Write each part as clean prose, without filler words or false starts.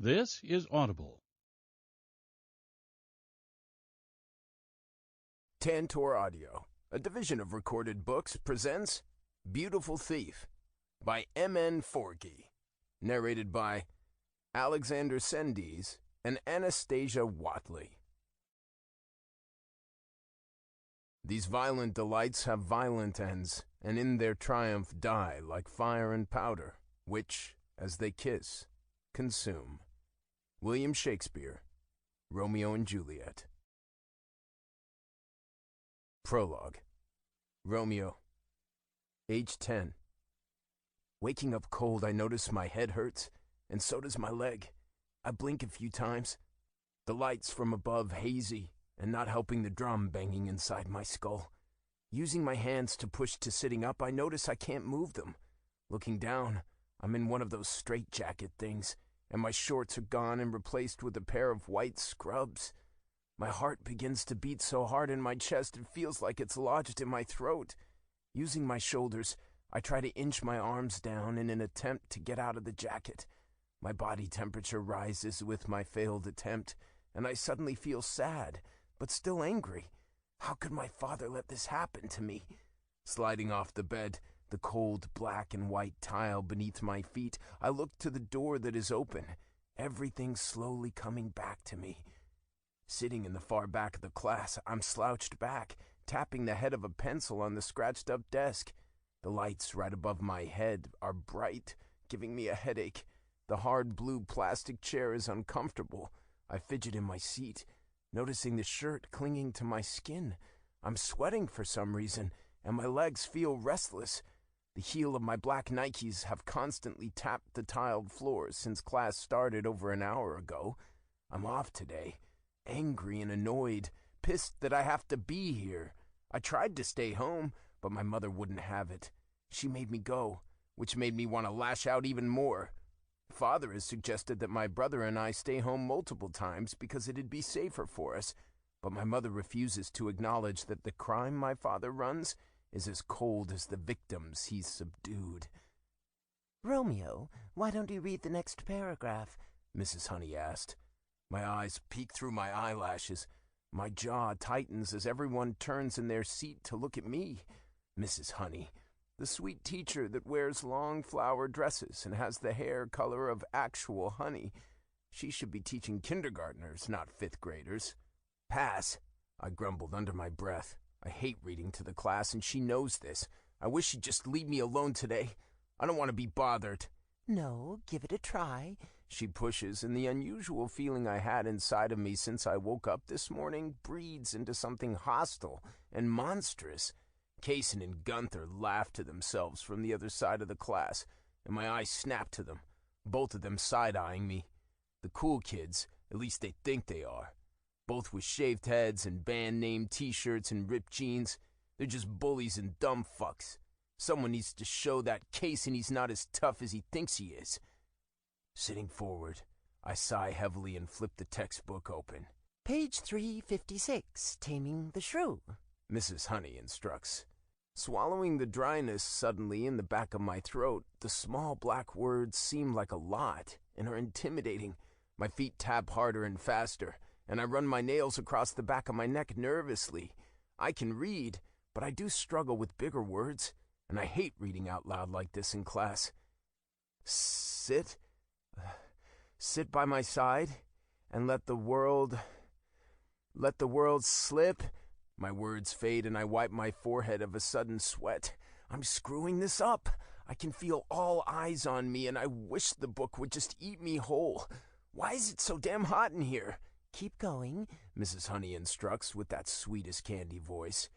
This is Audible. Tantor Audio, a division of Recorded Books, presents Beautiful Thief by M.N. Forgy, narrated by Alexander Sendies and Anastasia Watley. These violent delights have violent ends, and in their triumph die like fire and powder, which, as they kiss, consume. William Shakespeare, Romeo and Juliet. Prologue. Romeo, age 10. Waking up cold, I notice my head hurts, and so does my leg. I blink a few times. The lights from above hazy, and not helping the drum banging inside my skull. Using my hands to push to sitting up, I notice I can't move them. Looking down, I'm in one of those straitjacket things, and my shorts are gone and replaced with a pair of white scrubs. My heart begins to beat so hard in my chest it feels like it's lodged in my throat. Using my shoulders, I try to inch my arms down in an attempt to get out of the jacket. My body temperature rises with my failed attempt, and I suddenly feel sad, but still angry. How could my father let this happen to me? Sliding off the bed, the cold black and white tile beneath my feet, I look to the door that is open, everything slowly coming back to me. Sitting in the far back of the class, I'm slouched back, tapping the head of a pencil on the scratched-up desk. The lights right above my head are bright, giving me a headache. The hard blue plastic chair is uncomfortable. I fidget in my seat, noticing the shirt clinging to my skin. I'm sweating for some reason, and my legs feel restless. The heel of my black Nikes have constantly tapped the tiled floors since class started over an hour ago. I'm off today, angry and annoyed, pissed that I have to be here. I tried to stay home, but my mother wouldn't have it. She made me go, which made me want to lash out even more. Father has suggested that my brother and I stay home multiple times because it'd be safer for us, but my mother refuses to acknowledge that the crime my father runs is as cold as the victims he's subdued. "Romeo, why don't you read the next paragraph?" Mrs. Honey asked. My eyes peek through my eyelashes. My jaw tightens as everyone turns in their seat to look at me. Mrs. Honey, the sweet teacher that wears long flower dresses and has the hair color of actual honey. She should be teaching kindergartners, not fifth graders. Pass, I grumbled under my breath. I hate reading to the class, and she knows this. I wish she'd just leave me alone today. I don't want to be bothered. "No, give it a try." She pushes, and the unusual feeling I had inside of me since I woke up this morning breeds into something hostile and monstrous. Kaysen and Gunther laughed to themselves from the other side of the class, and my eyes snapped to them, both of them side-eyeing me. The cool kids, at least they think they are. Both with shaved heads and band-name t-shirts and ripped jeans. They're just bullies and dumb fucks. Someone needs to show that Kaysen he's not as tough as he thinks he is. Sitting forward, I sigh heavily and flip the textbook open. "Page 356, Taming the Shrew," Mrs. Honey instructs. Swallowing the dryness suddenly in the back of my throat, the small black words seem like a lot and are intimidating. My feet tap harder and faster, and I run my nails across the back of my neck nervously. I can read, but I do struggle with bigger words, and I hate reading out loud like this in class. Sit by my side, and let the world slip. My words fade, and I wipe my forehead of a sudden sweat. I'm screwing this up. I can feel all eyes on me, and I wish the book would just eat me whole. Why is it so damn hot in here? "Keep going," Mrs. Honey instructs with that sweetest candy voice.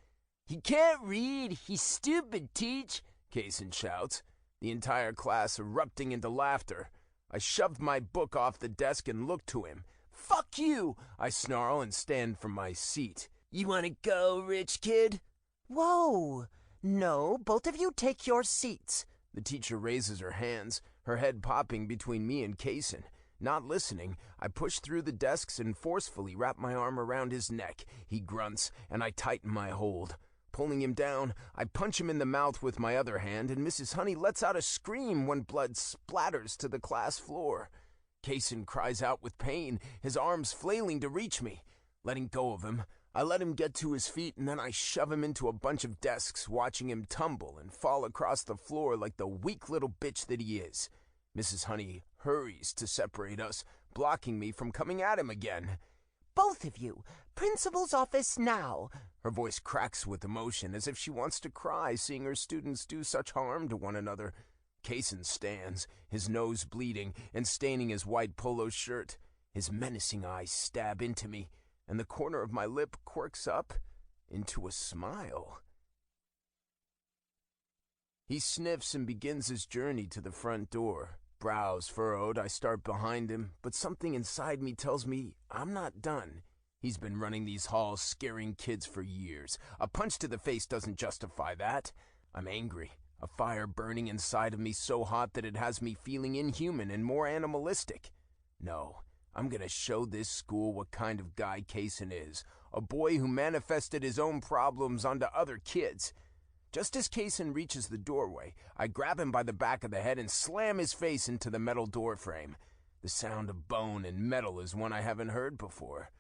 "He can't read. He's stupid, Teach," Kaysen shouts, the entire class erupting into laughter. I shoved my book off the desk and looked to him. "Fuck you!" I snarl and stand from my seat. "You want to go, rich kid?" "Whoa! No, both of you take your seats." The teacher raises her hands, her head popping between me and Kaysen. Not listening, I push through the desks and forcefully wrap my arm around his neck. He grunts, and I tighten my hold. Pulling him down, I punch him in the mouth with my other hand, and Mrs. Honey lets out a scream when blood splatters to the class floor. Kaysen cries out with pain, his arms flailing to reach me. Letting go of him, I let him get to his feet, and then I shove him into a bunch of desks, watching him tumble and fall across the floor like the weak little bitch that he is. Mrs. Honey hurries to separate us, blocking me from coming at him again. "Both of you, principal's office now." Her voice cracks with emotion, as if she wants to cry, seeing her students do such harm to one another. Kaysen stands, his nose bleeding and staining his white polo shirt. His menacing eyes stab into me, and the corner of my lip quirks up into a smile. He sniffs and begins his journey to the front door. Brows furrowed, I start behind him, but something inside me tells me I'm not done. He's been running these halls scaring kids for years. A punch to the face doesn't justify that. I'm angry, a fire burning inside of me so hot that it has me feeling inhuman and more animalistic. No, I'm gonna show this school what kind of guy Kaysen is. A boy who manifested his own problems onto other kids. Just as Kaysen reaches the doorway, I grab him by the back of the head and slam his face into the metal door frame. The sound of bone and metal is one I haven't heard before.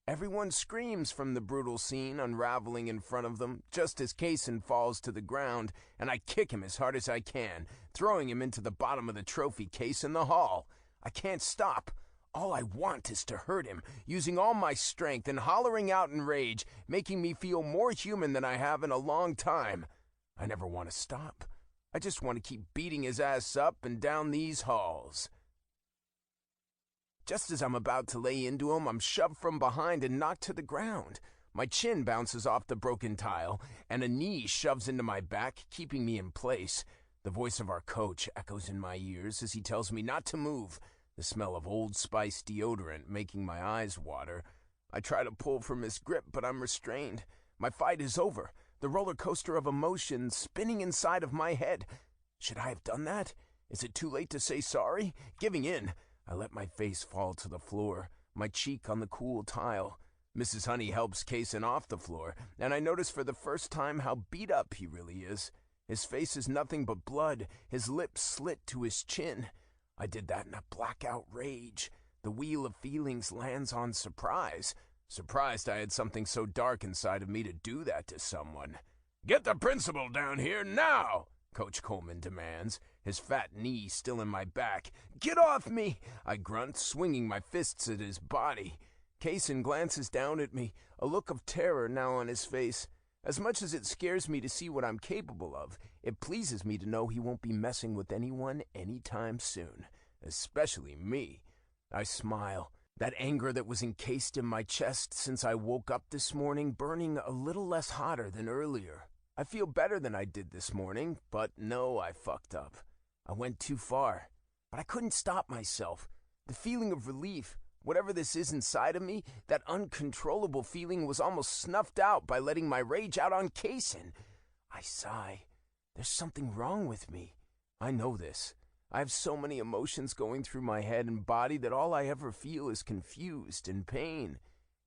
Everyone screams from the brutal scene unraveling in front of them, just as Kaysen falls to the ground, and I kick him as hard as I can, throwing him into the bottom of the trophy case in the hall. I can't stop. All I want is to hurt him, using all my strength and hollering out in rage, making me feel more human than I have in a long time. I never want to stop. I just want to keep beating his ass up and down these halls. Just as I'm about to lay into him, I'm shoved from behind and knocked to the ground. My chin bounces off the broken tile, and a knee shoves into my back, keeping me in place. The voice of our coach echoes in my ears as he tells me not to move, the smell of Old Spice deodorant making my eyes water. I try to pull from his grip, but I'm restrained. My fight is over. The roller coaster of emotion spinning inside of my head. Should I have done that? Is it too late to say sorry? Giving in, I let my face fall to the floor, my cheek on the cool tile. Mrs. Honey helps Kaysen off the floor, and I notice for the first time how beat up he really is. His face is nothing but blood, his lips slit to his chin. I did that in a blackout rage. The wheel of feelings lands on surprise. Surprised I had something so dark inside of me to do that to someone. "Get the principal down here now!" Coach Coleman demands, his fat knee still in my back. "Get off me!" I grunt, swinging my fists at his body. Kaysen glances down at me, a look of terror now on his face. As much as it scares me to see what I'm capable of, it pleases me to know he won't be messing with anyone anytime soon, especially me. I smile. That anger that was encased in my chest since I woke up this morning burning a little less hotter than earlier. I feel better than I did this morning, but no, I fucked up. I went too far, but I couldn't stop myself. The feeling of relief, whatever this is inside of me, that uncontrollable feeling was almost snuffed out by letting my rage out on Kaysen. I sigh. There's something wrong with me. I know this. I have so many emotions going through my head and body that all I ever feel is confused and pain.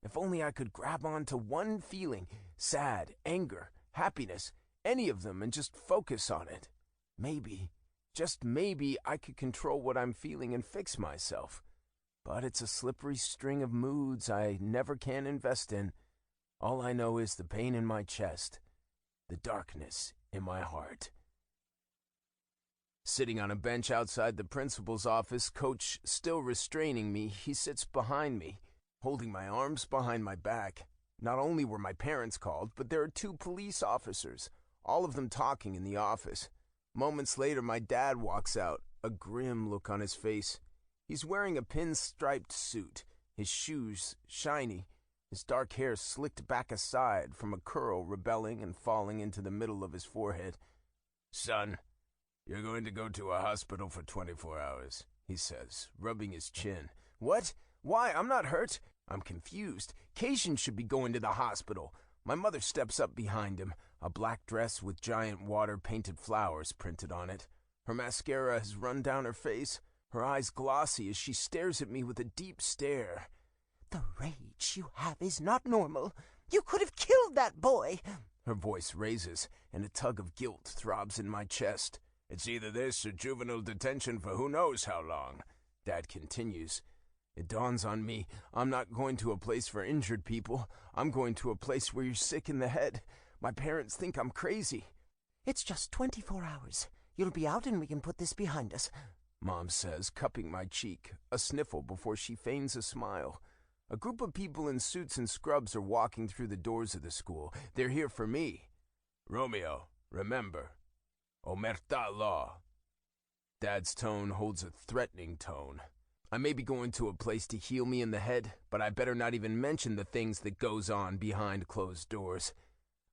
If only I could grab on to one feeling, sad, anger, happiness, any of them, and just focus on it. Maybe, just maybe, I could control what I'm feeling and fix myself. But it's a slippery string of moods I never can invest in. All I know is the pain in my chest, the darkness in my heart. Sitting on a bench outside the principal's office, Coach still restraining me, he sits behind me, holding my arms behind my back. Not only were my parents called, but there are 2 police officers, all of them talking in the office. Moments later, my dad walks out, a grim look on his face. He's wearing a pinstriped suit, his shoes shiny, his dark hair slicked back aside from a curl rebelling and falling into the middle of his forehead. "Son, you're going to go to a hospital for 24 hours, he says, rubbing his chin. "What? Why? I'm not hurt." I'm confused. Kaysen should be going to the hospital. My mother steps up behind him, a black dress with giant water-painted flowers printed on it. Her mascara has run down her face, her eyes glossy as she stares at me with a deep stare. "The rage you have is not normal. You could have killed that boy." Her voice raises, and a tug of guilt throbs in my chest. "It's either this or juvenile detention for who knows how long." Dad continues. It dawns on me, I'm not going to a place for injured people. I'm going to a place where you're sick in the head. My parents think I'm crazy. It's just 24 hours. You'll be out and we can put this behind us, Mom says, cupping my cheek, a sniffle before she feigns a smile. A group of people in suits and scrubs are walking through the doors of the school. They're here for me. Romeo, remember, omerta law. Dad's tone holds a threatening tone. I may be going to a place to heal me in the head, but I better not even mention the things that goes on behind closed doors.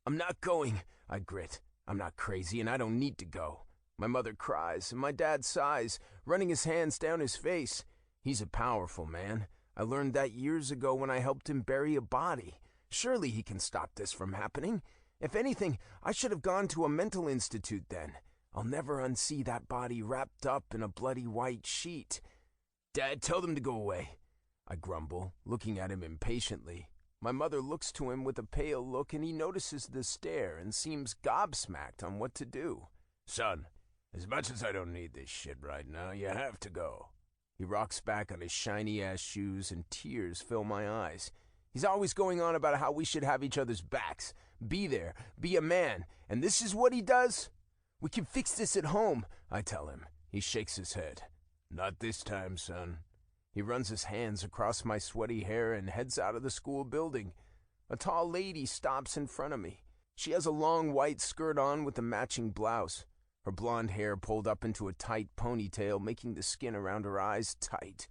I'm not going, I grit. I'm not crazy and I don't need to go. My mother cries and my dad sighs, running his hands down his face. He's a powerful man. I learned that years ago when I helped him bury a body. Surely he can stop this from happening. If anything, I should have gone to a mental institute then. I'll never unsee that body wrapped up in a bloody white sheet. Dad, tell them to go away, I grumble, looking at him impatiently. My mother looks to him with a pale look and he notices the stare and seems gobsmacked on what to do. Son, as much as I don't need this shit right now, you have to go. He rocks back on his shiny-ass shoes and tears fill my eyes. He's always going on about how we should have each other's backs. Be there, be a man, and this is what he does? We can fix this at home, I tell him. He shakes his head. Not this time, son. He runs his hands across my sweaty hair and heads out of the school building. A tall lady stops in front of me. She has a long white skirt on with a matching blouse. Her blonde hair pulled up into a tight ponytail, making the skin around her eyes tight.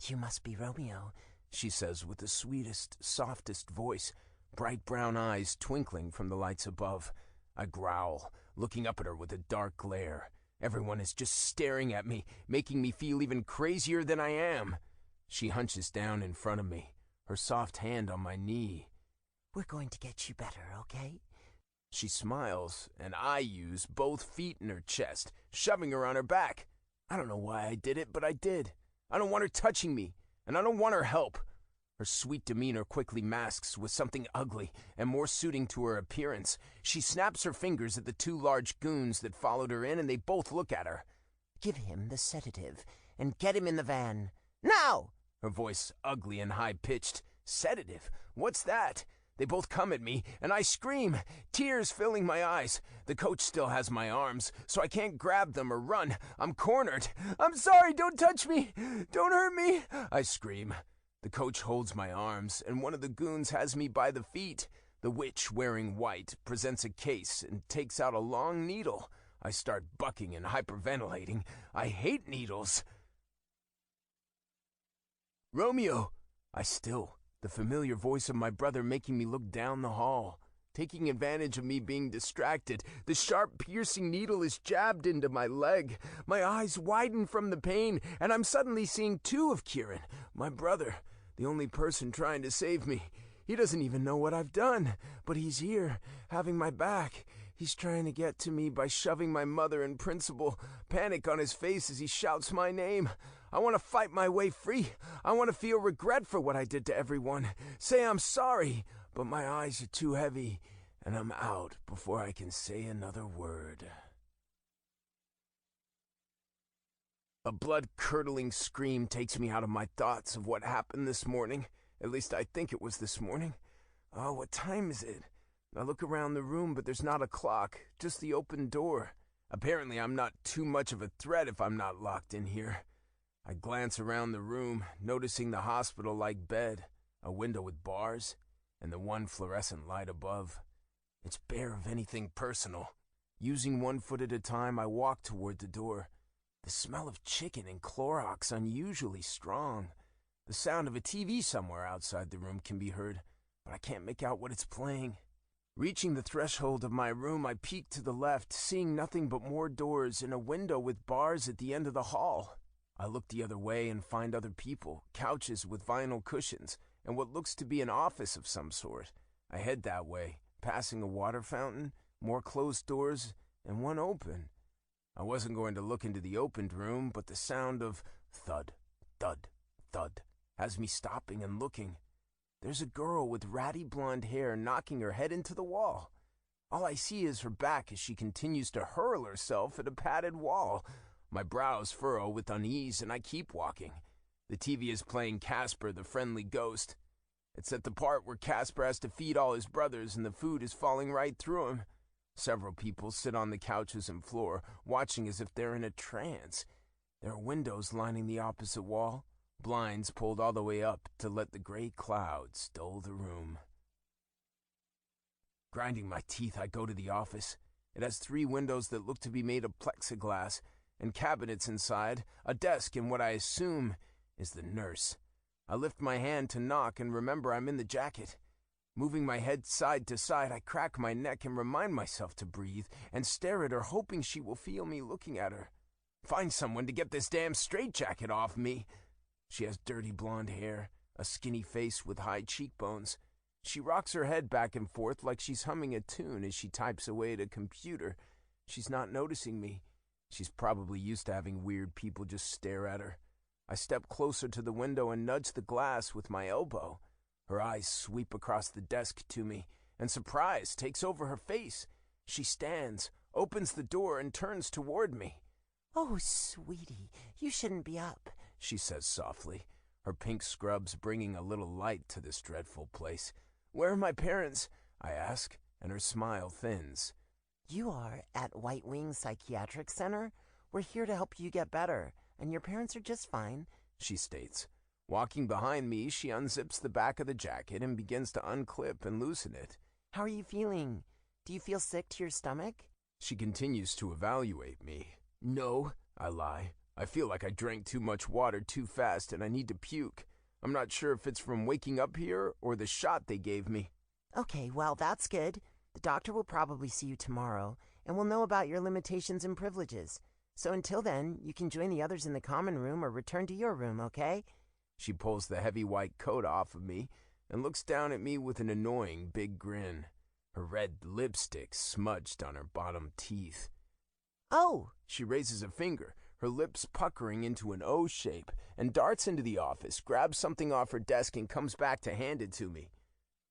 You must be Romeo, she says with the sweetest, softest voice, bright brown eyes twinkling from the lights above. I growl, looking up at her with a dark glare. Everyone is just staring at me, making me feel even crazier than I am. She hunches down in front of me, her soft hand on my knee. We're going to get you better, okay? She smiles, and I use both feet in her chest, shoving her on her back. I don't know why I did it, but I did. I don't want her touching me, and I don't want her help. Her sweet demeanor quickly masks with something ugly and more suiting to her appearance. She snaps her fingers at the two large goons that followed her in, and they both look at her. Give him the sedative, and get him in the van. Now! Her voice ugly and high-pitched. Sedative? What's that? They both come at me, and I scream, tears filling my eyes. The coach still has my arms, so I can't grab them or run. I'm cornered. I'm sorry, don't touch me! Don't hurt me! I scream. The coach holds my arms, and one of the goons has me by the feet. The witch, wearing white, presents a case and takes out a long needle. I start bucking and hyperventilating. I hate needles. Romeo! I still, the familiar voice of my brother making me look down the hall. Taking advantage of me being distracted, the sharp, piercing needle is jabbed into my leg. My eyes widen from the pain, and I'm suddenly seeing two of Kieran, my brother, the only person trying to save me. He doesn't even know what I've done, but he's here, having my back. He's trying to get to me by shoving my mother and principal, panic on his face as he shouts my name. I want to fight my way free. I want to feel regret for what I did to everyone. Say I'm sorry, but my eyes are too heavy, and I'm out before I can say another word. A blood-curdling scream takes me out of my thoughts of what happened this morning. At least I think it was this morning. Oh, what time is it? I look around the room, but there's not a clock, just the open door. Apparently I'm not too much of a threat if I'm not locked in here. I glance around the room, noticing the hospital-like bed, a window with bars, and the one fluorescent light above. It's bare of anything personal. Using one foot at a time, I walk toward the door. The smell of chicken and Clorox unusually strong. The sound of a TV somewhere outside the room can be heard, but I can't make out what it's playing. Reaching the threshold of my room, I peek to the left, seeing nothing but more doors and a window with bars at the end of the hall. I look the other way and find other people, couches with vinyl cushions, and what looks to be an office of some sort. I head that way, passing a water fountain, more closed doors, and one open. I wasn't going to look into the opened room, but the sound of thud, thud, thud has me stopping and looking. There's a girl with ratty blonde hair knocking her head into the wall. All I see is her back as she continues to hurl herself at a padded wall. My brows furrow with unease, and I keep walking. The TV is playing Casper the Friendly Ghost. It's at the part where Casper has to feed all his brothers and the food is falling right through him. Several people sit on the couches and floor, watching as if they're in a trance. There are windows lining the opposite wall, blinds pulled all the way up to let the gray clouds dull the room. Grinding my teeth, I go to the office. It has 3 windows that look to be made of plexiglass, and cabinets inside, a desk, and what I assume is the nurse. I lift my hand to knock and remember I'm in the jacket. Moving my head side to side, I crack my neck and remind myself to breathe and stare at her, hoping she will feel me looking at her. Find someone to get this damn straitjacket off me. She has dirty blonde hair, a skinny face with high cheekbones. She rocks her head back and forth like she's humming a tune as she types away at a computer. She's not noticing me. She's probably used to having weird people just stare at her. I step closer to the window and nudge the glass with my elbow. Her eyes sweep across the desk to me, and surprise takes over her face. She stands, opens the door, and turns toward me. "Oh, sweetie, you shouldn't be up," she says softly, her pink scrubs bringing a little light to this dreadful place. "Where are my parents?" I ask, and her smile thins. "You are at White Wing Psychiatric Center. We're here to help you get better, and your parents are just fine," she states. Walking behind me, she unzips the back of the jacket and begins to unclip and loosen it. "How are you feeling? Do you feel sick to your stomach?" She continues to evaluate me. "No," I lie. "I feel like I drank too much water too fast and I need to puke. I'm not sure if it's from waking up here or the shot they gave me." "Okay, well, that's good. The doctor will probably see you tomorrow, and we'll know about your limitations and privileges. So until then, you can join the others in the common room or return to your room, okay?" She pulls the heavy white coat off of me and looks down at me with an annoying big grin, her red lipstick smudged on her bottom teeth. "Oh!" She raises a finger, her lips puckering into an O shape, and darts into the office, grabs something off her desk, and comes back to hand it to me.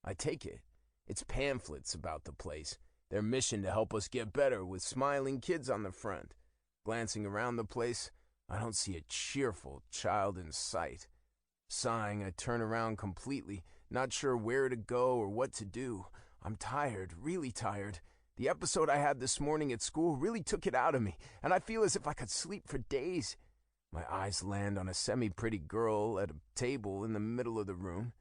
I take it. It's pamphlets about the place, their mission to help us get better, with smiling kids on the front. Glancing around the place, I don't see a cheerful child in sight. Sighing, I turn around completely, not sure where to go or what to do. I'm tired, really tired. The episode I had this morning at school really took it out of me, and I feel as if I could sleep for days. My eyes land on a semi-pretty girl at a table in the middle of the room,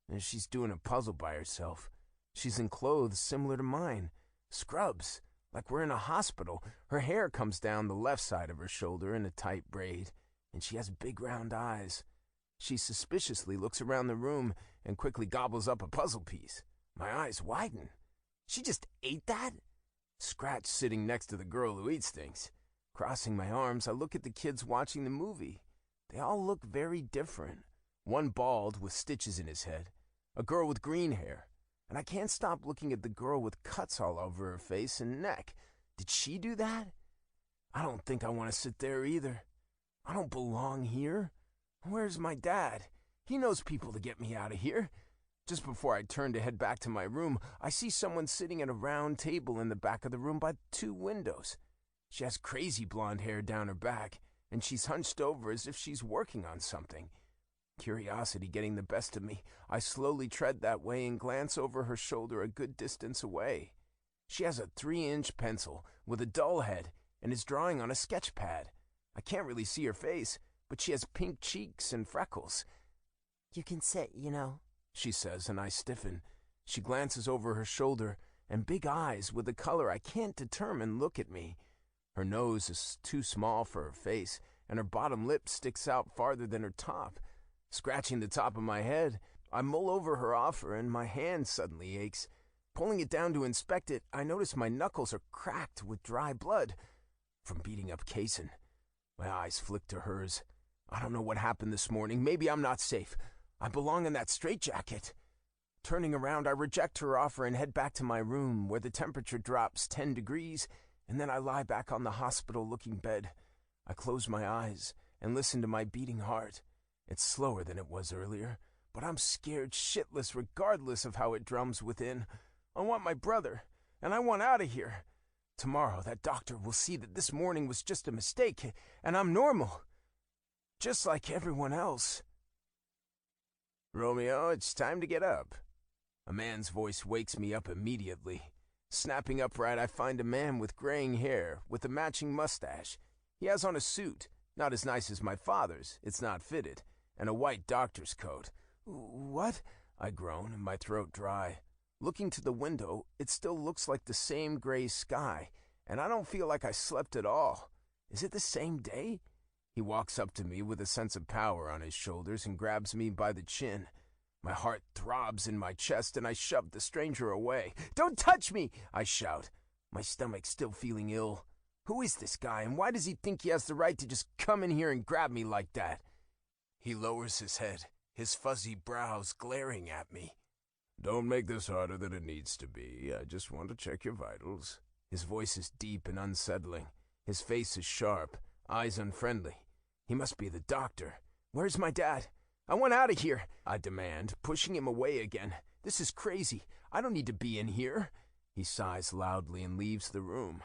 and she's doing a puzzle by herself. She's in clothes similar to mine, scrubs, like we're in a hospital. Her hair comes down the left side of her shoulder in a tight braid, and she has big round eyes. She suspiciously looks around the room and quickly gobbles up a puzzle piece. My eyes widen. She just ate that? Scratch sitting next to the girl who eats things. Crossing my arms, I look at the kids watching the movie. They all look very different. One bald with stitches in his head, a girl with green hair, and I can't stop looking at the girl with cuts all over her face and neck. Did she do that? I don't think I want to sit there either. I don't belong here. Where's my dad? He knows people to get me out of here. Just before I turn to head back to my room, I see someone sitting at a round table in the back of the room by 2 windows. She has crazy blonde hair down her back, and she's hunched over as if she's working on something. Curiosity getting the best of me, I slowly tread that way and glance over her shoulder a good distance away. She has a 3-inch pencil with a dull head and is drawing on a sketch pad. I can't really see her face, but she has pink cheeks and freckles. "You can sit, you know," she says, and I stiffen. She glances over her shoulder, and big eyes with a color I can't determine look at me. Her nose is too small for her face, and her bottom lip sticks out farther than her top. Scratching the top of my head, I mull over her offer, and my hand suddenly aches. Pulling it down to inspect it, I notice my knuckles are cracked with dry blood from beating up Kaysen. My eyes flick to hers. I don't know what happened this morning. Maybe I'm not safe. I belong in that straitjacket. Turning around, I reject her offer and head back to my room, where the temperature drops 10 degrees, and then I lie back on the hospital-looking bed. I close my eyes and listen to my beating heart. It's slower than it was earlier, but I'm scared shitless regardless of how it drums within. I want my brother, and I want out of here. Tomorrow, that doctor will see that this morning was just a mistake, and I'm normal. Just like everyone else. Romeo, it's time to get up. A man's voice wakes me up immediately. Snapping upright, I find a man with graying hair, with a matching mustache. He has on a suit, not as nice as my father's, it's not fitted, and a white doctor's coat. What? I groan, my throat dry. Looking to the window, it still looks like the same gray sky, and I don't feel like I slept at all. Is it the same day? He walks up to me with a sense of power on his shoulders and grabs me by the chin. My heart throbs in my chest, and I shove the stranger away. "Don't touch me!" I shout, my stomach still feeling ill. Who is this guy, and why does he think he has the right to just come in here and grab me like that? He lowers his head, his fuzzy brows glaring at me. "Don't make this harder than it needs to be. I just want to check your vitals." His voice is deep and unsettling. His face is sharp, eyes unfriendly. He must be the doctor. Where's my dad? I want out of here, I demand, pushing him away again. This is crazy. I don't need to be in here. He sighs loudly and leaves the room.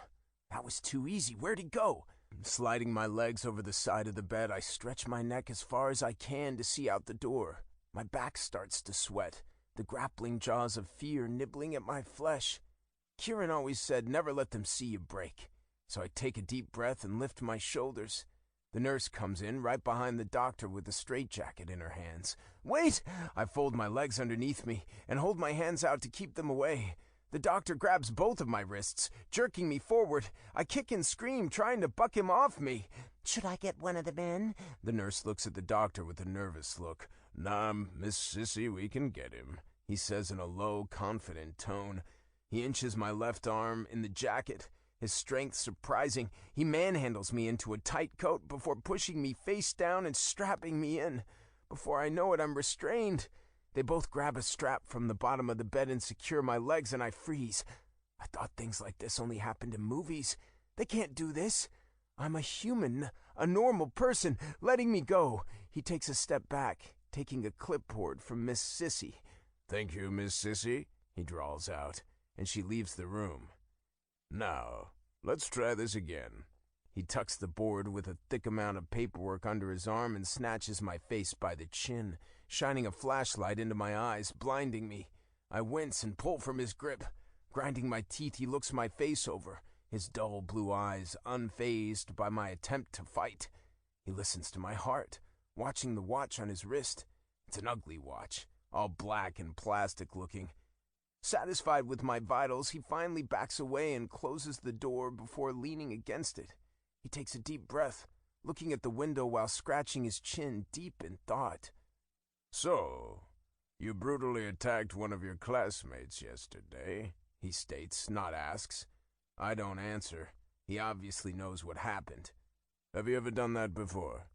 That was too easy. Where'd he go? Sliding my legs over the side of the bed, I stretch my neck as far as I can to see out the door. My back starts to sweat, the grappling jaws of fear nibbling at my flesh. Kieran always said never let them see you break. So I take a deep breath and lift my shoulders. The nurse comes in right behind the doctor with a straitjacket in her hands. Wait! I fold my legs underneath me and hold my hands out to keep them away. The doctor grabs both of my wrists, jerking me forward. I kick and scream, trying to buck him off me. Should I get one of the men? The nurse looks at the doctor with a nervous look. Nah, Miss Sissy, we can get him, he says in a low, confident tone. He inches my left arm in the jacket. His strength surprising, he manhandles me into a tight coat before pushing me face down and strapping me in. Before I know it, I'm restrained. They both grab a strap from the bottom of the bed and secure my legs, and I freeze. I thought things like this only happened in movies. They can't do this. I'm a human, a normal person. Letting me go. He takes a step back, taking a clipboard from Miss Sissy. Thank you, Miss Sissy, he drawls out, and she leaves the room. Now, let's try this again. He tucks the board with a thick amount of paperwork under his arm and snatches my face by the chin, shining a flashlight into my eyes, blinding me. I wince and pull from his grip. Grinding my teeth, he looks my face over, his dull blue eyes unfazed by my attempt to fight. He listens to my heart, watching the watch on his wrist. It's an ugly watch, all black and plastic looking. Satisfied with my vitals, he finally backs away and closes the door before leaning against it. He takes a deep breath, looking at the window while scratching his chin deep in thought. So, you brutally attacked one of your classmates yesterday, he states, not asks. I don't answer. He obviously knows what happened. Have you ever done that before?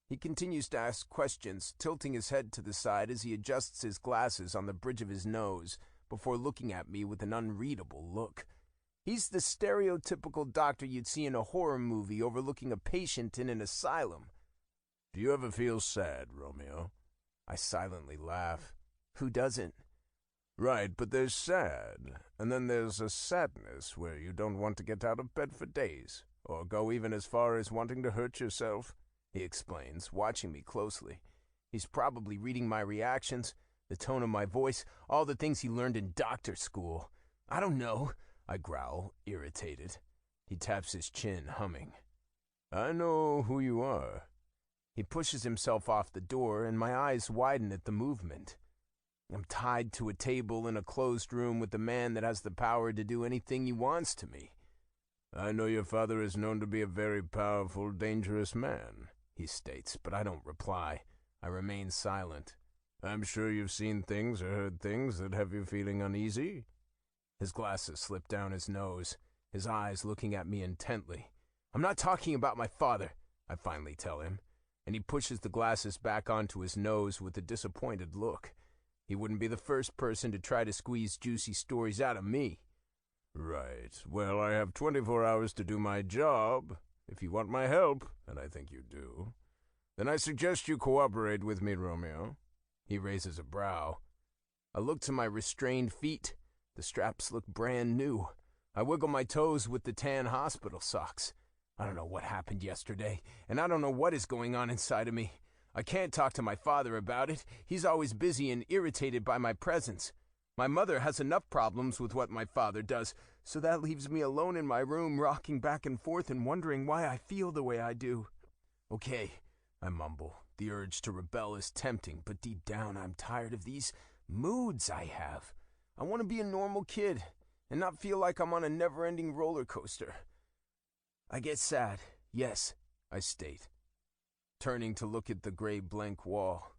He continues to ask questions, tilting his head to the side as he adjusts his glasses on the bridge of his nose, before looking at me with an unreadable look. He's the stereotypical doctor you'd see in a horror movie overlooking a patient in an asylum. Do you ever feel sad, Romeo? I silently laugh. Who doesn't? Right, but there's sad, and then there's a sadness where you don't want to get out of bed for days, or go even as far as wanting to hurt yourself, he explains, watching me closely. He's probably reading my reactions, the tone of my voice, all the things he learned in doctor school. I don't know, I growl, irritated. He taps his chin, humming. I know who you are. He pushes himself off the door, and my eyes widen at the movement. I'm tied to a table in a closed room with a man that has the power to do anything he wants to me. I know your father is known to be a very powerful, dangerous man, he states, but I don't reply. I remain silent. I'm sure you've seen things or heard things that have you feeling uneasy. His glasses slip down his nose, his eyes looking at me intently. I'm not talking about my father, I finally tell him, and he pushes the glasses back onto his nose with a disappointed look. He wouldn't be the first person to try to squeeze juicy stories out of me. Right. Well, I have 24 hours to do my job. If you want my help, and I think you do, then I suggest you cooperate with me, Romeo. He raises a brow. I look to my restrained feet. The straps look brand new. I wiggle my toes with the tan hospital socks. I don't know what happened yesterday, and I don't know what is going on inside of me. I can't talk to my father about it. He's always busy and irritated by my presence. My mother has enough problems with what my father does, so that leaves me alone in my room, rocking back and forth and wondering why I feel the way I do. Okay, I mumble. The urge to rebel is tempting, but deep down I'm tired of these moods I have. I want to be a normal kid and not feel like I'm on a never-ending roller coaster. I get sad, yes, I state, turning to look at the gray blank wall.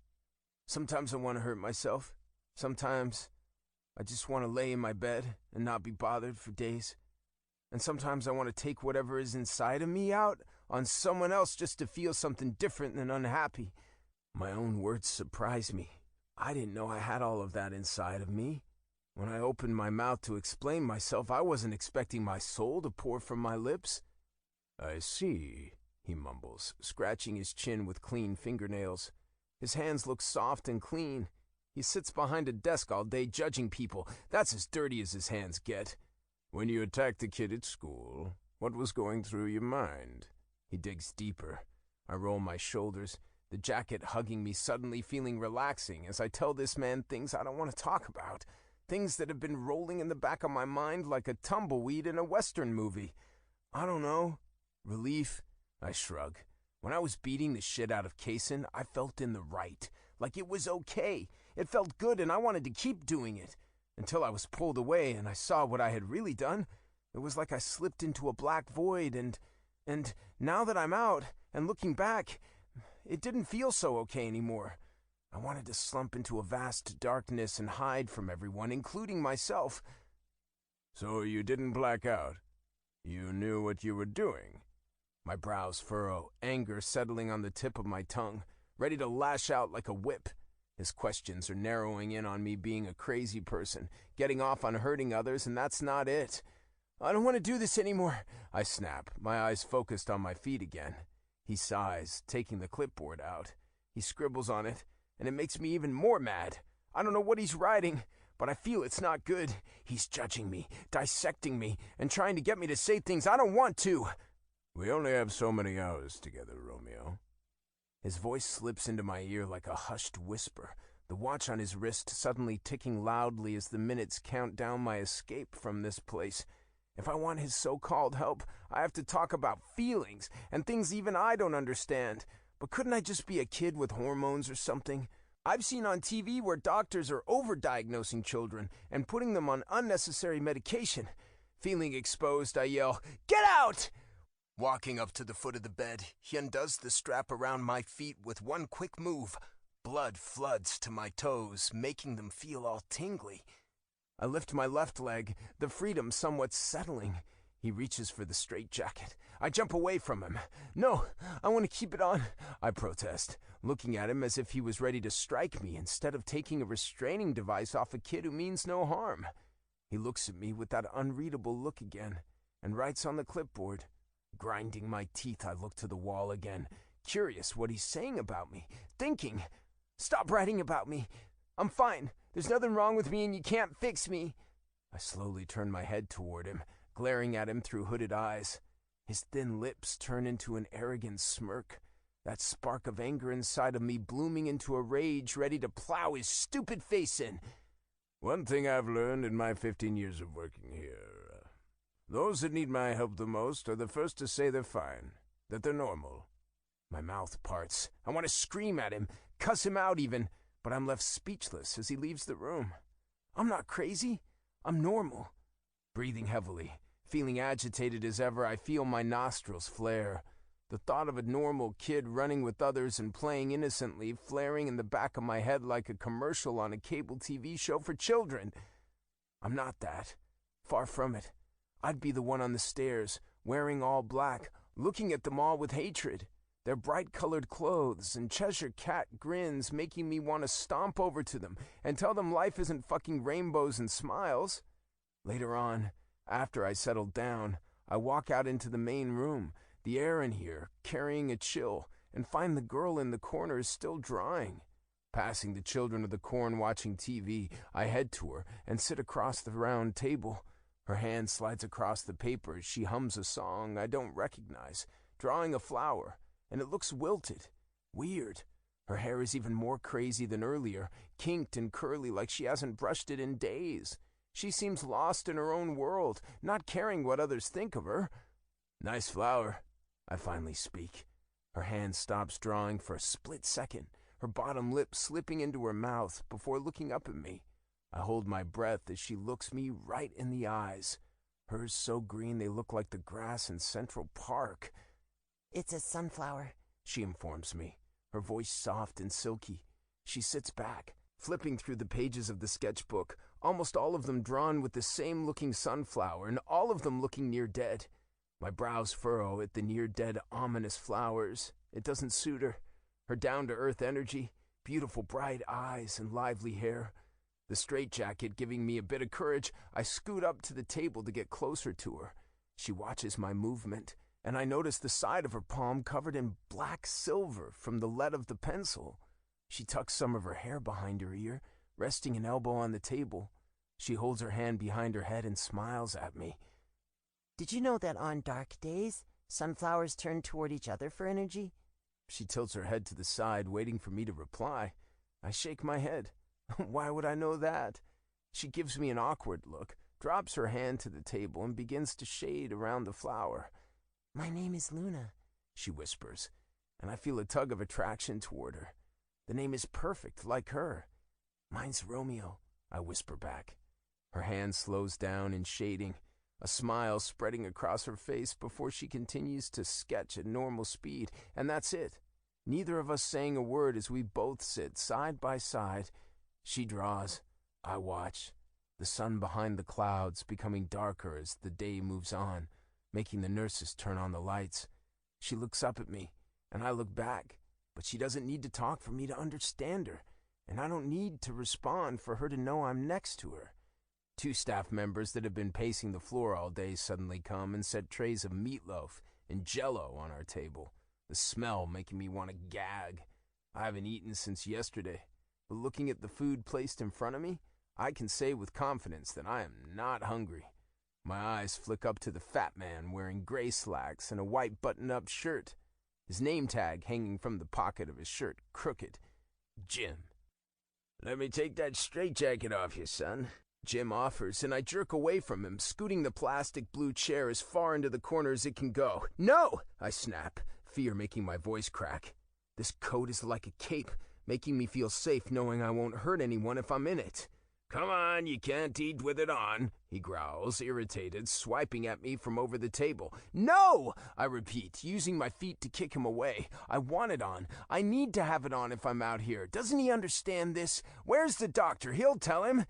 Sometimes I want to hurt myself. Sometimes I just want to lay in my bed and not be bothered for days. And sometimes I want to take whatever is inside of me out on someone else just to feel something different than unhappy. My own words surprise me. I didn't know I had all of that inside of me. When I opened my mouth to explain myself, I wasn't expecting my soul to pour from my lips. I see, he mumbles, scratching his chin with clean fingernails. His hands look soft and clean. He sits behind a desk all day judging people. That's as dirty as his hands get. When you attacked the kid at school, what was going through your mind? He digs deeper. I roll my shoulders, the jacket hugging me, suddenly feeling relaxing as I tell this man things I don't want to talk about. Things that have been rolling in the back of my mind like a tumbleweed in a Western movie. I don't know. Relief? I shrug. When I was beating the shit out of Kaysen, I felt in the right. Like it was okay. It felt good and I wanted to keep doing it. Until I was pulled away and I saw what I had really done. It was like I slipped into a black void and now that I'm out and looking back, it didn't feel so okay anymore. I wanted to slump into a vast darkness and hide from everyone, including myself. So you didn't black out? You knew what you were doing? My brows furrow, anger settling on the tip of my tongue, ready to lash out like a whip. His questions are narrowing in on me being a crazy person, getting off on hurting others, and that's not it. I don't want to do this anymore, I snap, my eyes focused on my feet again. He sighs, taking the clipboard out. He scribbles on it, and it makes me even more mad. I don't know what he's writing, but I feel it's not good. He's judging me, dissecting me, and trying to get me to say things I don't want to. We only have so many hours together, Romeo. His voice slips into my ear like a hushed whisper, the watch on his wrist suddenly ticking loudly as the minutes count down my escape from this place. If I want his so-called help, I have to talk about feelings and things even I don't understand. But couldn't I just be a kid with hormones or something? I've seen on TV where doctors are overdiagnosing children and putting them on unnecessary medication. Feeling exposed, I yell, "Get out!" Walking up to the foot of the bed, he undoes the strap around my feet with one quick move. Blood floods to my toes, making them feel all tingly. I lift my left leg, the freedom somewhat settling. He reaches for the straitjacket. I jump away from him. "No, I want to keep it on," I protest, looking at him as if he was ready to strike me instead of taking a restraining device off a kid who means no harm. He looks at me with that unreadable look again and writes on the clipboard. Grinding my teeth, I look to the wall again, curious what he's saying about me, thinking, "Stop writing about me. I'm fine. There's nothing wrong with me and you can't fix me." I slowly turn my head toward him, glaring at him through hooded eyes. His thin lips turn into an arrogant smirk, that spark of anger inside of me blooming into a rage ready to plow his stupid face in. One thing I've learned in my 15 years of working here, those that need my help the most are the first to say they're fine, that they're normal. My mouth parts. I want to scream at him, cuss him out even, but I'm left speechless as he leaves the room. I'm not crazy. I'm normal. Breathing heavily, feeling agitated as ever, I feel my nostrils flare. The thought of a normal kid running with others and playing innocently flaring in the back of my head like a commercial on a cable TV show for children. I'm not that. Far from it. I'd be the one on the stairs, wearing all black, looking at them all with hatred. Their bright-colored clothes and Cheshire cat grins making me want to stomp over to them and tell them life isn't fucking rainbows and smiles. Later on, after I settled down, I walk out into the main room, the air in here, carrying a chill, and find the girl in the corner is still drawing. Passing the children of the corn watching TV, I head to her and sit across the round table. Her hand slides across the paper as she hums a song I don't recognize, drawing a flower, and it looks wilted. Weird. Her hair is even more crazy than earlier, kinked and curly like she hasn't brushed it in days. She seems lost in her own world, not caring what others think of her. Nice flower, I finally speak. Her hand stops drawing for a split second, her bottom lip slipping into her mouth before looking up at me. I hold my breath as she looks me right in the eyes. Hers so green they look like the grass in Central Park. It's a sunflower, she informs me, her voice soft and silky. She sits back, flipping through the pages of the sketchbook, almost all of them drawn with the same-looking sunflower, and all of them looking near dead. My brows furrow at the near-dead, ominous flowers. It doesn't suit her. Her down-to-earth energy, beautiful bright eyes, and lively hair. The straitjacket giving me a bit of courage, I scoot up to the table to get closer to her. She watches my movement, and I notice the side of her palm covered in black silver from the lead of the pencil. She tucks some of her hair behind her ear, resting an elbow on the table. She holds her hand behind her head and smiles at me. Did you know that on dark days, sunflowers turn toward each other for energy? She tilts her head to the side, waiting for me to reply. I shake my head. Why would I know that? She gives me an awkward look, drops her hand to the table, and begins to shade around the flower. My name is Luna, she whispers, and I feel a tug of attraction toward her. The name is perfect, like her. Mine's Romeo, I whisper back. Her hand slows down in shading, a smile spreading across her face before she continues to sketch at normal speed, and that's it. Neither of us saying a word as we both sit side by side. She draws. I watch. The sun behind the clouds becoming darker as the day moves on, making the nurses turn on the lights. She looks up at me, and I look back, but she doesn't need to talk for me to understand her, and I don't need to respond for her to know I'm next to her. 2 staff members that have been pacing the floor all day suddenly come and set trays of meatloaf and Jell-O on our table, the smell making me want to gag. I haven't eaten since yesterday, but looking at the food placed in front of me, I can say with confidence that I am not hungry. My eyes flick up to the fat man wearing gray slacks and a white button-up shirt, his name tag hanging from the pocket of his shirt crooked. Jim. Let me take that straitjacket off you, son. Jim offers, and I jerk away from him, scooting the plastic blue chair as far into the corner as it can go. No! I snap, fear making my voice crack. This coat is like a cape, making me feel safe knowing I won't hurt anyone if I'm in it. Come on, you can't eat with it on, he growls, irritated, swiping at me from over the table. No! I repeat, using my feet to kick him away. I want it on. I need to have it on if I'm out here. Doesn't he understand this? Where's the doctor? He'll tell him.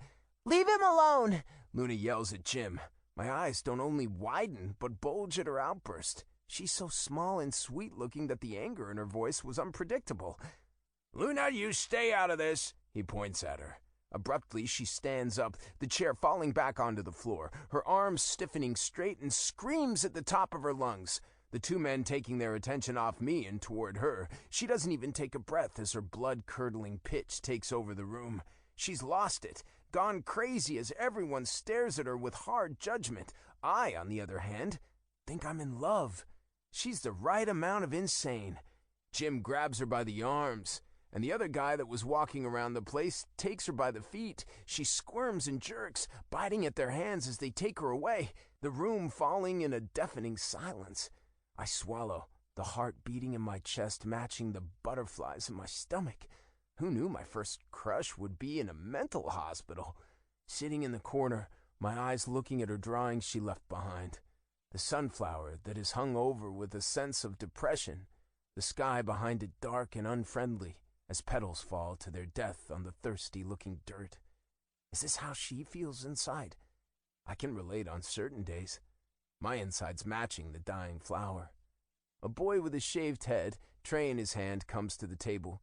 Leave him alone, Luna yells at Jim. My eyes don't only widen, but bulge at her outburst. She's so small and sweet-looking that the anger in her voice was unpredictable. Luna, you stay out of this, he points at her. Abruptly, she stands up, the chair falling back onto the floor, her arms stiffening straight, and screams at the top of her lungs. The 2 men taking their attention off me and toward her. She doesn't even take a breath as her blood-curdling pitch takes over the room. She's lost it, gone crazy as everyone stares at her with hard judgment. I, on the other hand, think I'm in love. She's the right amount of insane. Jim grabs her by the arms, and the other guy that was walking around the place takes her by the feet. She squirms and jerks, biting at their hands as they take her away, the room falling in a deafening silence. I swallow, the heart beating in my chest matching the butterflies in my stomach. Who knew my first crush would be in a mental hospital? Sitting in the corner, my eyes looking at her drawings she left behind. The sunflower that is hung over with a sense of depression, the sky behind it dark and unfriendly as petals fall to their death on the thirsty-looking dirt. Is this how she feels inside? I can relate on certain days. My inside's matching the dying flower. A boy with a shaved head, tray in his hand, comes to the table.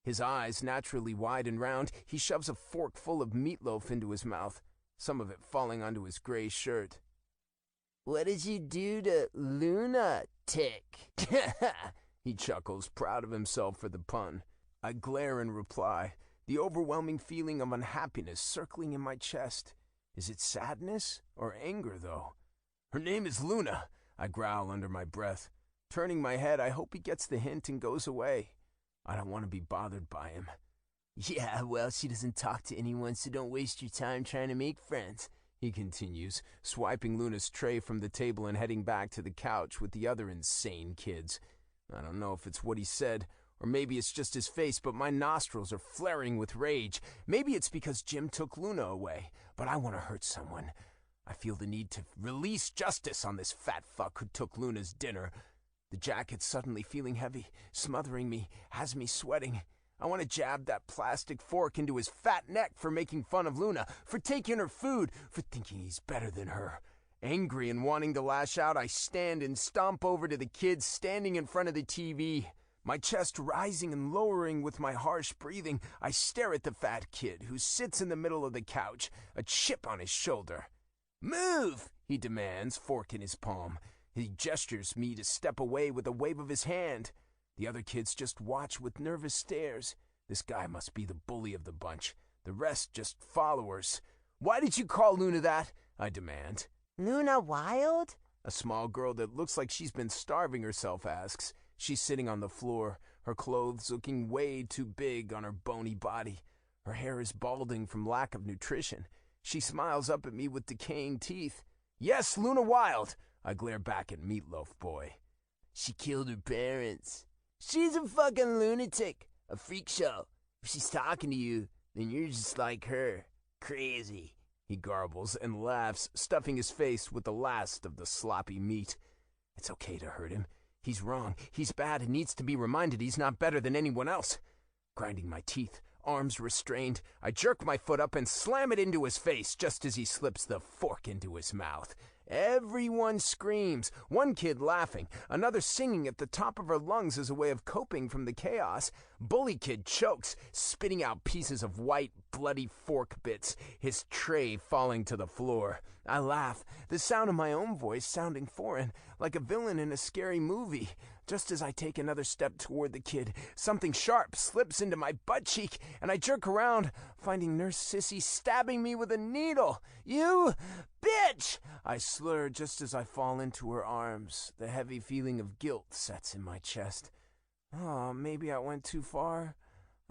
His eyes naturally wide and round, he shoves a fork full of meatloaf into his mouth, some of it falling onto his gray shirt. What did you do to Luna, Tick? He chuckles, proud of himself for the pun. I glare in reply, the overwhelming feeling of unhappiness circling in my chest. Is it sadness or anger, though? Her name is Luna, I growl under my breath. Turning my head, I hope he gets the hint and goes away. I don't want to be bothered by him. Yeah, well, she doesn't talk to anyone, so don't waste your time trying to make friends, he continues, swiping Luna's tray from the table and heading back to the couch with the other insane kids. I don't know if it's what he said, or maybe it's just his face, but my nostrils are flaring with rage. Maybe it's because Jim took Luna away, but I want to hurt someone. I feel the need to release justice on this fat fuck who took Luna's dinner. The jacket's suddenly feeling heavy, smothering me, has me sweating. I want to jab that plastic fork into his fat neck for making fun of Luna, for taking her food, for thinking he's better than her. Angry and wanting to lash out, I stand and stomp over to the kids standing in front of the TV. My chest rising and lowering with my harsh breathing, I stare at the fat kid who sits in the middle of the couch, a chip on his shoulder. Move, he demands, fork in his palm. He gestures me to step away with a wave of his hand. The other kids just watch with nervous stares. This guy must be the bully of the bunch. The rest just followers. Why did you call Luna that? I demand. Luna Wild? A small girl that looks like she's been starving herself asks. She's sitting on the floor, her clothes looking way too big on her bony body. Her hair is balding from lack of nutrition. She smiles up at me with decaying teeth. Yes, Luna Wild. I glare back at Meatloaf Boy. She killed her parents. She's a fucking lunatic, a freak show. If she's talking to you, then you're just like her. Crazy, he garbles and laughs, stuffing his face with the last of the sloppy meat. It's okay to hurt him. He's wrong. He's bad and needs to be reminded he's not better than anyone else. Grinding my teeth, arms restrained, I jerk my foot up and slam it into his face just as he slips the fork into his mouth. Everyone screams, one kid laughing, another singing at the top of her lungs as a way of coping from the chaos. Bully kid chokes, spitting out pieces of white, bloody fork bits, his tray falling to the floor. I laugh, the sound of my own voice sounding foreign, like a villain in a scary movie. Just as I take another step toward the kid, something sharp slips into my butt cheek, and I jerk around, finding Nurse Sissy stabbing me with a needle. You bitch! I slur just as I fall into her arms. The heavy feeling of guilt sets in my chest. Oh, maybe I went too far.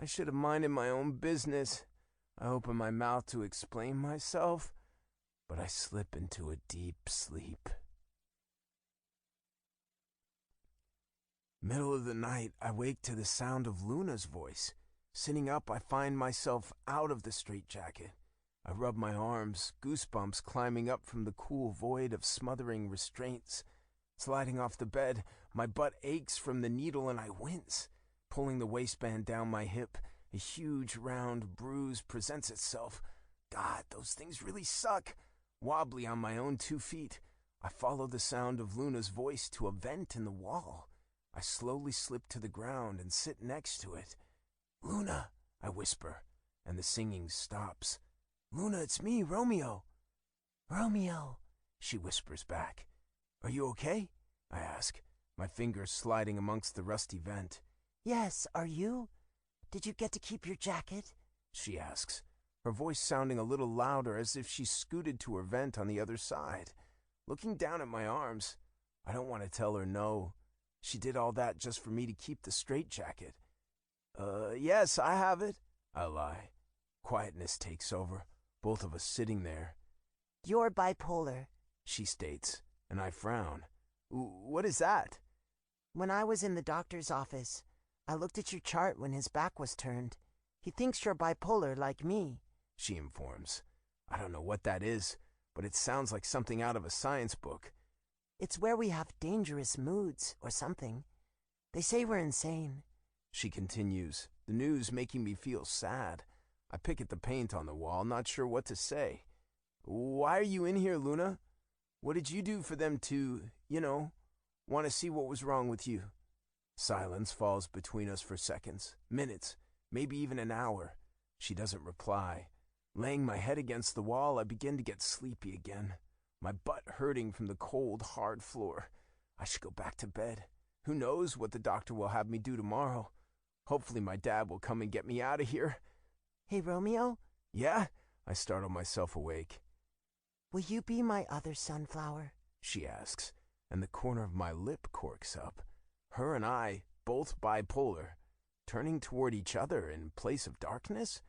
I should have minded my own business. I open my mouth to explain myself, but I slip into a deep sleep. Middle of the night, I wake to the sound of Luna's voice. Sitting up, I find myself out of the straitjacket. I rub my arms, goosebumps climbing up from the cool void of smothering restraints. Sliding off the bed, my butt aches from the needle and I wince. Pulling the waistband down my hip, a huge round bruise presents itself. God, those things really suck. Wobbly on my own 2 feet, I follow the sound of Luna's voice to a vent in the wall. I slowly slip to the ground and sit next to it. Luna, I whisper, and the singing stops. Luna, it's me, Romeo. Romeo, she whispers back. Are you okay? I ask, my fingers sliding amongst the rusty vent. Yes, are you? Did you get to keep your jacket? She asks, her voice sounding a little louder as if she scooted to her vent on the other side. Looking down at my arms, I don't want to tell her no. She did all that just for me to keep the straitjacket. Yes, I have it, I lie. Quietness takes over, both of us sitting there. You're bipolar, she states, and I frown. What is that? When I was in the doctor's office, I looked at your chart when his back was turned. He thinks you're bipolar like me, she informs. I don't know what that is, but it sounds like something out of a science book. It's where we have dangerous moods or something. They say we're insane. She continues, the news making me feel sad. I pick at the paint on the wall, not sure what to say. Why are you in here, Luna? What did you do for them to, want to see what was wrong with you? Silence falls between us for seconds, minutes, maybe even an hour. She doesn't reply. Laying my head against the wall, I begin to get sleepy again. My butt hurting from the cold, hard floor. I should go back to bed. Who knows what the doctor will have me do tomorrow? Hopefully my dad will come and get me out of here. Hey, Romeo? Yeah? I startle myself awake. Will you be my other sunflower? She asks, and the corner of my lip corks up. Her and I, both bipolar, turning toward each other in place of darkness?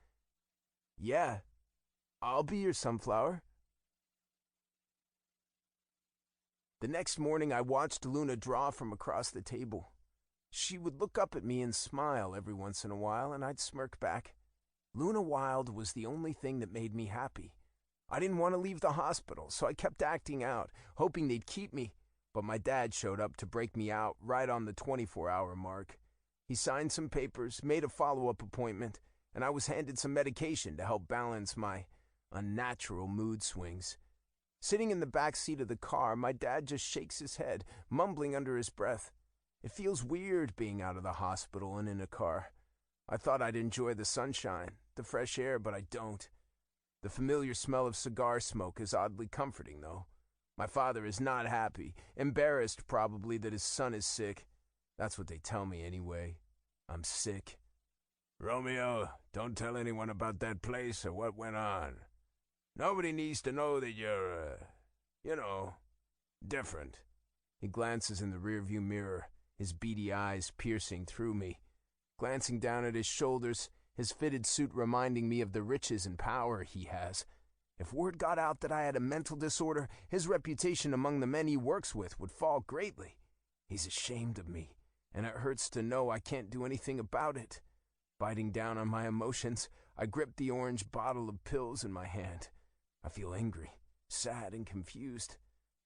Yeah, I'll be your sunflower. The next morning I watched Luna draw from across the table. She would look up at me and smile every once in a while, and I'd smirk back. Luna Wild was the only thing that made me happy. I didn't want to leave the hospital, so I kept acting out, hoping they'd keep me. But my dad showed up to break me out right on the 24-hour mark. He signed some papers, made a follow-up appointment, and I was handed some medication to help balance my unnatural mood swings. Sitting in the back seat of the car, my dad just shakes his head, mumbling under his breath. It feels weird being out of the hospital and in a car. I thought I'd enjoy the sunshine, the fresh air, but I don't. The familiar smell of cigar smoke is oddly comforting, though. My father is not happy, embarrassed probably that his son is sick. That's what they tell me anyway. I'm sick. Romeo, don't tell anyone about that place or what went on. Nobody needs to know that you're, different. He glances in the rearview mirror, his beady eyes piercing through me. Glancing down at his shoulders, his fitted suit reminding me of the riches and power he has. If word got out that I had a mental disorder, his reputation among the men he works with would fall greatly. He's ashamed of me, and it hurts to know I can't do anything about it. Biting down on my emotions, I grip the orange bottle of pills in my hand. I feel angry, sad, and confused.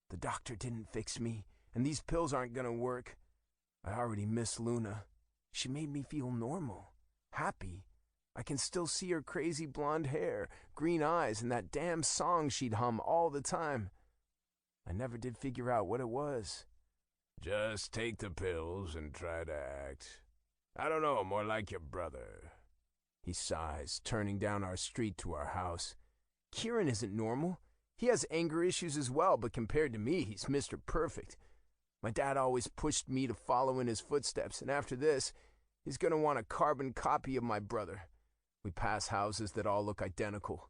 The doctor didn't fix me, and these pills aren't gonna work. I already miss Luna. She made me feel normal, happy. I can still see her crazy blonde hair, green eyes, and that damn song she'd hum all the time. I never did figure out what it was. Just take the pills and try to act. I don't know, more like your brother. He sighs, turning down our street to our house. Kieran isn't normal. He has anger issues as well, but compared to me, he's Mr. Perfect. My dad always pushed me to follow in his footsteps, and after this, he's gonna want a carbon copy of my brother. We pass houses that all look identical.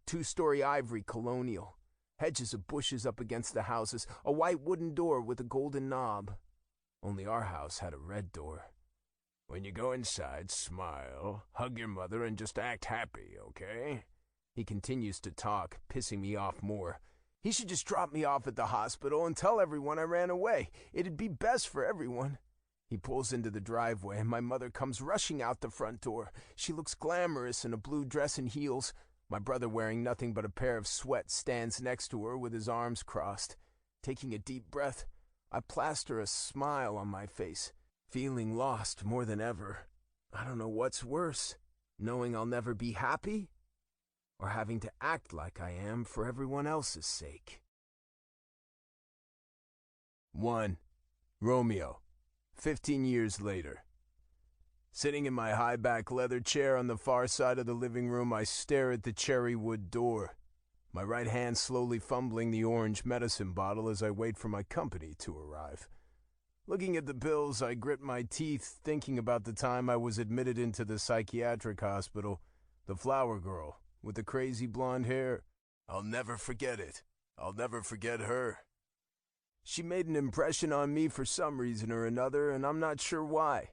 2-story ivory colonial. Hedges of bushes up against the houses, a white wooden door with a golden knob. Only our house had a red door. When you go inside, smile, hug your mother, and just act happy, okay? He continues to talk, pissing me off more. He should just drop me off at the hospital and tell everyone I ran away. It'd be best for everyone. He pulls into the driveway, and my mother comes rushing out the front door. She looks glamorous in a blue dress and heels. My brother, wearing nothing but a pair of sweats, stands next to her with his arms crossed. Taking a deep breath, I plaster a smile on my face, feeling lost more than ever. I don't know what's worse, knowing I'll never be happy, or having to act like I am for everyone else's sake. 1. Romeo. 15 years later. Sitting in my high-back leather chair on the far side of the living room, I stare at the cherry wood door, my right hand slowly fumbling the orange medicine bottle as I wait for my company to arrive. Looking at the pills, I grit my teeth, thinking about the time I was admitted into the psychiatric hospital, the flower girl with the crazy blonde hair. I'll never forget it. I'll never forget her. She made an impression on me for some reason or another, and I'm not sure why.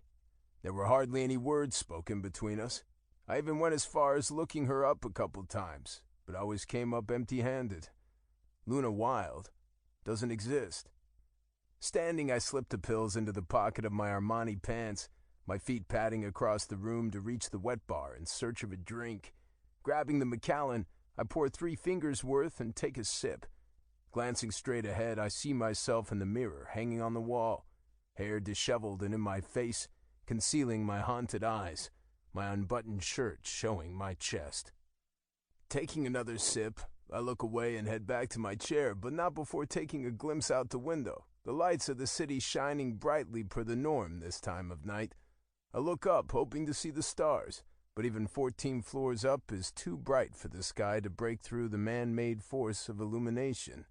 There were hardly any words spoken between us. I even went as far as looking her up a couple times, but always came up empty-handed. Luna Wild doesn't exist. Standing, I slipped the pills into the pocket of my Armani pants, my feet padding across the room to reach the wet bar in search of a drink. Grabbing the Macallan, I pour 3 fingers worth and take a sip. Glancing straight ahead, I see myself in the mirror hanging on the wall, hair disheveled and in my face, concealing my haunted eyes, my unbuttoned shirt showing my chest. Taking another sip, I look away and head back to my chair, but not before taking a glimpse out the window, the lights of the city shining brightly per the norm this time of night. I look up, hoping to see the stars, but even 14 floors up is too bright for the sky to break through the man-made force of illumination.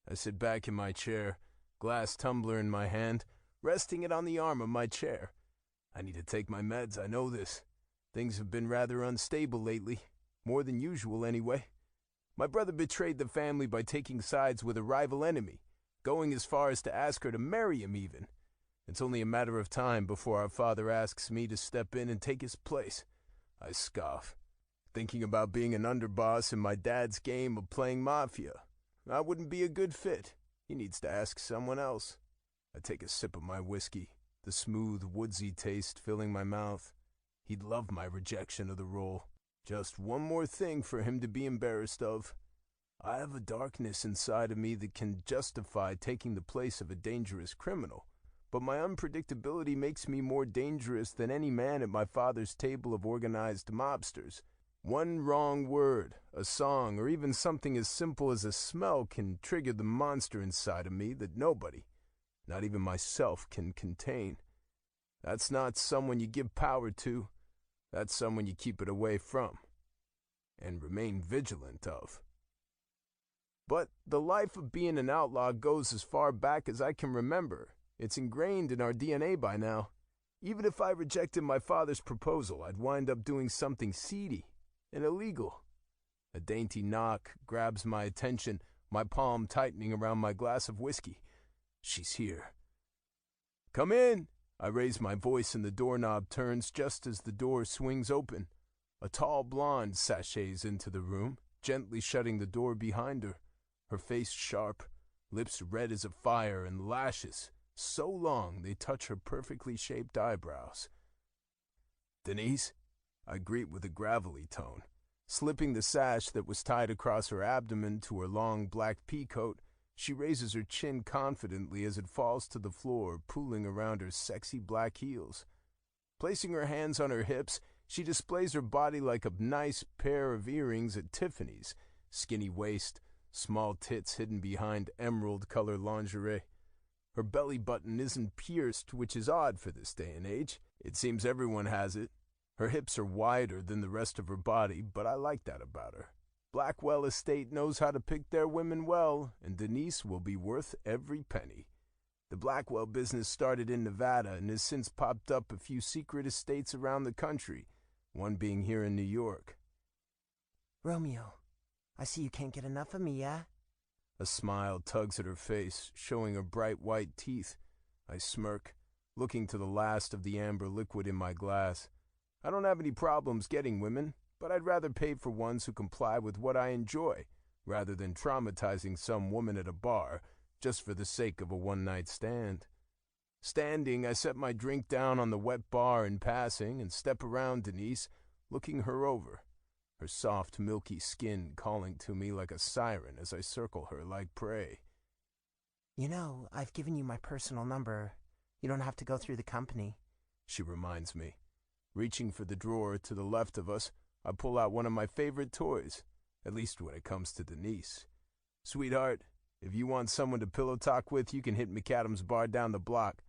I sit back in my chair, glass tumbler in my hand, resting it on the arm of my chair. I need to take my meds, I know this. Things have been rather unstable lately, more than usual anyway. My brother betrayed the family by taking sides with a rival enemy, going as far as to ask her to marry him even. It's only a matter of time before our father asks me to step in and take his place. I scoff, thinking about being an underboss in my dad's game of playing mafia. I wouldn't be a good fit. He needs to ask someone else. I take a sip of my whiskey, the smooth, woodsy taste filling my mouth. He'd love my rejection of the role. Just one more thing for him to be embarrassed of. I have a darkness inside of me that can justify taking the place of a dangerous criminal, but my unpredictability makes me more dangerous than any man at my father's table of organized mobsters. One wrong word, a song, or even something as simple as a smell can trigger the monster inside of me that nobody, not even myself, can contain. That's not someone you give power to. That's someone you keep it away from and remain vigilant of. But the life of being an outlaw goes as far back as I can remember. It's ingrained in our DNA by now. Even if I rejected my father's proposal, I'd wind up doing something seedy and illegal. A dainty knock grabs my attention, my palm tightening around my glass of whiskey. She's here. "Come in!" I raise my voice and the doorknob turns just as the door swings open. A tall blonde sachets into the room, gently shutting the door behind her. Her face sharp, lips red as a fire, and lashes so long they touch her perfectly shaped eyebrows. "Denise?" I greet with a gravelly tone. Slipping the sash that was tied across her abdomen to her long black peacoat, she raises her chin confidently as it falls to the floor, pooling around her sexy black heels. Placing her hands on her hips, she displays her body like a nice pair of earrings at Tiffany's. Skinny waist, small tits hidden behind emerald-color lingerie. Her belly button isn't pierced, which is odd for this day and age. It seems everyone has it. Her hips are wider than the rest of her body, but I like that about her. Blackwell Estate knows how to pick their women well, and Denise will be worth every penny. The Blackwell business started in Nevada and has since popped up a few secret estates around the country, one being here in New York. Romeo, I see you can't get enough of me, yeah? A smile tugs at her face, showing her bright white teeth. I smirk, looking to the last of the amber liquid in my glass. I don't have any problems getting women, but I'd rather pay for ones who comply with what I enjoy, rather than traumatizing some woman at a bar just for the sake of a one-night stand. Standing, I set my drink down on the wet bar in passing and step around Denise, looking her over, her soft, milky skin calling to me like a siren as I circle her like prey. You know, I've given you my personal number. You don't have to go through the company, she reminds me. Reaching for the drawer to the left of us, I pull out one of my favorite toys, at least when it comes to Denise. "Sweetheart, if you want someone to pillow talk with, you can hit McAdams' bar down the block.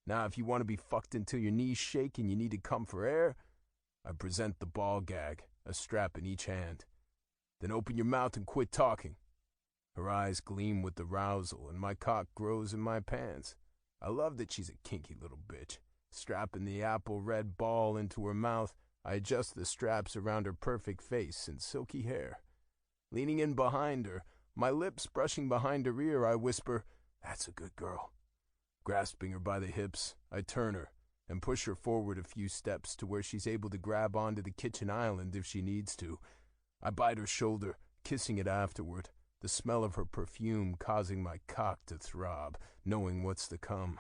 Now, if you want to be fucked until your knees shake and you need to come for air," I present the ball gag, a strap in each hand. "Then open your mouth and quit talking." Her eyes gleam with arousal, and my cock grows in my pants. I love that she's a kinky little bitch. Strapping the apple-red ball into her mouth, I adjust the straps around her perfect face and silky hair. Leaning in behind her, my lips brushing behind her ear, I whisper, "That's a good girl." Grasping her by the hips, I turn her and push her forward a few steps to where she's able to grab onto the kitchen island if she needs to. I bite her shoulder, kissing it afterward, the smell of her perfume causing my cock to throb, knowing what's to come.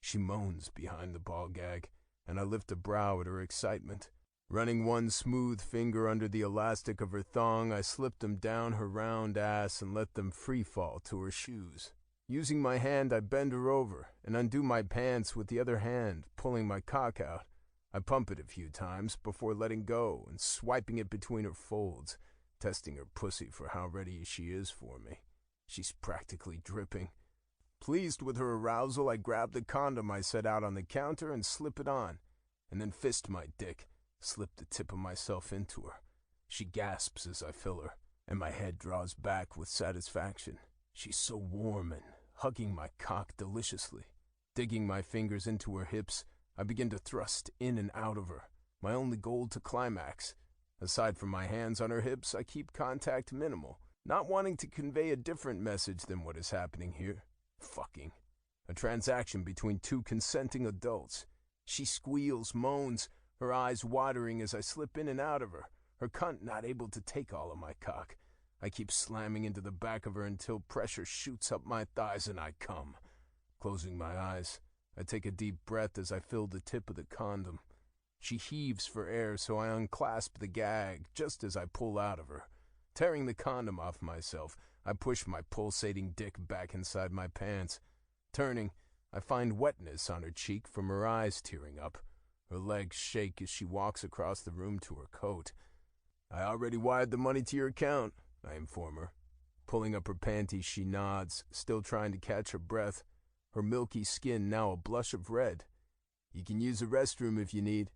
She moans behind the ball gag, and I lift a brow at her excitement. Running one smooth finger under the elastic of her thong, I slip them down her round ass and let them free fall to her shoes. Using my hand, I bend her over and undo my pants with the other hand, pulling my cock out. I pump it a few times before letting go and swiping it between her folds, testing her pussy for how ready she is for me. She's practically dripping. Pleased with her arousal, I grab the condom I set out on the counter and slip it on, and then fist my dick, slip the tip of myself into her. She gasps as I fill her, and my head draws back with satisfaction. She's so warm and hugging my cock deliciously. Digging my fingers into her hips, I begin to thrust in and out of her, my only goal to climax. Aside from my hands on her hips, I keep contact minimal, not wanting to convey a different message than what is happening here. Fucking. A transaction between two consenting adults. She squeals, moans, her eyes watering as I slip in and out of her cunt not able to take all of my cock. I keep slamming into the back of her until pressure shoots up my thighs and I come. Closing my eyes, I take a deep breath as I fill the tip of the condom. She heaves for air, so I unclasp the gag just as I pull out of her. Tearing the condom off myself, I push my pulsating dick back inside my pants. Turning, I find wetness on her cheek from her eyes tearing up. Her legs shake as she walks across the room to her coat. "I already wired the money to your account," I inform her. Pulling up her panties, she nods, still trying to catch her breath, her milky skin now a blush of red. "You can use the restroom if you need."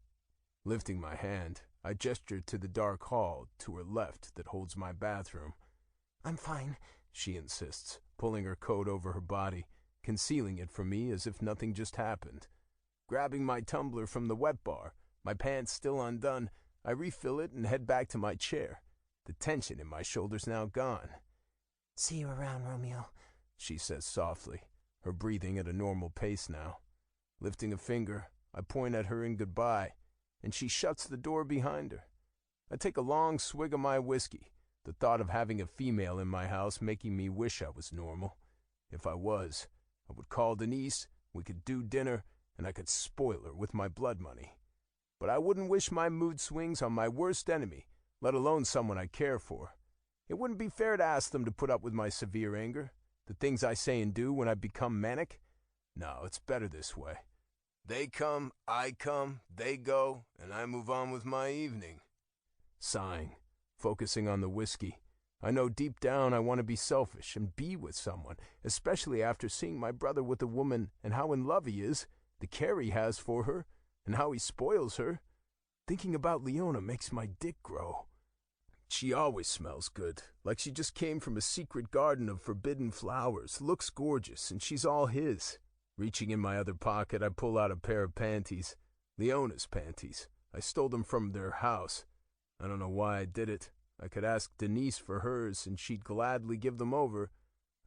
Lifting my hand, I gesture to the dark hall to her left that holds my bathroom. "I'm fine," she insists, pulling her coat over her body, concealing it from me as if nothing just happened. Grabbing my tumbler from the wet bar, my pants still undone, I refill it and head back to my chair, the tension in my shoulders now gone. "See you around, Romeo," she says softly, her breathing at a normal pace now. Lifting a finger, I point at her in goodbye, and she shuts the door behind her. I take a long swig of my whiskey, the thought of having a female in my house making me wish I was normal. If I was, I would call Denise, we could do dinner, and I could spoil her with my blood money. But I wouldn't wish my mood swings on my worst enemy, let alone someone I care for. It wouldn't be fair to ask them to put up with my severe anger, the things I say and do when I become manic. No, it's better this way. They come, I come, they go, and I move on with my evening. Sighing, focusing on the whiskey, I know deep down I want to be selfish and be with someone, especially after seeing my brother with a woman and how in love he is, the care he has for her, and how he spoils her. Thinking about Leona makes my dick grow. She always smells good, like she just came from a secret garden of forbidden flowers, looks gorgeous, and she's all his. Reaching in my other pocket, I pull out a pair of panties. Leona's panties. I stole them from their house. I don't know why I did it. I could ask Denise for hers, and she'd gladly give them over.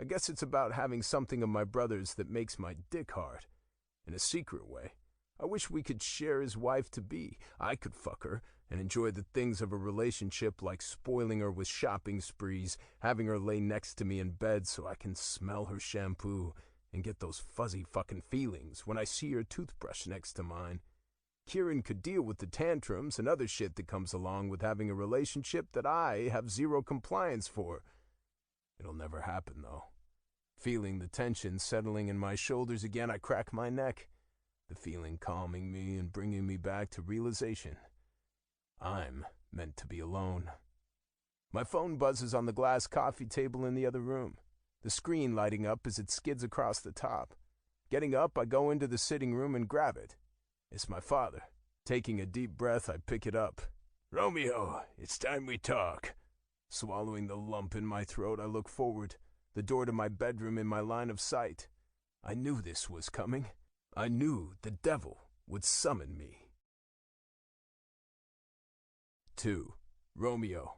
I guess it's about having something of my brother's that makes my dick hard. In a secret way. I wish we could share his wife-to-be. I could fuck her and enjoy the things of a relationship like spoiling her with shopping sprees, having her lay next to me in bed so I can smell her shampoo and get those fuzzy fucking feelings when I see her toothbrush next to mine. Kieran could deal with the tantrums and other shit that comes along with having a relationship that I have zero compliance for. It'll never happen, though. Feeling the tension settling in my shoulders again, I crack my neck, the feeling calming me and bringing me back to realization. I'm meant to be alone. My phone buzzes on the glass coffee table in the other room, the screen lighting up as it skids across the top. Getting up, I go into the sitting room and grab it. It's my father. Taking a deep breath, I pick it up. "Romeo, it's time we talk." Swallowing the lump in my throat, I look forward, the door to my bedroom in my line of sight. I knew this was coming. I knew the devil would summon me. 2. Romeo.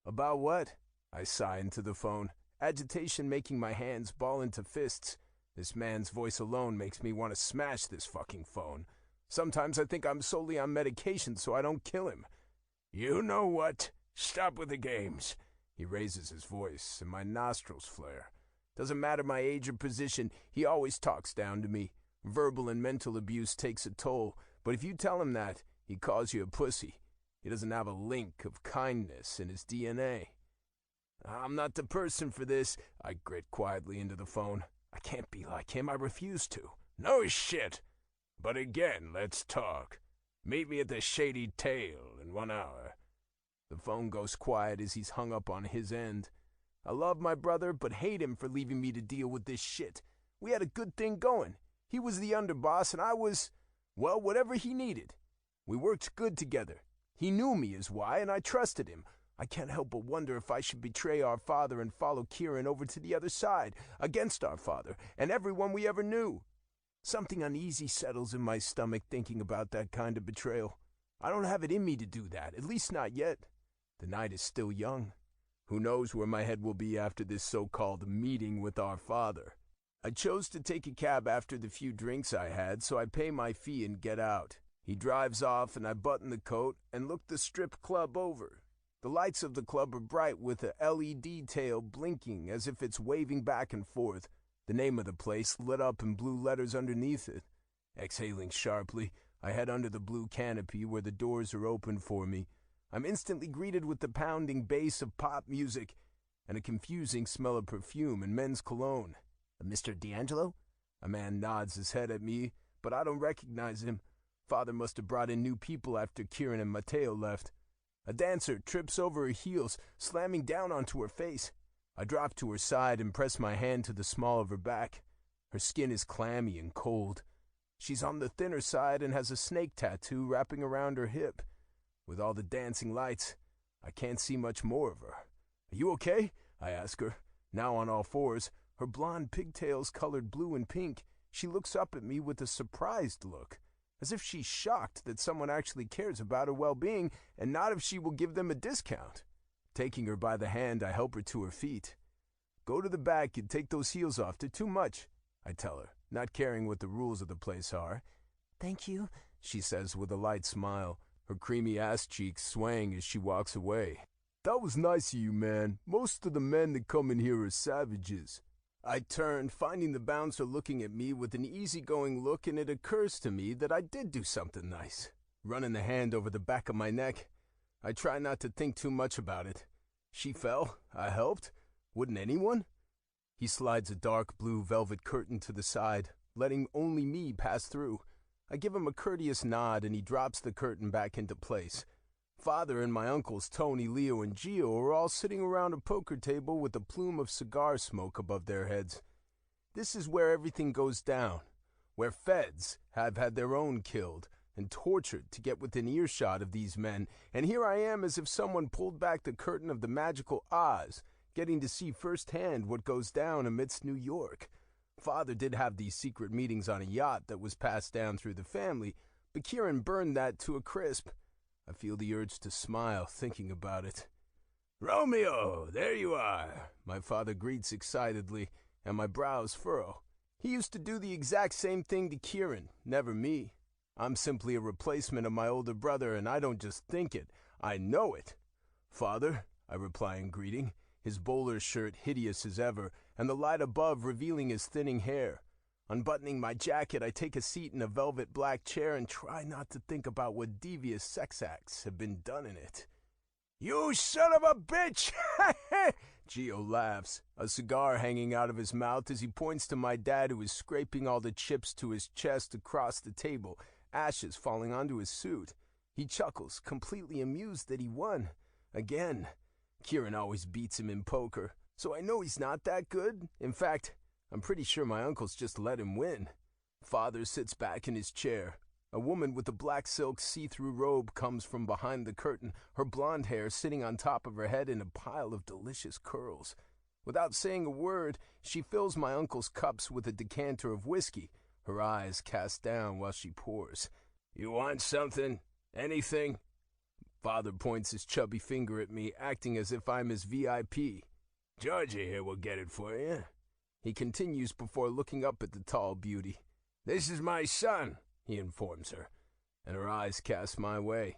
About what? I sigh into the phone, agitation making my hands ball into fists. This man's voice alone makes me want to smash this fucking phone. Sometimes I think I'm solely on medication so I don't kill him. "You know what? Stop with the games." He raises his voice, and my nostrils flare. Doesn't matter my age or position, he always talks down to me. Verbal and mental abuse takes a toll, but if you tell him that, he calls you a pussy. He doesn't have a link of kindness in his DNA. I'm not the person for this, I grit quietly into the phone. I can't be like him, I refuse to. "No shit. But again, let's talk. Meet me at the Shady Tail in 1 hour. The phone goes quiet as he's hung up on his end. I love my brother, but hate him for leaving me to deal with this shit. We had a good thing going. He was the underboss, and I was, well, whatever he needed. We worked good together. He knew me is why, and I trusted him. I can't help but wonder if I should betray our father and follow Kieran over to the other side, against our father, and everyone we ever knew. Something uneasy settles in my stomach thinking about that kind of betrayal. I don't have it in me to do that, at least not yet. The night is still young. Who knows where my head will be after this so-called meeting with our father. I chose to take a cab after the few drinks I had, so I pay my fee and get out. He drives off and I button the coat and look the strip club over. The lights of the club are bright with a LED tail blinking as if it's waving back and forth. The name of the place lit up in blue letters underneath it. Exhaling sharply, I head under the blue canopy where the doors are open for me. I'm instantly greeted with the pounding bass of pop music and a confusing smell of perfume and men's cologne. Mr. D'Angelo? A man nods his head at me, but I don't recognize him. Father must have brought in new people after Kieran and Mateo left. A dancer trips over her heels, slamming down onto her face. I drop to her side and press my hand to the small of her back. Her skin is clammy and cold. She's on the thinner side and has a snake tattoo wrapping around her hip. With all the dancing lights, I can't see much more of her. Are you okay? I ask her. Now on all fours, her blonde pigtails colored blue and pink, she looks up at me with a surprised look, as if she's shocked that someone actually cares about her well-being and not if she will give them a discount. Taking her by the hand, I help her to her feet. Go to the back and take those heels off. They're too much, I tell her, not caring what the rules of the place are. Thank you, she says with a light smile, her creamy ass cheeks swaying as she walks away. That was nice of you, man. Most of the men that come in here are savages. I turn, finding the bouncer looking at me with an easygoing look, and it occurs to me that I did do something nice. Running the hand over the back of my neck, I try not to think too much about it. She fell. I helped. Wouldn't anyone? He slides a dark blue velvet curtain to the side, letting only me pass through. I give him a courteous nod, and he drops the curtain back into place. Father and my uncles Tony, Leo, and Gio are all sitting around a poker table with a plume of cigar smoke above their heads. This is where everything goes down, where feds have had their own killed and tortured to get within earshot of these men, and here I am as if someone pulled back the curtain of the magical Oz, getting to see firsthand what goes down amidst New York. Father did have these secret meetings on a yacht that was passed down through the family, but Kieran burned that to a crisp. I feel the urge to smile thinking about it. Romeo, there you are, my father greets excitedly, and my brows furrow. He used to do the exact same thing to Kieran, never me. I'm simply a replacement of my older brother, and I don't just think it, I know it. Father, I reply in greeting, his bowler shirt hideous as ever, and the light above revealing his thinning hair. Unbuttoning my jacket, I take a seat in a velvet black chair and try not to think about what devious sex acts have been done in it. You son of a bitch! Gio laughs, a cigar hanging out of his mouth as he points to my dad, who is scraping all the chips to his chest across the table, ashes falling onto his suit. He chuckles, completely amused that he won. Again. Kieran always beats him in poker, so I know he's not that good. In fact, I'm pretty sure my uncles just let him win. Father sits back in his chair. A woman with a black silk see-through robe comes from behind the curtain, her blonde hair sitting on top of her head in a pile of delicious curls. Without saying a word, she fills my uncle's cups with a decanter of whiskey, her eyes cast down while she pours. You want something? Anything? Father points his chubby finger at me, acting as if I'm his VIP. Georgie here will get it for you. He continues before looking up at the tall beauty. This is my son, he informs her, and her eyes cast my way.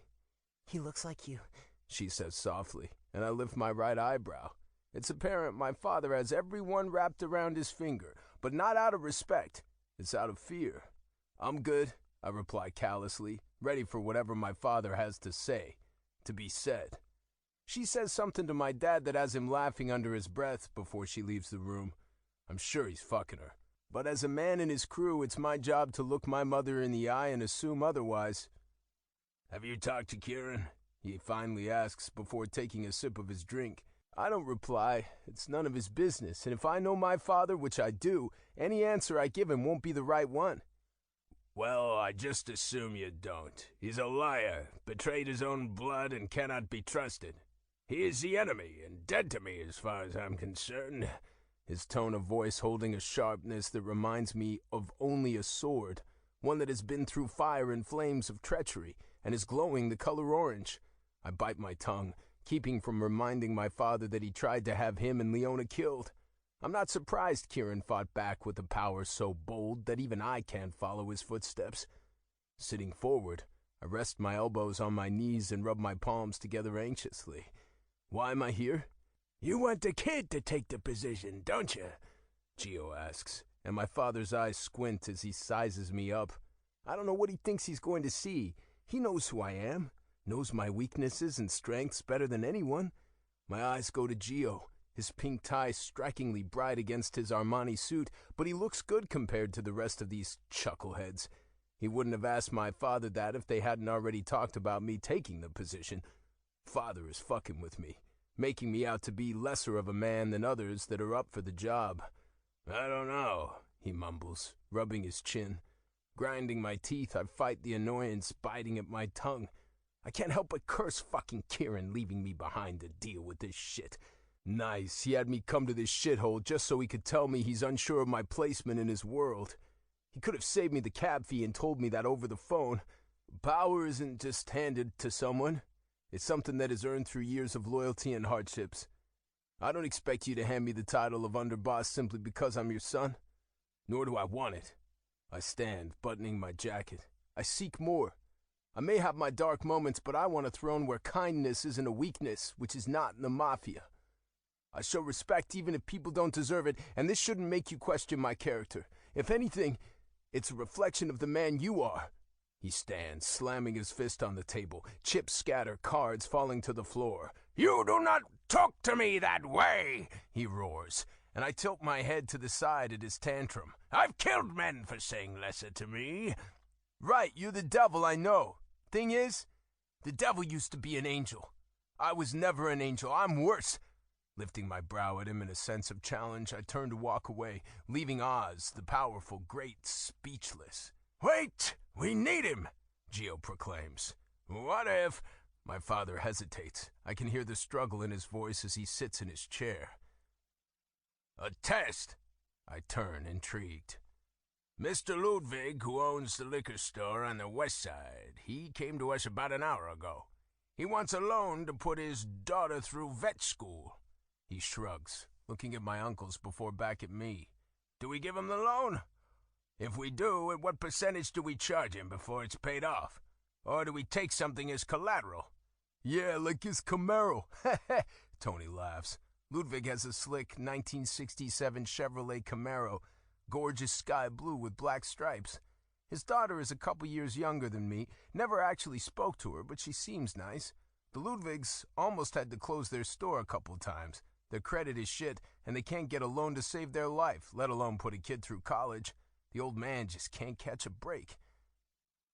He looks like you, she says softly, and I lift my right eyebrow. It's apparent my father has everyone wrapped around his finger, but not out of respect. It's out of fear. I'm good, I reply callously, ready for whatever my father has to say, to be said. She says something to my dad that has him laughing under his breath before she leaves the room. I'm sure he's fucking her. But as a man in his crew, it's my job to look my mother in the eye and assume otherwise. Have you talked to Kieran? He finally asks before taking a sip of his drink. I don't reply. It's none of his business, and if I know my father, which I do, any answer I give him won't be the right one. Well, I just assume you don't. He's a liar, betrayed his own blood, and cannot be trusted. He is the enemy, and dead to me as far as I'm concerned. His tone of voice holding a sharpness that reminds me of only a sword, one that has been through fire and flames of treachery, and is glowing the color orange. I bite my tongue, keeping from reminding my father that he tried to have him and Leona killed. I'm not surprised Kieran fought back with a power so bold that even I can't follow his footsteps. Sitting forward, I rest my elbows on my knees and rub my palms together anxiously. Why am I here? You want the kid to take the position, don't you? Gio asks, and my father's eyes squint as he sizes me up. I don't know what he thinks he's going to see. He knows who I am, knows my weaknesses and strengths better than anyone. My eyes go to Gio, his pink tie strikingly bright against his Armani suit, but he looks good compared to the rest of these chuckleheads. He wouldn't have asked my father that if they hadn't already talked about me taking the position. Father is fucking with me, making me out to be lesser of a man than others that are up for the job. I don't know, he mumbles, rubbing his chin. Grinding my teeth, I fight the annoyance biting at my tongue. I can't help but curse fucking Kieran leaving me behind to deal with this shit. Nice, he had me come to this shithole just so he could tell me he's unsure of my placement in his world. He could have saved me the cab fee and told me that over the phone. Power isn't just handed to someone. It's something that is earned through years of loyalty and hardships. I don't expect you to hand me the title of underboss simply because I'm your son. Nor do I want it. I stand, buttoning my jacket. I seek more. I may have my dark moments, but I want a throne where kindness isn't a weakness, which is not in the mafia. I show respect even if people don't deserve it, and this shouldn't make you question my character. If anything, it's a reflection of the man you are. He stands, slamming his fist on the table. Chips scatter, cards falling to the floor. You do not talk to me that way, he roars, and I tilt my head to the side at his tantrum. I've killed men for saying lesser to me. Right, you're the devil, I know. Thing is, the devil used to be an angel. I was never an angel, I'm worse. Lifting my brow at him in a sense of challenge, I turn to walk away, leaving Oz, the powerful, great, speechless. Wait! We need him! Gio proclaims. What if... My father hesitates. I can hear the struggle in his voice as he sits in his chair. A test! I turn, intrigued. Mr. Ludwig, who owns the liquor store on the west side, he came to us about an hour ago. He wants a loan to put his daughter through vet school. He shrugs, looking at my uncles before back at me. Do we give him the loan? If we do, at what percentage do we charge him before it's paid off? Or do we take something as collateral? Yeah, like his Camaro. Tony laughs. Ludwig has a slick 1967 Chevrolet Camaro, gorgeous sky blue with black stripes. His daughter is a couple years younger than me, never actually spoke to her, but she seems nice. The Ludwigs almost had to close their store a couple times. Their credit is shit, and they can't get a loan to save their life, let alone put a kid through college. The old man just can't catch a break.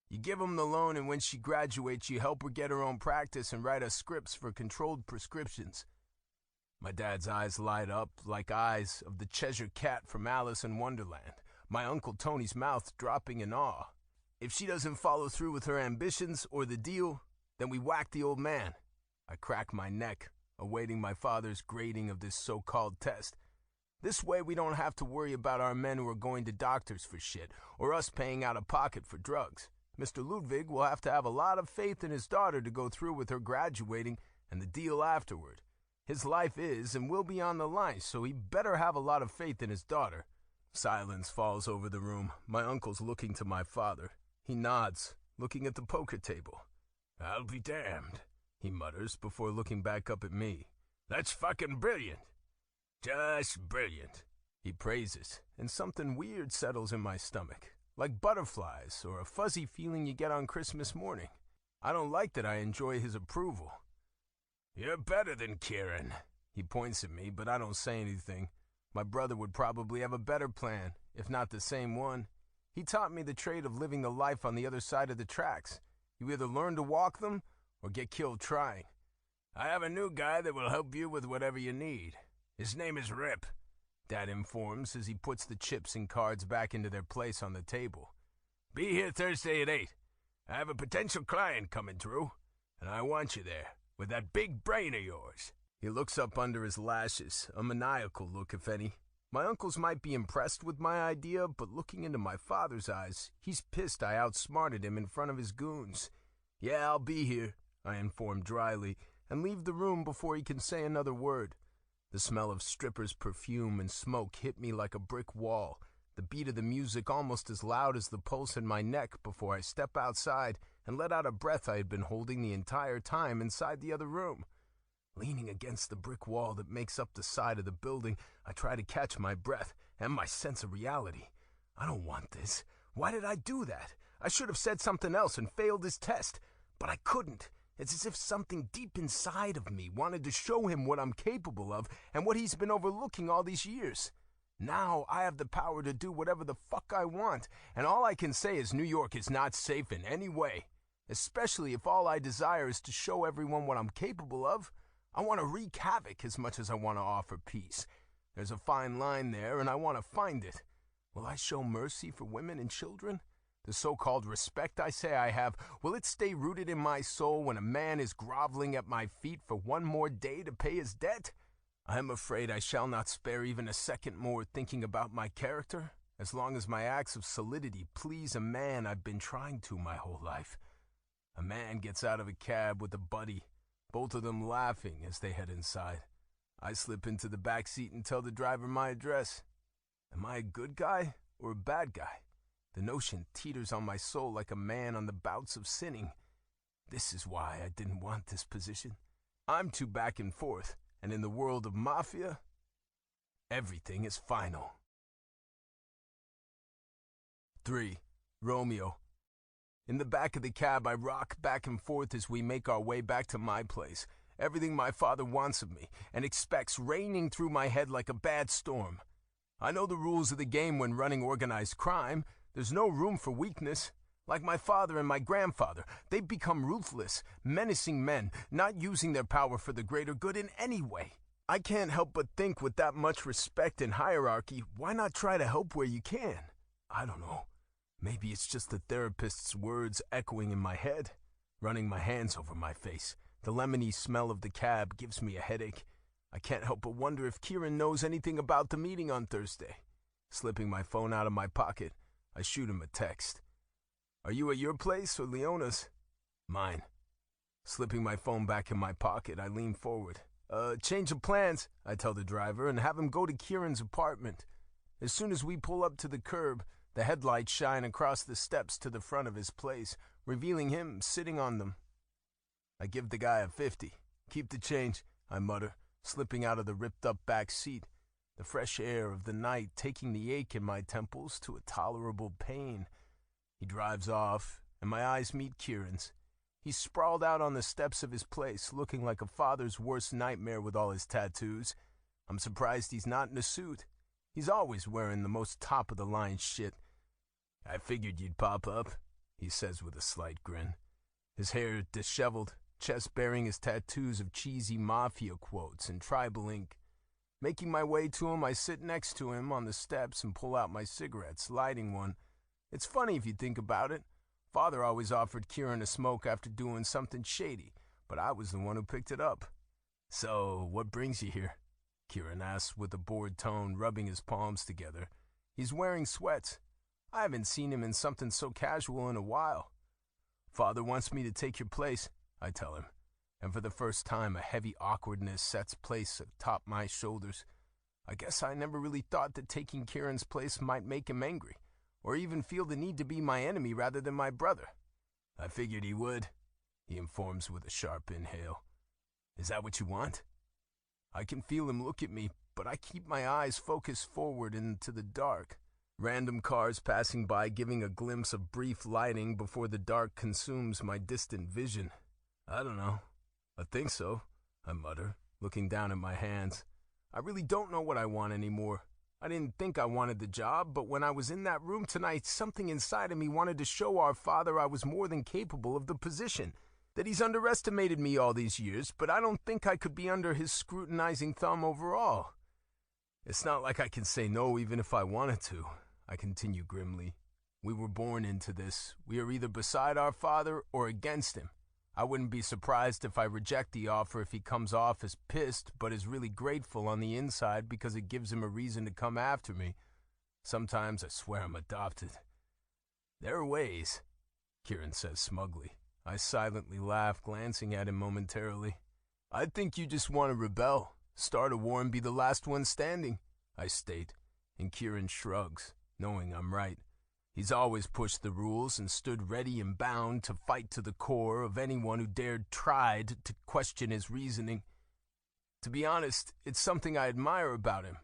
You give him the loan, and when she graduates, you help her get her own practice and write us scripts for controlled prescriptions. My dad's eyes light up like eyes of the Cheshire Cat from Alice in Wonderland, my Uncle Tony's mouth dropping in awe. If she doesn't follow through with her ambitions or the deal, then we whack the old man. I crack my neck, awaiting my father's grading of this so-called test. This way we don't have to worry about our men who are going to doctors for shit, or us paying out of pocket for drugs. Mr. Ludwig will have to have a lot of faith in his daughter to go through with her graduating and the deal afterward. His life is and will be on the line, so he better have a lot of faith in his daughter. Silence falls over the room, my uncle's looking to my father. He nods, looking at the poker table. I'll be damned, he mutters before looking back up at me. That's fucking brilliant. Just brilliant. He praises, and something weird settles in my stomach, like butterflies or a fuzzy feeling you get on Christmas morning. I don't like that I enjoy his approval. You're better than Kieran. He points at me, but I don't say anything. My brother would probably have a better plan, if not the same one. He taught me the trade of living the life on the other side of the tracks. You either learn to walk them or get killed trying. I have a new guy that will help you with whatever you need. His name is Rip, Dad informs as he puts the chips and cards back into their place on the table. Be here Thursday at 8. I have a potential client coming through, and I want you there, with that big brain of yours. He looks up under his lashes, a maniacal look if any. My uncles might be impressed with my idea, but looking into my father's eyes, he's pissed I outsmarted him in front of his goons. Yeah, I'll be here, I informed dryly, and leave the room before he can say another word. The smell of strippers' perfume and smoke hit me like a brick wall, the beat of the music almost as loud as the pulse in my neck before I step outside and let out a breath I had been holding the entire time inside the other room. Leaning against the brick wall that makes up the side of the building, I try to catch my breath and my sense of reality. I don't want this. Why did I do that? I should have said something else and failed his test, but I couldn't. It's as if something deep inside of me wanted to show him what I'm capable of and what he's been overlooking all these years. Now I have the power to do whatever the fuck I want, and all I can say is New York is not safe in any way, especially if all I desire is to show everyone what I'm capable of. I want to wreak havoc as much as I want to offer peace. There's a fine line there, and I want to find it. Will I show mercy for women and children? The so-called respect I say I have, will it stay rooted in my soul when a man is groveling at my feet for one more day to pay his debt? I am afraid I shall not spare even a second more thinking about my character, as long as my acts of solidity please a man I've been trying to my whole life. A man gets out of a cab with a buddy, both of them laughing as they head inside. I slip into the back seat and tell the driver my address. Am I a good guy or a bad guy? The notion teeters on my soul like a man on the bouts of sinning. This is why I didn't want this position. I'm too back and forth, and in the world of mafia, everything is final. 3. Romeo. In the back of the cab, I rock back and forth as we make our way back to my place. Everything my father wants of me and expects raining through my head like a bad storm. I know the rules of the game when running organized crime. There's no room for weakness. Like my father and my grandfather, they've become ruthless, menacing men, not using their power for the greater good in any way. I can't help but think with that much respect and hierarchy, why not try to help where you can? I don't know. Maybe it's just the therapist's words echoing in my head. Running my hands over my face, the lemony smell of the cab gives me a headache. I can't help but wonder if Kieran knows anything about the meeting on Thursday. Slipping my phone out of my pocket, I shoot him a text. Are you at your place or Leona's? Mine. Slipping my phone back in my pocket, I lean forward. Change of plans, I tell the driver, and have him go to Kieran's apartment. As soon as we pull up to the curb, the headlights shine across the steps to the front of his place, revealing him sitting on them. I give the guy a 50. Keep the change, I mutter, slipping out of the ripped-up back seat, the fresh air of the night taking the ache in my temples to a tolerable pain. He drives off, and my eyes meet Kieran's. He's sprawled out on the steps of his place, looking like a father's worst nightmare with all his tattoos. I'm surprised he's not in a suit. He's always wearing the most top-of-the-line shit. I figured you'd pop up, he says with a slight grin. His hair disheveled, chest bearing his tattoos of cheesy mafia quotes in tribal ink. Making my way to him, I sit next to him on the steps and pull out my cigarettes, lighting one. It's funny if you think about it. Father always offered Kieran a smoke after doing something shady, but I was the one who picked it up. So, what brings you here? Kieran asks with a bored tone, rubbing his palms together. He's wearing sweats. I haven't seen him in something so casual in a while. Father wants me to take your place, I tell him, and for the first time a heavy awkwardness sets place atop my shoulders. I guess I never really thought that taking Kieran's place might make him angry, or even feel the need to be my enemy rather than my brother. I figured he would, he informs with a sharp inhale. Is that what you want? I can feel him look at me, but I keep my eyes focused forward into the dark. Random cars passing by giving a glimpse of brief lighting before the dark consumes my distant vision. I don't know. I think so, I mutter, looking down at my hands. I really don't know what I want anymore. I didn't think I wanted the job, but when I was in that room tonight, something inside of me wanted to show our father I was more than capable of the position. That he's underestimated me all these years, but I don't think I could be under his scrutinizing thumb overall. It's not like I can say no even if I wanted to, I continue grimly. We were born into this. We are either beside our father or against him. I wouldn't be surprised if I reject the offer if he comes off as pissed but is really grateful on the inside because it gives him a reason to come after me. Sometimes I swear I'm adopted. There are ways, Kieran says smugly. I silently laugh, glancing at him momentarily. I think you just want to rebel, start a war and be the last one standing, I state, and Kieran shrugs, knowing I'm right. He's always pushed the rules and stood ready and bound to fight to the core of anyone who dared tried to question his reasoning. To be honest, it's something I admire about him.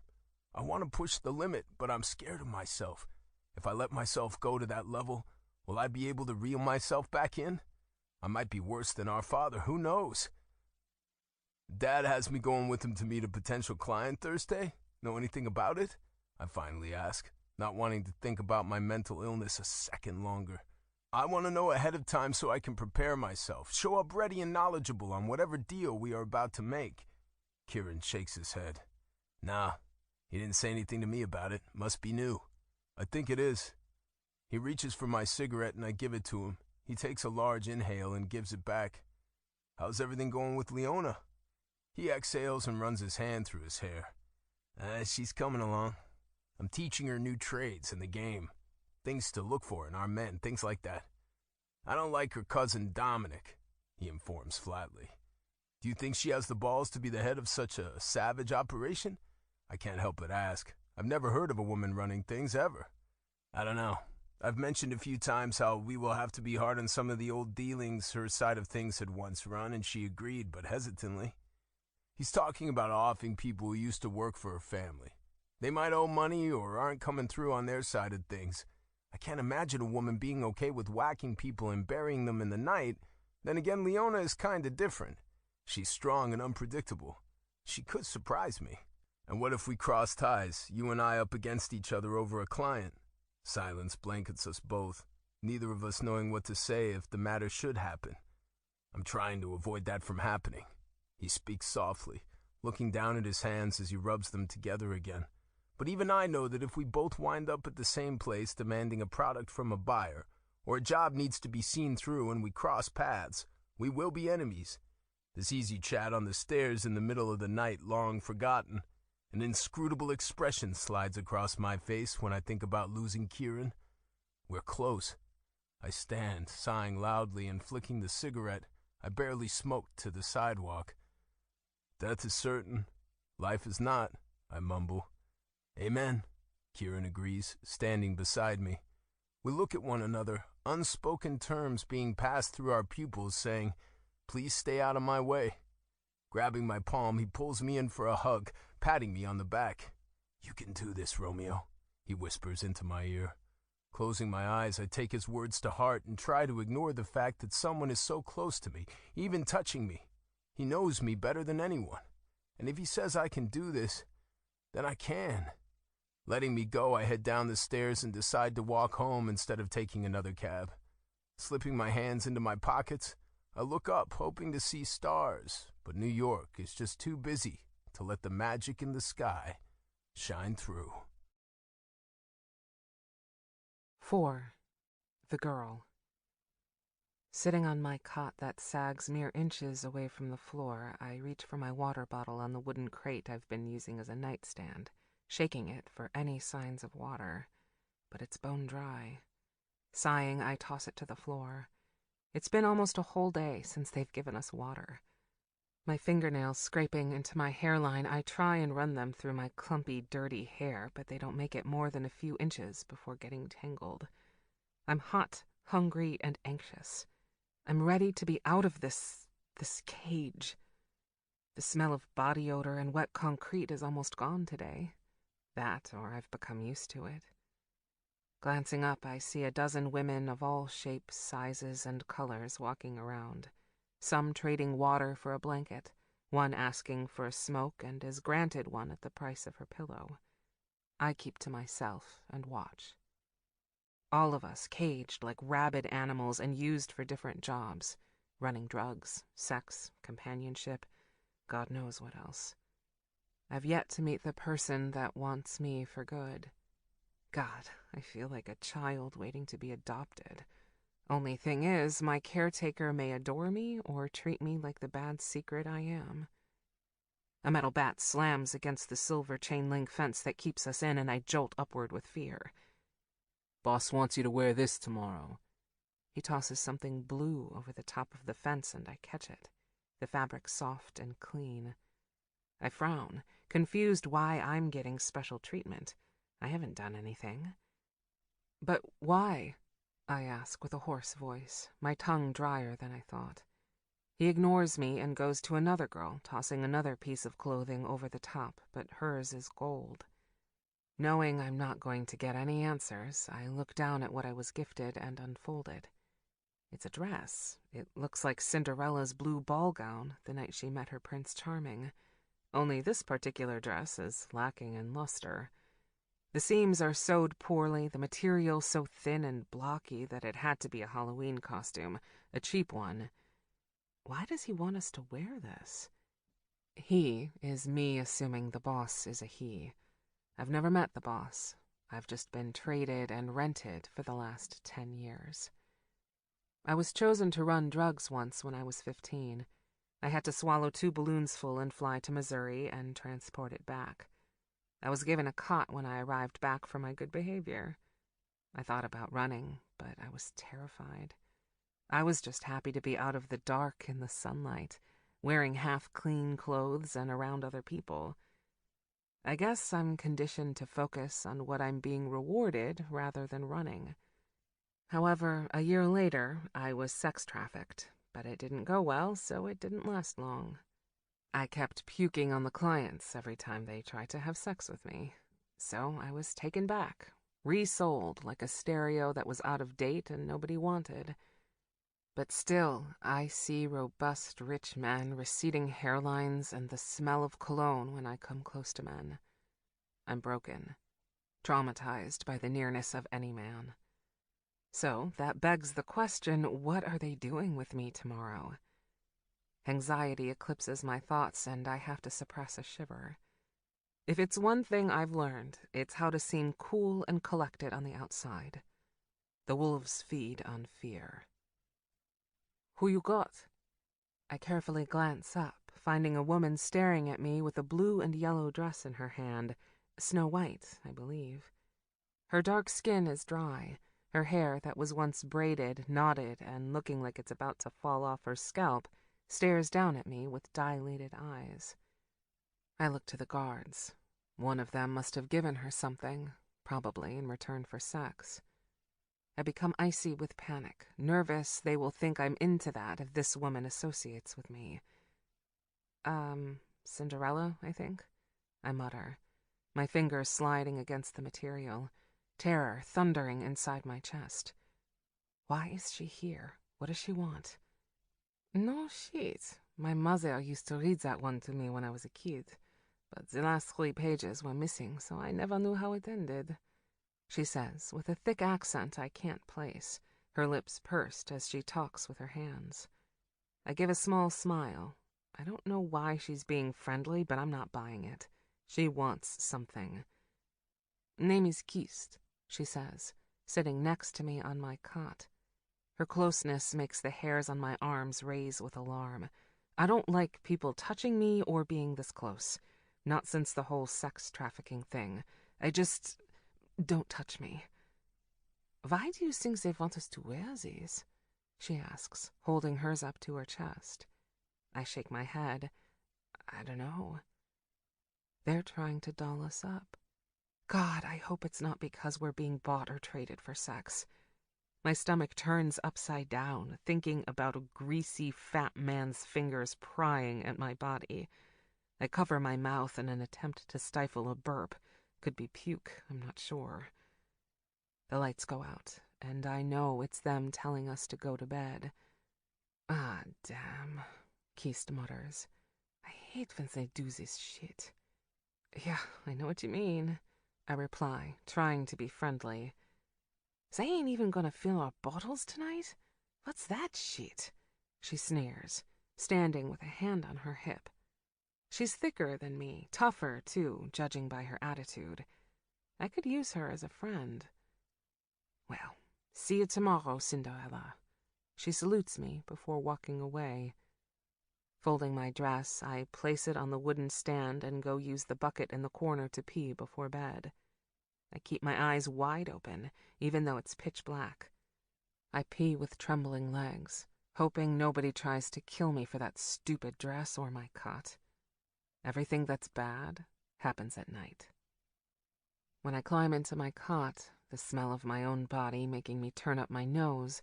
I want to push the limit, but I'm scared of myself. If I let myself go to that level, will I be able to reel myself back in? I might be worse than our father, who knows? Dad has me going with him to meet a potential client Thursday. Know anything about it? I finally ask, not wanting to think about my mental illness a second longer. I want to know ahead of time so I can prepare myself, show up ready and knowledgeable on whatever deal we are about to make. Kieran shakes his head. Nah, he didn't say anything to me about it. Must be new. I think it is. He reaches for my cigarette and I give it to him. He takes a large inhale and gives it back. How's everything going with Leona? He exhales and runs his hand through his hair. She's coming along. I'm teaching her new trades in the game. Things to look for in our men, things like that. I don't like her cousin Dominic, he informs flatly. Do you think she has the balls to be the head of such a savage operation? I can't help but ask. I've never heard of a woman running things, ever. I don't know. I've mentioned a few times how we will have to be hard on some of the old dealings her side of things had once run, and she agreed, but hesitantly. He's talking about offing people who used to work for her family. They might owe money or aren't coming through on their side of things. I can't imagine a woman being okay with whacking people and burying them in the night. Then again, Leona is kinda different. She's strong and unpredictable. She could surprise me. And what if we cross ties, you and I up against each other over a client? Silence blankets us both, neither of us knowing what to say if the matter should happen. I'm trying to avoid that from happening. He speaks softly, looking down at his hands as he rubs them together again. But even I know that if we both wind up at the same place demanding a product from a buyer, or a job needs to be seen through and we cross paths, we will be enemies. This easy chat on the stairs in the middle of the night long forgotten. An inscrutable expression slides across my face when I think about losing Kieran. We're close. I stand, sighing loudly and flicking the cigarette I barely smoked to the sidewalk. Death is certain. Life is not, I mumble. Amen, Kieran agrees, standing beside me. We look at one another, unspoken terms being passed through our pupils saying, please stay out of my way. Grabbing my palm, he pulls me in for a hug, patting me on the back. You can do this, Romeo, he whispers into my ear. Closing my eyes, I take his words to heart and try to ignore the fact that someone is so close to me, even touching me. He knows me better than anyone, and if he says I can do this, then I can. Letting me go, I head down the stairs and decide to walk home instead of taking another cab. Slipping my hands into my pockets, I look up, hoping to see stars, but New York is just too busy to let the magic in the sky shine through. 4. The Girl. Sitting on my cot that sags mere inches away from the floor, I reach for my water bottle on the wooden crate I've been using as a nightstand, shaking it for any signs of water, but it's bone dry. Sighing, I toss it to the floor. It's been almost a whole day since they've given us water. My fingernails scraping into my hairline, I try and run them through my clumpy, dirty hair, but they don't make it more than a few inches before getting tangled. I'm hot, hungry, and anxious. I'm ready to be out of this cage. The smell of body odor and wet concrete is almost gone today. That, or I've become used to it. Glancing up, I see a dozen women of all shapes, sizes, and colors walking around. Some trading water for a blanket, one asking for a smoke and is granted one at the price of her pillow. I keep to myself and watch. All of us caged like rabid animals and used for different jobs, running drugs, sex, companionship, God knows what else. I've yet to meet the person that wants me for good. God, I feel like a child waiting to be adopted. Only thing is, my caretaker may adore me or treat me like the bad secret I am. A metal bat slams against the silver chain-link fence that keeps us in, and I jolt upward with fear. Boss wants you to wear this tomorrow. He tosses something blue over the top of the fence, and I catch it. the fabric soft and clean. I frown, confused why I'm getting special treatment. I haven't done anything. But why? I ask with a hoarse voice, my tongue drier than I thought. He ignores me and goes to another girl, tossing another piece of clothing over the top, but hers is gold. Knowing I'm not going to get any answers, I look down at what I was gifted and unfolded. It's a dress. It looks like Cinderella's blue ball gown the night she met her Prince Charming. Only this particular dress is lacking in luster. The seams are sewed poorly, the material so thin and blocky that it had to be a Halloween costume, a cheap one. Why does he want us to wear this? He is me assuming the boss is a he. I've never met the boss. I've just been traded and rented for the last 10 years. I was chosen to run drugs once when I was 15. I had to swallow 2 balloons full and fly to Missouri and transport it back. I was given a cot when I arrived back for my good behavior. I thought about running, but I was terrified. I was just happy to be out of the dark in the sunlight, wearing half-clean clothes and around other people. I guess I'm conditioned to focus on what I'm being rewarded rather than running. However, a year later, I was sex trafficked, but it didn't go well, so it didn't last long. I kept puking on the clients every time they tried to have sex with me. So I was taken back, resold like a stereo that was out of date and nobody wanted. But still, I see robust, rich men, receding hairlines, and the smell of cologne when I come close to men. I'm broken, traumatized by the nearness of any man. So that begs the question, what are they doing with me tomorrow? Anxiety eclipses my thoughts, and I have to suppress a shiver. If it's one thing I've learned, it's how to seem cool and collected on the outside. The wolves feed on fear. Who you got? I carefully glance up, finding a woman staring at me with a blue and yellow dress in her hand, Snow White, I believe. Her dark skin is dry, her hair that was once braided, knotted, and looking like it's about to fall off her scalp, stares down at me with dilated eyes. I look to the guards. One of them must have given her something, probably in return for sex. I become icy with panic, nervous they will think I'm into that if this woman associates with me. Cinderella, I think? I mutter, my fingers sliding against the material, terror thundering inside my chest. Why is she here? What does she want? No shit. My mother used to read that one to me when I was a kid, but the last 3 pages were missing, so I never knew how it ended. She says, with a thick accent I can't place, her lips pursed as she talks with her hands. I give a small smile. I don't know why she's being friendly, but I'm not buying it. She wants something. Name is Kist, she says, sitting next to me on my cot. Her closeness makes the hairs on my arms raise with alarm. I don't like people touching me or being this close. Not since the whole sex trafficking thing. Don't touch me. Why do you think they want us to wear these? She asks, holding hers up to her chest. I shake my head. I don't know. They're trying to doll us up. God, I hope it's not because we're being bought or traded for sex. My stomach turns upside down, thinking about a greasy, fat man's fingers prying at my body. I cover my mouth in an attempt to stifle a burp. Could be puke, I'm not sure. The lights go out, and I know it's them telling us to go to bed. Ah, damn, Kist mutters. I hate when they do this shit. Yeah, I know what you mean, I reply, trying to be friendly. They ain't even gonna fill our bottles tonight? What's that shit? She sneers, standing with a hand on her hip. She's thicker than me, tougher, too, judging by her attitude. I could use her as a friend. Well, see you tomorrow, Cinderella. She salutes me before walking away. Folding my dress, I place it on the wooden stand and go use the bucket in the corner to pee before bed. I keep my eyes wide open, even though it's pitch black. I pee with trembling legs, hoping nobody tries to kill me for that stupid dress or my cot. Everything that's bad happens at night. When I climb into my cot, the smell of my own body making me turn up my nose,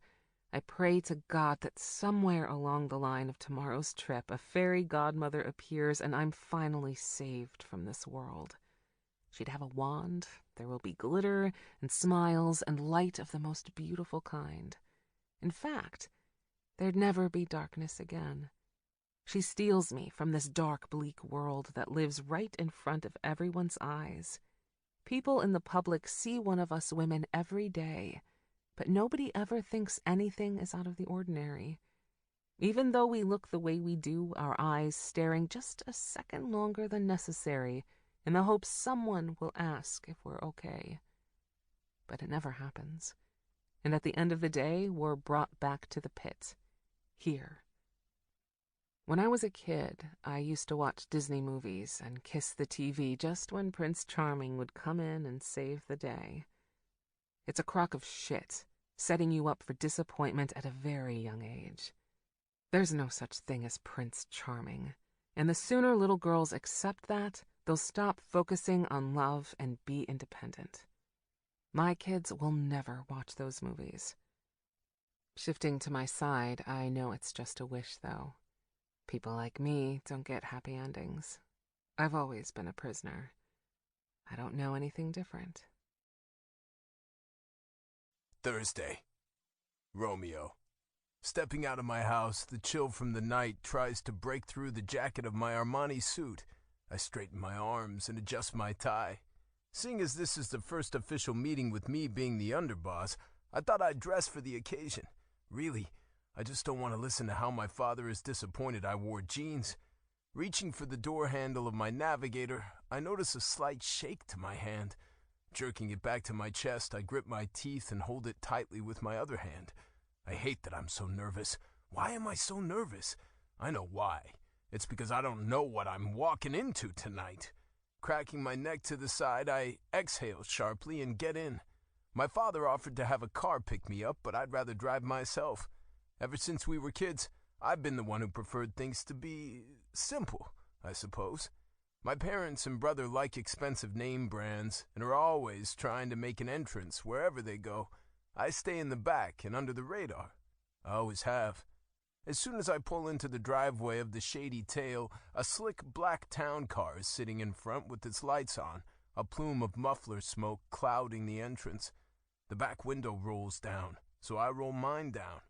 I pray to God that somewhere along the line of tomorrow's trip, a fairy godmother appears and I'm finally saved from this world. She'd have a wand, there will be glitter and smiles and light of the most beautiful kind. In fact, there'd never be darkness again. She steals me from this dark, bleak world that lives right in front of everyone's eyes. People in the public see one of us women every day, but nobody ever thinks anything is out of the ordinary. Even though we look the way we do, our eyes staring just a second longer than necessary, in the hope someone will ask if we're okay. But it never happens. And at the end of the day, we're brought back to the pit. Here. When I was a kid, I used to watch Disney movies and kiss the TV just when Prince Charming would come in and save the day. It's a crock of shit, setting you up for disappointment at a very young age. There's no such thing as Prince Charming, and the sooner little girls accept that, they'll stop focusing on love and be independent. My kids will never watch those movies. Shifting to my side, I know it's just a wish, though. People like me don't get happy endings. I've always been a prisoner. I don't know anything different. Thursday. Romeo. Stepping out of my house, the chill from the night tries to break through the jacket of my Armani suit. I straighten my arms and adjust my tie. Seeing as this is the first official meeting with me being the underboss, I thought I'd dress for the occasion. Really, I just don't want to listen to how my father is disappointed I wore jeans. Reaching for the door handle of my Navigator, I notice a slight shake to my hand. Jerking it back to my chest, I grip my teeth and hold it tightly with my other hand. I hate that I'm so nervous. Why am I so nervous? I know why. It's because I don't know what I'm walking into tonight. Cracking my neck to the side, I exhale sharply and get in. My father offered to have a car pick me up, but I'd rather drive myself. Ever since we were kids, I've been the one who preferred things to be simple, I suppose. My parents and brother like expensive name brands and are always trying to make an entrance wherever they go. I stay in the back and under the radar. I always have. As soon as I pull into the driveway of the Shady Tail, a slick black town car is sitting in front with its lights on, a plume of muffler smoke clouding the entrance. The back window rolls down, so I roll mine down.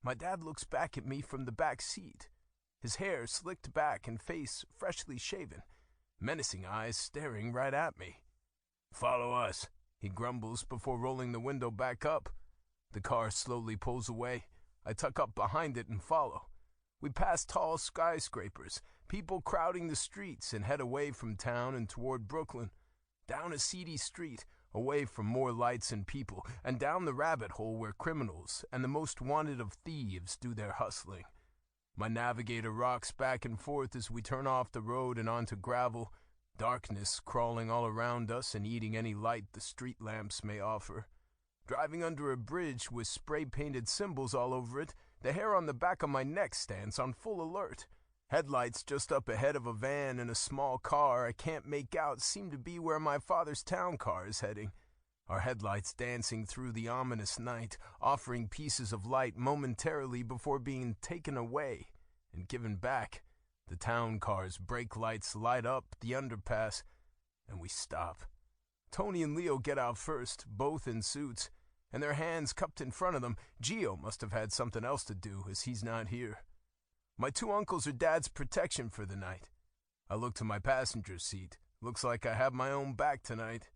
My dad looks back at me from the back seat, his hair slicked back and face freshly shaven, menacing eyes staring right at me. "Follow us," he grumbles before rolling the window back up. The car slowly pulls away. I tuck up behind it and follow. We pass tall skyscrapers, people crowding the streets, and head away from town and toward Brooklyn. Down a seedy street, away from more lights and people, and down the rabbit hole where criminals and the most wanted of thieves do their hustling. My Navigator rocks back and forth as we turn off the road and onto gravel, darkness crawling all around us and eating any light the street lamps may offer. Driving under a bridge with spray-painted symbols all over it, the hair on the back of my neck stands on full alert. Headlights just up ahead of a van and a small car I can't make out seem to be where my father's town car is heading. Our headlights dancing through the ominous night, offering pieces of light momentarily before being taken away and given back. The town car's brake lights light up the underpass, and we stop. Tony and Leo get out first, both in suits, and their hands cupped in front of them. Gio must have had something else to do, as he's not here. My two uncles are Dad's protection for the night. I look to my passenger seat. Looks like I have my own back tonight.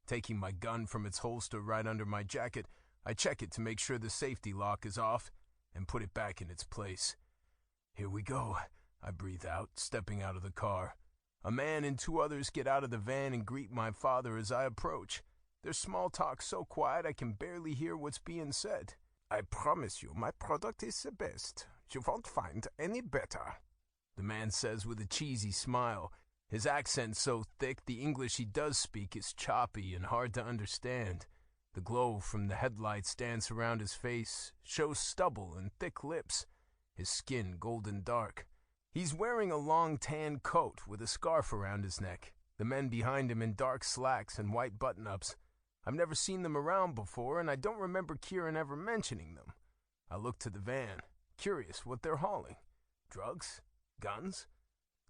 Taking my gun from its holster right under my jacket, I check it to make sure the safety lock is off and put it back in its place. "Here we go," I breathe out, stepping out of the car. A man and two others get out of the van and greet my father as I approach. Their small talk so quiet I can barely hear what's being said. "I promise you my product is the best. You won't find any better," the man says with a cheesy smile. His accent so thick the English he does speak is choppy and hard to understand. The glow from the headlights dance around his face, shows stubble and thick lips. his skin golden dark. He's wearing a long tan coat with a scarf around his neck, the men behind him in dark slacks and white button-ups. I've never seen them around before, and I don't remember Kieran ever mentioning them. I look to the van, curious what they're hauling. Drugs? Guns?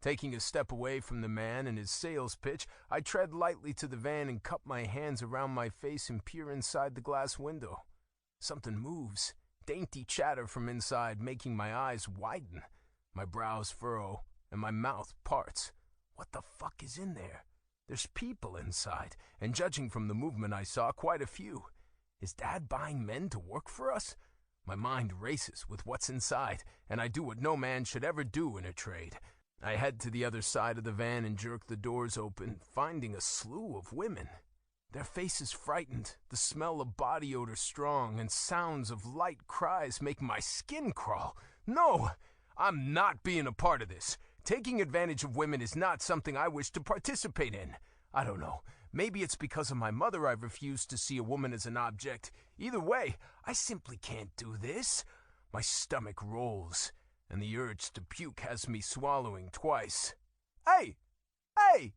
Taking a step away from the man and his sales pitch, I tread lightly to the van and cup my hands around my face and peer inside the glass window. Something moves, dainty chatter from inside making my eyes widen. My brows furrow and my mouth parts. What the fuck is in there? There's people inside, and judging from the movement I saw, quite a few. Is Dad buying men to work for us? My mind races with what's inside, and I do what no man should ever do in a trade. I head to the other side of the van and jerk the doors open, finding a slew of women. Their faces frightened, the smell of body odor strong, and sounds of light cries make my skin crawl. No, I'm not being a part of this. Taking advantage of women is not something I wish to participate in. I don't know. Maybe it's because of my mother I've refused to see a woman as an object. Either way, I simply can't do this. My stomach rolls, and the urge to puke has me swallowing twice. Hey! Hey!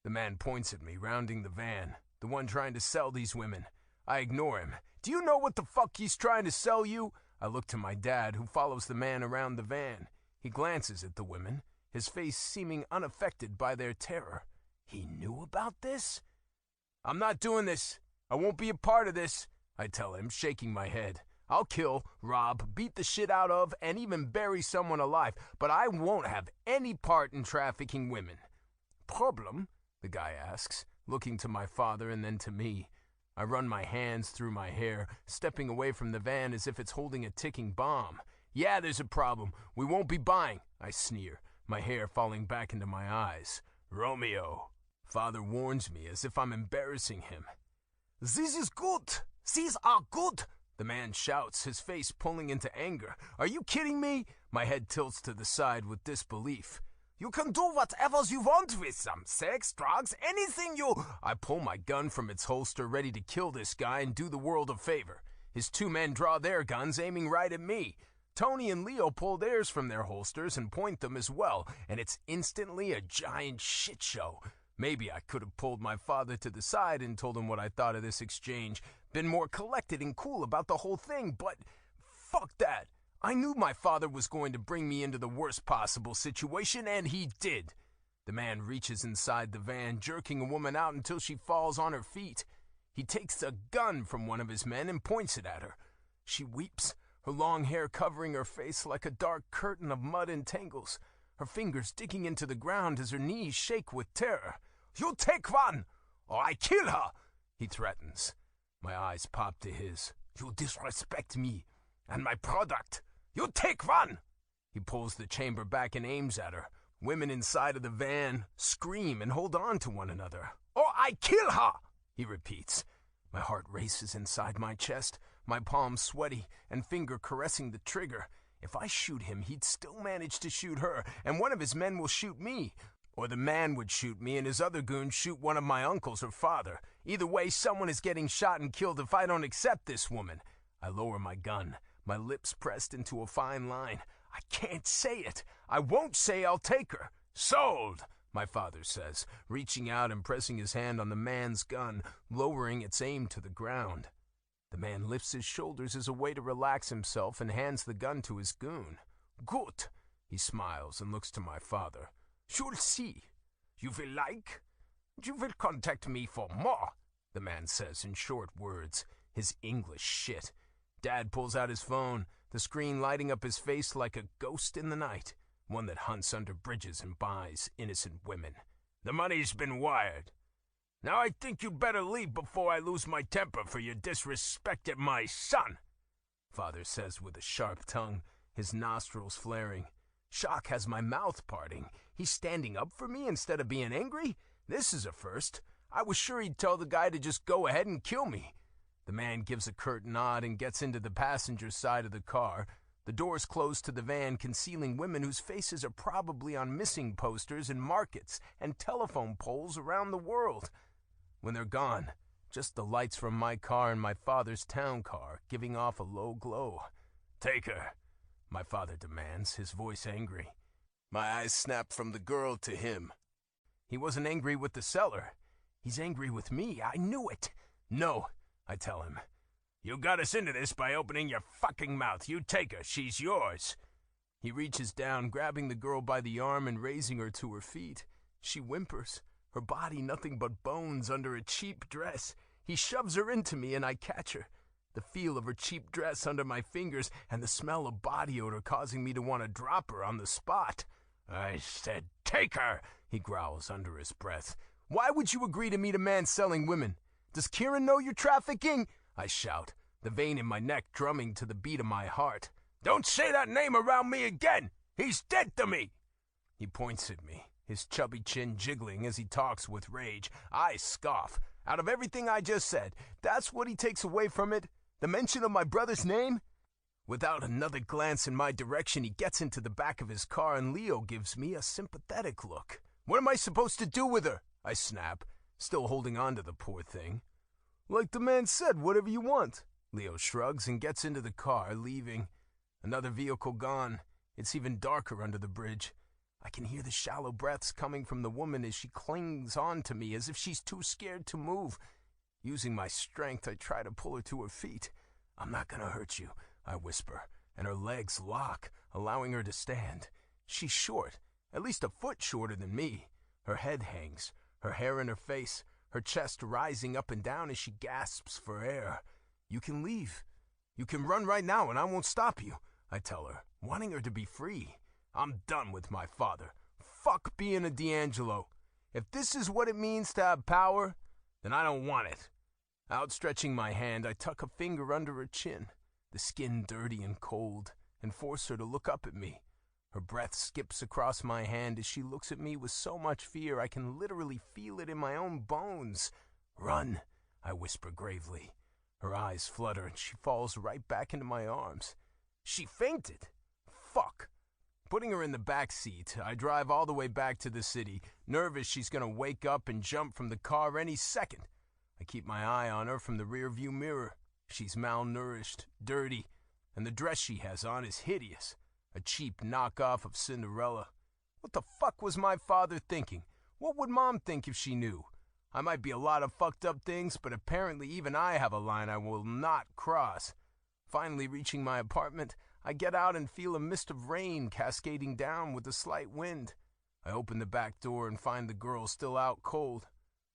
The man points at me, rounding the van, the one trying to sell these women. I ignore him. Do you know what the fuck he's trying to sell you? I look to my dad, who follows the man around the van. He glances at the women, his face seeming unaffected by their terror. He knew about this? I'm not doing this. I won't be a part of this, I tell him, shaking my head. I'll kill, rob, beat the shit out of, and even bury someone alive, but I won't have any part in trafficking women. Problem? The guy asks, looking to my father and then to me. I run my hands through my hair, stepping away from the van as if it's holding a ticking bomb. Yeah, there's a problem. We won't be buying, I sneer, my hair falling back into my eyes. Romeo. Father warns me as if I'm embarrassing him. This is good. These are good. The man shouts, his face pulling into anger. Are you kidding me? My head tilts to the side with disbelief. You can do whatever you want with them. Sex, drugs, anything you... I pull my gun from its holster, ready to kill this guy and do the world a favor. His two men draw their guns, aiming right at me. Tony and Leo pull theirs from their holsters and point them as well, and it's instantly a giant shit show. Maybe I could have pulled my father to the side and told him what I thought of this exchange, been more collected and cool about the whole thing, but fuck that. I knew my father was going to bring me into the worst possible situation, and he did. The man reaches inside the van, jerking a woman out until she falls on her feet. He takes a gun from one of his men and points it at her. She weeps, her long hair covering her face like a dark curtain of mud and tangles, her fingers digging into the ground as her knees shake with terror. You take one, or I kill her, he threatens. My eyes pop to his. You disrespect me and my product. You take one! He pulls the chamber back and aims at her. Women inside of the van scream and hold on to one another. Or I kill her, he repeats. My heart races inside my chest, my palms sweaty and finger caressing the trigger. If I shoot him, he'd still manage to shoot her, and one of his men will shoot me. Or the man would shoot me and his other goons shoot one of my uncles or father. Either way, someone is getting shot and killed if I don't accept this woman. I lower my gun, my lips pressed into a fine line. I can't say it. I won't say I'll take her. Sold, my father says, reaching out and pressing his hand on the man's gun, lowering its aim to the ground. The man lifts his shoulders as a way to relax himself and hands the gun to his goon. Good, he smiles and looks to my father. You'll see. You will like? You will contact me for more, the man says in short words, his English shit. Dad pulls out his phone, the screen lighting up his face like a ghost in the night, one that hunts under bridges and buys innocent women. The money's been wired. Now I think you'd better leave before I lose my temper for your disrespect at my son, Father says with a sharp tongue, his nostrils flaring. Shock has my mouth parting. He's standing up for me instead of being angry? This is a first. I was sure he'd tell the guy to just go ahead and kill me. The man gives a curt nod and gets into the passenger side of the car. The doors close to the van, concealing women whose faces are probably on missing posters in markets and telephone poles around the world. When they're gone, just the lights from my car and my father's town car giving off a low glow. Take her. my father demands, his voice angry. My eyes snap from the girl to him. He wasn't angry with the seller. He's angry with me. I knew it. No, I tell him. You got us into this by opening your fucking mouth. You take her. She's yours. He reaches down, grabbing the girl by the arm and raising her to her feet. She whimpers, her body nothing but bones under a cheap dress. He shoves her into me and I catch her. The feel of her cheap dress under my fingers and the smell of body odor causing me to want to drop her on the spot. I said, take her, he growls under his breath. Why would you agree to meet a man selling women? Does Kieran know you're trafficking? I shout, the vein in my neck drumming to the beat of my heart. Don't say that name around me again! He's dead to me! He points at me, his chubby chin jiggling as he talks with rage. I scoff. Out of everything I just said, that's what he takes away from it? The mention of my brother's name? Without another glance in my direction, he gets into the back of his car and Leo gives me a sympathetic look. What am I supposed to do with her? I snap, still holding on to the poor thing. Like the man said, whatever you want. Leo shrugs and gets into the car, leaving. Another vehicle gone. It's even darker under the bridge. I can hear the shallow breaths coming from the woman as she clings on to me as if she's too scared to move. Using my strength, I try to pull her to her feet. I'm not gonna hurt you, I whisper, and her legs lock, allowing her to stand. She's short, at least a foot shorter than me. Her head hangs, her hair in her face, her chest rising up and down as she gasps for air. You can leave. You can run right now and I won't stop you, I tell her, wanting her to be free. I'm done with my father. Fuck being a D'Angelo. If this is what it means to have power, then I don't want it. Outstretching my hand, I tuck a finger under her chin, the skin dirty and cold, and force her to look up at me. Her breath skips across my hand as she looks at me with so much fear I can literally feel it in my own bones. Run, I whisper gravely. Her eyes flutter and she falls right back into my arms. She fainted. Fuck. Putting her in the back seat, I drive all the way back to the city, nervous she's gonna wake up and jump from the car any second. I keep my eye on her from the rearview mirror. She's malnourished, dirty, and the dress she has on is hideous. A cheap knockoff of Cinderella. What the fuck was my father thinking? What would Mom think if she knew? I might be a lot of fucked up things, but apparently even I have a line I will not cross. Finally reaching my apartment, I get out and feel a mist of rain cascading down with a slight wind. I open the back door and find the girl still out cold.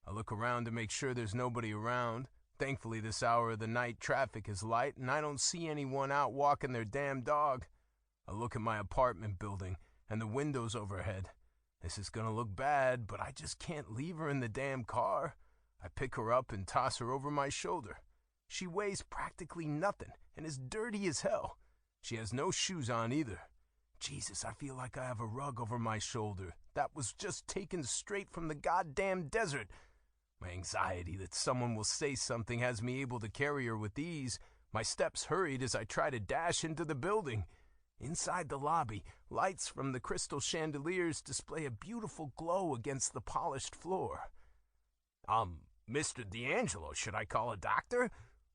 I look around to make sure there's nobody around. Thankfully, this hour of the night traffic is light and I don't see anyone out walking their damn dog. I look at my apartment building and the windows overhead. This is gonna look bad, but I just can't leave her in the damn car. I pick her up and toss her over my shoulder. She weighs practically nothing and is dirty as hell. She has no shoes on either. Jesus, I feel like I have a rug over my shoulder. That was just taken straight from the goddamn desert. My anxiety that someone will say something has me able to carry her with ease. My steps hurried as I try to dash into the building. Inside the lobby, lights from the crystal chandeliers display a beautiful glow against the polished floor. Mr. D'Angelo, should I call a doctor?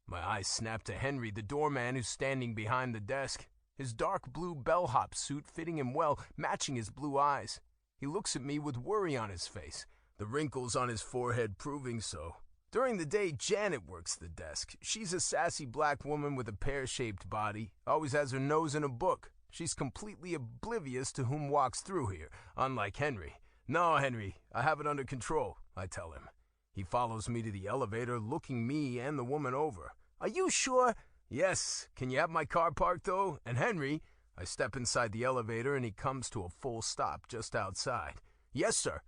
My eyes snap to Henry, the doorman who's standing behind the desk. His dark blue bellhop suit fitting him well, matching his blue eyes. He looks at me with worry on his face, the wrinkles on his forehead proving so. During the day, Janet works the desk. She's a sassy black woman with a pear-shaped body, always has her nose in a book. She's completely oblivious to whom walks through here, unlike Henry. No, Henry, I have it under control, I tell him. He follows me to the elevator, looking me and the woman over. Are you sure? Yes. Can you have my car parked, though? And Henry, I step inside the elevator and he comes to a full stop just outside. Yes, sir.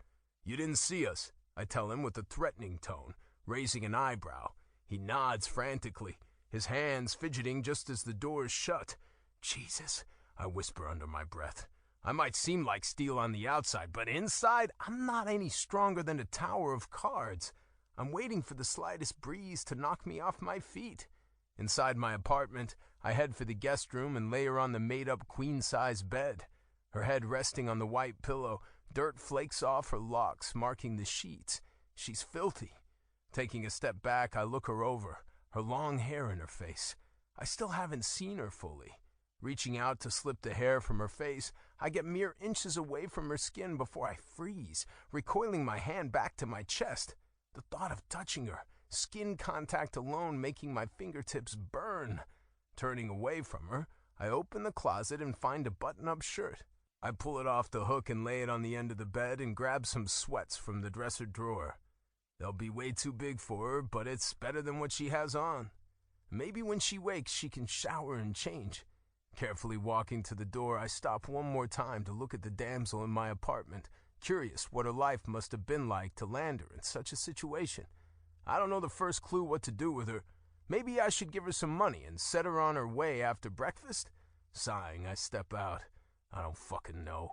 You didn't see us, I tell him with a threatening tone, raising an eyebrow. He nods frantically, his hands fidgeting just as the door is shut. Jesus, I whisper under my breath. I might seem like steel on the outside, but inside, I'm not any stronger than a tower of cards. I'm waiting for the slightest breeze to knock me off my feet. Inside my apartment, I head for the guest room and lay her on the made-up queen-size bed. Her head resting on the white pillow, dirt flakes off her locks, marking the sheets. She's filthy. Taking a step back, I look her over, her long hair in her face. I still haven't seen her fully. Reaching out to slip the hair from her face, I get mere inches away from her skin before I freeze, recoiling my hand back to my chest. The thought of touching her, skin contact alone making my fingertips burn. Turning away from her, I open the closet and find a button-up shirt. I pull it off the hook and lay it on the end of the bed and grab some sweats from the dresser drawer. They'll be way too big for her, but it's better than what she has on. Maybe when she wakes, she can shower and change. Carefully walking to the door, I stop one more time to look at the damsel in my apartment, curious what her life must have been like to land her in such a situation. I don't know the first clue what to do with her. Maybe I should give her some money and set her on her way after breakfast? Sighing, I step out. I don't fucking know.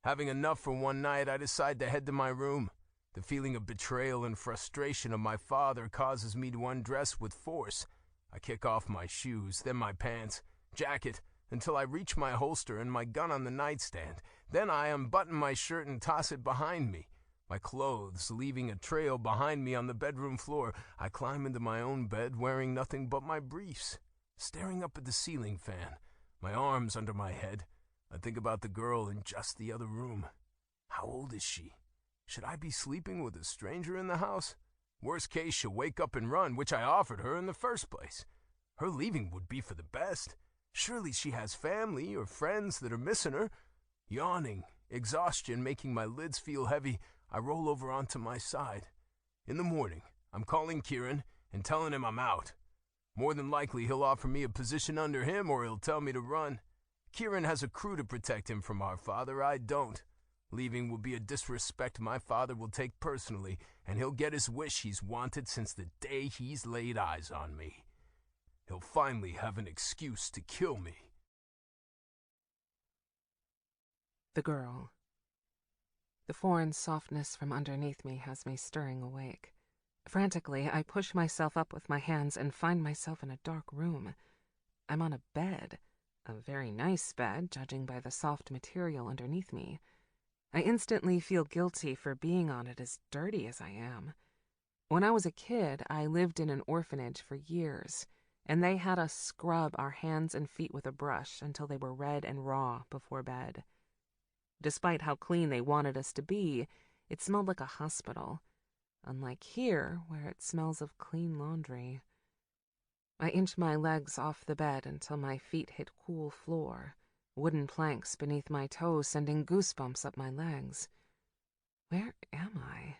Having enough for one night, I decide to head to my room. The feeling of betrayal and frustration of my father causes me to undress with force. I kick off my shoes, then my pants, jacket, until I reach my holster and my gun on the nightstand. Then I unbutton my shirt and toss it behind me. My clothes leaving a trail behind me on the bedroom floor, I climb into my own bed wearing nothing but my briefs. Staring up at the ceiling fan, my arms under my head, I think about the girl in just the other room. How old is she? Should I be sleeping with a stranger in the house? Worst case, she'll wake up and run, which I offered her in the first place. Her leaving would be for the best. Surely she has family or friends that are missing her. Yawning, exhaustion making my lids feel heavy, I roll over onto my side. In the morning, I'm calling Kieran and telling him I'm out. More than likely, he'll offer me a position under him or he'll tell me to run. Kieran has a crew to protect him from our father. I don't. Leaving will be a disrespect my father will take personally, and he'll get his wish he's wanted since the day he's laid eyes on me. He'll finally have an excuse to kill me. The girl. The foreign softness from underneath me has me stirring awake. Frantically, I push myself up with my hands and find myself in a dark room. I'm on a bed, a very nice bed, judging by the soft material underneath me. I instantly feel guilty for being on it, as dirty as I am. When I was a kid, I lived in an orphanage for years, and they had us scrub our hands and feet with a brush until they were red and raw before bed. Despite how clean they wanted us to be, it smelled like a hospital, unlike here, where it smells of clean laundry. I inch my legs off the bed until my feet hit cool floor, wooden planks beneath my toes sending goosebumps up my legs. Where am I?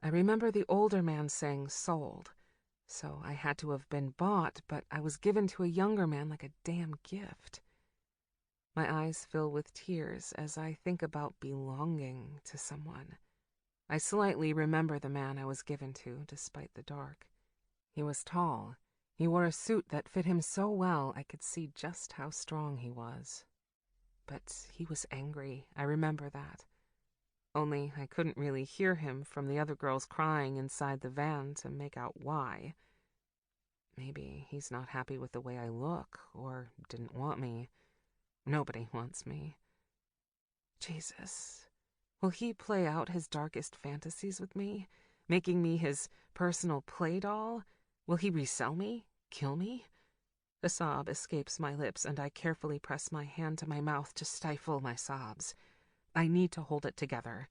I remember the older man saying sold, so I had to have been bought, but I was given to a younger man like a damn gift. My eyes fill with tears as I think about belonging to someone. I slightly remember the man I was given to, despite the dark. He was tall. He wore a suit that fit him so well I could see just how strong he was. But he was angry, I remember that. Only I couldn't really hear him from the other girls crying inside the van to make out why. Maybe he's not happy with the way I look, or didn't want me. Nobody wants me. Jesus. Will he play out his darkest fantasies with me, making me his personal play doll? Will he resell me? Kill me? A sob escapes my lips, and I carefully press my hand to my mouth to stifle my sobs. I need to hold it together.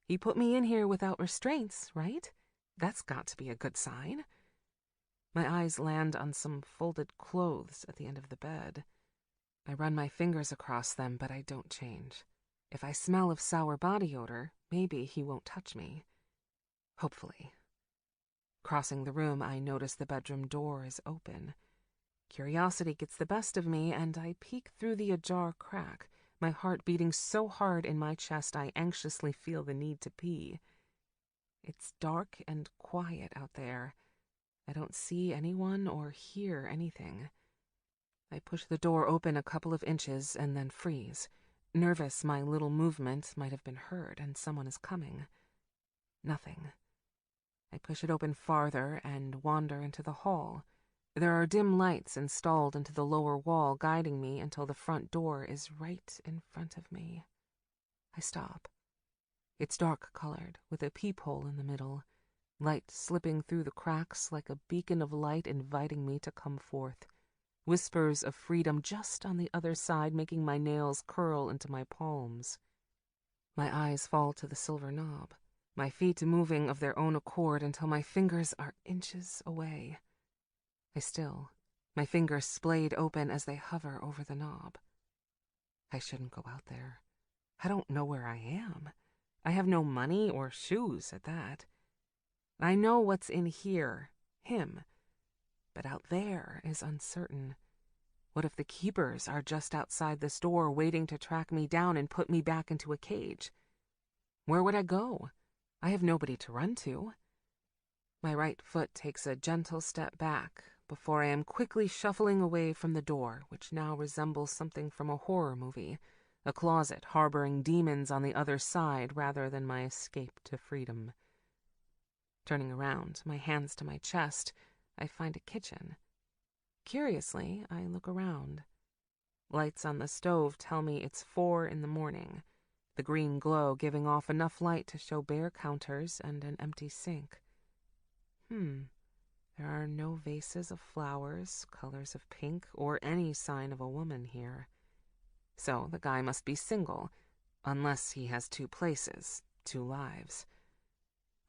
He put me in here without restraints, right? That's got to be a good sign. My eyes land on some folded clothes at the end of the bed. I run my fingers across them, but I don't change. If I smell of sour body odor, maybe he won't touch me. Hopefully. Crossing the room, I notice the bedroom door is open. Curiosity gets the best of me, and I peek through the ajar crack, my heart beating so hard in my chest I anxiously feel the need to pee. It's dark and quiet out there. I don't see anyone or hear anything. I push the door open a couple of inches and then freeze. Nervous, my little movement might have been heard and someone is coming. Nothing. I push it open farther and wander into the hall. There are dim lights installed into the lower wall, guiding me until the front door is right in front of me. I stop. It's dark-colored, with a peephole in the middle, light slipping through the cracks like a beacon of light inviting me to come forth. whispers of freedom just on the other side, making my nails curl into my palms. My eyes fall to the silver knob, my feet moving of their own accord until my fingers are inches away. I still, my fingers splayed open as they hover over the knob. I shouldn't go out there. I don't know where I am. I have no money or shoes at that. I know what's in here, him, but out there is uncertain. What if the keepers are just outside this door waiting to track me down and put me back into a cage? Where would I go? I have nobody to run to. My right foot takes a gentle step back before I am quickly shuffling away from the door, which now resembles something from a horror movie, a closet harboring demons on the other side rather than my escape to freedom. Turning around, my hands to my chest, I find a kitchen. Curiously, I look around. Lights on the stove tell me it's 4 a.m, the green glow giving off enough light to show bare counters and an empty sink. There are no vases of flowers, colors of pink, or any sign of a woman here. So the guy must be single, unless he has 2 places, 2 lives.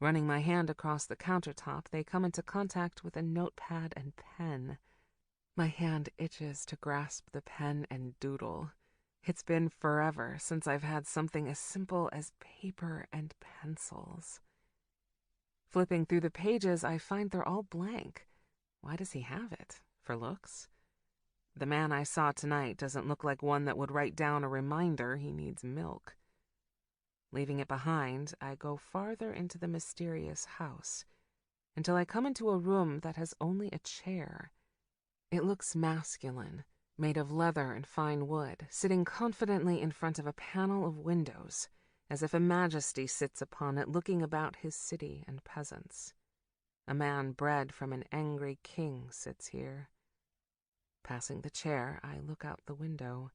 Running my hand across the countertop, they come into contact with a notepad and pen. My hand itches to grasp the pen and doodle. It's been forever since I've had something as simple as paper and pencils. Flipping through the pages, I find they're all blank. Why does he have it? For looks? The man I saw tonight doesn't look like one that would write down a reminder he needs milk. Leaving it behind, I go farther into the mysterious house, until I come into a room that has only a chair. It looks masculine, made of leather and fine wood, sitting confidently in front of a panel of windows, as if a majesty sits upon it, looking about his city and peasants. A man bred from an angry king sits here. Passing the chair, I look out the window.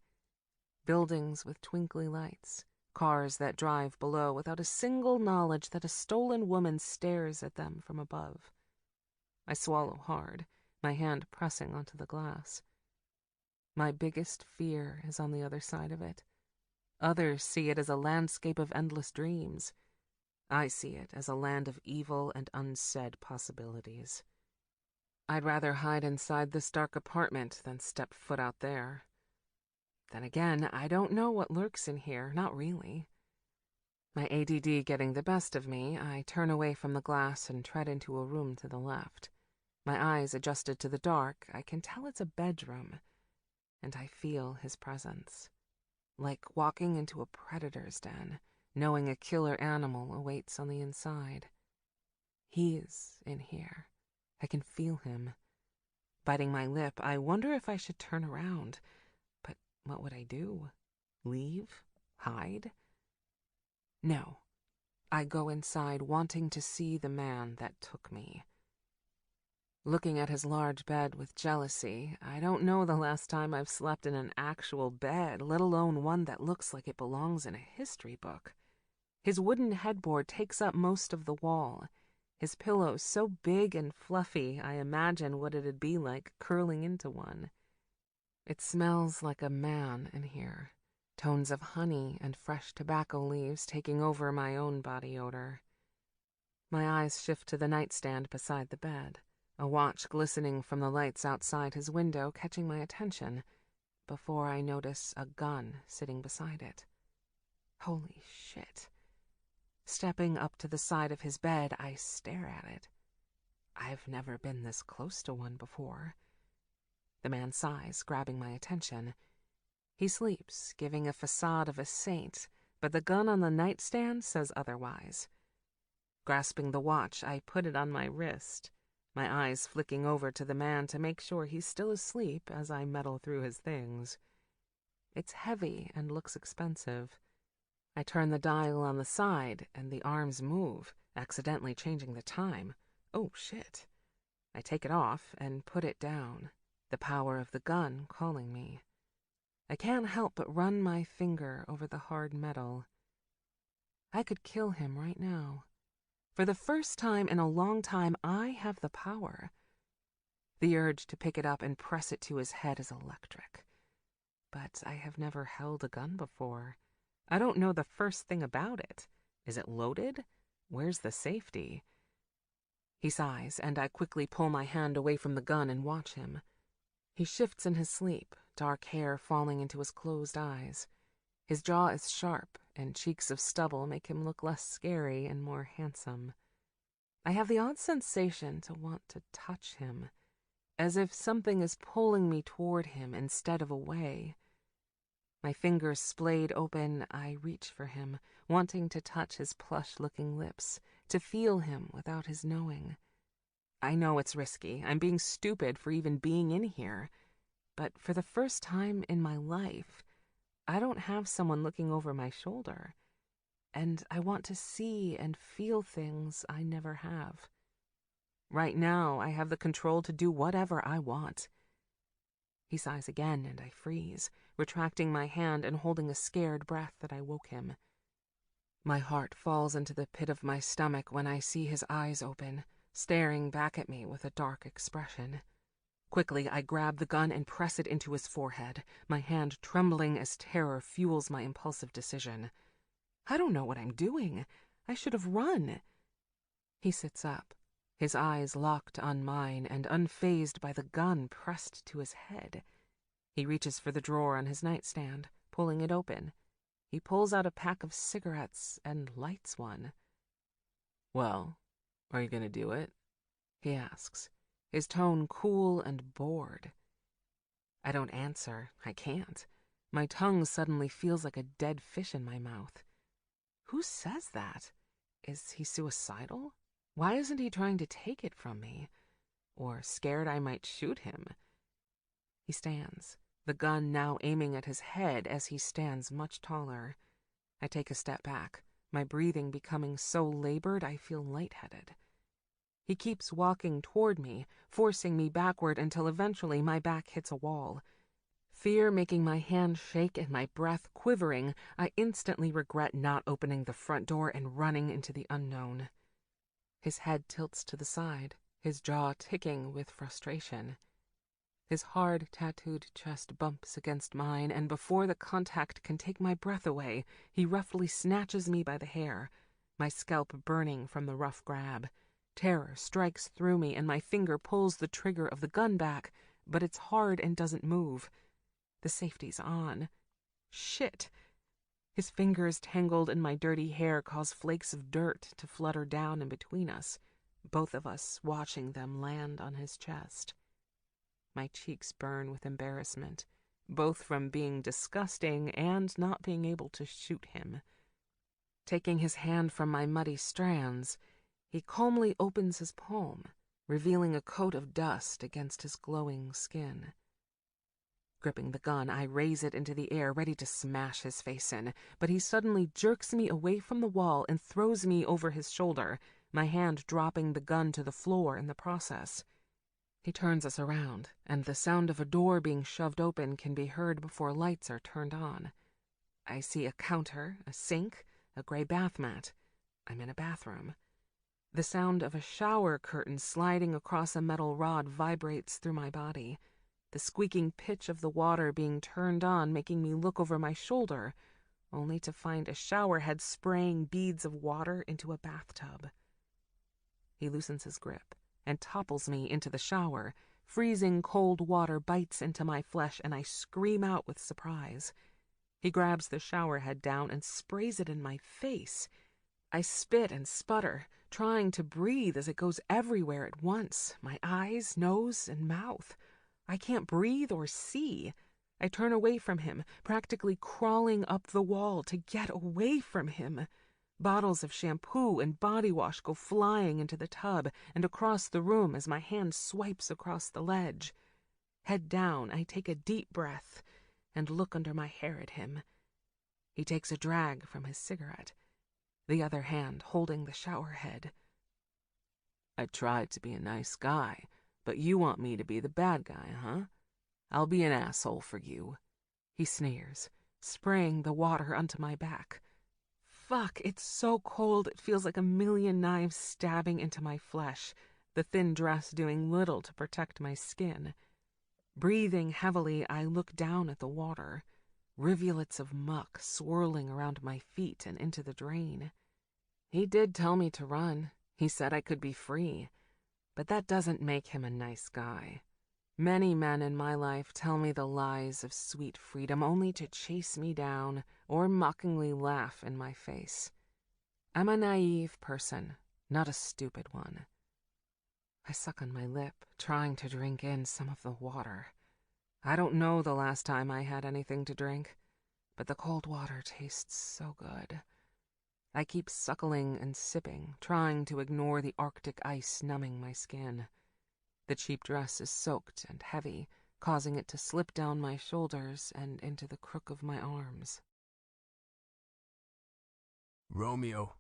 Buildings with twinkly lights, cars that drive below without a single knowledge that a stolen woman stares at them from above. I swallow hard, my hand pressing onto the glass. My biggest fear is on the other side of it. Others see it as a landscape of endless dreams. I see it as a land of evil and unsaid possibilities. I'd rather hide inside this dark apartment than step foot out there. Then again, I don't know what lurks in here, not really. My ADD getting the best of me, I turn away from the glass and tread into a room to the left. My eyes adjusted to the dark, I can tell it's a bedroom, and I feel his presence. Like walking into a predator's den, knowing a killer animal awaits on the inside. He's in here. I can feel him. Biting my lip, I wonder if I should turn around. But what would I do? Leave? Hide? No. I go inside, wanting to see the man that took me. Looking at his large bed with jealousy, I don't know the last time I've slept in an actual bed, let alone one that looks like it belongs in a history book. His wooden headboard takes up most of the wall. His pillow so big and fluffy, I imagine what it'd be like curling into one. It smells like a man in here. Tones of honey and fresh tobacco leaves taking over my own body odor. My eyes shift to the nightstand beside the bed, a watch glistening from the lights outside his window catching my attention, before I notice a gun sitting beside it. Holy shit. Stepping up to the side of his bed, I stare at it. I've never been this close to one before. The man sighs, grabbing my attention. He sleeps, giving a facade of a saint, but the gun on the nightstand says otherwise. Grasping the watch, I put it on my wrist, my eyes flicking over to the man to make sure he's still asleep as I meddle through his things. It's heavy and looks expensive. I turn the dial on the side, and the arms move, accidentally changing the time. Oh, shit. I take it off and put it down, the power of the gun calling me. I can't help but run my finger over the hard metal. I could kill him right now. For the first time in a long time, I have the power. The urge to pick it up and press it to his head is electric. But I have never held a gun before. I don't know the first thing about it. Is it loaded? Where's the safety? He sighs, and I quickly pull my hand away from the gun and watch him. He shifts in his sleep, dark hair falling into his closed eyes. His jaw is sharp, and cheeks of stubble make him look less scary and more handsome. I have the odd sensation to want to touch him, as if something is pulling me toward him instead of away. My fingers splayed open, I reach for him, wanting to touch his plush-looking lips, to feel him without his knowing. I know it's risky. I'm being stupid for even being in here. But for the first time in my life, I don't have someone looking over my shoulder. And I want to see and feel things I never have. Right now, I have the control to do whatever I want. He sighs again, and I freeze, retracting my hand and holding a scared breath that I woke him. My heart falls into the pit of my stomach when I see his eyes open, staring back at me with a dark expression. Quickly, I grab the gun and press it into his forehead, my hand trembling as terror fuels my impulsive decision. I don't know what I'm doing. I should have run. He sits up, his eyes locked on mine and unfazed by the gun pressed to his head. He reaches for the drawer on his nightstand, pulling it open. He pulls out a pack of cigarettes and lights one. "Well, are you going to do it?" he asks, his tone cool and bored. I don't answer. I can't. My tongue suddenly feels like a dead fish in my mouth. Who says that? Is he suicidal? Why isn't he trying to take it from me? Or scared I might shoot him? He stands, the gun now aiming at his head as he stands much taller. I take a step back, my breathing becoming so labored I feel lightheaded. He keeps walking toward me, forcing me backward until eventually my back hits a wall. Fear making my hand shake and my breath quivering, I instantly regret not opening the front door and running into the unknown. His head tilts to the side, his jaw ticking with frustration. His hard, tattooed chest bumps against mine, and before the contact can take my breath away, he roughly snatches me by the hair, my scalp burning from the rough grab. Terror strikes through me, and my finger pulls the trigger of the gun back, but it's hard and doesn't move. The safety's on. Shit! His fingers tangled in my dirty hair cause flakes of dirt to flutter down in between us, both of us watching them land on his chest. My cheeks burn with embarrassment, both from being disgusting and not being able to shoot him. Taking his hand from my muddy strands, he calmly opens his palm, revealing a coat of dust against his glowing skin. Gripping the gun, I raise it into the air, ready to smash his face in, but he suddenly jerks me away from the wall and throws me over his shoulder, my hand dropping the gun to the floor in the process. He turns us around, and the sound of a door being shoved open can be heard before lights are turned on. I see a counter, a sink, a gray bath mat. I'm in a bathroom. The sound of a shower curtain sliding across a metal rod vibrates through my body, the squeaking pitch of the water being turned on making me look over my shoulder, only to find a shower head spraying beads of water into a bathtub. He loosens his grip and topples me into the shower. Freezing cold water bites into my flesh, and I scream out with surprise. He grabs the shower head down and sprays it in my face. I spit and sputter, trying to breathe as it goes everywhere at once, my eyes, nose, and mouth. I can't breathe or see. I turn away from him, practically crawling up the wall to get away from him. Bottles of shampoo and body wash go flying into the tub and across the room as my hand swipes across the ledge. Head down, I take a deep breath and look under my hair at him. He takes a drag from his cigarette, the other hand holding the shower head. "I tried to be a nice guy, but you want me to be the bad guy, huh? I'll be an asshole for you," he sneers, spraying the water onto my back. Fuck, it's so cold it feels like a million knives stabbing into my flesh. the thin dress doing little to protect my skin. Breathing heavily, I look down at the water, rivulets of muck swirling around my feet and into the drain. He did tell me to run. He said I could be free. But that doesn't make him a nice guy. Many men in my life tell me the lies of sweet freedom only to chase me down or mockingly laugh in my face. I'm a naive person, not a stupid one. I suck on my lip, trying to drink in some of the water. I don't know the last time I had anything to drink, but the cold water tastes so good. I keep suckling and sipping, trying to ignore the Arctic ice numbing my skin. The cheap dress is soaked and heavy, causing it to slip down my shoulders and into the crook of my arms. Romeo.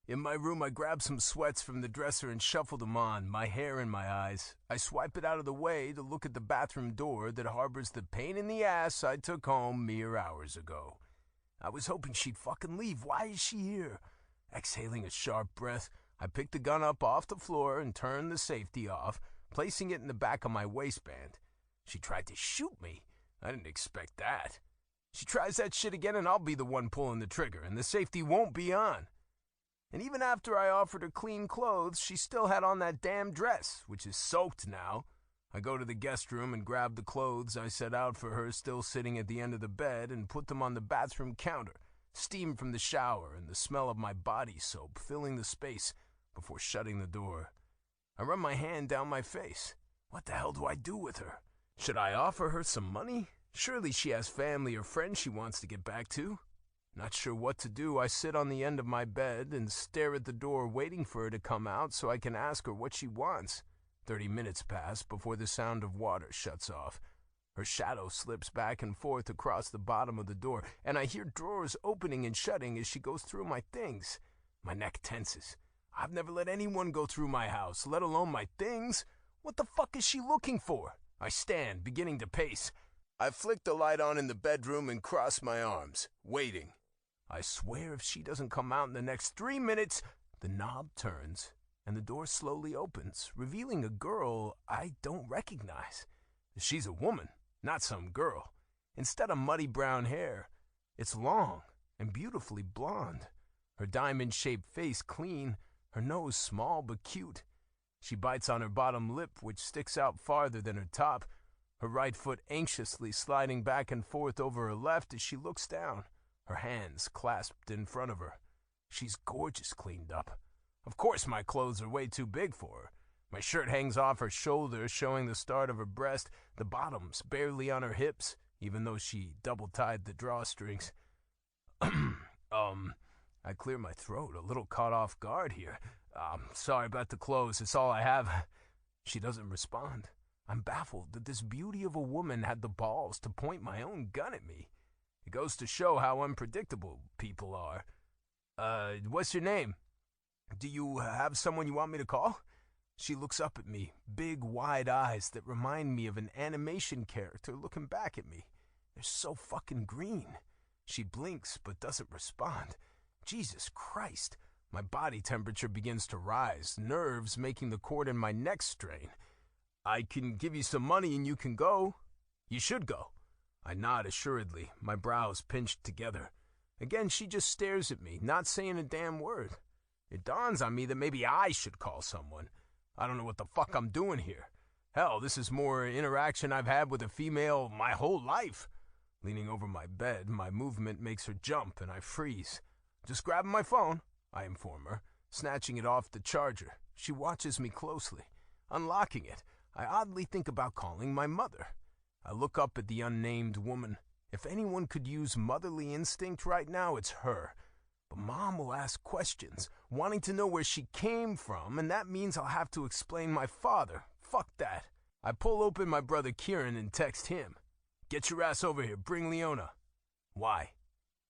In my room, I grab some sweats from the dresser and shuffle them on, my hair in my eyes. I swipe it out of the way to look at the bathroom door that harbors the pain in the ass I took home mere hours ago. I was hoping she'd fucking leave. Why is she here? Exhaling a sharp breath, I pick the gun up off the floor and turn the safety off, placing it in the back of my waistband. She tried to shoot me. I didn't expect that. She tries that shit again and I'll be the one pulling the trigger, and the safety won't be on. And even after I offered her clean clothes, she still had on that damn dress, which is soaked now. I go to the guest room and grab the clothes I set out for her still sitting at the end of the bed and put them on the bathroom counter, steam from the shower and the smell of my body soap filling the space before shutting the door. I run my hand down my face. What the hell do I do with her? Should I offer her some money? Surely she has family or friends she wants to get back to. Not sure what to do, I sit on the end of my bed and stare at the door waiting for her to come out so I can ask her what she wants. 30 minutes pass before the sound of water shuts off. Her shadow slips back and forth across the bottom of the door, and I hear drawers opening and shutting as she goes through my things. My neck tenses. I've never let anyone go through my house, let alone my things. What the fuck is she looking for? I stand, beginning to pace. I flick the light on in the bedroom and cross my arms, waiting. I swear if she doesn't come out in the next 3 minutes, the knob turns and the door slowly opens, revealing a girl I don't recognize. She's a woman, not some girl. Instead of muddy brown hair, it's long and beautifully blonde. Her diamond-shaped face clean, her nose small but cute. She bites on her bottom lip, which sticks out farther than her top, her right foot anxiously sliding back and forth over her left as she looks down, her hands clasped in front of her. She's gorgeous cleaned up. Of course my clothes are way too big for her. My shirt hangs off her shoulder, showing the start of her breast, the bottom's barely on her hips, even though she double-tied the drawstrings. I clear my throat, a little caught off guard here. Sorry about the clothes, it's all I have. She doesn't respond. I'm baffled that this beauty of a woman had the balls to point my own gun at me. It goes to show how unpredictable people are. What's your name? Do you have someone you want me to call? She looks up at me, big, wide eyes that remind me of an animation character looking back at me. They're so fucking green. She blinks but doesn't respond. Jesus Christ. My body temperature begins to rise, nerves making the cord in my neck strain. I can give you some money and you can go. You should go. I nod assuredly, my brows pinched together. Again, she just stares at me, not saying a damn word. It dawns on me that maybe I should call someone. I don't know what the fuck I'm doing here. Hell, this is more interaction I've had with a female my whole life. Leaning over my bed, my movement makes her jump and I freeze. Just grabbing my phone, I inform her, snatching it off the charger. She watches me closely. Unlocking it, I oddly think about calling my mother. I look up at the unnamed woman. If anyone could use motherly instinct right now, it's her. But Mom will ask questions, wanting to know where she came from, and that means I'll have to explain my father. Fuck that. I pull open my brother Kieran and text him. Get your ass over here, bring Leona. Why?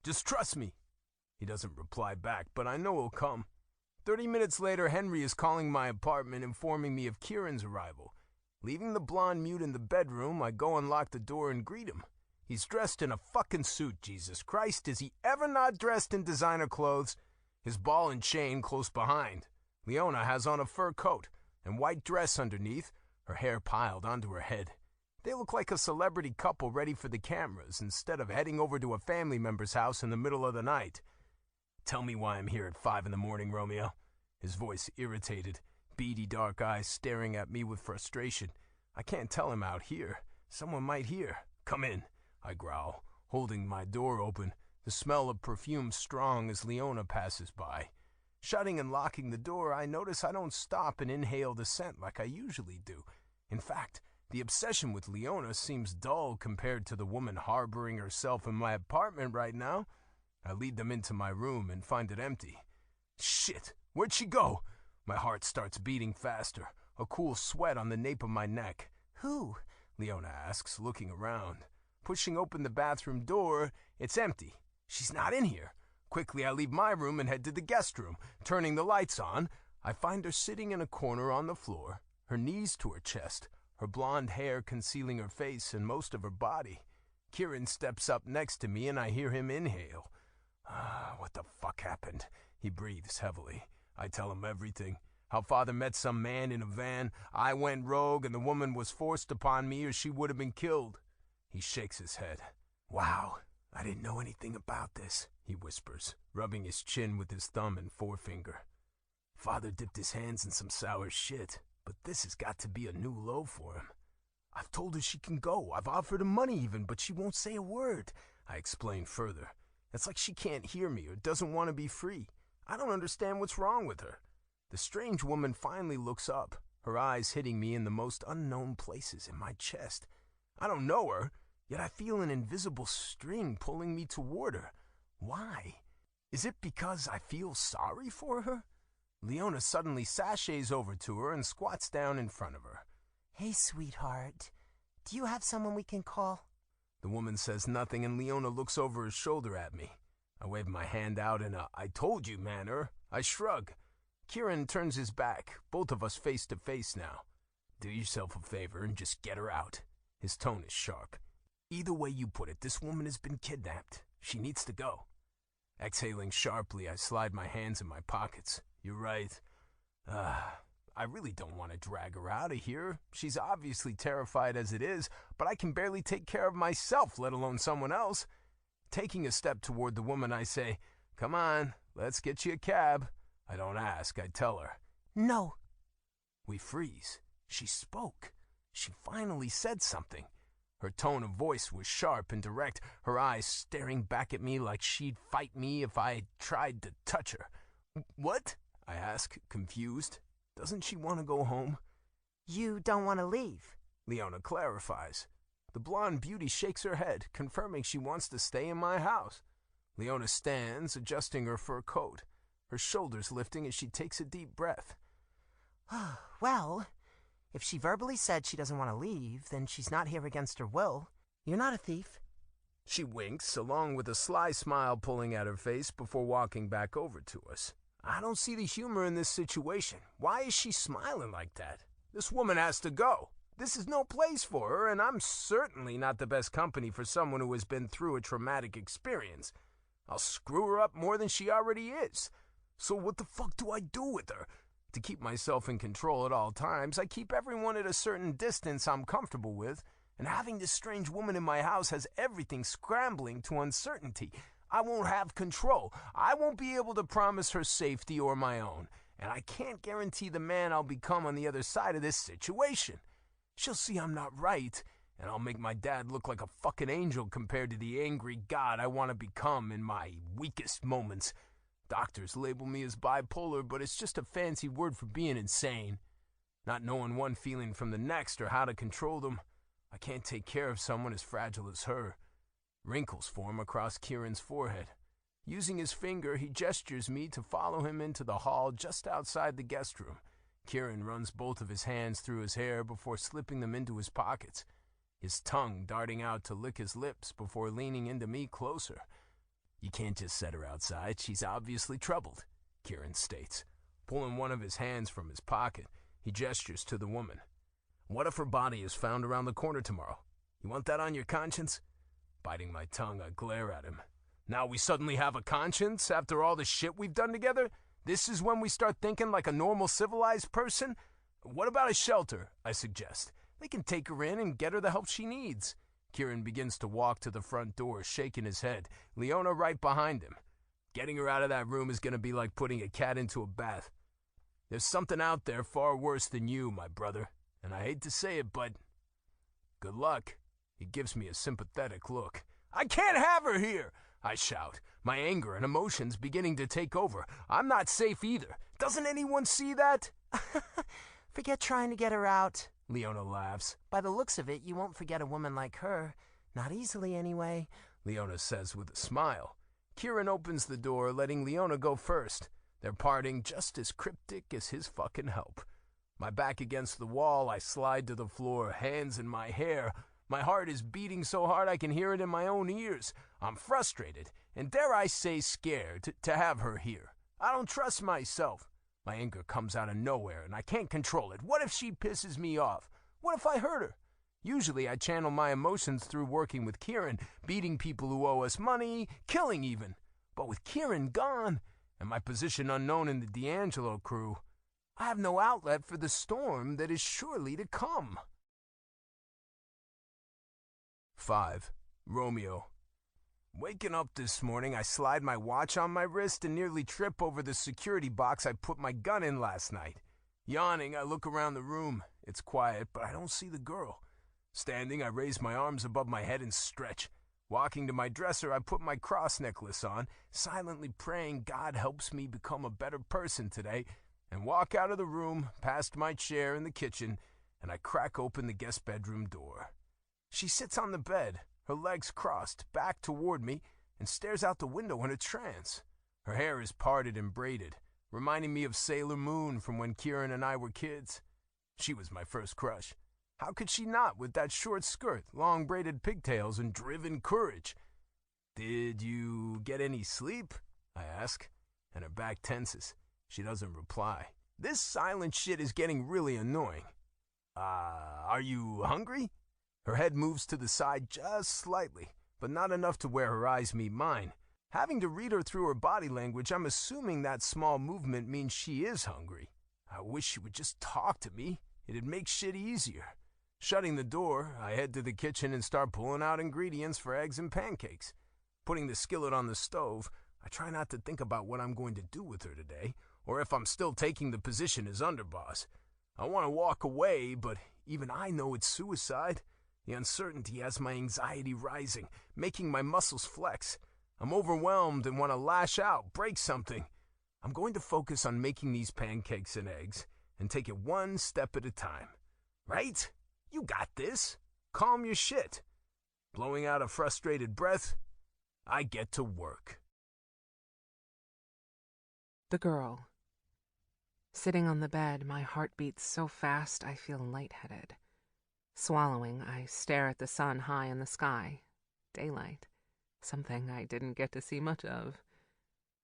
Just trust me. He doesn't reply back, but I know he'll come. 30 minutes later, Henry is calling my apartment, informing me of Kieran's arrival. Leaving the blonde mute in the bedroom, I go unlock the door and greet him. He's dressed in a fucking suit, Jesus Christ. Is he ever not dressed in designer clothes? His ball and chain close behind. Leona has on a fur coat, and white dress underneath, her hair piled onto her head. They look like a celebrity couple ready for the cameras instead of heading over to a family member's house in the middle of the night. "Tell me why I'm here at 5 in the morning, Romeo." His voice irritated, beady dark eyes staring at me with frustration. I can't tell him out here. Someone might hear. "Come in," I growl, holding my door open, the smell of perfume strong as Leona passes by. Shutting and locking the door, I notice I don't stop and inhale the scent like I usually do. In fact, the obsession with Leona seems dull compared to the woman harboring herself in my apartment right now. I lead them into my room and find it empty. Shit, where'd she go? My heart starts beating faster, a cool sweat on the nape of my neck. "Who?" Leona asks, looking around. Pushing open the bathroom door, it's empty. She's not in here. Quickly, I leave my room and head to the guest room. Turning the lights on, I find her sitting in a corner on the floor, her knees to her chest, her blonde hair concealing her face and most of her body. Kieran steps up next to me and I hear him inhale. What the fuck happened? He breathes heavily. I tell him everything. How father met some man in a van, I went rogue, and the woman was forced upon me or she would have been killed. He shakes his head. "Wow, I didn't know anything about this," he whispers, rubbing his chin with his thumb and forefinger. "Father dipped his hands in some sour shit, but this has got to be a new low for him. I've told her she can go. I've offered her money even, but she won't say a word," I explain further. It's like she can't hear me or doesn't want to be free. I don't understand what's wrong with her. The strange woman finally looks up, her eyes hitting me in the most unknown places in my chest. I don't know her, yet I feel an invisible string pulling me toward her. Why? Is it because I feel sorry for her? Leona suddenly sachets over to her and squats down in front of her. "Hey, sweetheart. Do you have someone we can call?" The woman says nothing and Leona looks over her shoulder at me. I wave my hand out in a "I told you" manner. I shrug. Kieran turns his back, both of us face to face now. "Do yourself a favor and just get her out." His tone is sharp. "Either way you put it, this woman has been kidnapped. She needs to go." Exhaling sharply, I slide my hands in my pockets. "You're right. I really don't want to drag her out of here. She's obviously terrified as it is, but I can barely take care of myself, let alone someone else." Taking a step toward the woman, I say, "Come on, let's get you a cab." I don't ask, I tell her. "No." We freeze. She spoke. She finally said something. Her tone of voice was sharp and direct, her eyes staring back at me like she'd fight me if I tried to touch her. "What?" I ask, confused. Doesn't she want to go home? "You don't want to leave," Leona clarifies. The blonde beauty shakes her head, confirming she wants to stay in my house. Leona stands, adjusting her fur coat, her shoulders lifting as she takes a deep breath. "Well, if she verbally said she doesn't want to leave, then she's not here against her will. You're not a thief." She winks, along with a sly smile pulling at her face before walking back over to us. I don't see the humor in this situation. Why is she smiling like that? This woman has to go. This is no place for her, and I'm certainly not the best company for someone who has been through a traumatic experience. I'll screw her up more than she already is. So what the fuck do I do with her? To keep myself in control at all times, I keep everyone at a certain distance I'm comfortable with, and having this strange woman in my house has everything scrambling to uncertainty. I won't have control. I won't be able to promise her safety or my own, and I can't guarantee the man I'll become on the other side of this situation. She'll see I'm not right, and I'll make my dad look like a fucking angel compared to the angry god I want to become in my weakest moments. Doctors label me as bipolar, but it's just a fancy word for being insane. Not knowing one feeling from the next or how to control them, I can't take care of someone as fragile as her. Wrinkles form across Kieran's forehead. Using his finger, he gestures me to follow him into the hall just outside the guest room. Kieran runs both of his hands through his hair before slipping them into his pockets, his tongue darting out to lick his lips before leaning into me closer. "You can't just set her outside. She's obviously troubled," Kieran states. Pulling one of his hands from his pocket, he gestures to the woman. "What if her body is found around the corner tomorrow? You want that on your conscience?" Biting my tongue, I glare at him. Now we suddenly have a conscience after all the shit we've done together? This is when we start thinking like a normal civilized person? What about a shelter? I suggest. They can take her in and get her the help she needs. Kieran begins to walk to the front door, shaking his head, Leona right behind him. Getting her out of that room is going to be like putting a cat into a bath. There's something out there far worse than you, my brother, and I hate to say it, but good luck. He gives me a sympathetic look. I can't have her here, I shout, my anger and emotions beginning to take over. I'm not safe either. Doesn't anyone see that? Forget trying to get her out, Leona laughs. By the looks of it, you won't forget a woman like her. Not easily, anyway, Leona says with a smile. Kieran opens the door, letting Leona go first. Their parting just as cryptic as his fucking help. My back against the wall, I slide to the floor, hands in my hair. My heart is beating so hard I can hear it in my own ears. I'm frustrated, and dare I say scared, to have her here. I don't trust myself. My anger comes out of nowhere, and I can't control it. What if she pisses me off? What if I hurt her? Usually I channel my emotions through working with Kieran, beating people who owe us money, killing even. But with Kieran gone, and my position unknown in the D'Angelo crew, I have no outlet for the storm that is surely to come. 5. Romeo. Waking up this morning, I slide my watch on my wrist and nearly trip over the security box I put my gun in last night. Yawning, I look around the room. It's quiet, but I don't see the girl. Standing, I raise my arms above my head and stretch. Walking to my dresser, I put my cross necklace on, silently praying God helps me become a better person today, and walk out of the room, past my chair in the kitchen, and I crack open the guest bedroom door. She sits on the bed, her legs crossed, back toward me, and stares out the window in a trance. Her hair is parted and braided, reminding me of Sailor Moon from when Kieran and I were kids. She was my first crush. How could she not with that short skirt, long braided pigtails, and driven courage? Did you get any sleep? I ask, and her back tenses. She doesn't reply. This silent shit is getting really annoying. Are you hungry? Her head moves to the side just slightly, but not enough to where her eyes meet mine. Having to read her through her body language, I'm assuming that small movement means she is hungry. I wish she would just talk to me. It'd make shit easier. Shutting the door, I head to the kitchen and start pulling out ingredients for eggs and pancakes. Putting the skillet on the stove, I try not to think about what I'm going to do with her today, or if I'm still taking the position as underboss. I want to walk away, but even I know it's suicide. The uncertainty has my anxiety rising, making my muscles flex. I'm overwhelmed and want to lash out, break something. I'm going to focus on making these pancakes and eggs, and take it one step at a time. Right? You got this. Calm your shit. Blowing out a frustrated breath, I get to work. The girl. Sitting on the bed, my heart beats so fast I feel lightheaded. Swallowing, I stare at the sun high in the sky. Daylight. Something I didn't get to see much of.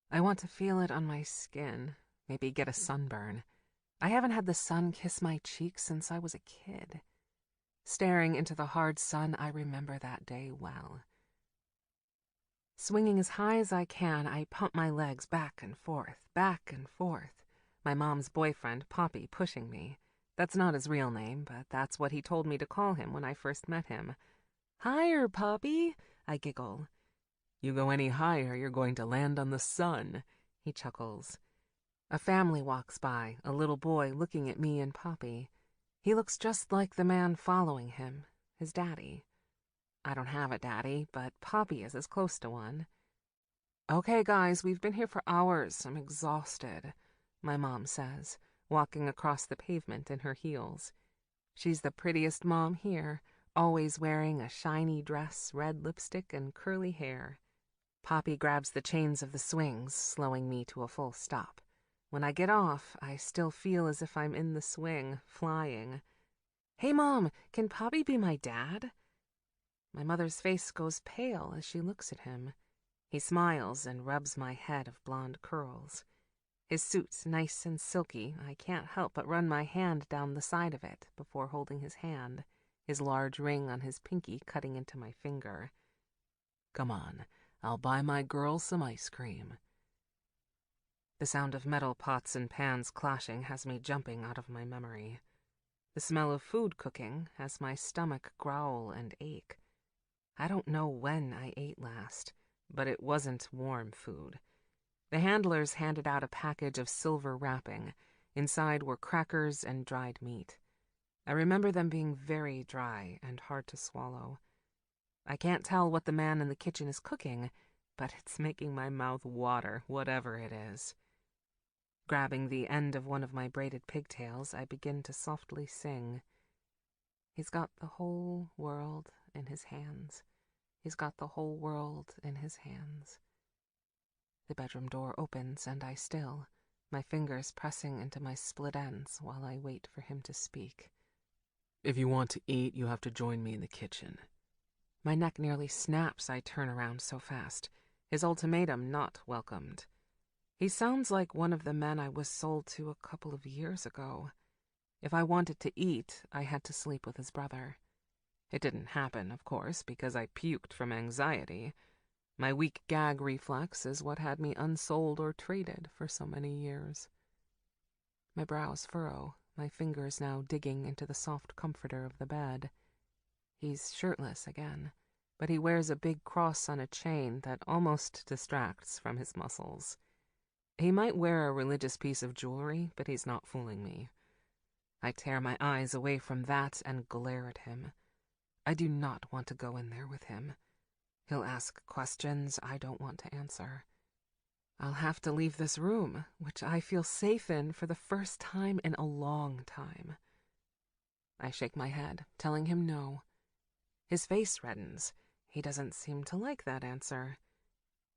I want to feel it on my skin, maybe get a sunburn. I haven't had the sun kiss my cheeks since I was a kid. Staring into the hard sun, I remember that day well. Swinging as high as I can, I pump my legs back and forth, my mom's boyfriend, Poppy, pushing me. That's not his real name, but that's what he told me to call him when I first met him. "Higher, Poppy," I giggle. "You go any higher, you're going to land on the sun," he chuckles. A family walks by, a little boy looking at me and Poppy. He looks just like the man following him, his daddy. I don't have a daddy, but Poppy is as close to one. "Okay, guys, we've been here for hours. I'm exhausted," my mom says, walking across the pavement in her heels. She's the prettiest mom here, always wearing a shiny dress, red lipstick, and curly hair. Poppy grabs the chains of the swings, slowing me to a full stop. When I get off, I still feel as if I'm in the swing, flying. "Hey, Mom, can Poppy be my dad?" My mother's face goes pale as she looks at him. He smiles and rubs my head of blonde curls. His suit's nice and silky. I can't help but run my hand down the side of it before holding his hand, his large ring on his pinky cutting into my finger. "Come on, I'll buy my girl some ice cream." The sound of metal pots and pans clashing has me jumping out of my memory. The smell of food cooking has my stomach growl and ache. I don't know when I ate last, but it wasn't warm food. The handlers handed out a package of silver wrapping. Inside were crackers and dried meat. I remember them being very dry and hard to swallow. I can't tell what the man in the kitchen is cooking, but it's making my mouth water, whatever it is. Grabbing the end of one of my braided pigtails, I begin to softly sing. He's got the whole world in his hands. He's got the whole world in his hands. The bedroom door opens and I still, my fingers pressing into my split ends while I wait for him to speak. If you want to eat, you have to join me in the kitchen. My neck nearly snaps. I turn around so fast. His ultimatum not welcomed. He sounds like one of the men I was sold to a couple of years ago. If I wanted to eat, I had to sleep with his brother. It didn't happen, of course, because I puked from anxiety. My weak gag reflex is what had me unsold or traded for so many years. My brows furrow, my fingers now digging into the soft comforter of the bed. He's shirtless again, but he wears a big cross on a chain that almost distracts from his muscles. He might wear a religious piece of jewelry, but he's not fooling me. I tear my eyes away from that and glare at him. I do not want to go in there with him. He'll ask questions I don't want to answer. I'll have to leave this room, which I feel safe in for the first time in a long time. I shake my head, telling him no. His face reddens. He doesn't seem to like that answer.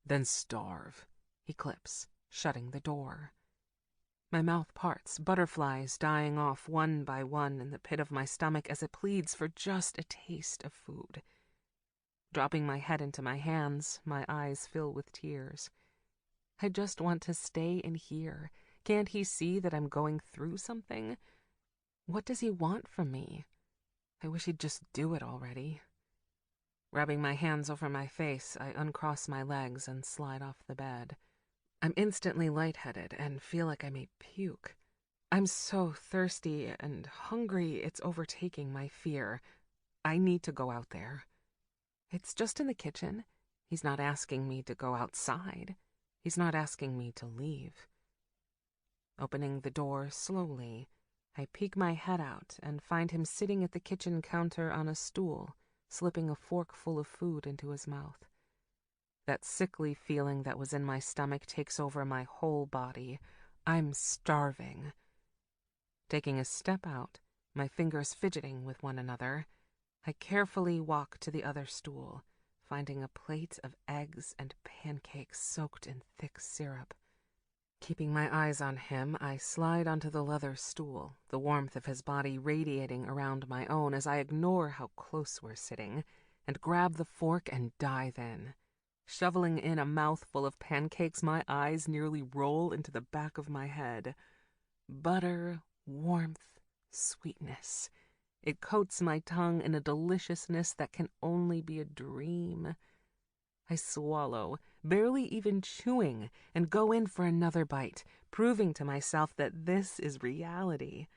Then starve, he clips, shutting the door. My mouth parts, butterflies dying off one by one in the pit of my stomach as it pleads for just a taste of food. Dropping my head into my hands, my eyes fill with tears. I just want to stay in here. Can't he see that I'm going through something? What does he want from me? I wish he'd just do it already. Rubbing my hands over my face, I uncross my legs and slide off the bed. I'm instantly lightheaded and feel like I may puke. I'm so thirsty and hungry, it's overtaking my fear. I need to go out there. It's just in the kitchen. He's not asking me to go outside. He's not asking me to leave. Opening the door slowly, I peek my head out and find him sitting at the kitchen counter on a stool, slipping a fork full of food into his mouth. That sickly feeling that was in my stomach takes over my whole body. I'm starving. Taking a step out, my fingers fidgeting with one another, I carefully walk to the other stool, finding a plate of eggs and pancakes soaked in thick syrup. Keeping my eyes on him, I slide onto the leather stool, the warmth of his body radiating around my own as I ignore how close we're sitting, and grab the fork and dive in. Shoveling in a mouthful of pancakes, my eyes nearly roll into the back of my head. Butter, warmth, sweetness. It coats my tongue in a deliciousness that can only be a dream. I swallow, barely even chewing, and go in for another bite, proving to myself that this is reality.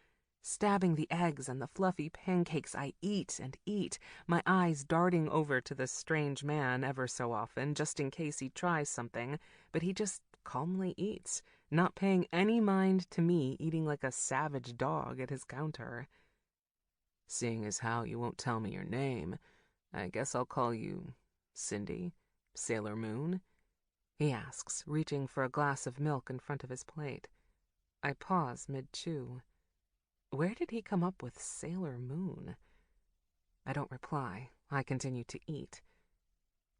Stabbing the eggs and the fluffy pancakes, I eat and eat, my eyes darting over to the strange man ever so often, just in case he tries something, but he just calmly eats, not paying any mind to me eating like a savage dog at his counter. Seeing as how you won't tell me your name, I guess I'll call you Cindy, Sailor Moon, he asks, reaching for a glass of milk in front of his plate. I pause mid-chew. Where did he come up with Sailor Moon? I don't reply. I continue to eat.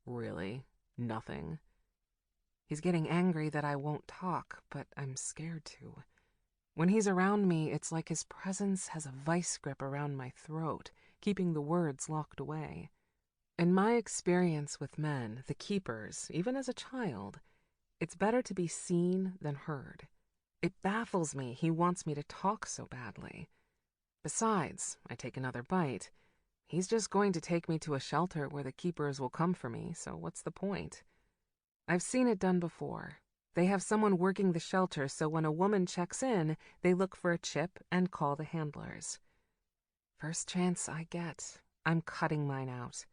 Really? Nothing? He's getting angry that I won't talk, but I'm scared to. When he's around me, it's like his presence has a vice grip around my throat, keeping the words locked away. In my experience with men, the keepers, even as a child, it's better to be seen than heard. It baffles me he wants me to talk so badly. Besides, I take another bite. He's just going to take me to a shelter where the keepers will come for me, so what's the point? I've seen it done before. They have someone working the shelter, so when a woman checks in, they look for a chip and call the handlers. First chance I get, I'm cutting mine out.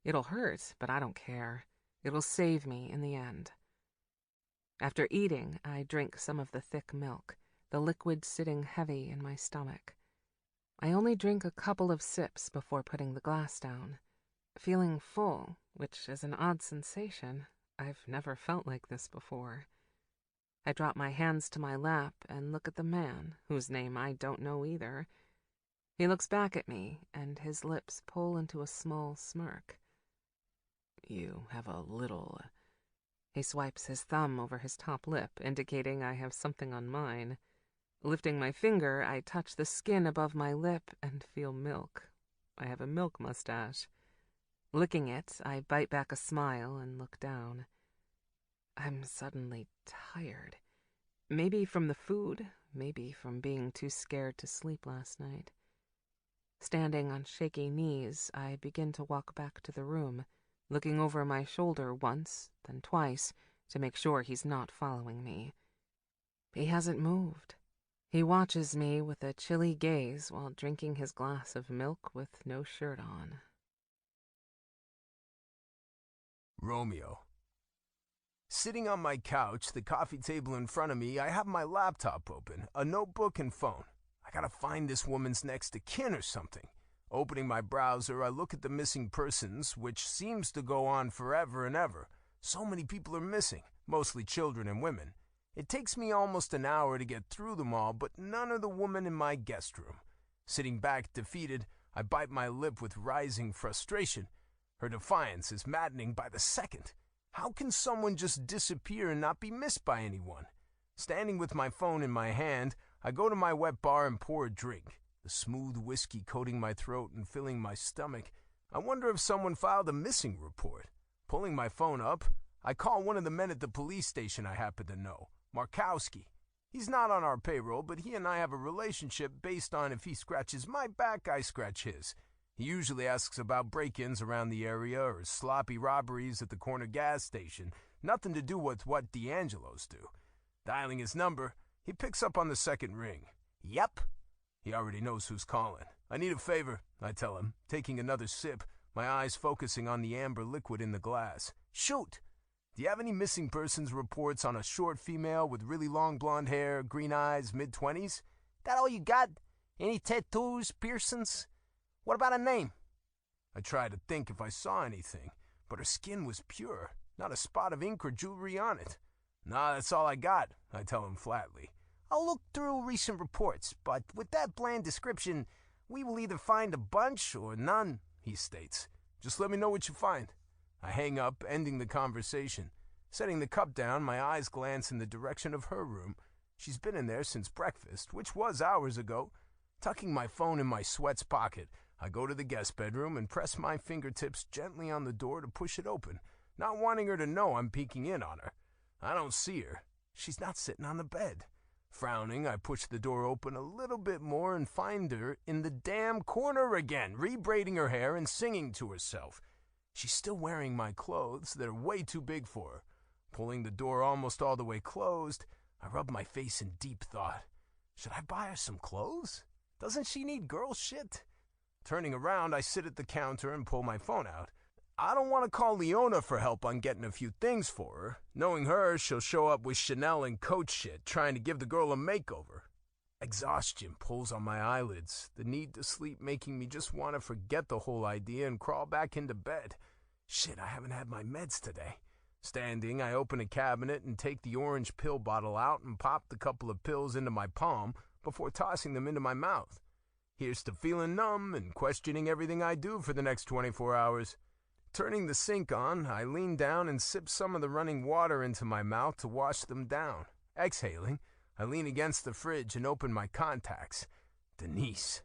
It'll hurt, but I don't care. It'll save me in the end. After eating, I drink some of the thick milk, the liquid sitting heavy in my stomach. I only drink a couple of sips before putting the glass down. Feeling full, which is an odd sensation. I've never felt like this before. I drop my hands to my lap and look at the man, whose name I don't know either. He looks back at me, and his lips pull into a small smirk. You have a little... He swipes his thumb over his top lip, indicating I have something on mine. Lifting my finger, I touch the skin above my lip and feel milk. I have a milk mustache. Licking it, I bite back a smile and look down. I'm suddenly tired. Maybe from the food, maybe from being too scared to sleep last night. Standing on shaky knees, I begin to walk back to the room, looking over my shoulder once, then twice, to make sure he's not following me. He hasn't moved. He watches me with a chilly gaze while drinking his glass of milk with no shirt on. Romeo. Sitting on my couch, the coffee table in front of me, I have my laptop open, a notebook and phone. I gotta find this woman's next of kin or something. Opening my browser, I look at the missing persons, which seems to go on forever and ever. So many people are missing, mostly children and women. It takes me almost an hour to get through them all, but none of the women in my guest room. Sitting back defeated, I bite my lip with rising frustration. Her defiance is maddening by the second. How can someone just disappear and not be missed by anyone? Standing with my phone in my hand, I go to my wet bar and pour a drink, the smooth whiskey coating my throat and filling my stomach. I wonder if someone filed a missing report. Pulling my phone up, I call one of the men at the police station I happen to know, Markowski. He's not on our payroll, but he and I have a relationship based on if he scratches my back, I scratch his. He usually asks about break-ins around the area or sloppy robberies at the corner gas station, nothing to do with what D'Angelos do. Dialing his number, he picks up on the second ring. Yep. He already knows who's calling. I need a favor, I tell him, taking another sip, my eyes focusing on the amber liquid in the glass. Shoot! Do you have any missing persons reports on a short female with really long blonde hair, green eyes, mid-20s? That all you got? Any tattoos, piercings? What about a name? I tried to think if I saw anything, but her skin was pure, not a spot of ink or jewelry on it. Nah, that's all I got, I tell him flatly. I'll look through recent reports, but with that bland description, we will either find a bunch or none, he states. Just let me know what you find. I hang up, ending the conversation. Setting the cup down, my eyes glance in the direction of her room. She's been in there since breakfast, which was hours ago. Tucking my phone in my sweats pocket, I go to the guest bedroom and press my fingertips gently on the door to push it open, not wanting her to know I'm peeking in on her. I don't see her. She's not sitting on the bed. Frowning, I push the door open a little bit more and find her in the damn corner again, rebraiding her hair and singing to herself. She's still wearing my clothes that are way too big for her. Pulling the door almost all the way closed, I rub my face in deep thought. Should I buy her some clothes? Doesn't she need girl shit? Turning around, I sit at the counter and pull my phone out. I don't want to call Leona for help on getting a few things for her. Knowing her, she'll show up with Chanel and Coach shit, trying to give the girl a makeover. Exhaustion pulls on my eyelids, the need to sleep making me just want to forget the whole idea and crawl back into bed. Shit, I haven't had my meds today. Standing, I open a cabinet and take the orange pill bottle out and pop the couple of pills into my palm before tossing them into my mouth. Here's to feeling numb and questioning everything I do for the next 24 hours. Turning the sink on, I lean down and sip some of the running water into my mouth to wash them down. Exhaling, I lean against the fridge and open my contacts. Denise.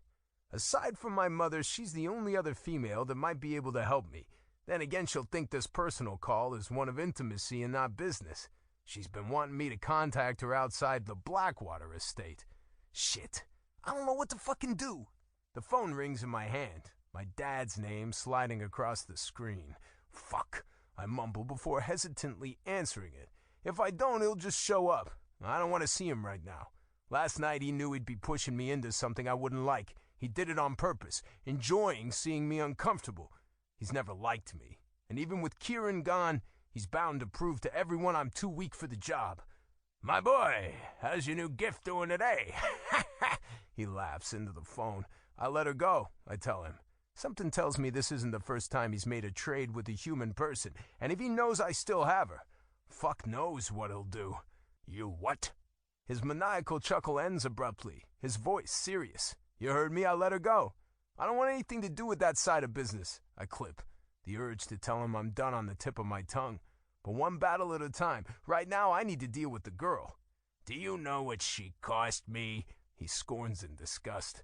Aside from my mother, she's the only other female that might be able to help me. Then again, she'll think this personal call is one of intimacy and not business. She's been wanting me to contact her outside the Blackwater estate. Shit. I don't know what to fucking do. The phone rings in my hand. My dad's name sliding across the screen. Fuck, I mumble before hesitantly answering it. If I don't, he'll just show up. I don't want to see him right now. Last night he knew he'd be pushing me into something I wouldn't like. He did it on purpose, enjoying seeing me uncomfortable. He's never liked me, and even with Kieran gone, he's bound to prove to everyone I'm too weak for the job. "My boy, how's your new gift doing today?" He laughs into the phone. I let her go, I tell him. Something tells me this isn't the first time he's made a trade with a human person, and if he knows I still have her, fuck knows what he'll do. "You what?" His maniacal chuckle ends abruptly, his voice serious. "You heard me, I let her go. I don't want anything to do with that side of business," I clip, the urge to tell him I'm done on the tip of my tongue. But one battle at a time. Right now, I need to deal with the girl. "Do you know what she cost me?" He scorns in disgust.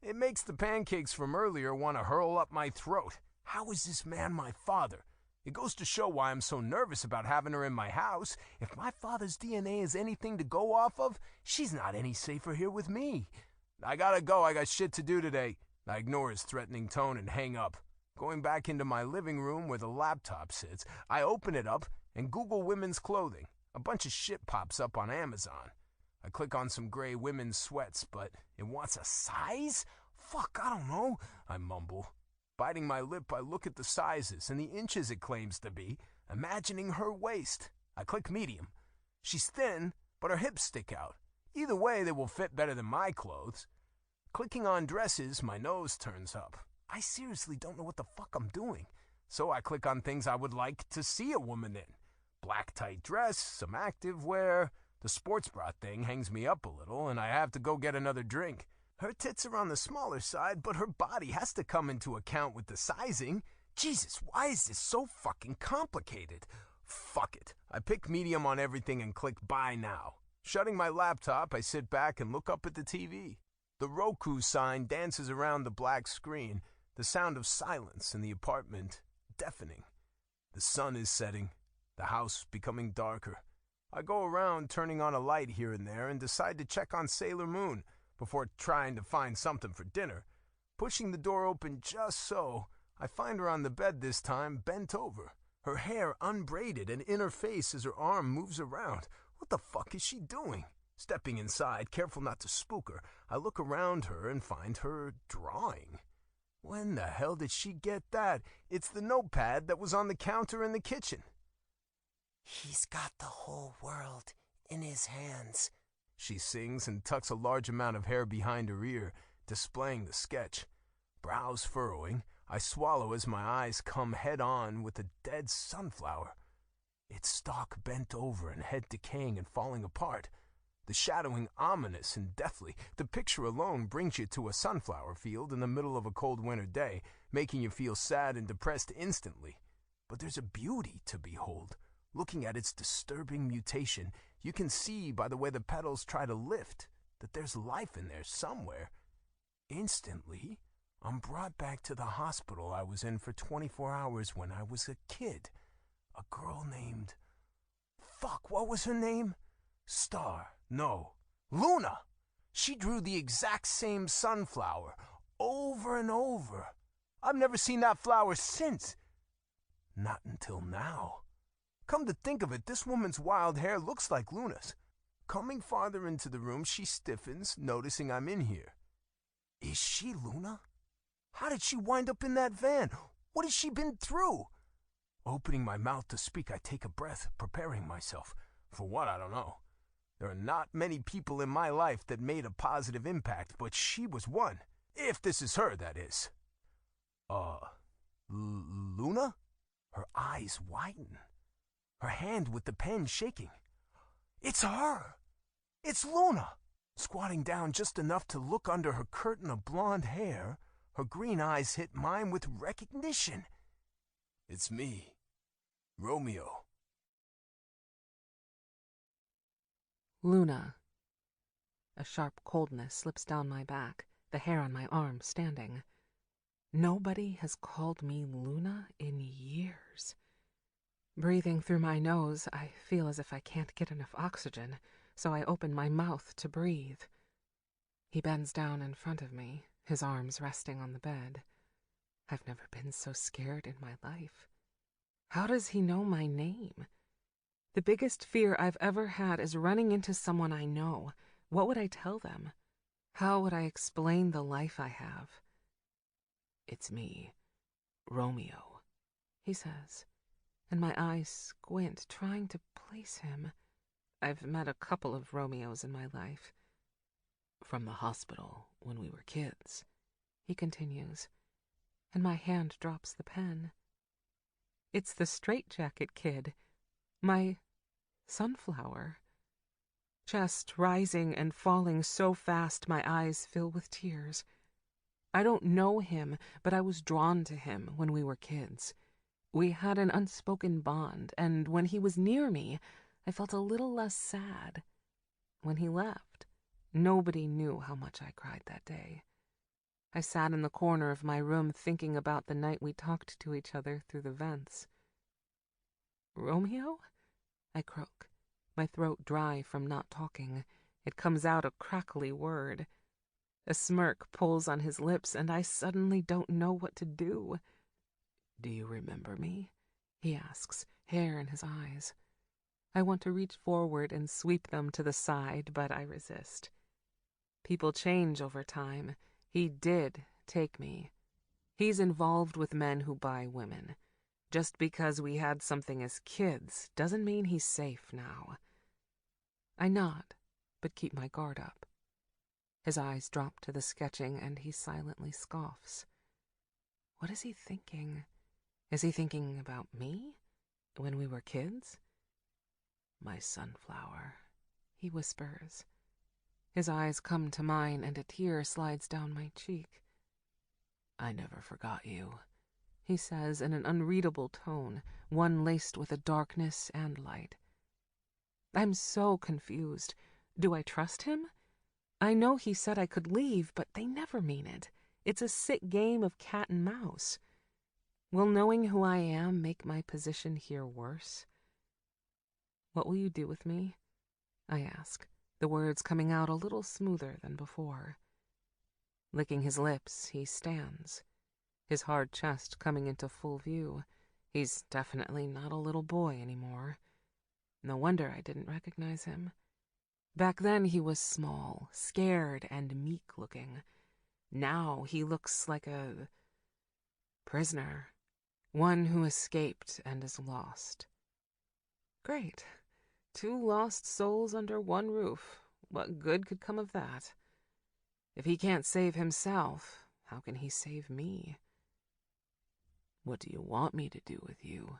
It makes the pancakes from earlier want to hurl up my throat. How is this man my father? It goes to show why I'm so nervous about having her in my house. If my father's DNA is anything to go off of, she's not any safer here with me. "I gotta go, I got shit to do today." I ignore his threatening tone and hang up. Going back into my living room where the laptop sits, I open it up and Google women's clothing. A bunch of shit pops up on Amazon. I click on some gray women's sweats, but it wants a size? Fuck, I don't know, I mumble. Biting my lip, I look at the sizes and the inches it claims to be, imagining her waist. I click medium. She's thin, but her hips stick out. Either way, they will fit better than my clothes. Clicking on dresses, my nose turns up. I seriously don't know what the fuck I'm doing. So I click on things I would like to see a woman in. Black tight dress, some active wear. The sports bra thing hangs me up a little, and I have to go get another drink. Her tits are on the smaller side, but her body has to come into account with the sizing. Jesus, why is this so fucking complicated? Fuck it. I pick medium on everything and click buy now. Shutting my laptop, I sit back and look up at the TV. The Roku sign dances around the black screen, the sound of silence in the apartment deafening. The sun is setting, the house becoming darker. I go around turning on a light here and there and decide to check on Sailor Moon before trying to find something for dinner. Pushing the door open just so, I find her on the bed this time, bent over. Her hair unbraided and in her face as her arm moves around. What the fuck is she doing? Stepping inside, careful not to spook her, I look around her and find her drawing. When the hell did she get that? It's the notepad that was on the counter in the kitchen. "He's got the whole world in his hands," she sings and tucks a large amount of hair behind her ear, displaying the sketch. Brows furrowing, I swallow as my eyes come head-on with a dead sunflower. Its stalk bent over and head decaying and falling apart. The shadowing ominous and deathly. The picture alone brings you to a sunflower field in the middle of a cold winter day, making you feel sad and depressed instantly. But there's a beauty to behold. Looking at its disturbing mutation, you can see by the way the petals try to lift that there's life in there somewhere. Instantly, I'm brought back to the hospital I was in for 24 hours when I was a kid. A girl named... Fuck, what was her name? Star. No. Luna! She drew the exact same sunflower, over and over. I've never seen that flower since. Not until now. Come to think of it, this woman's wild hair looks like Luna's. Coming farther into the room, she stiffens, noticing I'm in here. Is she Luna? How did she wind up in that van? What has she been through? Opening my mouth to speak, I take a breath, preparing myself. For what, I don't know. There are not many people in my life that made a positive impact, but she was one. If this is her, that is. Luna? Her eyes widen. Her hand with the pen shaking. It's her! It's Luna! Squatting down just enough to look under her curtain of blonde hair, her green eyes hit mine with recognition. It's me, Romeo. Luna. A sharp coldness slips down my back, the hair on my arm standing. Nobody has called me Luna in years. Breathing through my nose, I feel as if I can't get enough oxygen, so I open my mouth to breathe. He bends down in front of me, his arms resting on the bed. I've never been so scared in my life. How does he know my name? The biggest fear I've ever had is running into someone I know. What would I tell them? How would I explain the life I have? "It's me, Romeo," he says, and my eyes squint, trying to place him. I've met a couple of Romeos in my life. "From the hospital when we were kids," he continues, and my hand drops the pen. It's the straitjacket kid, my sunflower. Chest rising and falling so fast my eyes fill with tears. I don't know him, but I was drawn to him when we were kids. We had an unspoken bond, and when he was near me, I felt a little less sad. When he left, nobody knew how much I cried that day. I sat in the corner of my room thinking about the night we talked to each other through the vents. "Romeo?" I croak, my throat dry from not talking. It comes out a crackly word. A smirk pulls on his lips, and I suddenly don't know what to do. "Do you remember me?" he asks, hair in his eyes. I want to reach forward and sweep them to the side, but I resist. People change over time. He did take me. He's involved with men who buy women. Just because we had something as kids doesn't mean he's safe now. I nod, but keep my guard up. His eyes drop to the sketching, and he silently scoffs. What is he thinking? Is he thinking about me? When we were kids? "My sunflower," he whispers. His eyes come to mine, and a tear slides down my cheek. "I never forgot you," he says in an unreadable tone, one laced with a darkness and light. I'm so confused. Do I trust him? I know he said I could leave, but they never mean it. It's a sick game of cat and mouse. Will knowing who I am make my position here worse? "What will you do with me?" I ask, the words coming out a little smoother than before. Licking his lips, he stands, his hard chest coming into full view. He's definitely not a little boy anymore. No wonder I didn't recognize him. Back then he was small, scared, and meek-looking. Now he looks like a prisoner, one who escaped and is lost. Great. 2 lost souls under one roof. What good could come of that? If he can't save himself, how can he save me? "What do you want me to do with you?"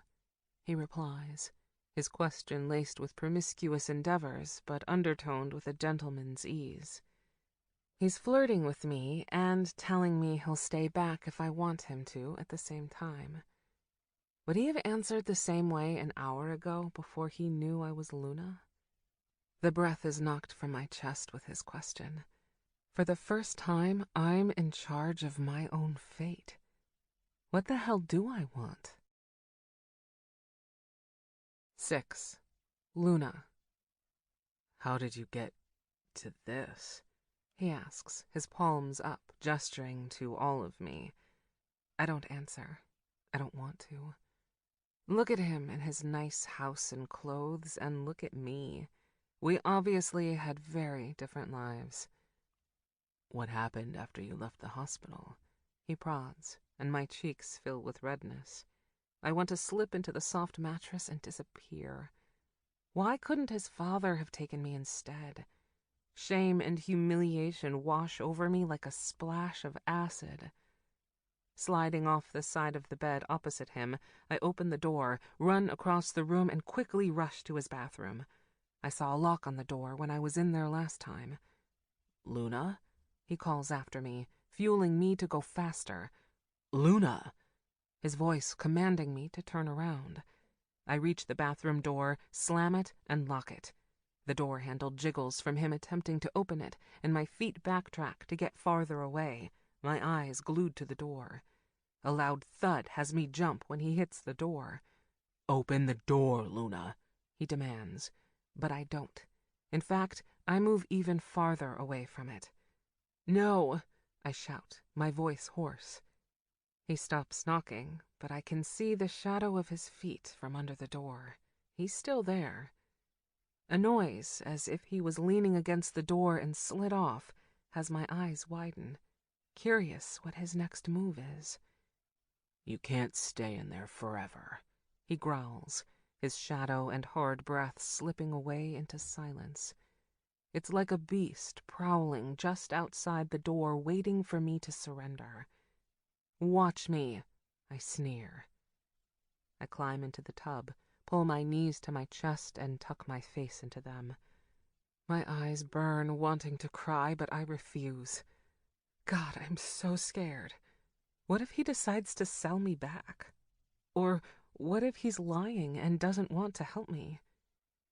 he replies, his question laced with promiscuous endeavors, but undertoned with a gentleman's ease. He's flirting with me and telling me he'll stay back if I want him to at the same time. Would he have answered the same way an hour ago before he knew I was Luna? The breath is knocked from my chest with his question. For the first time, I'm in charge of my own fate. What the hell do I want? 6. Luna. "How did you get to this?" he asks, his palms up, gesturing to all of me. I don't answer. I don't want to. Look at him in his nice house and clothes, and look at me. We obviously had very different lives. "What happened after you left the hospital?" He prods, and my cheeks fill with redness. I want to slip into the soft mattress and disappear. Why couldn't his father have taken me instead? Shame and humiliation wash over me like a splash of acid. Sliding off the side of the bed opposite him, I open the door, run across the room, and quickly rush to his bathroom. I saw a lock on the door when I was in there last time. "Luna?" he calls after me, fueling me to go faster. "Luna!" His voice commanding me to turn around. I reach the bathroom door, slam it, and lock it. The door handle jiggles from him attempting to open it, and my feet backtrack to get farther away, my eyes glued to the door. A loud thud has me jump when he hits the door. "Open the door, Luna," he demands, but I don't. In fact, I move even farther away from it. "No!" I shout, my voice hoarse. He stops knocking, but I can see the shadow of his feet from under the door. He's still there. A noise, as if he was leaning against the door and slid off, as my eyes widen, curious what his next move is. "You can't stay in there forever," he growls, his shadow and hard breath slipping away into silence. It's like a beast prowling just outside the door, waiting for me to surrender. "Watch me," I sneer. I climb into the tub, pull my knees to my chest, and tuck my face into them. My eyes burn, wanting to cry, but I refuse. God, I'm so scared. What if he decides to sell me back? Or what if he's lying and doesn't want to help me?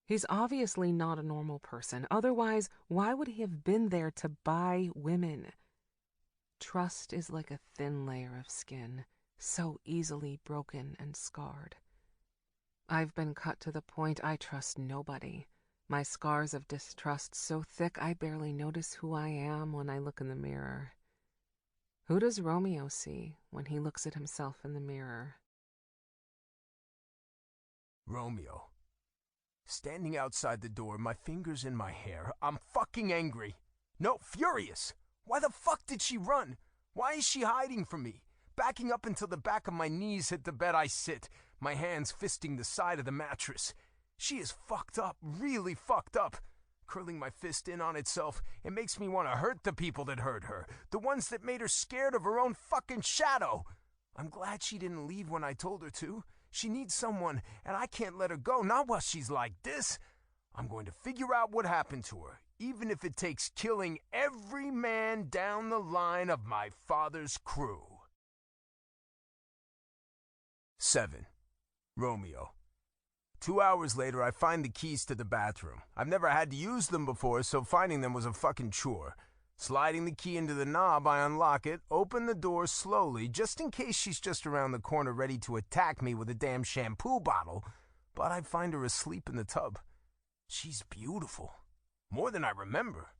He's obviously not a normal person. Otherwise, why would he have been there to buy women? Trust is like a thin layer of skin, so easily broken and scarred. I've been cut to the point I trust nobody. My scars of distrust so thick I barely notice who I am when I look in the mirror. Who does Romeo see when he looks at himself in the mirror? Romeo. Standing outside the door, my fingers in my hair, I'm fucking angry. No, furious. Why the fuck did she run? Why is she hiding from me? Backing up until the back of my knees hit the bed I sit, my hands fisting the side of the mattress. She is fucked up, really fucked up. Curling my fist in on itself, it makes me want to hurt the people that hurt her, the ones that made her scared of her own fucking shadow. I'm glad she didn't leave when I told her to. She needs someone, and I can't let her go, not while she's like this. I'm going to figure out what happened to her, even if it takes killing every man down the line of my father's crew. 7. Romeo. 2 hours later, I find the keys to the bathroom. I've never had to use them before, so finding them was a fucking chore. Sliding the key into the knob, I unlock it, open the door slowly, just in case she's just around the corner ready to attack me with a damn shampoo bottle, but I find her asleep in the tub. She's beautiful. More than I remember.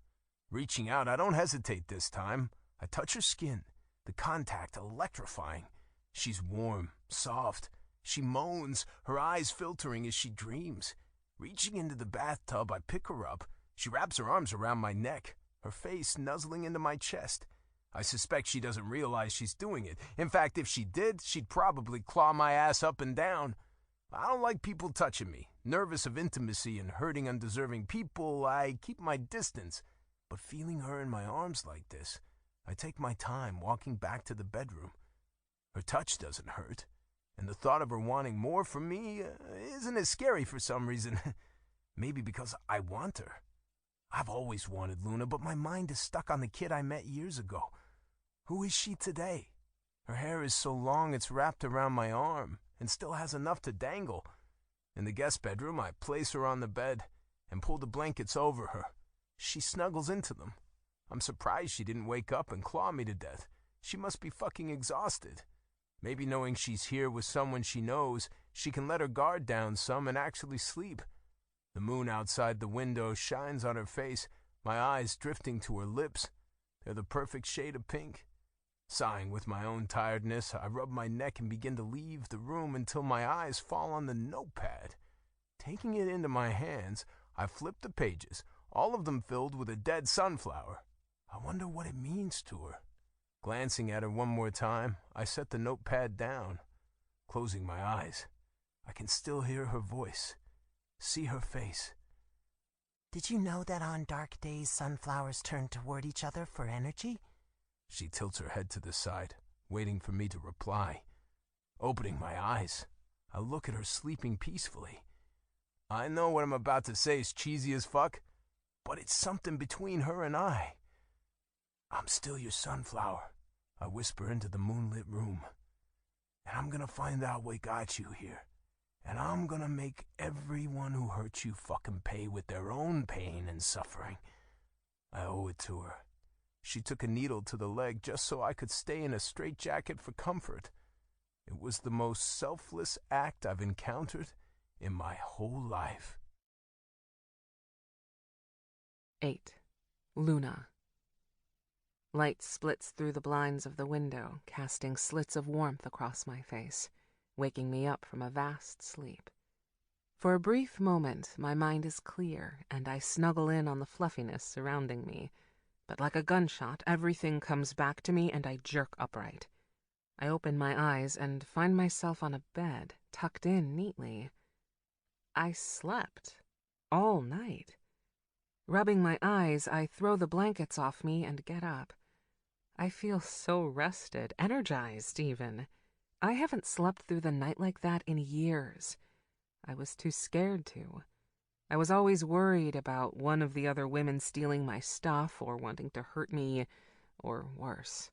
Reaching out, I don't hesitate this time. I touch her skin, the contact electrifying. She's warm, soft. She moans, her eyes filtering as she dreams. Reaching into the bathtub, I pick her up. She wraps her arms around my neck, her face nuzzling into my chest. I suspect she doesn't realize she's doing it. In fact, if she did, she'd probably claw my ass up and down. I don't like people touching me. Nervous of intimacy and hurting undeserving people, I keep my distance. But feeling her in my arms like this, I take my time walking back to the bedroom. Her touch doesn't hurt, and the thought of her wanting more from me isn't as scary for some reason. Maybe because I want her. I've always wanted Luna, but my mind is stuck on the kid I met years ago. Who is she today? Her hair is so long it's wrapped around my arm and still has enough to dangle. In the guest bedroom, I place her on the bed and pull the blankets over her. She snuggles into them. I'm surprised she didn't wake up and claw me to death. She must be fucking exhausted. Maybe knowing she's here with someone she knows, she can let her guard down some and actually sleep. The moon outside the window shines on her face, my eyes drifting to her lips. They're the perfect shade of pink. Sighing with my own tiredness, I rub my neck and begin to leave the room until my eyes fall on the notepad. Taking it into my hands, I flip the pages, all of them filled with a dead sunflower. I wonder what it means to her. Glancing at her one more time, I set the notepad down. Closing my eyes, I can still hear her voice, see her face. Did you know that on dark days sunflowers turn toward each other for energy? She tilts her head to the side, waiting for me to reply. Opening my eyes, I look at her sleeping peacefully. I know what I'm about to say is cheesy as fuck, but it's something between her and I. I'm still your sunflower, I whisper into the moonlit room. And I'm gonna find out what got you here. And I'm gonna make everyone who hurt you fucking pay with their own pain and suffering. I owe it to her. She took a needle to the leg just so I could stay in a straitjacket for comfort. It was the most selfless act I've encountered in my whole life. 8. Luna. Light splits through the blinds of the window, casting slits of warmth across my face, waking me up from a vast sleep. For a brief moment, my mind is clear, and I snuggle in on the fluffiness surrounding me, But like a gunshot, everything comes back to me and I jerk upright. I open my eyes and find myself on a bed, tucked in neatly. I slept all night. Rubbing my eyes, I throw the blankets off me and get up. I feel so rested, energized even. I haven't slept through the night like that in years. I was too scared to. I was always worried about one of the other women stealing my stuff or wanting to hurt me, or worse.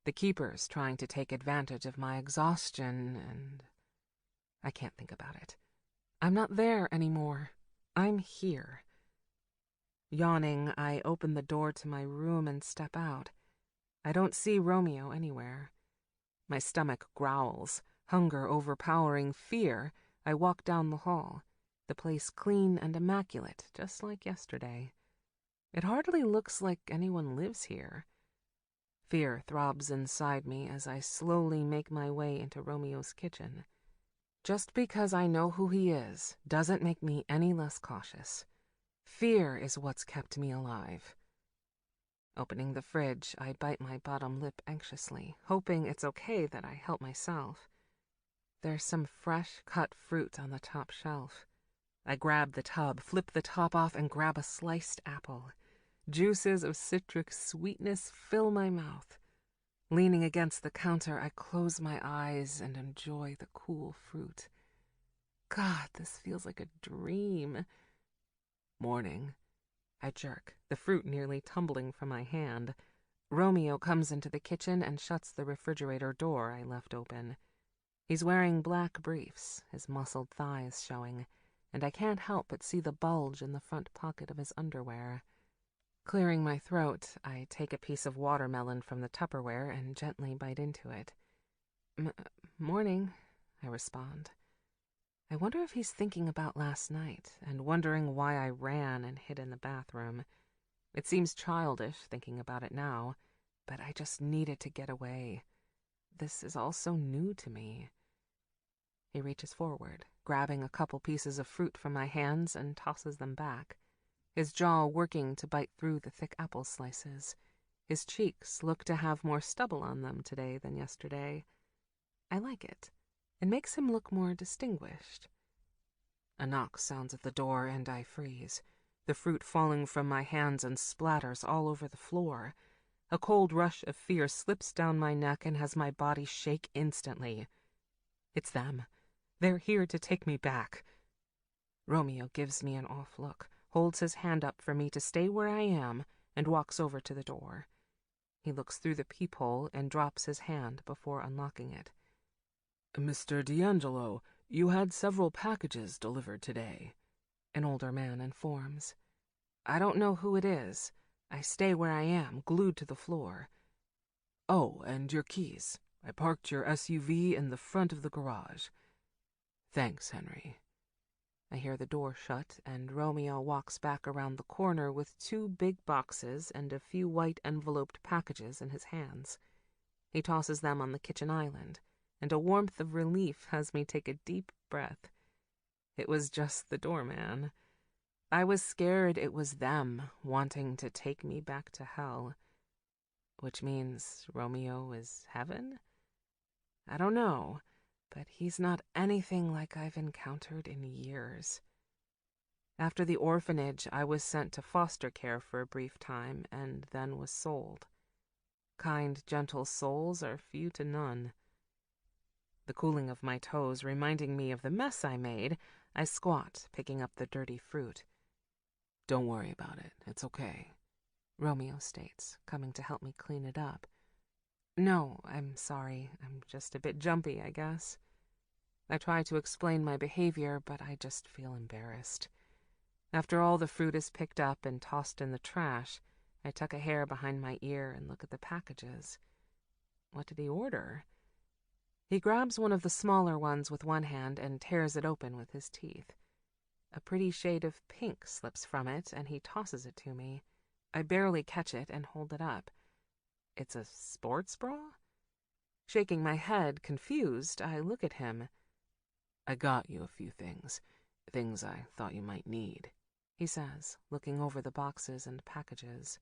The keepers trying to take advantage of my exhaustion, and I can't think about it. I'm not there anymore. I'm here. Yawning, I open the door to my room and step out. I don't see Romeo anywhere. My stomach growls, hunger overpowering fear. I walk down the hall, the place clean and immaculate, just like yesterday. It hardly looks like anyone lives here. Fear throbs inside me as I slowly make my way into Romeo's kitchen. Just because I know who he is doesn't make me any less cautious. Fear is what's kept me alive. Opening the fridge, I bite my bottom lip anxiously, hoping it's okay that I help myself. There's some fresh cut fruit on the top shelf. I grab the tub, flip the top off, and grab a sliced apple. Juices of citric sweetness fill my mouth. Leaning against the counter, I close my eyes and enjoy the cool fruit. God, this feels like a dream. Morning. I jerk, the fruit nearly tumbling from my hand. Romeo comes into the kitchen and shuts the refrigerator door I left open. He's wearing black briefs, his muscled thighs showing, and I can't help but see the bulge in the front pocket of his underwear. Clearing my throat, I take a piece of watermelon from the Tupperware and gently bite into it. Morning, I respond. I wonder if he's thinking about last night and wondering why I ran and hid in the bathroom. It seems childish thinking about it now, but I just needed to get away. This is all so new to me. He reaches forward, grabbing a couple pieces of fruit from my hands and tosses them back, his jaw working to bite through the thick apple slices. His cheeks look to have more stubble on them today than yesterday. I like it. It makes him look more distinguished. A knock sounds at the door and I freeze, the fruit falling from my hands and splatters all over the floor. A cold rush of fear slips down my neck and has my body shake instantly. It's them. They're here to take me back. Romeo gives me an off look, holds his hand up for me to stay where I am, and walks over to the door. He looks through the peephole and drops his hand before unlocking it. Mr. D'Angelo, you had several packages delivered today, an older man informs. I don't know who it is. I stay where I am, glued to the floor. Oh, and your keys. I parked your SUV in the front of the garage. Thanks, Henry. I hear the door shut, and Romeo walks back around the corner with 2 big boxes and a few white enveloped packages in his hands. He tosses them on the kitchen island, and a warmth of relief has me take a deep breath. It was just the doorman. I was scared it was them wanting to take me back to hell. Which means Romeo is heaven? I don't know, but he's not anything like I've encountered in years. After the orphanage, I was sent to foster care for a brief time and then was sold. Kind, gentle souls are few to none. The cooling of my toes reminding me of the mess I made, I squat, picking up the dirty fruit. Don't worry about it. It's okay, Romeo states, coming to help me clean it up. No, I'm sorry. I'm just a bit jumpy, I guess. I try to explain my behavior, but I just feel embarrassed. After all the fruit is picked up and tossed in the trash, I tuck a hair behind my ear and look at the packages. What did he order? He grabs one of the smaller ones with one hand and tears it open with his teeth. A pretty shade of pink slips from it, and he tosses it to me. I barely catch it and hold it up. It's a sports bra? Shaking my head, confused, I look at him. I got you a few things I thought you might need, he says, looking over the boxes and packages.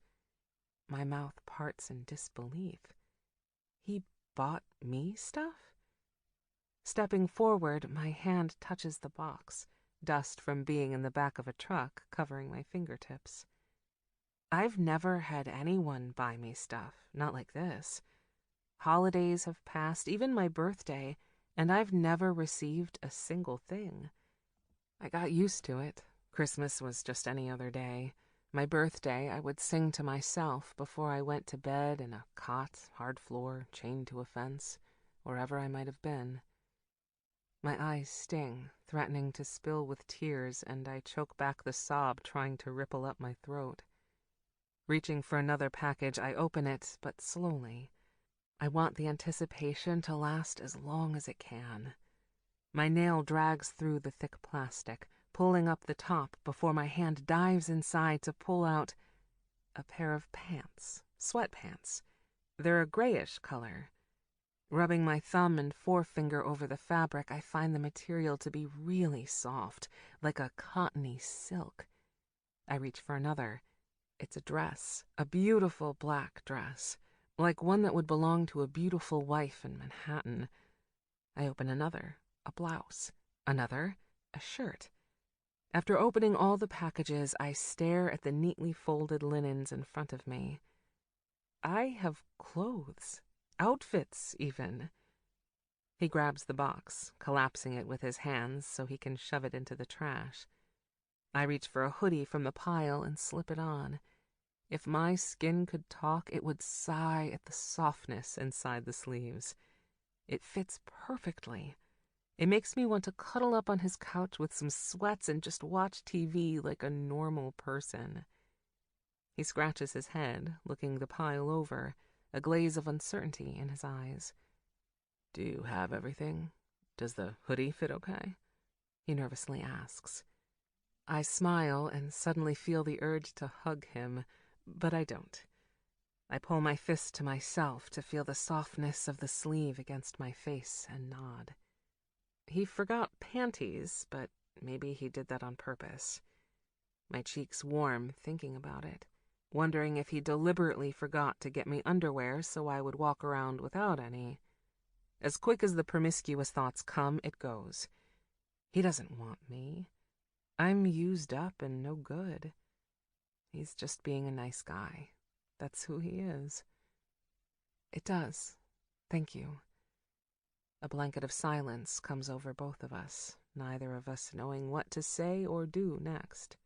My mouth parts in disbelief. He bought me stuff? Stepping forward, my hand touches the box, dust from being in the back of a truck covering my fingertips. I've never had anyone buy me stuff, not like this. Holidays have passed, even my birthday, and I've never received a single thing. I got used to it. Christmas was just any other day. My birthday, I would sing to myself before I went to bed in a cot, hard floor, chained to a fence, wherever I might have been. My eyes sting, threatening to spill with tears, and I choke back the sob trying to ripple up my throat. Reaching for another package, I open it, but slowly. I want the anticipation to last as long as it can. My nail drags through the thick plastic, pulling up the top before my hand dives inside to pull out a pair of pants, sweatpants. They're a grayish color. Rubbing my thumb and forefinger over the fabric, I find the material to be really soft, like a cottony silk. I reach for another. It's a dress, a beautiful black dress, like one that would belong to a beautiful wife in Manhattan. I open another, a blouse, another, a shirt. After opening all the packages, I stare at the neatly folded linens in front of me. I have clothes. Outfits, even. He grabs the box, collapsing it with his hands so he can shove it into the trash. I reach for a hoodie from the pile and slip it on. If my skin could talk, it would sigh at the softness inside the sleeves. It fits perfectly. It makes me want to cuddle up on his couch with some sweats and just watch TV like a normal person. He scratches his head, looking the pile over, a glaze of uncertainty in his eyes. "Do you have everything? Does the hoodie fit okay?" he nervously asks. I smile and suddenly feel the urge to hug him, but I don't. I pull my fist to myself to feel the softness of the sleeve against my face and nod. He forgot panties, but maybe he did that on purpose. My cheeks warm thinking about it, wondering if he deliberately forgot to get me underwear so I would walk around without any. As quick as the promiscuous thoughts come, it goes. He doesn't want me. I'm used up and no good. He's just being a nice guy. That's who he is. It does. Thank you. A blanket of silence comes over both of us, neither of us knowing what to say or do next.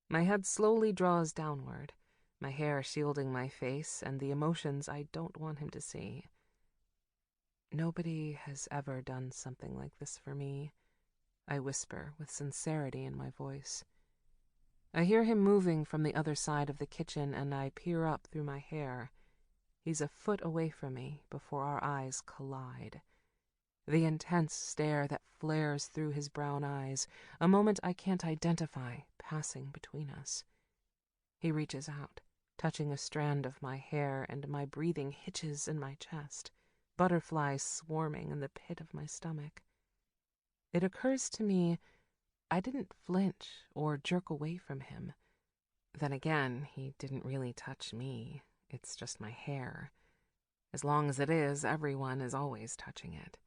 My head slowly draws downward, my hair shielding my face and the emotions I don't want him to see. Nobody has ever done something like this for me, I whisper with sincerity in my voice. I hear him moving from the other side of the kitchen and I peer up through my hair. He's a foot away from me before our eyes collide. The intense stare that flares through his brown eyes, a moment I can't identify, passing between us. He reaches out, touching a strand of my hair, and my breathing hitches in my chest, butterflies swarming in the pit of my stomach. It occurs to me I didn't flinch or jerk away from him. Then again, he didn't really touch me. It's just my hair. As long as it is, everyone is always touching it.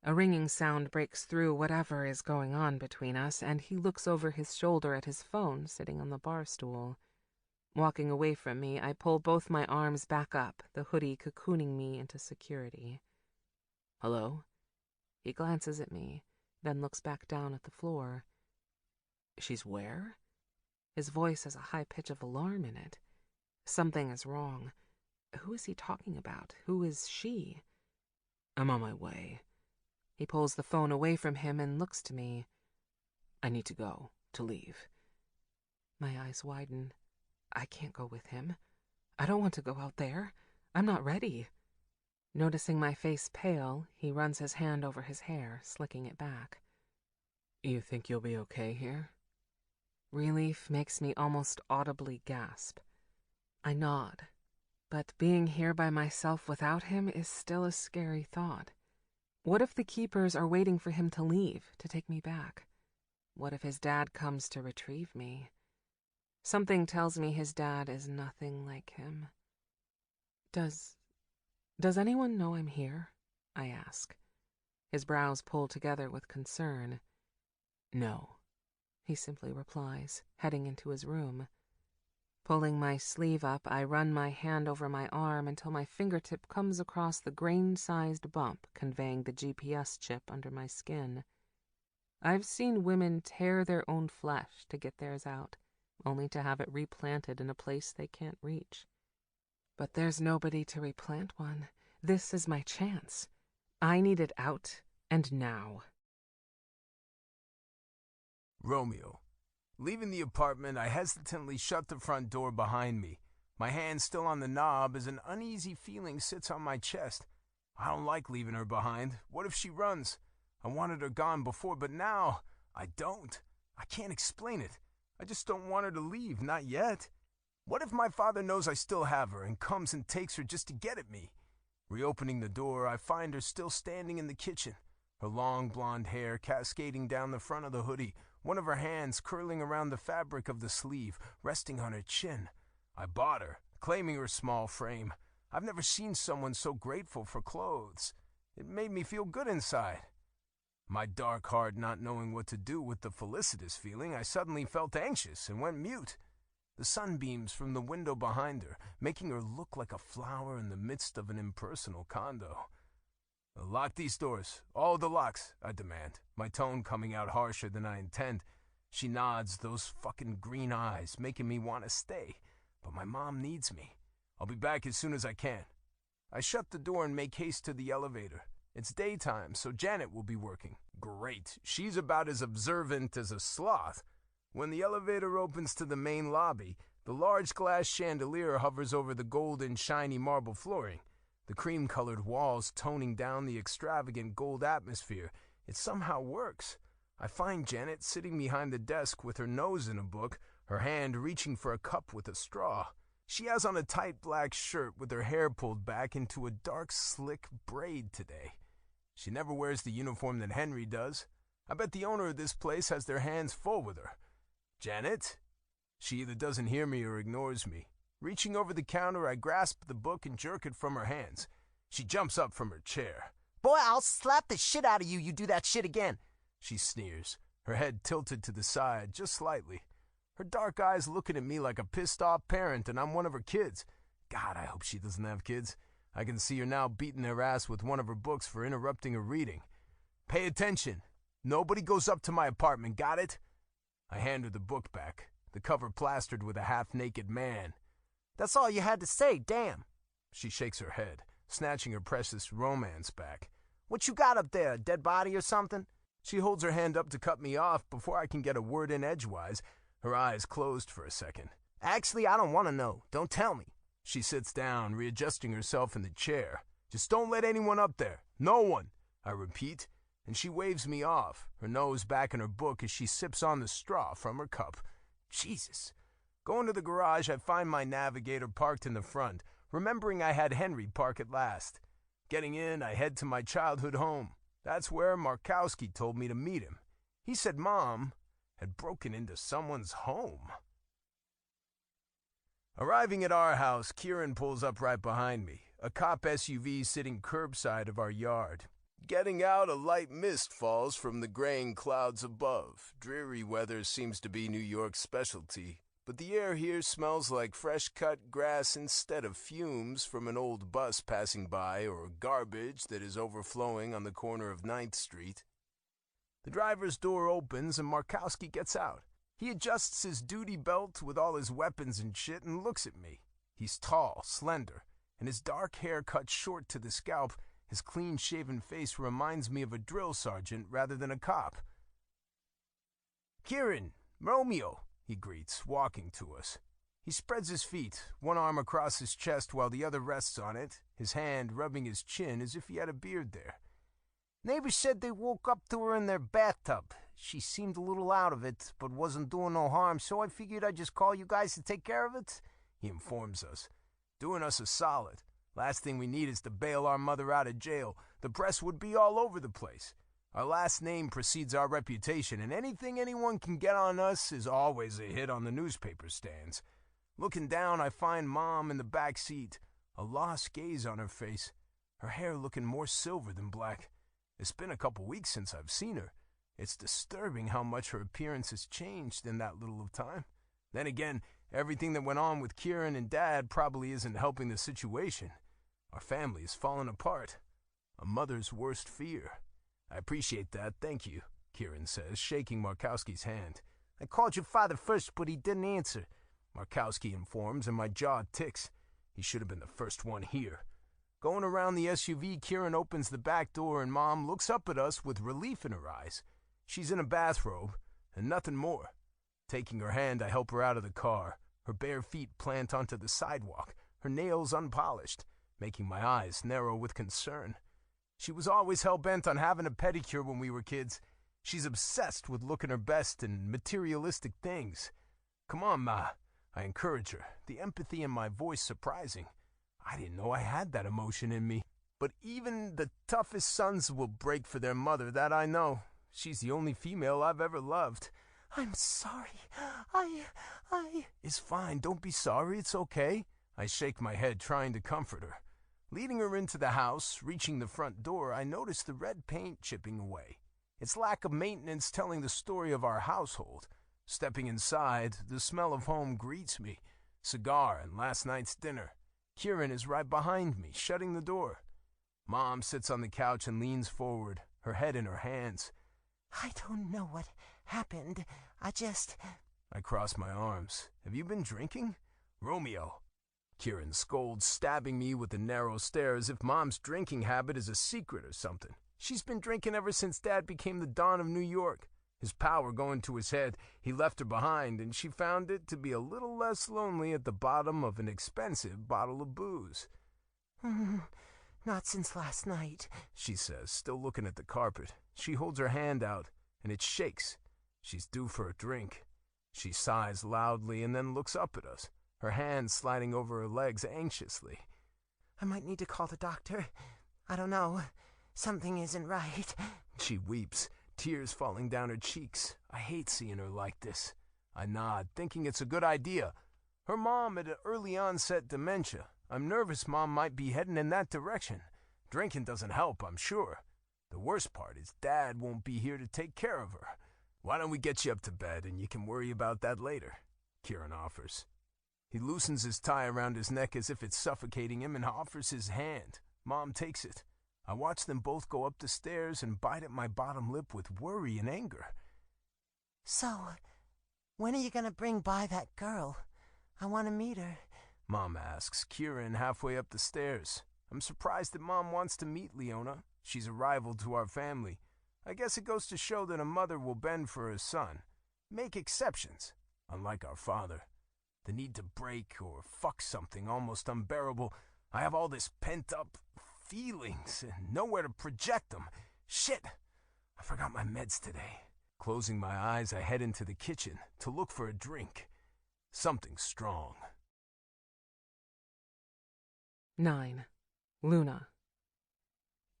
A ringing sound breaks through whatever is going on between us, and he looks over his shoulder at his phone sitting on the bar stool. Walking away from me, I pull both my arms back up, the hoodie cocooning me into security. "Hello?" He glances at me, then looks back down at the floor. "She's where?" His voice has a high pitch of alarm in it. Something is wrong. Who is he talking about? Who is she? "I'm on my way." He pulls the phone away from him and looks to me. "I need to leave." My eyes widen. I can't go with him. I don't want to go out there. I'm not ready. Noticing my face pale, he runs his hand over his hair, slicking it back. "You think you'll be okay here?" Relief makes me almost audibly gasp. I nod, but being here by myself without him is still a scary thought. What if the keepers are waiting for him to leave, to take me back? What if his dad comes to retrieve me? Something tells me his dad is nothing like him. Does anyone know I'm here? I ask. His brows pull together with concern. No, he simply replies, heading into his room. Pulling my sleeve up, I run my hand over my arm until my fingertip comes across the grain-sized bump conveying the GPS chip under my skin. I've seen women tear their own flesh to get theirs out, only to have it replanted in a place they can't reach. But there's nobody to replant one. This is my chance. I need it out, and now. Romeo. Leaving the apartment, I hesitantly shut the front door behind me. My hand still on the knob as an uneasy feeling sits on my chest. I don't like leaving her behind. What if she runs? I wanted her gone before, but now I don't. I can't explain it. I just don't want her to leave, not yet. What if my father knows I still have her and comes and takes her just to get at me? Reopening the door, I find her still standing in the kitchen, her long blonde hair cascading down the front of the hoodie, one of her hands curling around the fabric of the sleeve, resting on her chin. I bought her, claiming her small frame. I've never seen someone so grateful for clothes. It made me feel good inside. My dark heart not knowing what to do with the felicitous feeling, I suddenly felt anxious and went mute. The sunbeams from the window behind her, making her look like a flower in the midst of an impersonal condo. Lock these doors, all the locks, I demand, my tone coming out harsher than I intend. She nods, those fucking green eyes, making me want to stay. But my mom needs me. I'll be back as soon as I can. I shut the door and make haste to the elevator. It's daytime, so Janet will be working. Great, she's about as observant as a sloth. When the elevator opens to the main lobby, the large glass chandelier hovers over the golden, shiny marble flooring. The cream-colored walls toning down the extravagant gold atmosphere. It somehow works. I find Janet sitting behind the desk with her nose in a book, her hand reaching for a cup with a straw. She has on a tight black shirt with her hair pulled back into a dark, slick braid today. She never wears the uniform that Henry does. I bet the owner of this place has their hands full with her. Janet? She either doesn't hear me or ignores me. Reaching over the counter, I grasp the book and jerk it from her hands. She jumps up from her chair. Boy, I'll slap the shit out of you, you do that shit again. She sneers, her head tilted to the side just slightly. Her dark eyes looking at me like a pissed-off parent and I'm one of her kids. God, I hope she doesn't have kids. I can see her now beating their ass with one of her books for interrupting a reading. Pay attention. Nobody goes up to my apartment, got it? I hand her the book back, the cover plastered with a half-naked man. That's all you had to say, damn. She shakes her head, snatching her precious romance back. What you got up there, a dead body or something? She holds her hand up to cut me off before I can get a word in edgewise, her eyes closed for a second. Actually, I don't want to know. Don't tell me. She sits down, readjusting herself in the chair. Just don't let anyone up there. No one, I repeat, and she waves me off, her nose back in her book as she sips on the straw from her cup. Jesus. Going to the garage, I find my Navigator parked in the front, remembering I had Henry park at last. Getting in, I head to my childhood home. That's where Markowski told me to meet him. He said Mom had broken into someone's home. Arriving at our house, Kieran pulls up right behind me, a cop SUV sitting curbside of our yard. Getting out, a light mist falls from the graying clouds above. Dreary weather seems to be New York's specialty, but the air here smells like fresh-cut grass instead of fumes from an old bus passing by or garbage that is overflowing on the corner of 9th Street. The driver's door opens and Markowski gets out. He adjusts his duty belt with all his weapons and shit and looks at me. He's tall, slender, and his dark hair cut short to the scalp. His clean-shaven face reminds me of a drill sergeant rather than a cop. Kieran, Romeo, he greets, walking to us. He spreads his feet, one arm across his chest while the other rests on it, his hand rubbing his chin as if he had a beard there. Neighbors said they woke up to her in their bathtub. She seemed a little out of it, but wasn't doing no harm, so I figured I'd just call you guys to take care of it, he informs us, doing us a solid. Last thing we need is to bail our mother out of jail. The press would be all over the place. Our last name precedes our reputation, and anything anyone can get on us is always a hit on the newspaper stands. Looking down, I find Mom in the back seat, a lost gaze on her face, her hair looking more silver than black. It's been a couple weeks since I've seen her. It's disturbing how much her appearance has changed in that little of time. Then again, everything that went on with Kieran and Dad probably isn't helping the situation. Our family is falling apart. A mother's worst fear. I appreciate that, thank you, Kieran says, shaking Markowski's hand. I called your father first, but he didn't answer, Markowski informs, and my jaw ticks. He should have been the first one here. Going around the SUV, Kieran opens the back door and Mom looks up at us with relief in her eyes. She's in a bathrobe, and nothing more. Taking her hand, I help her out of the car. Her bare feet plant onto the sidewalk, her nails unpolished, making my eyes narrow with concern. She was always hell-bent on having a pedicure when we were kids. She's obsessed with looking her best in materialistic things. Come on, Ma. I encourage her, the empathy in my voice surprising. I didn't know I had that emotion in me. But even the toughest sons will break for their mother, that I know. She's the only female I've ever loved. I'm sorry. It's fine, don't be sorry, it's okay. I shake my head, trying to comfort her. Leading her into the house, reaching the front door, I notice the red paint chipping away. Its lack of maintenance telling the story of our household. Stepping inside, the smell of home greets me. Cigar and last night's dinner. Kieran is right behind me, shutting the door. Mom sits on the couch and leans forward, her head in her hands. I don't know what happened. I cross my arms. Have you been drinking? Romeo. Kieran scolds, stabbing me with a narrow stare as if Mom's drinking habit is a secret or something. She's been drinking ever since Dad became the Don of New York. His power going to his head, he left her behind, and she found it to be a little less lonely at the bottom of an expensive bottle of booze. Not since last night, she says, still looking at the carpet. She holds her hand out, and it shakes. She's due for a drink. She sighs loudly and then looks up at us, her hands sliding over her legs anxiously. I might need to call the doctor. I don't know. Something isn't right. She weeps, tears falling down her cheeks. I hate seeing her like this. I nod, thinking it's a good idea. Her mom had an early onset dementia. I'm nervous Mom might be heading in that direction. Drinking doesn't help, I'm sure. The worst part is Dad won't be here to take care of her. Why don't we get you up to bed and you can worry about that later, Kieran offers. He loosens his tie around his neck as if it's suffocating him and offers his hand. Mom takes it. I watch them both go up the stairs and bite at my bottom lip with worry and anger. So, when are you going to bring by that girl? I want to meet her. Mom asks, Kieran halfway up the stairs. I'm surprised that Mom wants to meet Leona. She's a rival to our family. I guess it goes to show that a mother will bend for her son. Make exceptions, unlike our father. The need to break or fuck something almost unbearable. I have all this pent-up feelings and nowhere to project them. Shit! I forgot my meds today. Closing my eyes, I head into the kitchen to look for a drink. Something strong. 9. Luna.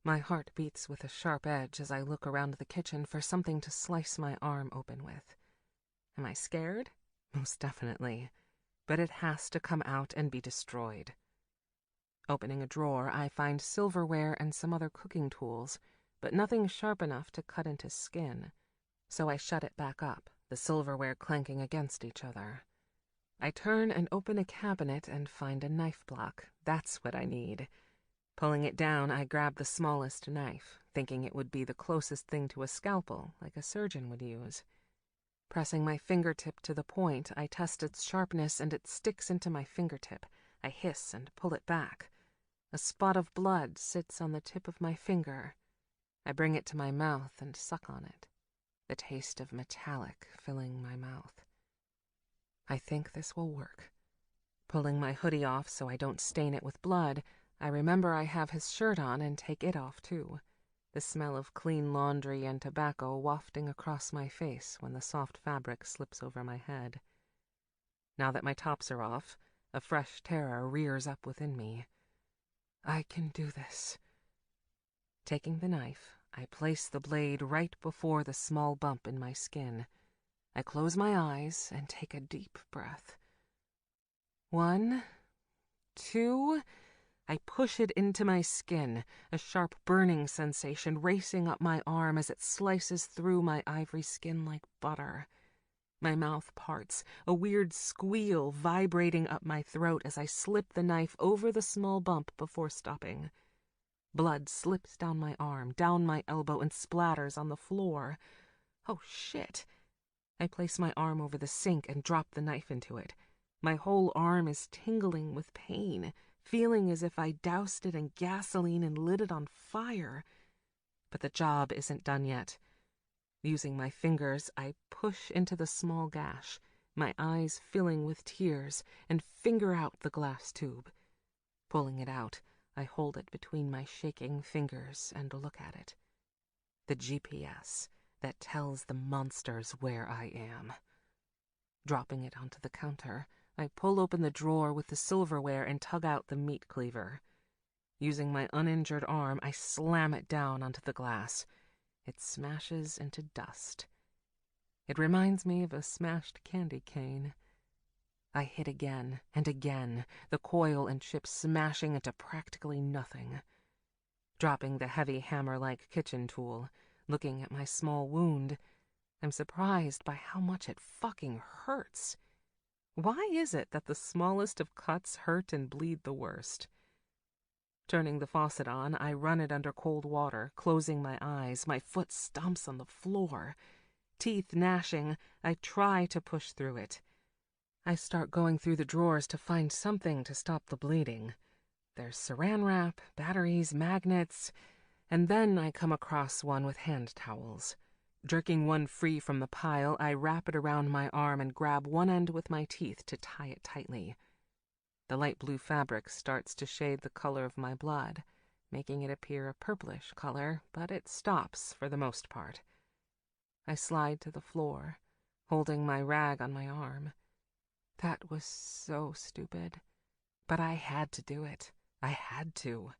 My heart beats with a sharp edge as I look around the kitchen for something to slice my arm open with. Am I scared? Most definitely. But it has to come out and be destroyed. Opening a drawer, I find silverware and some other cooking tools, but nothing sharp enough to cut into skin. So I shut it back up, the silverware clanking against each other. I turn and open a cabinet and find a knife block. That's what I need. Pulling it down, I grab the smallest knife, thinking it would be the closest thing to a scalpel, like a surgeon would use. Pressing my fingertip to the point, I test its sharpness and it sticks into my fingertip. I hiss and pull it back. A spot of blood sits on the tip of my finger. I bring it to my mouth and suck on it, the taste of metallic filling my mouth. I think this will work. Pulling my hoodie off so I don't stain it with blood, I remember I have his shirt on and take it off too, the smell of clean laundry and tobacco wafting across my face when the soft fabric slips over my head. Now that my tops are off, a fresh terror rears up within me. I can do this. Taking the knife, I place the blade right before the small bump in my skin. I close my eyes and take a deep breath. 1, 2... I push it into my skin, a sharp burning sensation racing up my arm as it slices through my ivory skin like butter. My mouth parts, a weird squeal vibrating up my throat as I slip the knife over the small bump before stopping. Blood slips down my arm, down my elbow, and splatters on the floor. Oh, shit. I place my arm over the sink and drop the knife into it. My whole arm is tingling with pain, feeling as if I doused it in gasoline and lit it on fire. But the job isn't done yet. Using my fingers, I push into the small gash, my eyes filling with tears, and finger out the glass tube. Pulling it out, I hold it between my shaking fingers and look at it. The GPS that tells the monsters where I am. Dropping it onto the counter, I pull open the drawer with the silverware and tug out the meat cleaver. Using my uninjured arm, I slam it down onto the glass. It smashes into dust. It reminds me of a smashed candy cane. I hit again and again, the coil and chip smashing into practically nothing. Dropping the heavy hammer-like kitchen tool, looking at my small wound, I'm surprised by how much it fucking hurts. Why is it that the smallest of cuts hurt and bleed the worst? Turning the faucet on, I run it under cold water, closing my eyes. My foot stomps on the floor. Teeth gnashing, I try to push through it. I start going through the drawers to find something to stop the bleeding. There's saran wrap, batteries, magnets, and then I come across one with hand towels. Jerking one free from the pile, I wrap it around my arm and grab one end with my teeth to tie it tightly. The light blue fabric starts to shade the color of my blood, making it appear a purplish color, but it stops for the most part. I slide to the floor, holding my rag on my arm. That was so stupid, but I had to do it. I had to.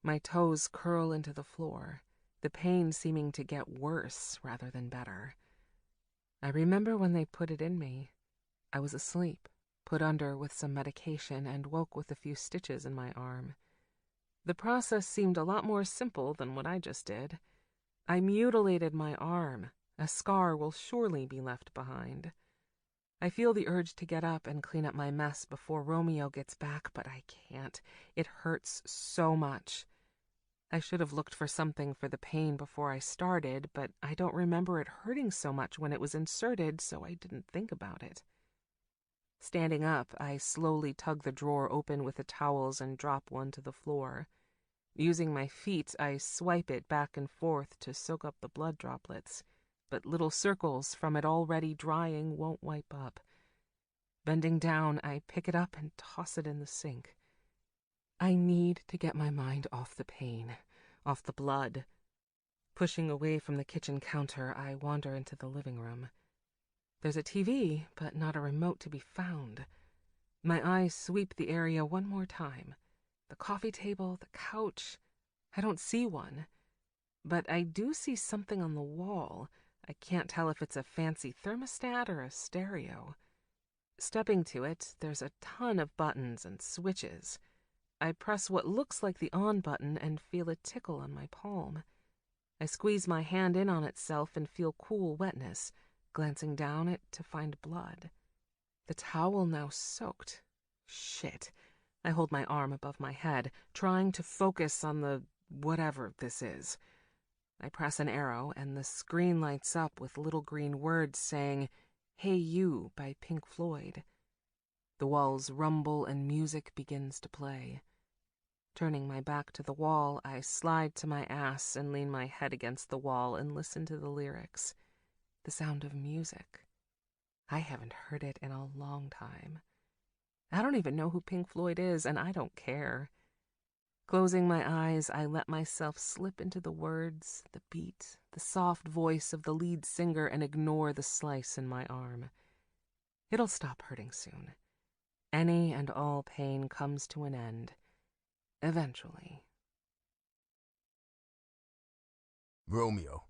My toes curl into the floor, the pain seeming to get worse rather than better. I remember when they put it in me. I was asleep, put under with some medication, and woke with a few stitches in my arm. The process seemed a lot more simple than what I just did. I mutilated my arm. A scar will surely be left behind. I feel the urge to get up and clean up my mess before Romeo gets back, but I can't. It hurts so much. I should have looked for something for the pain before I started, but I don't remember it hurting so much when it was inserted, so I didn't think about it. Standing up, I slowly tug the drawer open with the towels and drop one to the floor. Using my feet, I swipe it back and forth to soak up the blood droplets, but little circles from it already drying won't wipe up. Bending down, I pick it up and toss it in the sink. I need to get my mind off the pain, off the blood. Pushing away from the kitchen counter, I wander into the living room. There's a TV, but not a remote to be found. My eyes sweep the area one more time. The coffee table, the couch. I don't see one. But I do see something on the wall. I can't tell if it's a fancy thermostat or a stereo. Stepping to it, there's a ton of buttons and switches. I press what looks like the on button and feel a tickle on my palm. I squeeze my hand in on itself and feel cool wetness, glancing down it to find blood. The towel now soaked. Shit. I hold my arm above my head, trying to focus on the whatever this is. I press an arrow, and the screen lights up with little green words saying, "Hey You" by Pink Floyd. The walls rumble and music begins to play. Turning my back to the wall, I slide to my ass and lean my head against the wall and listen to the lyrics. The sound of music. I haven't heard it in a long time. I don't even know who Pink Floyd is, and I don't care. Closing my eyes, I let myself slip into the words, the beat, the soft voice of the lead singer, and ignore the slice in my arm. It'll stop hurting soon. Any and all pain comes to an end. Eventually. Romeo.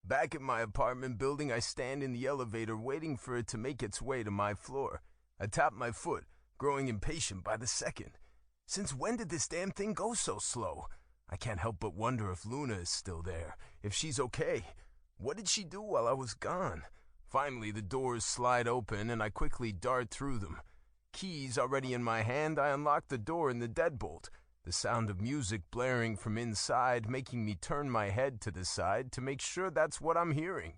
Back at my apartment building, I stand in the elevator waiting for it to make its way to my floor. I tap my foot, growing impatient by the second. Since when did this damn thing go so slow? I can't help but wonder if Luna is still there, if she's okay. What did she do while I was gone? Finally, the doors slide open and I quickly dart through them. Keys already in my hand, I unlock the door in the deadbolt. The sound of music blaring from inside, making me turn my head to the side to make sure that's what I'm hearing.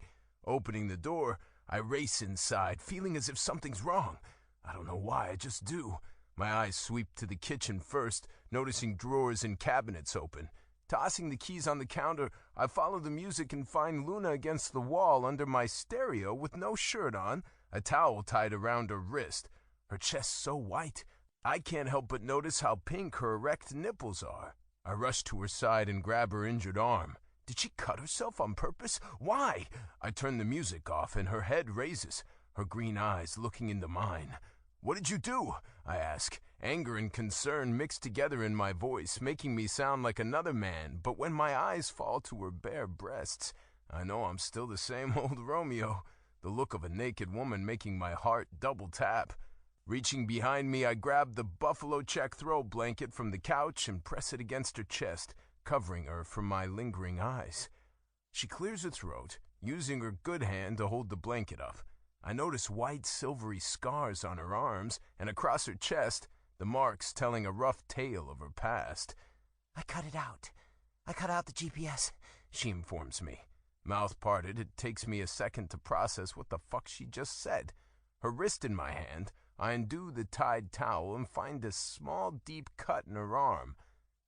Opening the door, I race inside, feeling as if something's wrong. I don't know why, I just do. My eyes sweep to the kitchen first, noticing drawers and cabinets open. Tossing the keys on the counter, I follow the music and find Luna against the wall under my stereo with no shirt on, a towel tied around her wrist. Her chest so white, I can't help but notice how pink her erect nipples are. I rush to her side and grab her injured arm. Did she cut herself on purpose? Why? I turn the music off and her head raises, her green eyes looking into mine. What did you do? I ask, anger and concern mixed together in my voice, making me sound like another man, but when my eyes fall to her bare breasts, I know I'm still the same old Romeo, the look of a naked woman making my heart double tap. Reaching behind me, I grab the buffalo check throw blanket from the couch and press it against her chest, covering her from my lingering eyes. She clears her throat, using her good hand to hold the blanket up. I notice white, silvery scars on her arms and across her chest, the marks telling a rough tale of her past. I cut it out. I cut out the GPS, she informs me. Mouth parted, it takes me a second to process what the fuck she just said. Her wrist in my hand, I undo the tied towel and find a small, deep cut in her arm.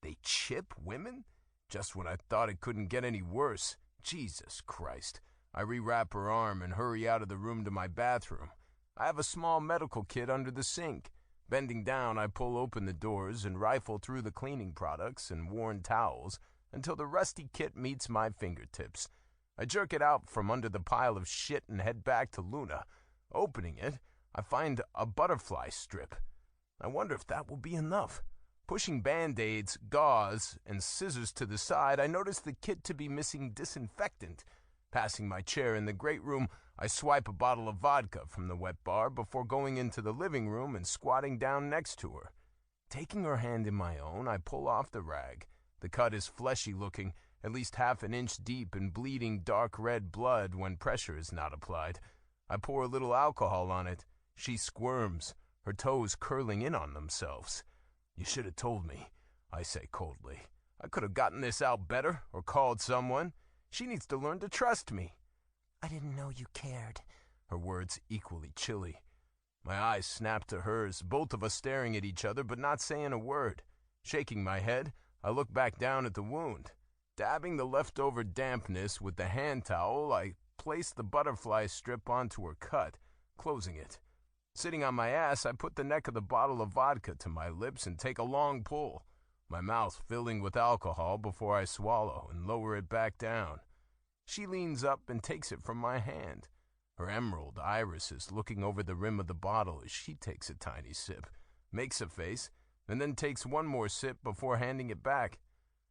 They chip women? Just when I thought it couldn't get any worse. Jesus Christ. I rewrap her arm and hurry out of the room to my bathroom. I have a small medical kit under the sink. Bending down, I pull open the doors and rifle through the cleaning products and worn towels until the rusty kit meets my fingertips. I jerk it out from under the pile of shit and head back to Luna. Opening it, I find a butterfly strip. I wonder if that will be enough. Pushing Band-Aids, gauze, and scissors to the side, I notice the kit to be missing disinfectant. Passing my chair in the great room, I swipe a bottle of vodka from the wet bar before going into the living room and squatting down next to her. Taking her hand in my own, I pull off the rag. The cut is fleshy looking, at least half an inch deep and bleeding dark red blood when pressure is not applied. I pour a little alcohol on it. She squirms, her toes curling in on themselves. You should have told me, I say coldly. I could have gotten this out better or called someone. She needs to learn to trust me. I didn't know you cared. Her words equally chilly. My eyes snap to hers, both of us staring at each other but not saying a word. Shaking my head, I look back down at the wound. Dabbing the leftover dampness with the hand towel, I place the butterfly strip onto her cut, closing it. Sitting on my ass, I put the neck of the bottle of vodka to my lips and take a long pull, my mouth filling with alcohol before I swallow and lower it back down. She leans up and takes it from my hand, her emerald irises looking over the rim of the bottle as she takes a tiny sip, makes a face, and then takes one more sip before handing it back.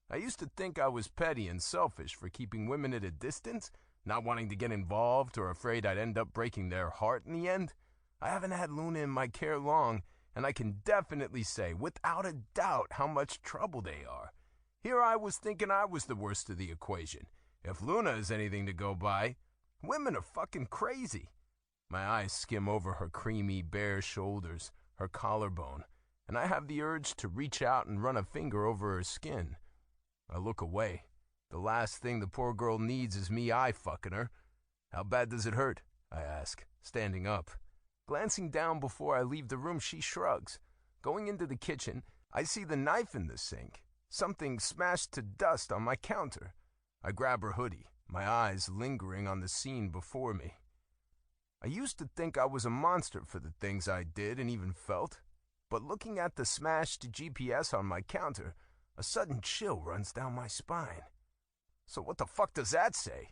I used to think I was petty and selfish for keeping women at a distance, not wanting to get involved or afraid I'd end up breaking their heart in the end. I haven't had Luna in my care long, and I can definitely say, without a doubt, how much trouble they are. Here I was thinking I was the worst of the equation. If Luna is anything to go by, women are fucking crazy. My eyes skim over her creamy, bare shoulders, her collarbone, and I have the urge to reach out and run a finger over her skin. I look away. The last thing the poor girl needs is me eye-fucking her. How bad does it hurt? I ask, standing up. Glancing down before I leave the room, she shrugs. Going into the kitchen, I see the knife in the sink, something smashed to dust on my counter. I grab her hoodie, my eyes lingering on the scene before me. I used to think I was a monster for the things I did and even felt, but looking at the smashed GPS on my counter, a sudden chill runs down my spine. So what the fuck does that say?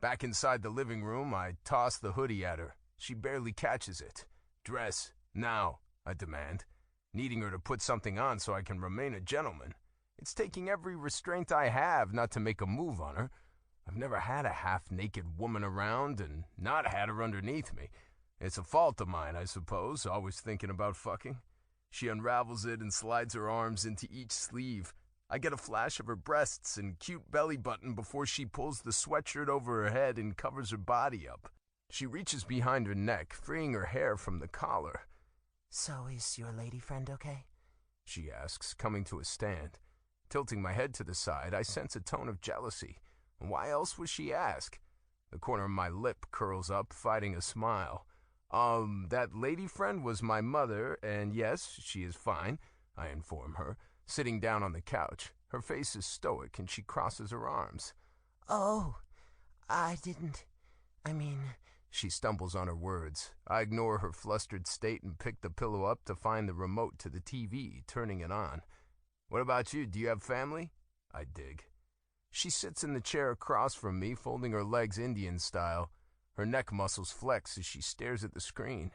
Back inside the living room, I toss the hoodie at her. She barely catches it. Dress, now, I demand, needing her to put something on so I can remain a gentleman. It's taking every restraint I have not to make a move on her. I've never had a half-naked woman around and not had her underneath me. It's a fault of mine, I suppose, always thinking about fucking. She unravels it and slides her arms into each sleeve. I get a flash of her breasts and cute belly button before she pulls the sweatshirt over her head and covers her body up. She reaches behind her neck, freeing her hair from the collar. So is your lady friend okay? She asks, coming to a stand. Tilting my head to the side, I sense a tone of jealousy. Why else would she ask? The corner of my lip curls up, fighting a smile. That lady friend was my mother, and yes, she is fine, I inform her, sitting down on the couch. Her face is stoic, and she crosses her arms. Oh, I didn't. She stumbles on her words. I ignore her flustered state and pick the pillow up to find the remote to the TV, turning it on. What about you? Do you have family? I dig. She sits in the chair across from me, folding her legs Indian style. Her neck muscles flex as she stares at the screen.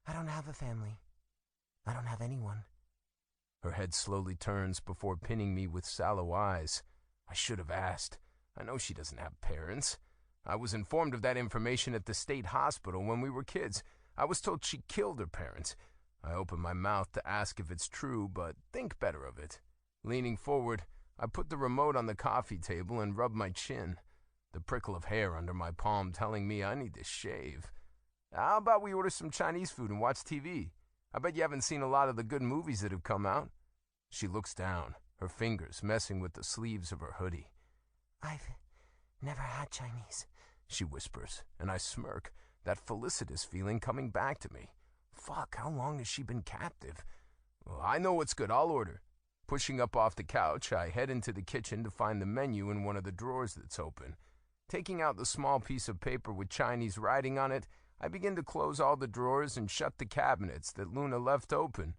I don't have a family. I don't have anyone. Her head slowly turns before pinning me with sallow eyes. I should have asked. I know she doesn't have parents. I was informed of that information at the state hospital when we were kids. I was told she killed her parents. I open my mouth to ask if it's true, but think better of it. Leaning forward, I put the remote on the coffee table and rub my chin. The prickle of hair under my palm telling me I need to shave. How about we order some Chinese food and watch TV? I bet you haven't seen a lot of the good movies that have come out. She looks down, her fingers messing with the sleeves of her hoodie. I've never had Chinese, she whispers, and I smirk, that felicitous feeling coming back to me. Fuck, how long has she been captive? Well, I know what's good, I'll order. Pushing up off the couch, I head into the kitchen to find the menu in one of the drawers that's open. Taking out the small piece of paper with Chinese writing on it, I begin to close all the drawers and shut the cabinets that Luna left open.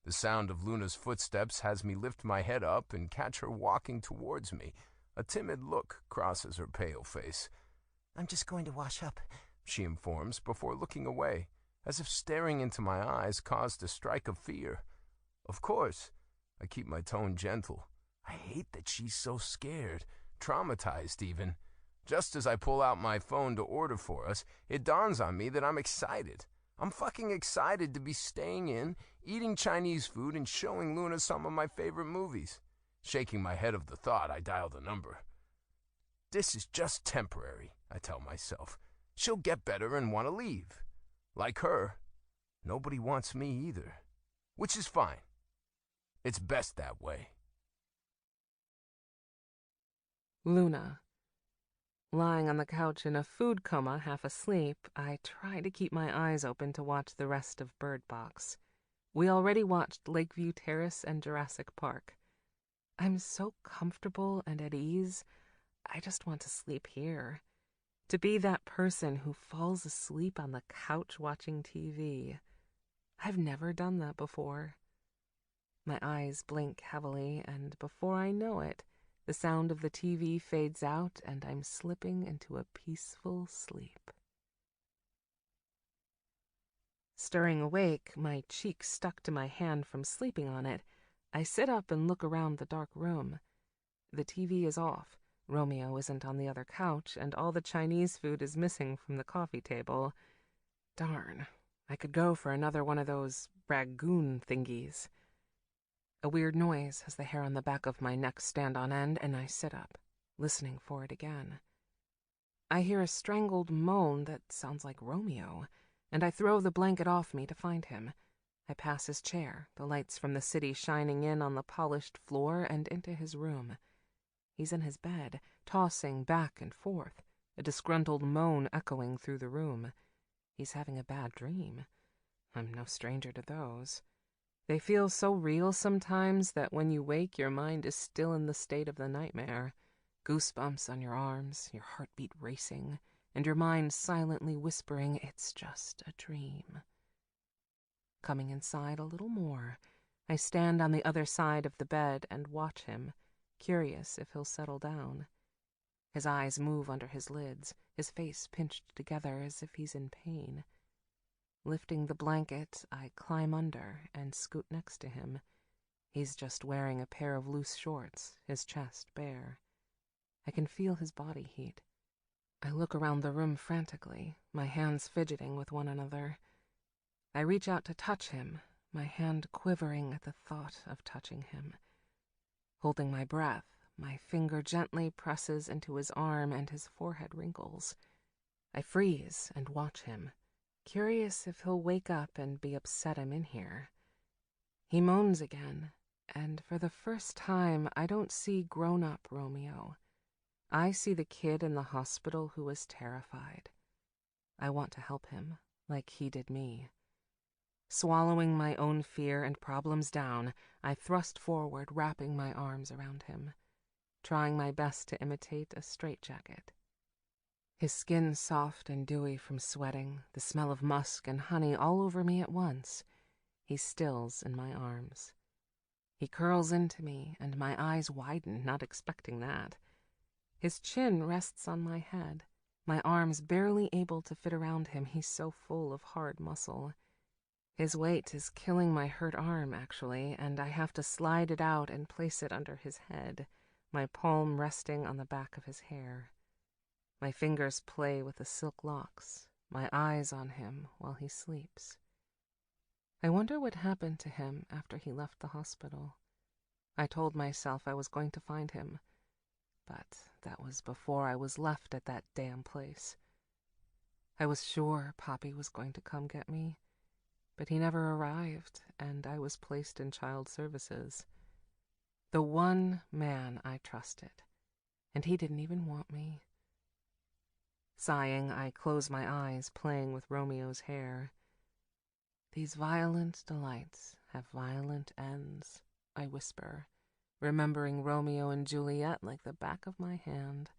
The sound of Luna's footsteps has me lift my head up and catch her walking towards me. A timid look crosses her pale face. I'm just going to wash up, she informs before looking away, as if staring into my eyes caused a strike of fear. Of course. I keep my tone gentle. I hate that she's so scared, traumatized even. Just as I pull out my phone to order for us, it dawns on me that I'm excited. I'm fucking excited to be staying in, eating Chinese food, and showing Luna some of my favorite movies. Shaking my head of the thought, I dial the number. This is just temporary, I tell myself. She'll get better and want to leave. Like her, nobody wants me either. Which is fine. It's best that way. Luna. Lying on the couch in a food coma, half asleep, I try to keep my eyes open to watch the rest of Bird Box. We already watched Lakeview Terrace and Jurassic Park. I'm so comfortable and at ease, I just want to sleep here. To be that person who falls asleep on the couch watching TV. I've never done that before. My eyes blink heavily, and before I know it, the sound of the TV fades out and I'm slipping into a peaceful sleep. Stirring awake, my cheek stuck to my hand from sleeping on it, I sit up and look around the dark room. The TV is off, Romeo isn't on the other couch, and all the Chinese food is missing from the coffee table. Darn, I could go for another one of those ragoon thingies. A weird noise as the hair on the back of my neck stand on end, and I sit up, listening for it again. I hear a strangled moan that sounds like Romeo, and I throw the blanket off me to find him. I pass his chair, the lights from the city shining in on the polished floor, and into his room. He's in his bed, tossing back and forth, a disgruntled moan echoing through the room. He's having a bad dream. I'm no stranger to those. They feel so real sometimes that when you wake, your mind is still in the state of the nightmare. Goosebumps on your arms, your heartbeat racing, and your mind silently whispering, it's just a dream. Coming inside a little more, I stand on the other side of the bed and watch him, curious if he'll settle down. His eyes move under his lids, his face pinched together as if he's in pain. Lifting the blanket, I climb under and scoot next to him. He's just wearing a pair of loose shorts, his chest bare. I can feel his body heat. I look around the room frantically, my hands fidgeting with one another. I reach out to touch him, my hand quivering at the thought of touching him. Holding my breath, my finger gently presses into his arm and his forehead wrinkles. I freeze and watch him, curious if he'll wake up and be upset I'm in here. He moans again, and for the first time I don't see grown-up Romeo. I see the kid in the hospital who was terrified. I want to help him, like he did me. Swallowing my own fear and problems down, I thrust forward, wrapping my arms around him, trying my best to imitate a straitjacket. His skin soft and dewy from sweating, the smell of musk and honey all over me at once. He stills in my arms. He curls into me, and my eyes widen, not expecting that. His chin rests on my head, my arms barely able to fit around him. He's so full of hard muscle. His weight is killing my hurt arm, actually, and I have to slide it out and place it under his head, my palm resting on the back of his hair. My fingers play with the silk locks, my eyes on him while he sleeps. I wonder what happened to him after he left the hospital. I told myself I was going to find him, but that was before I was left at that damn place. I was sure Poppy was going to come get me, but he never arrived, and I was placed in child services. The one man I trusted, and he didn't even want me. Sighing, I close my eyes, playing with Romeo's hair. These violent delights have violent ends, I whisper, remembering Romeo and Juliet like the back of my hand.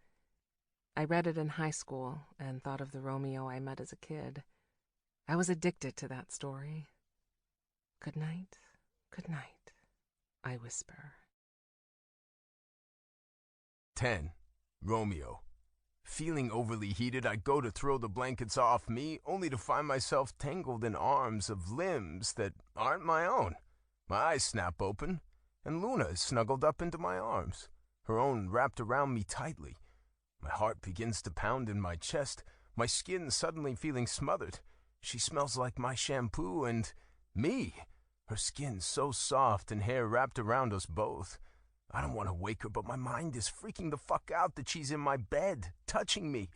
I read it in high school and thought of the Romeo I met as a kid. I was addicted to that story. Good night, I whisper. 10. Romeo. Feeling overly heated, I go to throw the blankets off me, only to find myself tangled in arms of limbs that aren't my own. My eyes snap open, and Luna is snuggled up into my arms, her own wrapped around me tightly. My heart begins to pound in my chest, my skin suddenly feeling smothered. She smells like my shampoo and me. Her skin so soft and hair wrapped around us both. I don't want to wake her, but my mind is freaking the fuck out that she's in my bed, touching me.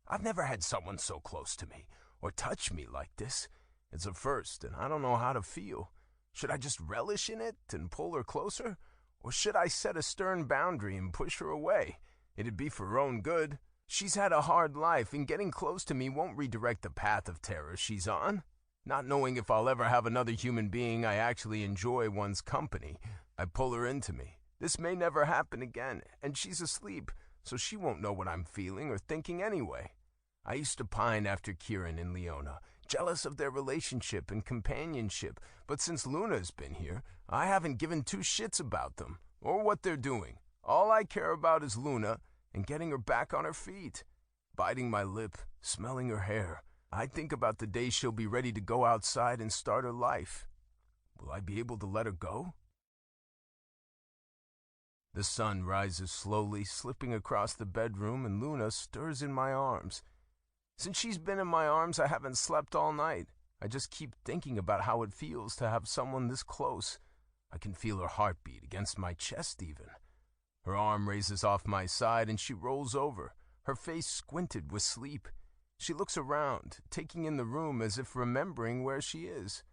I've never had someone so close to me, or touch me like this. It's a first, and I don't know how to feel. Should I just relish in it and pull her closer? Or should I set a stern boundary and push her away? It'd be for her own good. She's had a hard life, and getting close to me won't redirect the path of terror she's on. Not knowing if I'll ever have another human being I actually enjoy one's company, I pull her into me. This may never happen again, and she's asleep, so she won't know what I'm feeling or thinking anyway. I used to pine after Kieran and Leona, jealous of their relationship and companionship, but since Luna's been here, I haven't given two shits about them, or what they're doing. All I care about is Luna and getting her back on her feet. Biting my lip, smelling her hair, I think about the day she'll be ready to go outside and start her life. Will I be able to let her go? The sun rises slowly, slipping across the bedroom, and Luna stirs in my arms. Since she's been in my arms, I haven't slept all night. I just keep thinking about how it feels to have someone this close. I can feel her heartbeat against my chest even. Her arm raises off my side and she rolls over, her face squinted with sleep. She looks around, taking in the room as if remembering where she is.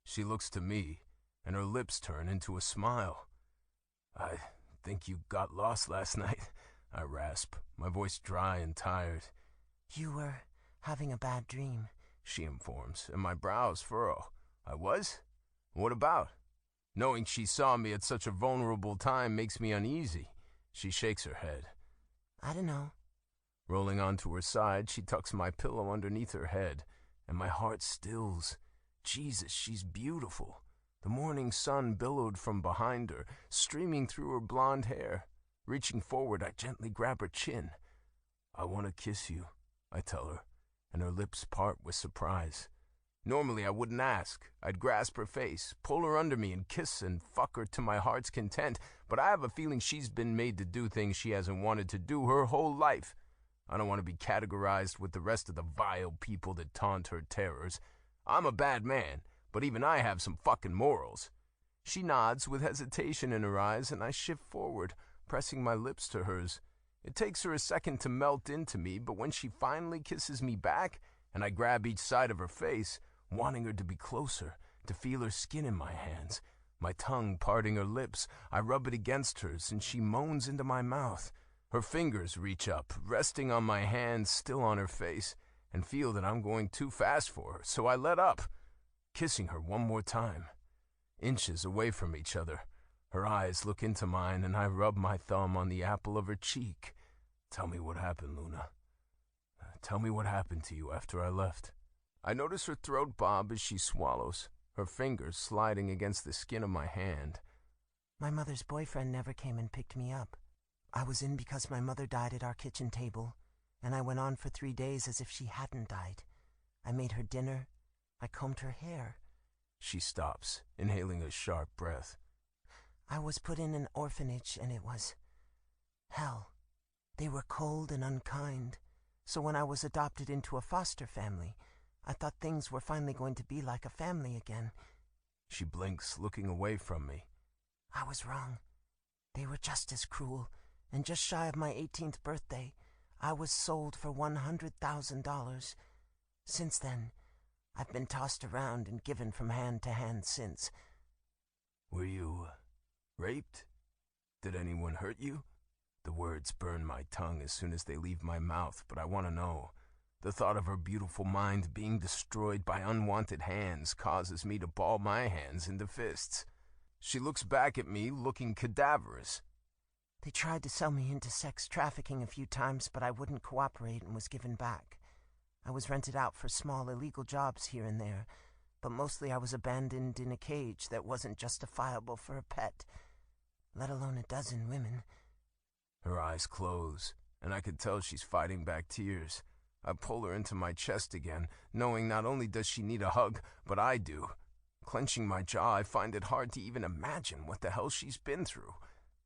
She looks to me, and her lips turn into a smile. I think you got lost last night, I rasp, my voice dry and tired. You were having a bad dream, she informs, and my brows furrow. I was? What about? Knowing she saw me at such a vulnerable time makes me uneasy. She shakes her head. I don't know. Rolling onto her side, she tucks my pillow underneath her head, and my heart stills. Jesus, she's beautiful. The morning sun billowed from behind her, streaming through her blonde hair. Reaching forward, I gently grab her chin. I want to kiss you, I tell her, and her lips part with surprise. Normally I wouldn't ask. I'd grasp her face, pull her under me, and kiss and fuck her to my heart's content, but I have a feeling she's been made to do things she hasn't wanted to do her whole life. I don't want to be categorized with the rest of the vile people that taunt her terrors. I'm a bad man, but even I have some fucking morals. She nods with hesitation in her eyes, and I shift forward, pressing my lips to hers. It takes her a second to melt into me, but when she finally kisses me back, and I grab each side of her face, wanting her to be closer, to feel her skin in my hands, my tongue parting her lips, I rub it against hers, and she moans into my mouth. Her fingers reach up, resting on my hands still on her face, and feel that I'm going too fast for her, so I let up, kissing her one more time. Inches away from each other, her eyes look into mine, and I rub my thumb on the apple of her cheek. Tell me what happened, Luna. Tell me what happened to you after I left. I notice her throat bob as she swallows, her fingers sliding against the skin of my hand. My mother's boyfriend never came and picked me up. I was in because my mother died at our kitchen table, and I went on for 3 days as if she hadn't died. I made her dinner. I combed her hair. She stops, inhaling a sharp breath. I was put in an orphanage, and it was hell. They were cold and unkind, so when I was adopted into a foster family, I thought things were finally going to be like a family again. She blinks, looking away from me. I was wrong. They were just as cruel, and just shy of my 18th birthday, I was sold for $100,000. Since then, I've been tossed around and given from hand to hand since. Were you raped? Did anyone hurt you? The words burn my tongue as soon as they leave my mouth, but I want to know. The thought of her beautiful mind being destroyed by unwanted hands causes me to ball my hands into fists. She looks back at me, looking cadaverous. They tried to sell me into sex trafficking a few times, but I wouldn't cooperate and was given back. I was rented out for small illegal jobs here and there, but mostly I was abandoned in a cage that wasn't justifiable for a pet, let alone a dozen women. Her eyes close, and I could tell she's fighting back tears. I pull her into my chest again, knowing not only does she need a hug, but I do. Clenching my jaw, I find it hard to even imagine what the hell she's been through.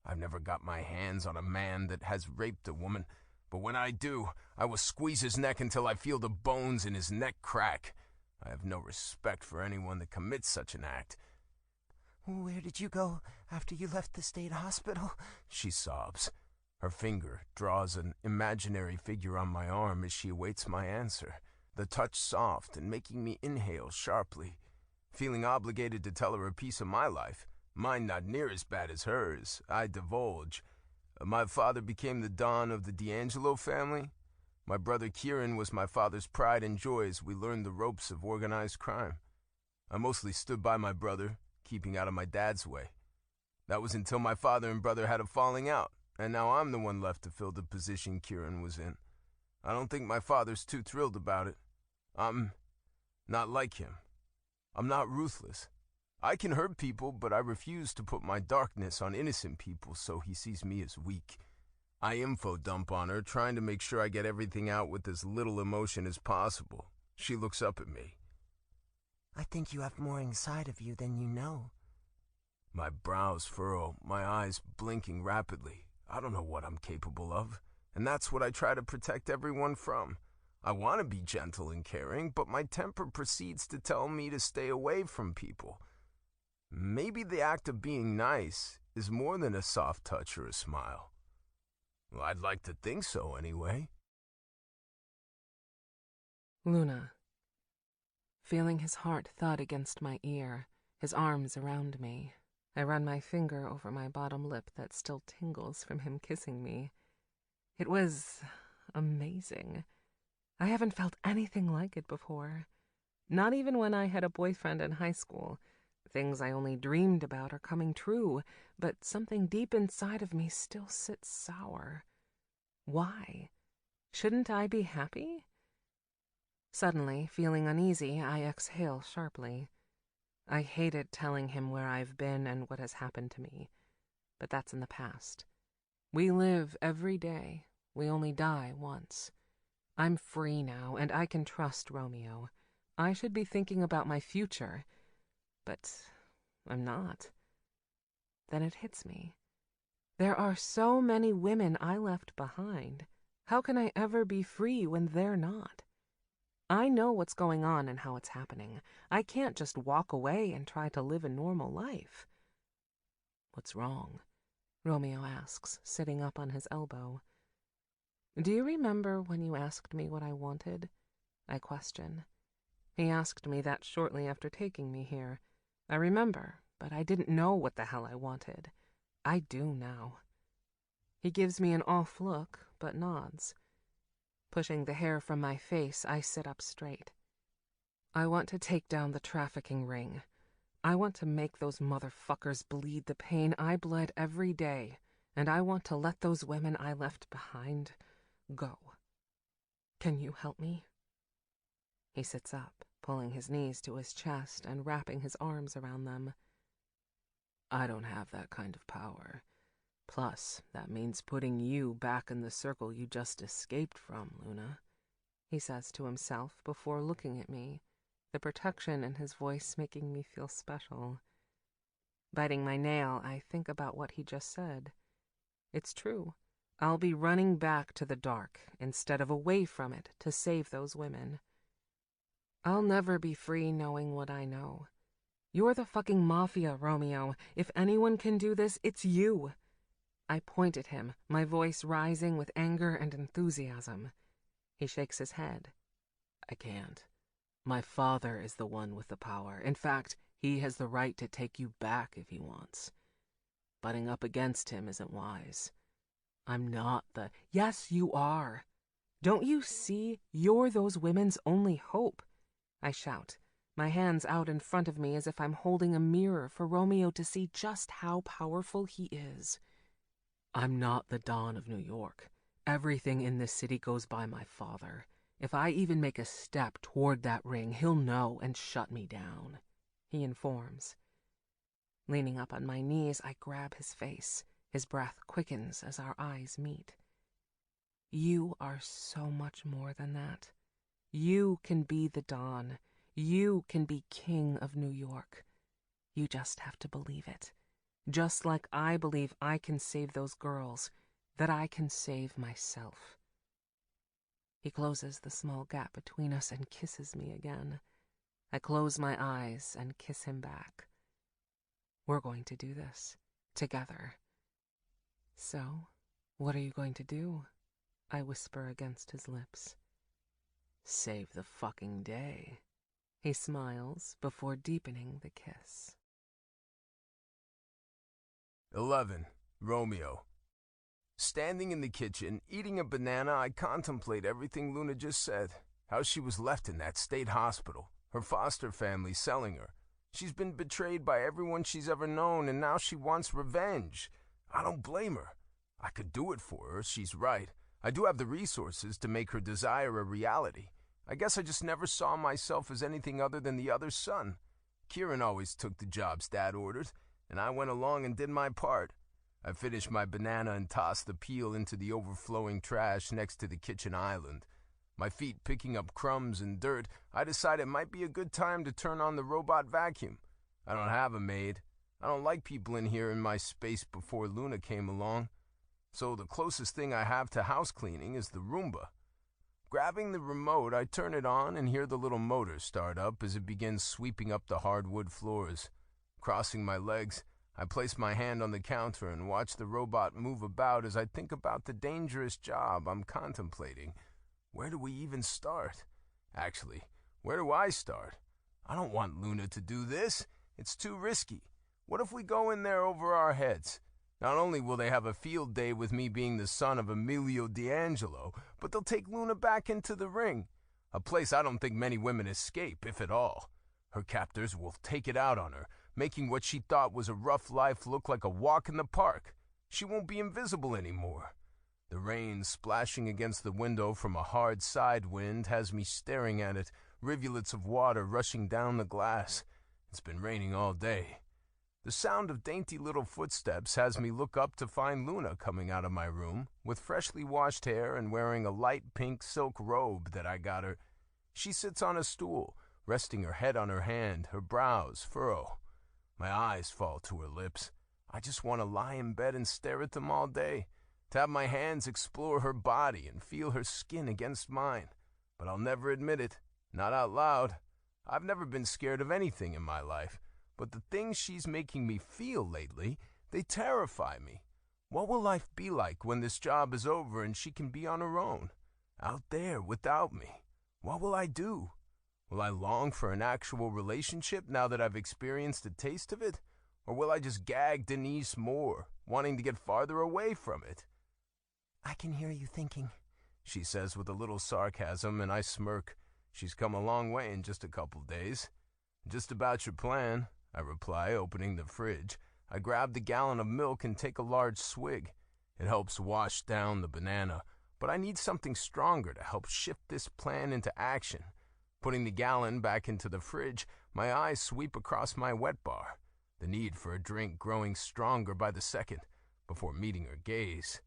I've never got my hands on a man that has raped a woman, but when I do, I will squeeze his neck until I feel the bones in his neck crack. I have no respect for anyone that commits such an act. Where did you go after you left the state hospital? She sobs. Her finger draws an imaginary figure on my arm as she awaits my answer, the touch soft and making me inhale sharply. Feeling obligated to tell her a piece of my life, mine not near as bad as hers, I divulge. My father became the Don of the D'Angelo family. My brother Kieran was my father's pride and joy as we learned the ropes of organized crime. I mostly stood by my brother, keeping out of my dad's way. That was until my father and brother had a falling out, and now I'm the one left to fill the position Kieran was in. I don't think my father's too thrilled about it. I'm not like him. I'm not ruthless. I can hurt people, but I refuse to put my darkness on innocent people, so he sees me as weak. I info dump on her, trying to make sure I get everything out with as little emotion as possible. She looks up at me. I think you have more inside of you than you know. My brows furrow, my eyes blinking rapidly. I don't know what I'm capable of, and that's what I try to protect everyone from. I want to be gentle and caring, but my temper proceeds to tell me to stay away from people. Maybe the act of being nice is more than a soft touch or a smile. Well, I'd like to think so anyway. Luna. Feeling his heart thud against my ear, his arms around me, I run my finger over my bottom lip that still tingles from him kissing me. It was amazing. I haven't felt anything like it before. Not even when I had a boyfriend in high school. Things I only dreamed about are coming true, but something deep inside of me still sits sour. Why? Shouldn't I be happy? Suddenly, feeling uneasy, I exhale sharply. I hated telling him where I've been and what has happened to me, but that's in the past. We live every day. We only die once. I'm free now, and I can trust Romeo. I should be thinking about my future, but I'm not. Then it hits me. There are so many women I left behind. How can I ever be free when they're not? I know what's going on and how it's happening. I can't just walk away and try to live a normal life. What's wrong? Romeo asks, sitting up on his elbow. Do you remember when you asked me what I wanted? I question. He asked me that shortly after taking me here. I remember, but I didn't know what the hell I wanted. I do now. He gives me an off look, but nods. Pushing the hair from my face, I sit up straight. I want to take down the trafficking ring. I want to make those motherfuckers bleed the pain I bled every day, and I want to let those women I left behind go. Can you help me? He sits up, pulling his knees to his chest and wrapping his arms around them. I don't have that kind of power. Plus, that means putting you back in the circle you just escaped from, Luna, he says to himself before looking at me, the protection in his voice making me feel special. Biting my nail, I think about what he just said. It's true. I'll be running back to the dark instead of away from it to save those women. I'll never be free knowing what I know. You're the fucking mafia, Romeo. If anyone can do this, it's you. I point at him, my voice rising with anger and enthusiasm. He shakes his head. I can't. My father is the one with the power. In fact, he has the right to take you back if he wants. Butting up against him isn't wise. I'm not the... Yes, you are. Don't you see? You're those women's only hope. I shout, my hands out in front of me as if I'm holding a mirror for Romeo to see just how powerful he is. I'm not the Don of New York. Everything in this city goes by my father. If I even make a step toward that ring, he'll know and shut me down, he informs. Leaning up on my knees, I grab his face. His breath quickens as our eyes meet. You are so much more than that. You can be the Don. You can be king of New York. You just have to believe it. Just like I believe I can save those girls, that I can save myself. He closes the small gap between us and kisses me again. I close my eyes and kiss him back. We're going to do this, together. So, what are you going to do? I whisper against his lips. Save the fucking day. He smiles before deepening the kiss. 11. Romeo. Standing in the kitchen, eating a banana, I contemplate everything Luna just said. How she was left in that state hospital, her foster family selling her. She's been betrayed by everyone she's ever known, and now she wants revenge. I don't blame her. I could do it for her, she's right. I do have the resources to make her desire a reality. I guess I just never saw myself as anything other than the other son. Kieran always took the jobs Dad ordered, and I went along and did my part. I finished my banana and tossed the peel into the overflowing trash next to the kitchen island. My feet picking up crumbs and dirt, I decided it might be a good time to turn on the robot vacuum. I don't have a maid. I don't like people in here in my space before Luna came along. So the closest thing I have to house cleaning is the Roomba. Grabbing the remote, I turn it on and hear the little motor start up as it begins sweeping up the hardwood floors. Crossing my legs, I place my hand on the counter and watch the robot move about as I think about the dangerous job I'm contemplating. Where do we even start? Actually, where do I start? I don't want Luna to do this. It's too risky. What if we go in there over our heads? Not only will they have a field day with me being the son of Emilio D'Angelo, but they'll take Luna back into the ring. A place I don't think many women escape, if at all. Her captors will take it out on her, making what she thought was a rough life look like a walk in the park. She won't be invisible anymore. The rain splashing against the window from a hard side wind has me staring at it, rivulets of water rushing down the glass. It's been raining all day. The sound of dainty little footsteps has me look up to find Luna coming out of my room, with freshly washed hair and wearing a light pink silk robe that I got her. She sits on a stool, resting her head on her hand, her brows furrow. My eyes fall to her lips. I just want to lie in bed and stare at them all day, to have my hands explore her body and feel her skin against mine. But I'll never admit it, not out loud. I've never been scared of anything in my life, but the things she's making me feel lately, they terrify me. What will life be like when this job is over and she can be on her own, out there without me? What will I do? Will I long for an actual relationship now that I've experienced a taste of it? Or will I just gag Denise more, wanting to get farther away from it? I can hear you thinking, she says with a little sarcasm, and I smirk. She's come a long way in just a couple days. Just about your plan, I reply, opening the fridge. I grab the gallon of milk and take a large swig. It helps wash down the banana, but I need something stronger to help shift this plan into action. Putting the gallon back into the fridge, my eyes sweep across my wet bar, the need for a drink growing stronger by the second before meeting her gaze.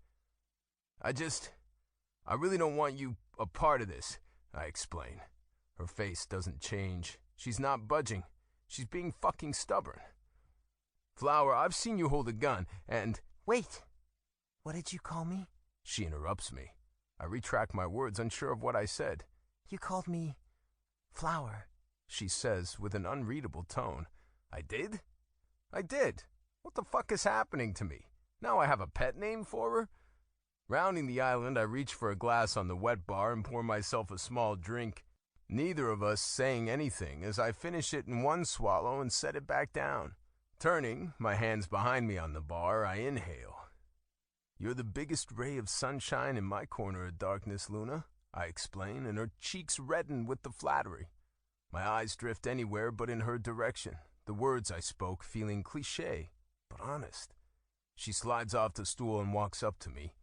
I really don't want you a part of this, I explain. Her face doesn't change. She's not budging. She's being fucking stubborn. Flower, I've seen you hold a gun, and... Wait! What did you call me? She interrupts me. I retract my words, unsure of what I said. You called me... Flower, she says with an unreadable tone. I did? I did. What the fuck is happening to me? Now I have a pet name for her? Rounding the island, I reach for a glass on the wet bar and pour myself a small drink. Neither of us saying anything as I finish it in one swallow and set it back down. Turning, my hands behind me on the bar, I inhale. You're the biggest ray of sunshine in my corner of darkness, Luna, I explain, and her cheeks redden with the flattery. My eyes drift anywhere but in her direction, the words I spoke feeling cliché, but honest. She slides off the stool and walks up to me.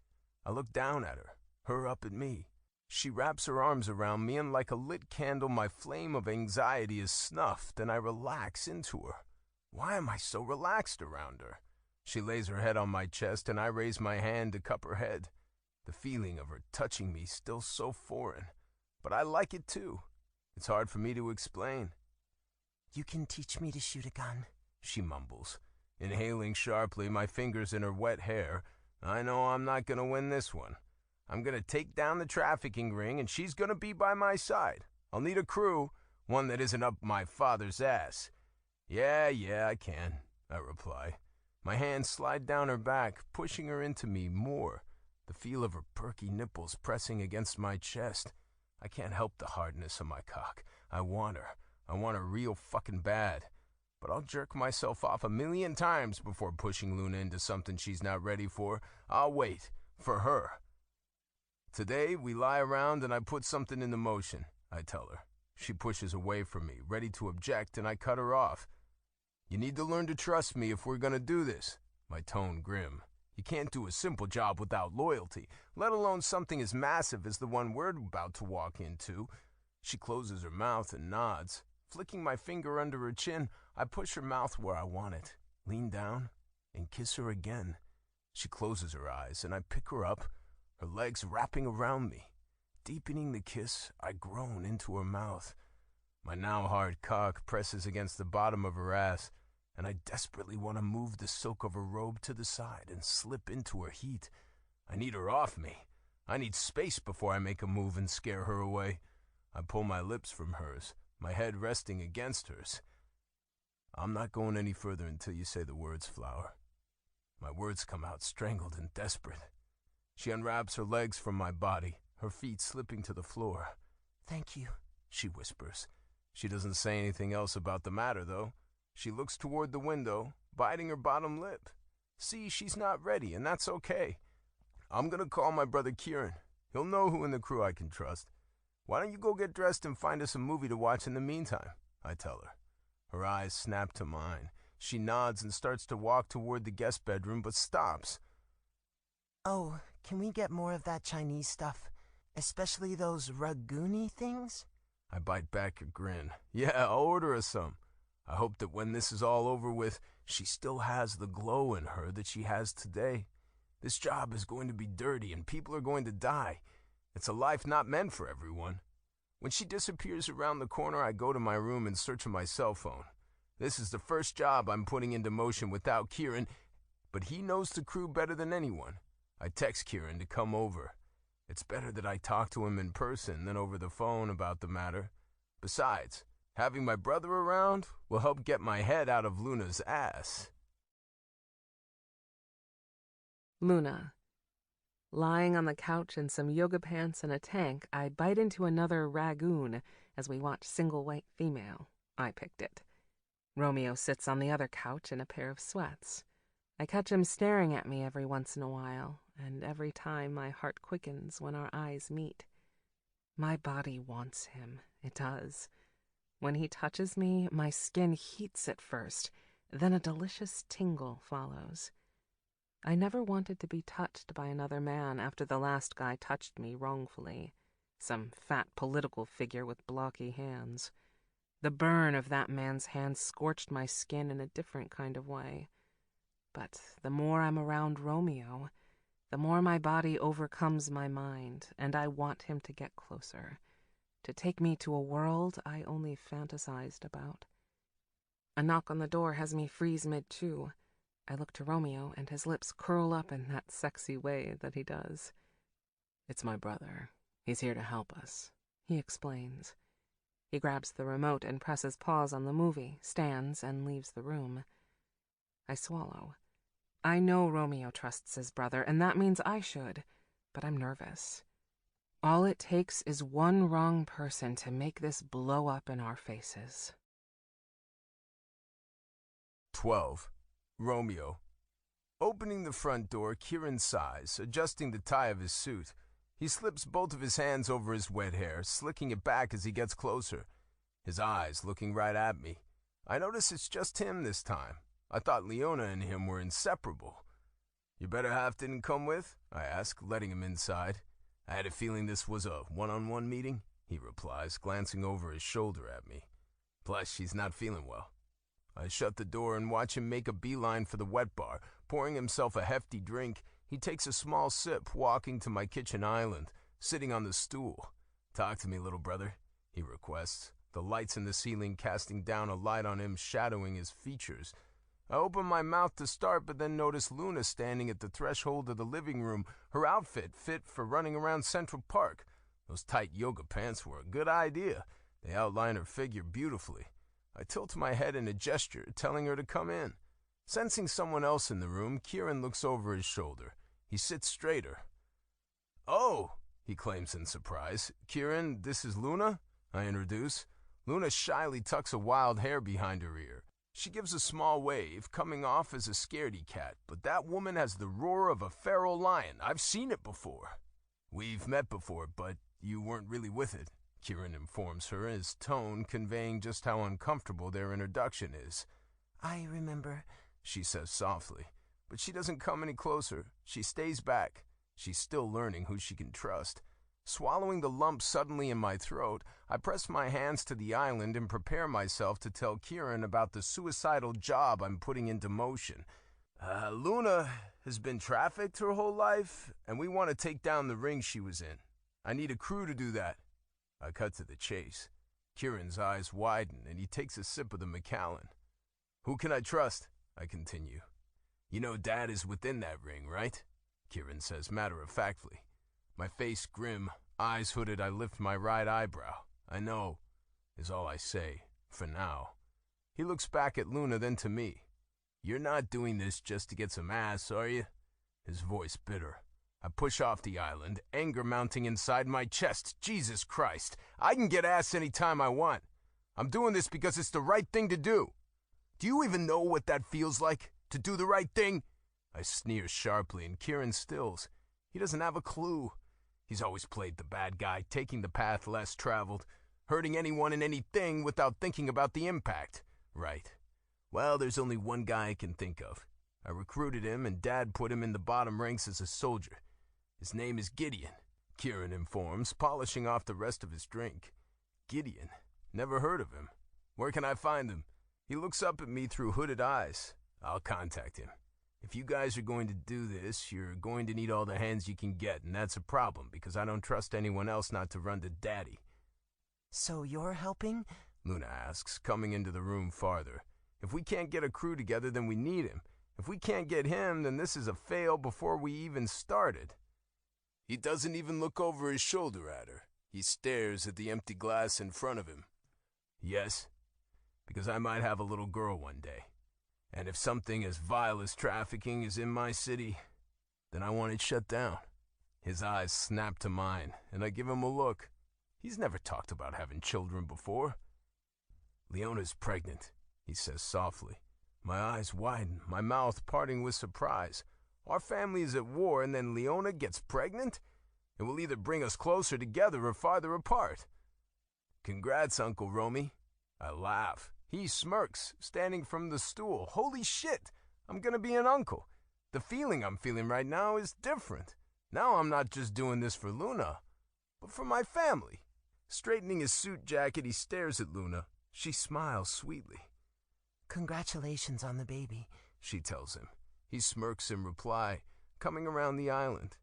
I look down at her up at me. She wraps her arms around me, and like a lit candle, my flame of anxiety is snuffed, and I relax into her. Why am I so relaxed around her? She lays her head on my chest, and I raise my hand to cup her head. The feeling of her touching me still so foreign, but I like it too. It's hard for me to explain. You can teach me to shoot a gun, she mumbles. Inhaling sharply, my fingers in her wet hair. I know I'm not going to win this one. I'm going to take down the trafficking ring, and she's going to be by my side. I'll need a crew, one that isn't up my father's ass. Yeah, I can, I reply. My hands slide down her back, pushing her into me more. The feel of her perky nipples pressing against my chest. I can't help the hardness of my cock. I want her. I want her real fucking bad. But I'll jerk myself off 1,000,000 times before pushing Luna into something she's not ready for. I'll wait. For her. Today, we lie around and I put something into motion, I tell her. She pushes away from me, ready to object, and I cut her off. You need to learn to trust me if we're going to do this. My tone grim. You can't do a simple job without loyalty, let alone something as massive as the one we're about to walk into. She closes her mouth and nods. Flicking my finger under her chin, I push her mouth where I want it, lean down, and kiss her again. She closes her eyes, and I pick her up, her legs wrapping around me. Deepening the kiss, I groan into her mouth. My now hard cock presses against the bottom of her ass, and I desperately want to move the silk of her robe to the side and slip into her heat. I need her off me. I need space before I make a move and scare her away. I pull my lips from hers, my head resting against hers. I'm not going any further until you say the words, Flower. My words come out strangled and desperate. She unwraps her legs from my body, her feet slipping to the floor. Thank you, she whispers. She doesn't say anything else about the matter, though. She looks toward the window, biting her bottom lip. See, she's not ready, and that's okay. I'm gonna call my brother Kieran. He'll know who in the crew I can trust. Why don't you go get dressed and find us a movie to watch in the meantime, I tell her. Her eyes snap to mine. She nods and starts to walk toward the guest bedroom, but stops. Oh, can we get more of that Chinese stuff? Especially those ragoony things? I bite back a grin. Yeah, I'll order us some. I hope that when this is all over with, she still has the glow in her that she has today. This job is going to be dirty and people are going to die. It's a life not meant for everyone. When she disappears around the corner, I go to my room in search of my cell phone. This is the first job I'm putting into motion without Kieran, but he knows the crew better than anyone. I text Kieran to come over. It's better that I talk to him in person than over the phone about the matter. Besides, having my brother around will help get my head out of Luna's ass. Luna. Lying on the couch in some yoga pants and a tank, I bite into another ragoon as we watch Single White Female. I picked it. Romeo sits on the other couch in a pair of sweats. I catch him staring at me every once in a while, and every time my heart quickens when our eyes meet. My body wants him. It does. When he touches me, my skin heats at first, then a delicious tingle follows. I never wanted to be touched by another man after the last guy touched me wrongfully. Some fat political figure with blocky hands. The burn of that man's hands scorched my skin in a different kind of way. But the more I'm around Romeo, the more my body overcomes my mind, and I want him to get closer, to take me to a world I only fantasized about. A knock on the door has me freeze mid-chew. I look to Romeo, and his lips curl up in that sexy way that he does. "It's my brother. He's here to help us," he explains. He grabs the remote and presses pause on the movie, stands, and leaves the room. I swallow. I know Romeo trusts his brother, and that means I should, but I'm nervous. All it takes is one wrong person to make this blow up in our faces. 12. Romeo. Opening the front door, Kieran sighs, adjusting the tie of his suit. He slips both of his hands over his wet hair, slicking it back as he gets closer. His eyes looking right at me. I notice it's just him this time. I thought Leona and him were inseparable. "Your better half didn't come with?" I ask, letting him inside. "I had a feeling this was a one-on-one meeting," he replies, glancing over his shoulder at me. "Plus, she's not feeling well." I shut the door and watch him make a beeline for the wet bar. Pouring himself a hefty drink, he takes a small sip, walking to my kitchen island, sitting on the stool. "Talk to me, little brother," he requests, the lights in the ceiling casting down a light on him, shadowing his features. I open my mouth to start, but then notice Luna standing at the threshold of the living room, her outfit fit for running around Central Park. Those tight yoga pants were a good idea. They outline her figure beautifully. I tilt my head in a gesture, telling her to come in. Sensing someone else in the room, Kieran looks over his shoulder. He sits straighter. "Oh," he claims in surprise. "Kieran, this is Luna?" I introduce. Luna shyly tucks a wild hair behind her ear. She gives a small wave, coming off as a scaredy cat, but that woman has the roar of a feral lion. I've seen it before. "We've met before, but you weren't really with it," Kieran informs her, his tone conveying just how uncomfortable their introduction is. "I remember," she says softly, but she doesn't come any closer. She stays back. She's still learning who she can trust. Swallowing the lump suddenly in my throat, I press my hands to the island and prepare myself to tell Kieran about the suicidal job I'm putting into motion. Luna has been trafficked her whole life, and we want to take down the ring she was in. I need a crew to do that. I cut to the chase. Kieran's eyes widen, and he takes a sip of the Macallan. "Who can I trust?" I continue. "You know Dad is within that ring, right?" Kieran says matter-of-factly. My face grim, eyes hooded, I lift my right eyebrow. "I know," is all I say, for now. He looks back at Luna, then to me. "You're not doing this just to get some ass, are you?" His voice bitter. I push off the island, anger mounting inside my chest. Jesus Christ, I can get ass any time I want. I'm doing this because it's the right thing to do. Do you even know what that feels like, to do the right thing? I sneer sharply, and Kieran stills. He doesn't have a clue. He's always played the bad guy, taking the path less traveled, hurting anyone and anything without thinking about the impact. Right. Well, there's only one guy I can think of. I recruited him, and Dad put him in the bottom ranks as a soldier. His name is Gideon, Kieran informs, polishing off the rest of his drink. Gideon? Never heard of him. Where can I find him? He looks up at me through hooded eyes. I'll contact him. If you guys are going to do this, you're going to need all the hands you can get, and that's a problem because I don't trust anyone else not to run to Daddy. So you're helping? Luna asks, coming into the room farther. If we can't get a crew together, then we need him. If we can't get him, then this is a fail before we even started. He doesn't even look over his shoulder at her. He stares at the empty glass in front of him. Yes, because I might have a little girl one day. And if something as vile as trafficking is in my city, then I want it shut down. His eyes snap to mine, and I give him a look. He's never talked about having children before. Leona's pregnant, he says softly. My eyes widen, my mouth parting with surprise. Our family is at war, and then Leona gets pregnant? It will either bring us closer together or farther apart. Congrats, Uncle Romy. I laugh. He smirks, standing from the stool. Holy shit, I'm gonna be an uncle. The feeling I'm feeling right now is different. Now I'm not just doing this for Luna, but for my family. Straightening his suit jacket, he stares at Luna. She smiles sweetly. Congratulations on the baby, she tells him. He smirks in reply, coming around the island.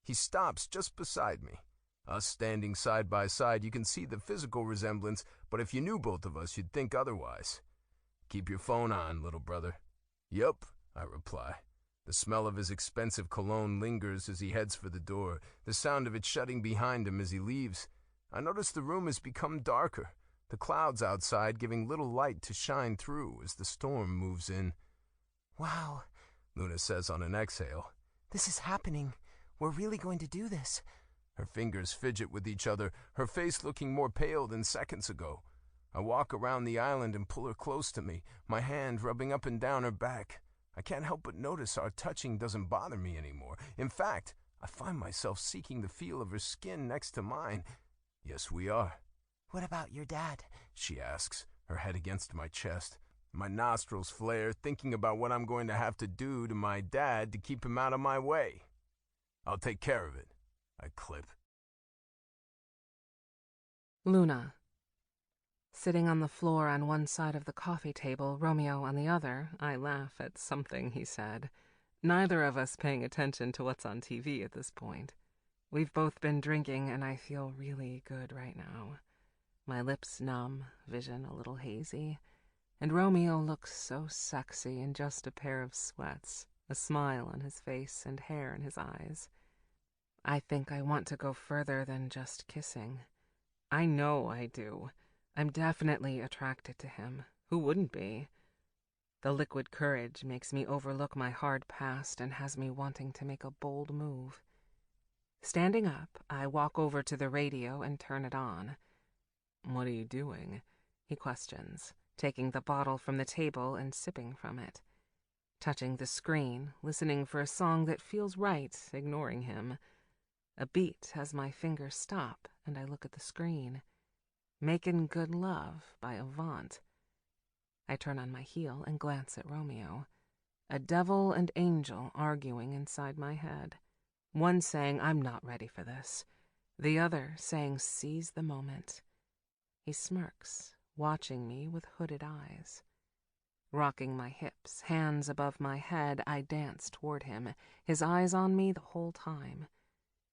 He stops just beside me. Us standing side by side, you can see the physical resemblance, but if you knew both of us, you'd think otherwise. Keep your phone on, little brother. Yup, I reply. The smell of his expensive cologne lingers as he heads for the door, the sound of it shutting behind him as he leaves. I notice the room has become darker, the clouds outside giving little light to shine through as the storm moves in. Wow, Luna says on an exhale. This is happening. We're really going to do this. Her fingers fidget with each other, her face looking more pale than seconds ago. I walk around the island and pull her close to me, my hand rubbing up and down her back. I can't help but notice our touching doesn't bother me anymore. In fact, I find myself seeking the feel of her skin next to mine. Yes, we are. What about your dad? She asks, her head against my chest. My nostrils flare, thinking about what I'm going to have to do to my dad to keep him out of my way. I'll take care of it, I clip. Luna. Sitting on the floor on one side of the coffee table, Romeo on the other, I laugh at something he said. Neither of us paying attention to what's on TV at this point. We've both been drinking, and I feel really good right now. My lips numb, vision a little hazy, and Romeo looks so sexy in just a pair of sweats, a smile on his face and hair in his eyes. I think I want to go further than just kissing. I know I do. I'm definitely attracted to him. Who wouldn't be? The liquid courage makes me overlook my hard past and has me wanting to make a bold move. Standing up, I walk over to the radio and turn it on. "What are you doing?" he questions, taking the bottle from the table and sipping from it. Touching the screen, listening for a song that feels right, ignoring him. A beat has my fingers stop, and I look at the screen. Makin' Good Love by Avant. I turn on my heel and glance at Romeo. A devil and angel arguing inside my head. One saying, I'm not ready for this. The other saying, seize the moment. He smirks, watching me with hooded eyes. Rocking my hips, hands above my head, I dance toward him, his eyes on me the whole time.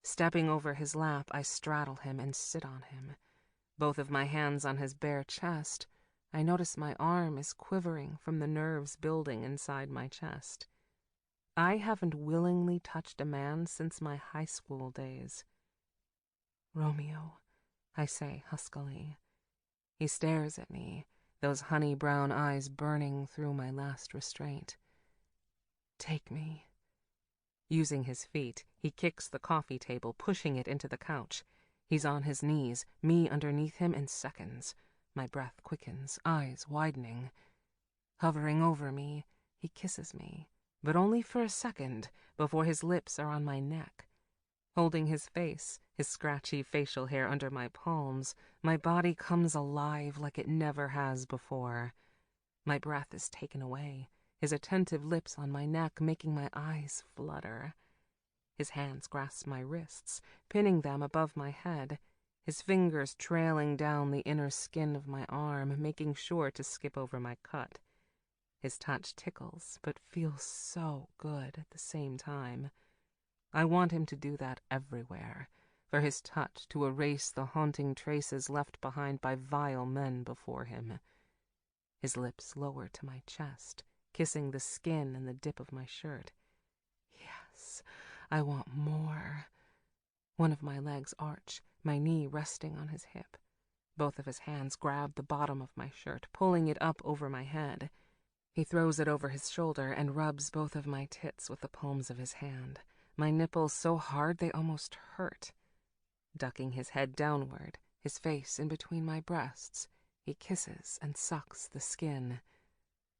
Stepping over his lap, I straddle him and sit on him. Both of my hands on his bare chest, I notice my arm is quivering from the nerves building inside my chest. I haven't willingly touched a man since my high school days. "Romeo," I say huskily. He stares at me, those honey brown eyes burning through my last restraint. "Take me." Using his feet, he kicks the coffee table, pushing it into the couch. He's on his knees, me underneath him in seconds. My breath quickens, eyes widening. Hovering over me, he kisses me, but only for a second before his lips are on my neck. Holding his face, his scratchy facial hair under my palms, my body comes alive like it never has before. My breath is taken away, his attentive lips on my neck making my eyes flutter. His hands grasp my wrists, pinning them above my head, his fingers trailing down the inner skin of my arm, making sure to skip over my cut. His touch tickles, but feels so good at the same time. I want him to do that everywhere, for his touch to erase the haunting traces left behind by vile men before him. His lips lower to my chest, kissing the skin and the dip of my shirt. Yes, I want more. One of my legs arch, my knee resting on his hip. Both of his hands grab the bottom of my shirt, pulling it up over my head. He throws it over his shoulder and rubs both of my tits with the palms of his hand, my nipples so hard they almost hurt. Ducking his head downward, his face in between my breasts, he kisses and sucks the skin.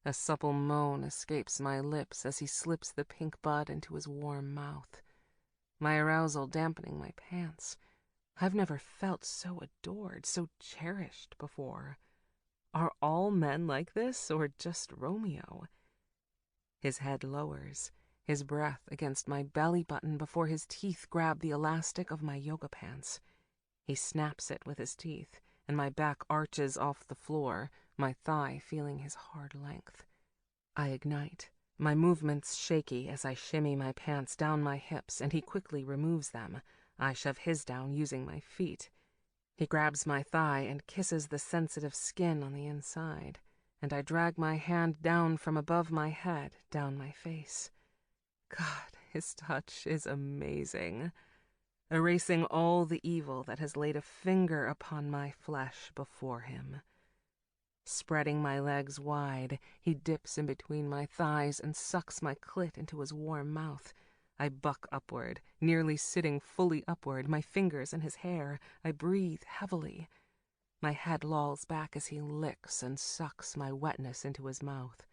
A supple moan escapes my lips as he slips the pink bud into his warm mouth, my arousal dampening my pants. I've never felt so adored, so cherished before. Are all men like this, or just Romeo? His head lowers, his breath against my belly button before his teeth grab the elastic of my yoga pants. He snaps it with his teeth, and my back arches off the floor, my thigh feeling his hard length. I ignite, my movements shaky as I shimmy my pants down my hips, and he quickly removes them. I shove his down using my feet. He grabs my thigh and kisses the sensitive skin on the inside, and I drag my hand down from above my head, down my face. God, his touch is amazing, erasing all the evil that has laid a finger upon my flesh before him. Spreading my legs wide, he dips in between my thighs and sucks my clit into his warm mouth. I buck upward, nearly sitting fully upward, my fingers in his hair. I breathe heavily. My head lolls back as he licks and sucks my wetness into his mouth.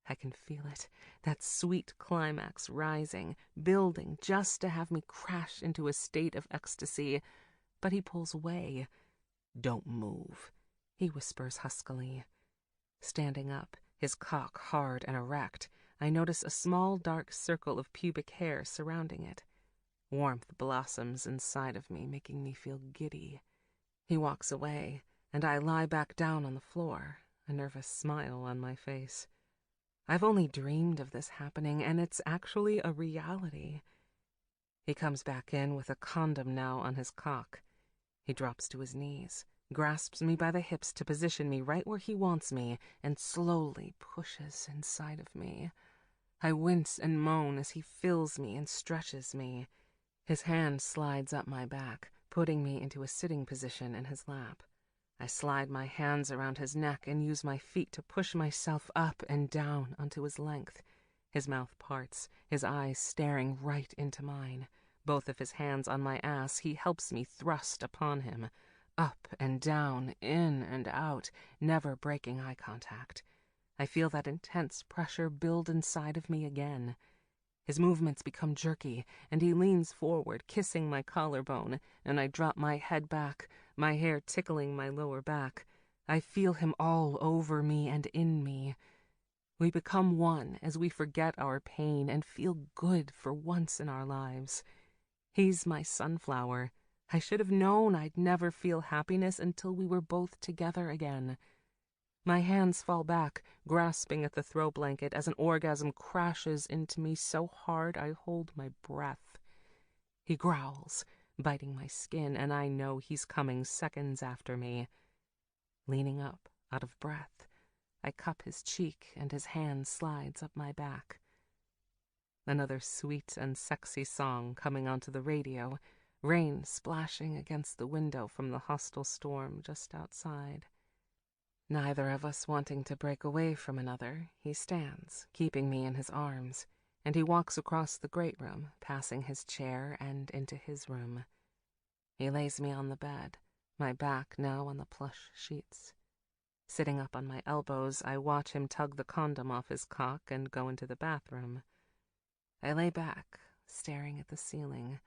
I can feel it, that sweet climax rising, building just to have me crash into a state of ecstasy. But he pulls away. "Don't move," he whispers huskily. Standing up, his cock hard and erect, I notice a small dark circle of pubic hair surrounding it. Warmth blossoms inside of me, making me feel giddy. He walks away, and I lie back down on the floor, a nervous smile on my face. I've only dreamed of this happening, and it's actually a reality. He comes back in with a condom now on his cock. He drops to his knees, grasps me by the hips to position me right where he wants me, and slowly pushes inside of me. I wince and moan as he fills me and stretches me. His hand slides up my back, putting me into a sitting position in his lap. I slide my hands around his neck and use my feet to push myself up and down onto his length. His mouth parts, his eyes staring right into mine. Both of his hands on my ass, he helps me thrust upon him. Up and down, in and out, never breaking eye contact. I feel that intense pressure build inside of me again. His movements become jerky, and he leans forward, kissing my collarbone, and I drop my head back, my hair tickling my lower back. I feel him all over me and in me. We become one as we forget our pain and feel good for once in our lives. He's my sunflower. I should have known I'd never feel happiness until we were both together again. My hands fall back, grasping at the throw blanket as an orgasm crashes into me so hard I hold my breath. He growls, biting my skin, and I know he's coming seconds after me. Leaning up, out of breath, I cup his cheek and his hand slides up my back. Another sweet and sexy song coming onto the radio, rain splashing against the window from the hostile storm just outside. Neither of us wanting to break away from another, he stands, keeping me in his arms, and he walks across the great room, passing his chair and into his room. He lays me on the bed, my back now on the plush sheets. Sitting up on my elbows, I watch him tug the condom off his cock and go into the bathroom. I lay back, staring at the ceiling,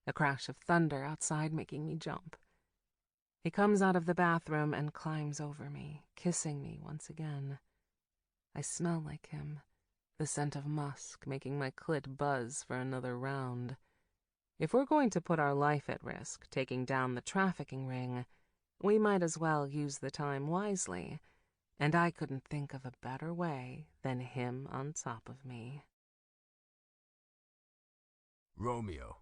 a crash of thunder outside making me jump. He comes out of the bathroom and climbs over me, kissing me once again. I smell like him, the scent of musk making my clit buzz for another round. If we're going to put our life at risk taking down the trafficking ring, we might as well use the time wisely, and I couldn't think of a better way than him on top of me. Romeo,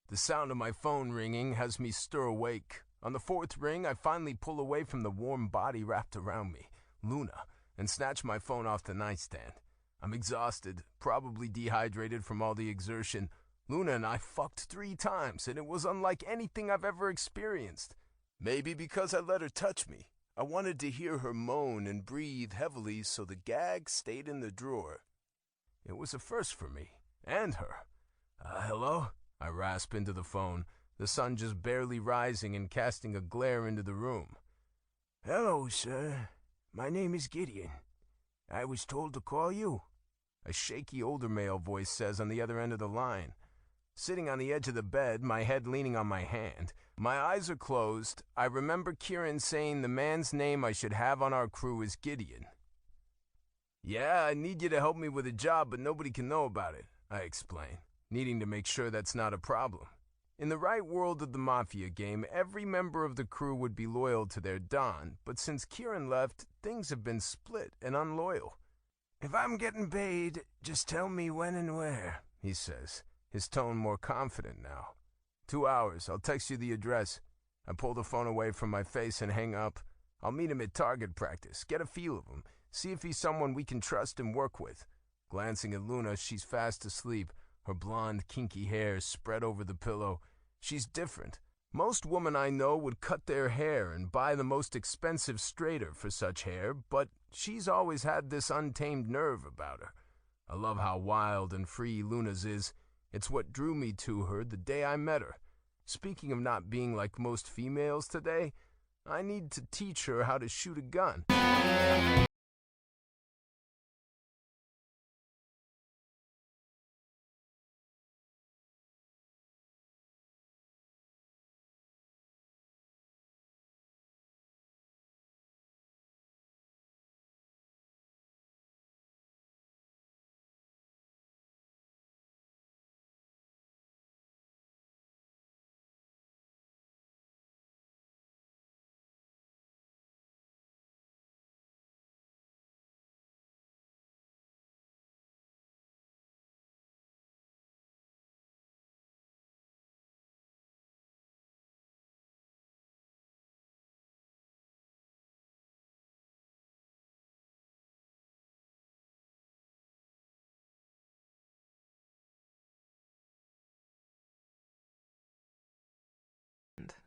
The sound of my phone ringing has me stir awake. On the fourth ring, I finally pull away from the warm body wrapped around me, Luna, and snatch my phone off the nightstand. I'm exhausted, probably dehydrated from all the exertion. Luna and I fucked 3 times, and it was unlike anything I've ever experienced. Maybe because I let her touch me. I wanted to hear her moan and breathe heavily, so the gag stayed in the drawer. It was a first for me, and her. Hello? I rasp into the phone, the sun just barely rising and casting a glare into the room. Hello, sir. My name is Gideon. I was told to call you. A shaky older male voice says on the other end of the line. Sitting on the edge of the bed, my head leaning on my hand, my eyes are closed, I remember Kieran saying the man's name I should have on our crew is Gideon. Yeah, I need you to help me with a job, but nobody can know about it, I explain, needing to make sure that's not a problem. In the right world of the Mafia game, every member of the crew would be loyal to their Don, but since Kieran left, things have been split and unloyal. If I'm getting paid, just tell me when and where, he says, his tone more confident now. 2 hours, I'll text you the address. I pull the phone away from my face and hang up. I'll meet him at target practice, get a feel of him, see if he's someone we can trust and work with. Glancing at Luna, she's fast asleep, her blonde, kinky hair spread over the pillow. She's different. Most women I know would cut their hair and buy the most expensive straighter for such hair, but she's always had this untamed nerve about her. I love how wild and free Luna's is. It's what drew me to her the day I met her. Speaking of not being like most females today, I need to teach her how to shoot a gun.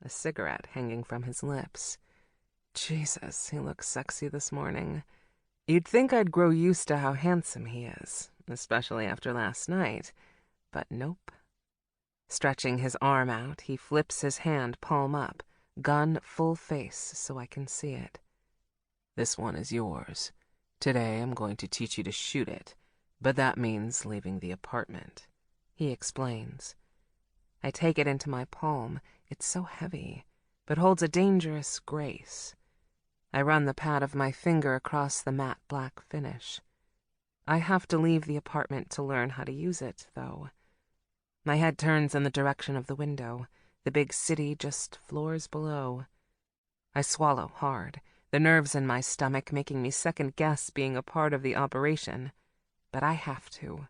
A cigarette hanging from his lips. Jesus, he looks sexy this morning. You'd think I'd grow used to how handsome he is, especially after last night, but nope. Stretching his arm out, he flips his hand palm up, gun full face so I can see it. This one is yours. Today I'm going to teach you to shoot it, but that means leaving the apartment, he explains. I take it into my palm. It's so heavy, but holds a dangerous grace. I run the pad of my finger across the matte black finish. I have to leave the apartment to learn how to use it, though. My head turns in the direction of the window, the big city just floors below. I swallow hard, the nerves in my stomach making me second-guess being a part of the operation. But I have to.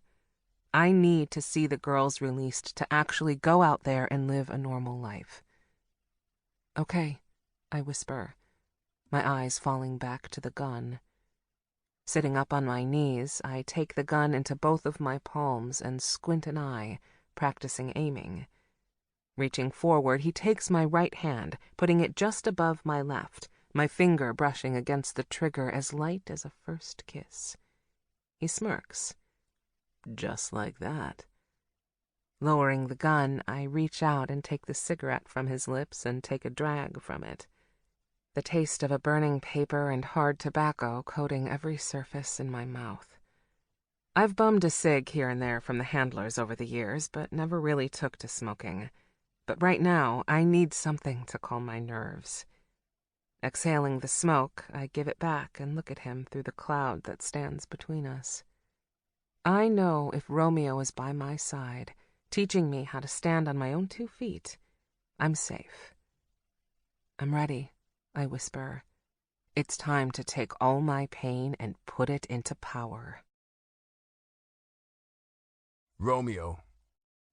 I need to see the girls released to actually go out there and live a normal life. Okay, I whisper, my eyes falling back to the gun. Sitting up on my knees, I take the gun into both of my palms and squint an eye, practicing aiming. Reaching forward, he takes my right hand, putting it just above my left, my finger brushing against the trigger as light as a first kiss. He smirks. Just like that. Lowering the gun, I reach out and take the cigarette from his lips and take a drag from it. The taste of a burning paper and hard tobacco coating every surface in my mouth. I've bummed a cig here and there from the handlers over the years, but never really took to smoking. But right now, I need something to calm my nerves. Exhaling the smoke, I give it back and look at him through the cloud that stands between us. I know if Romeo is by my side, teaching me how to stand on my own 2 feet, I'm safe. I'm ready, I whisper. It's time to take all my pain and put it into power. Romeo,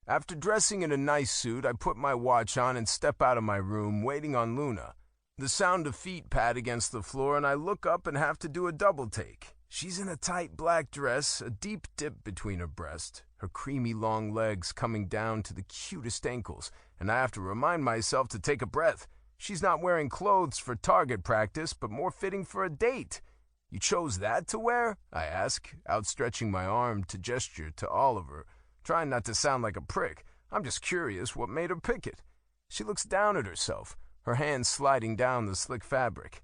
After dressing in a nice suit, I put my watch on and step out of my room, waiting on Luna. The sound of feet pad against the floor, and I look up and have to do a double take. She's in a tight black dress, a deep dip between her breasts, her creamy long legs coming down to the cutest ankles, and I have to remind myself to take a breath. She's not wearing clothes for target practice, but more fitting for a date. "You chose that to wear?" I ask, outstretching my arm to gesture to Oliver, trying not to sound like a prick. I'm just curious what made her pick it. She looks down at herself, her hands sliding down the slick fabric.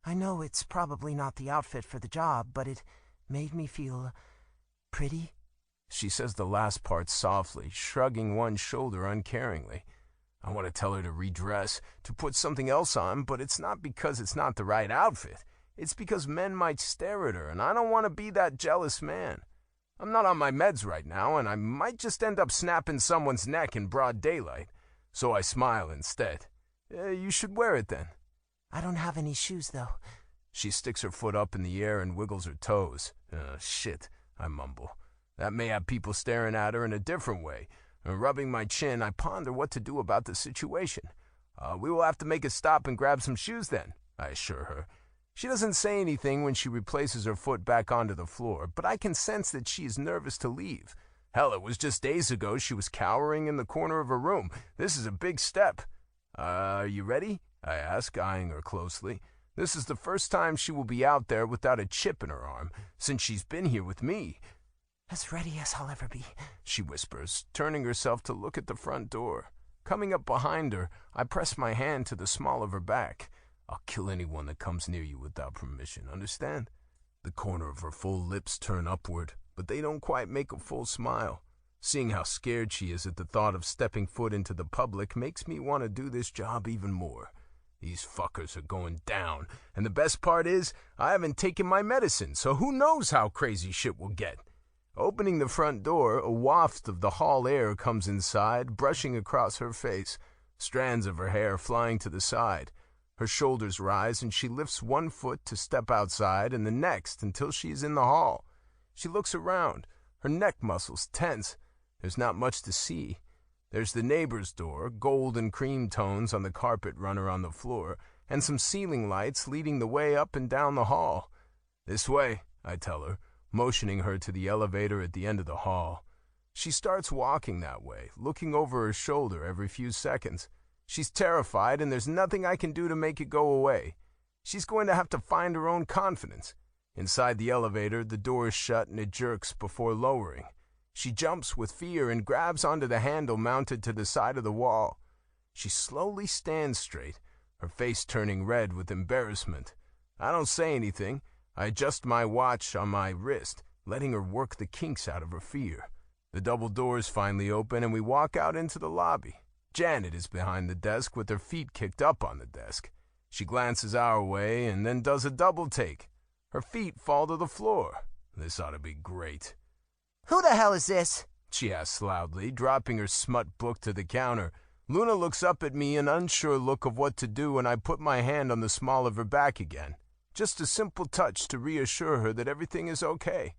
I know it's probably not the outfit for the job, but it made me feel pretty. She says the last part softly, shrugging one shoulder uncaringly. I want to tell her to redress, to put something else on, but it's not because it's not the right outfit. It's because men might stare at her, and I don't want to be that jealous man. I'm not on my meds right now, and I might just end up snapping someone's neck in broad daylight. So I smile instead. You should wear it then. I don't have any shoes, though. She sticks her foot up in the air and wiggles her toes. Shit, I mumble. That may have people staring at her in a different way. Rubbing my chin, I ponder what to do about the situation. We will have to make a stop and grab some shoes then, I assure her. She doesn't say anything when she replaces her foot back onto the floor, but I can sense that she is nervous to leave. Hell, it was just days ago she was cowering in the corner of her room. This is a big step. Are you ready? I ask, eyeing her closely. This is the first time she will be out there without a chip in her arm since she's been here with me. As ready as I'll ever be, she whispers, turning herself to look at the front door. Coming up behind her, I press my hand to the small of her back. I'll kill anyone that comes near you without permission, understand? The corner of her full lips turn upward, but they don't quite make a full smile. Seeing how scared she is at the thought of stepping foot into the public makes me want to do this job even more. These fuckers are going down, and the best part is, I haven't taken my medicine, so who knows how crazy shit will get. Opening the front door, a waft of the hall air comes inside, brushing across her face, strands of her hair flying to the side. Her shoulders rise, and she lifts one foot to step outside and the next until she is in the hall. She looks around, her neck muscles tense. There's not much to see. There's the neighbor's door, gold and cream tones on the carpet runner on the floor, and some ceiling lights leading the way up and down the hall. This way, I tell her, motioning her to the elevator at the end of the hall. She starts walking that way, looking over her shoulder every few seconds. She's terrified, and there's nothing I can do to make it go away. She's going to have to find her own confidence. Inside the elevator, the door is shut and it jerks before lowering. She jumps with fear and grabs onto the handle mounted to the side of the wall. She slowly stands straight, her face turning red with embarrassment. I don't say anything. I adjust my watch on my wrist, letting her work the kinks out of her fear. The double doors finally open and we walk out into the lobby. Janet is behind the desk with her feet kicked up on the desk. She glances our way and then does a double take. Her feet fall to the floor. This ought to be great. Who the hell is this? She asks loudly, dropping her smut book to the counter. Luna looks up at me, an unsure look of what to do, and I put my hand on the small of her back again. Just a simple touch to reassure her that everything is okay.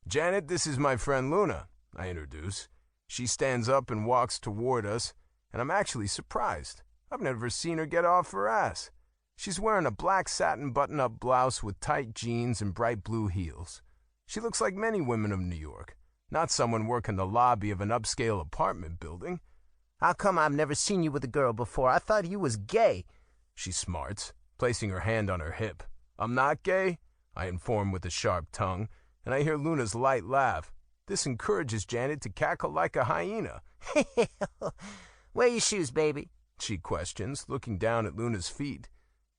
Janet, this is my friend Luna, I introduce. She stands up and walks toward us, and I'm actually surprised. I've never seen her get off her ass. She's wearing a black satin button-up blouse with tight jeans and bright blue heels. She looks like many women of New York, not someone working the lobby of an upscale apartment building. How come I've never seen you with a girl before? I thought you was gay. She smarts, placing her hand on her hip. I'm not gay, I inform with a sharp tongue, and I hear Luna's light laugh. This encourages Janet to cackle like a hyena. Wear your shoes, baby, she questions, looking down at Luna's feet.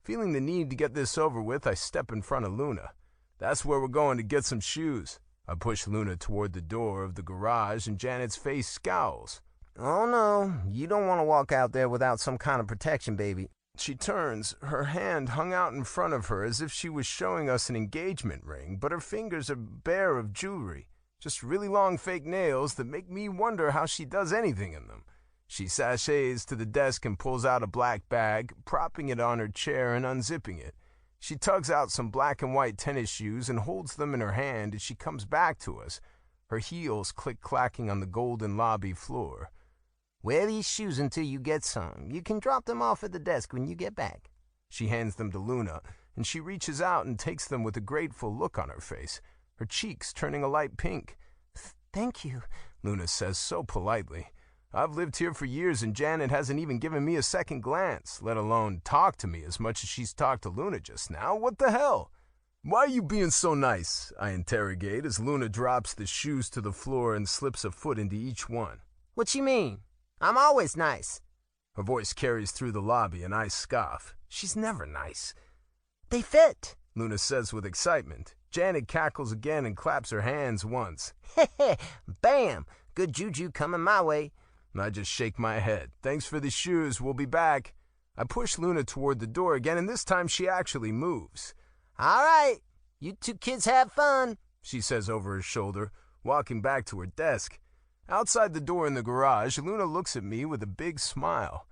Feeling the need to get this over with, I step in front of Luna. That's where we're going to get some shoes. I push Luna toward the door of the garage, and Janet's face scowls. Oh, no, you don't want to walk out there without some kind of protection, baby. She turns, her hand hung out in front of her as if she was showing us an engagement ring, but her fingers are bare of jewelry, just really long fake nails that make me wonder how she does anything in them. She sashays to the desk and pulls out a black bag, propping it on her chair and unzipping it. She tugs out some black and white tennis shoes and holds them in her hand as she comes back to us, her heels click-clacking on the golden lobby floor. Wear these shoes until you get some. You can drop them off at the desk when you get back. She hands them to Luna, and she reaches out and takes them with a grateful look on her face, her cheeks turning a light pink. Thank you, Luna says so politely. I've lived here for years and Janet hasn't even given me a second glance, let alone talk to me as much as she's talked to Luna just now. What the hell? Why are you being so nice? I interrogate as Luna drops the shoes to the floor and slips a foot into each one. What you mean? I'm always nice. Her voice carries through the lobby and I scoff. She's never nice. They fit, Luna says with excitement. Janet cackles again and claps her hands once. Heh, bam! Good juju coming my way. I just shake my head. Thanks for the shoes, we'll be back. I push Luna toward the door again, and this time she actually moves. All right, you two kids have fun, she says over her shoulder, walking back to her desk. Outside the door in the garage, Luna looks at me with a big smile.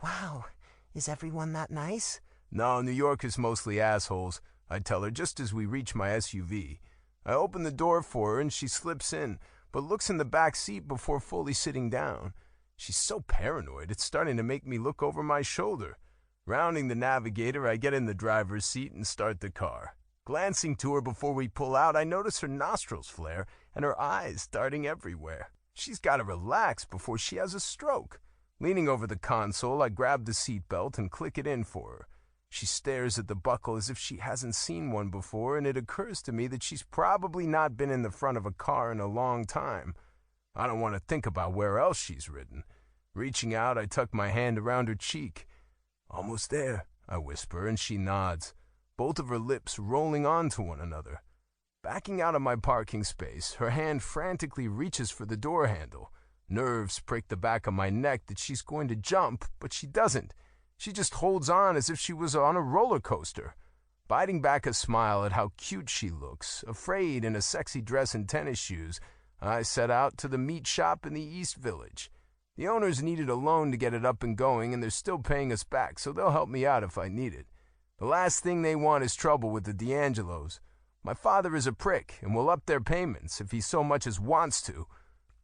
Wow, is everyone that nice? No, New York is mostly assholes, I tell her just as we reach my SUV. I open the door for her and she slips in, but looks in the back seat before fully sitting down. She's so paranoid, it's starting to make me look over my shoulder. Rounding the navigator, I get in the driver's seat and start the car. Glancing to her before we pull out, I notice her nostrils flare and her eyes darting everywhere. She's got to relax before she has a stroke. Leaning over the console, I grab the seatbelt and click it in for her. She stares at the buckle as if she hasn't seen one before, and it occurs to me that she's probably not been in the front of a car in a long time. I don't want to think about where else she's ridden. Reaching out, I tuck my hand around her cheek. Almost there, I whisper, and she nods, both of her lips rolling onto one another. Backing out of my parking space, her hand frantically reaches for the door handle. Nerves prick the back of my neck that she's going to jump, but she doesn't. She just holds on as if she was on a roller coaster. Biting back a smile at how cute she looks, afraid in a sexy dress and tennis shoes, I set out to the meat shop in the East Village. The owners needed a loan to get it up and going, and they're still paying us back, so they'll help me out if I need it. The last thing they want is trouble with the D'Angelos. My father is a prick, and will up their payments if he so much as wants to.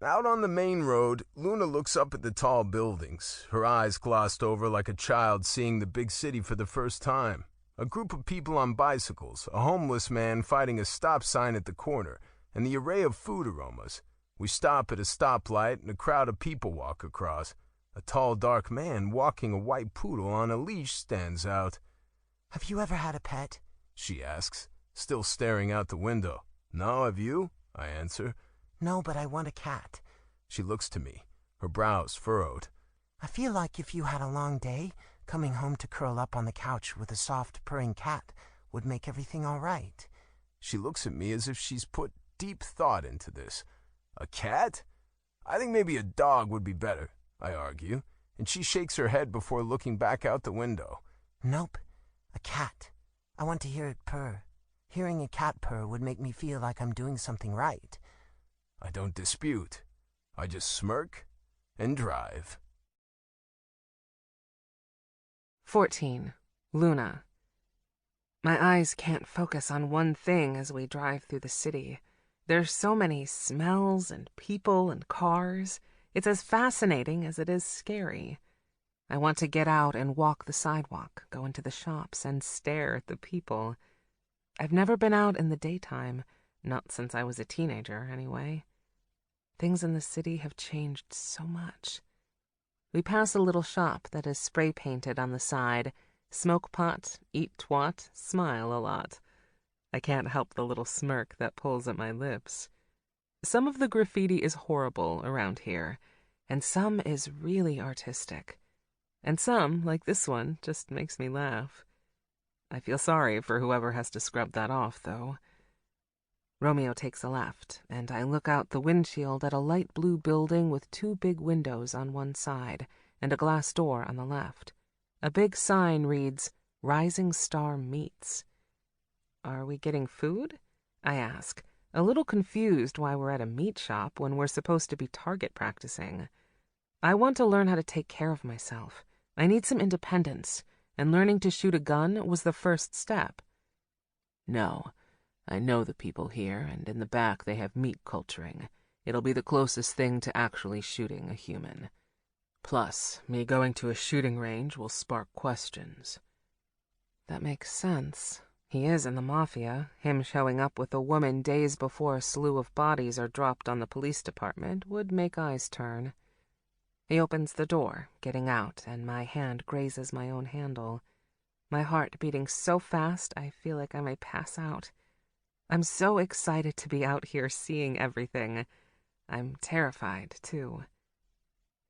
Out on the main road, Luna looks up at the tall buildings, her eyes glossed over like a child seeing the big city for the first time. A group of people on bicycles, a homeless man fighting a stop sign at the corner, and the array of food aromas. We stop at a stoplight and a crowd of people walk across. A tall, dark man walking a white poodle on a leash stands out. Have you ever had a pet? She asks, still staring out the window. No, have you? I answer. No, but I want a cat. She looks to me, her brows furrowed. I feel like if you had a long day, coming home to curl up on the couch with a soft, purring cat would make everything all right. She looks at me as if she's put deep thought into this. A cat? I think maybe a dog would be better, I argue, and she shakes her head before looking back out the window. Nope, a cat. I want to hear it purr. Hearing a cat purr would make me feel like I'm doing something right. I don't dispute. I just smirk and drive. 14. Luna. My eyes can't focus on one thing as we drive through the city. There's so many smells and people and cars. It's as fascinating as it is scary. I want to get out and walk the sidewalk, go into the shops, and stare at the people. I've never been out in the daytime, not since I was a teenager, anyway. Things in the city have changed so much. We pass a little shop that is spray-painted on the side. Smoke pot, eat twat, smile a lot. I can't help the little smirk that pulls at my lips. Some of the graffiti is horrible around here, and some is really artistic. And some, like this one, just makes me laugh. I feel sorry for whoever has to scrub that off, though. Romeo takes a left, and I look out the windshield at a light blue building with 2 big windows on one side and a glass door on the left. A big sign reads, Rising Star Meats. Are we getting food? I ask, a little confused why we're at a meat shop when we're supposed to be target practicing. I want to learn how to take care of myself. I need some independence, and learning to shoot a gun was the first step. No. I know the people here, and in the back they have meat culturing. It'll be the closest thing to actually shooting a human. Plus, me going to a shooting range will spark questions. That makes sense. He is in the Mafia. Him showing up with a woman days before a slew of bodies are dropped on the police department would make eyes turn. He opens the door, getting out, and my hand grazes my own handle. My heart beating so fast I feel like I may pass out. I'm so excited to be out here seeing everything. I'm terrified, too.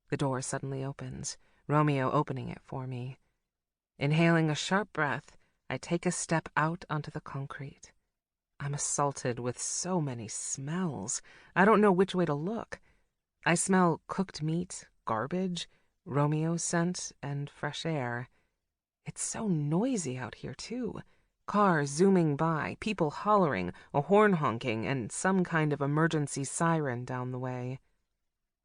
The door suddenly opens, Romeo opening it for me. Inhaling a sharp breath, I take a step out onto the concrete. I'm assaulted with so many smells. I don't know which way to look. I smell cooked meat, garbage, Romeo's scent, and fresh air. It's so noisy out here, too. Cars zooming by, people hollering, a horn honking, and some kind of emergency siren down the way.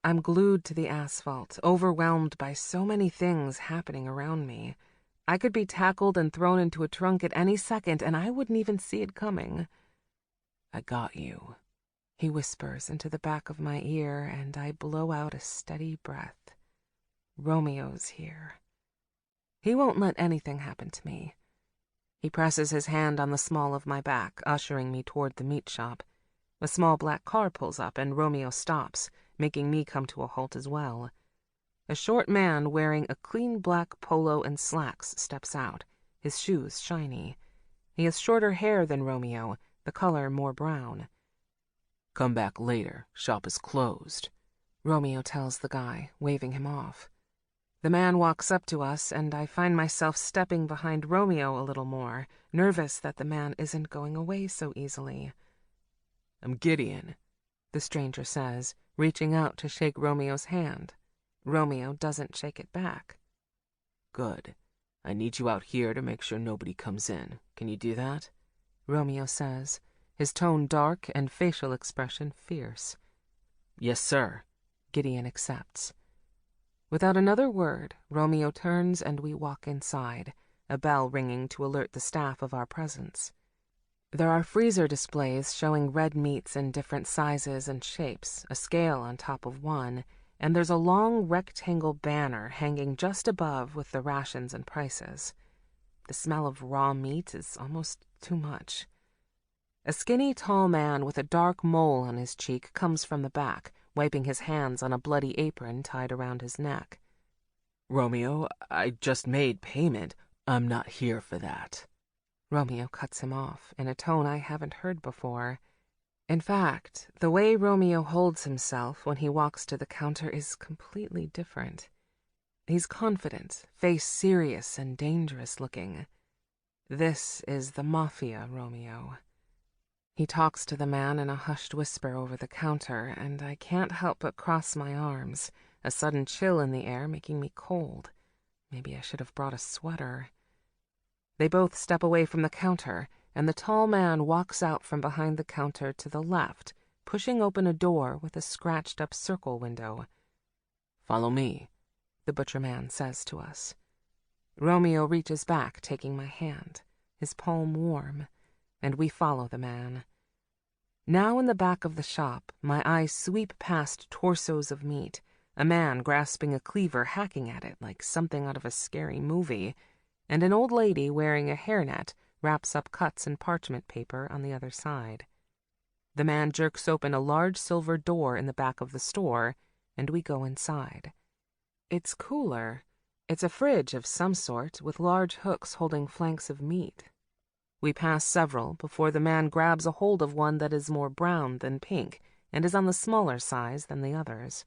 I'm glued to the asphalt, overwhelmed by so many things happening around me. I could be tackled and thrown into a trunk at any second, and I wouldn't even see it coming. "I got you," he whispers into the back of my ear, and I blow out a steady breath. Romeo's here. He won't let anything happen to me. He presses his hand on the small of my back, ushering me toward the meat shop. A small black car pulls up, and Romeo stops, making me come to a halt as well. A short man wearing a clean black polo and slacks steps out, his shoes shiny. He has shorter hair than Romeo, the color more brown. "Come back later. Shop is closed," Romeo tells the guy, waving him off. The man walks up to us, and I find myself stepping behind Romeo a little more, nervous that the man isn't going away so easily. "I'm Gideon," the stranger says, reaching out to shake Romeo's hand. Romeo doesn't shake it back. "Good. I need you out here to make sure nobody comes in. Can you do that?" Romeo says, his tone dark and facial expression fierce. "Yes, sir," Gideon accepts. Without another word, Romeo turns and we walk inside, a bell ringing to alert the staff of our presence. There are freezer displays showing red meats in different sizes and shapes, a scale on top of one, and there's a long rectangle banner hanging just above with the rations and prices. The smell of raw meat is almost too much. A skinny, tall man with a dark mole on his cheek comes from the back, wiping his hands on a bloody apron tied around his neck. "Romeo, I just made payment. I'm not here for that." Romeo cuts him off in a tone I haven't heard before. In fact, the way Romeo holds himself when he walks to the counter is completely different. He's confident, face serious and dangerous looking. This is the Mafia Romeo. He talks to the man in a hushed whisper over the counter, and I can't help but cross my arms, a sudden chill in the air making me cold. Maybe I should have brought a sweater. They both step away from the counter, and the tall man walks out from behind the counter to the left, pushing open a door with a scratched-up circle window. "Follow me," the butcher man says to us. Romeo reaches back, taking my hand, his palm warm, and we follow the man. Now in the back of the shop, my eyes sweep past torsos of meat, a man grasping a cleaver hacking at it like something out of a scary movie, and an old lady wearing a hairnet wraps up cuts in parchment paper on the other side. The man jerks open a large silver door in the back of the store, and we go inside. It's cooler. It's a fridge of some sort with large hooks holding flanks of meat. We pass several before the man grabs a hold of one that is more brown than pink and is on the smaller size than the others.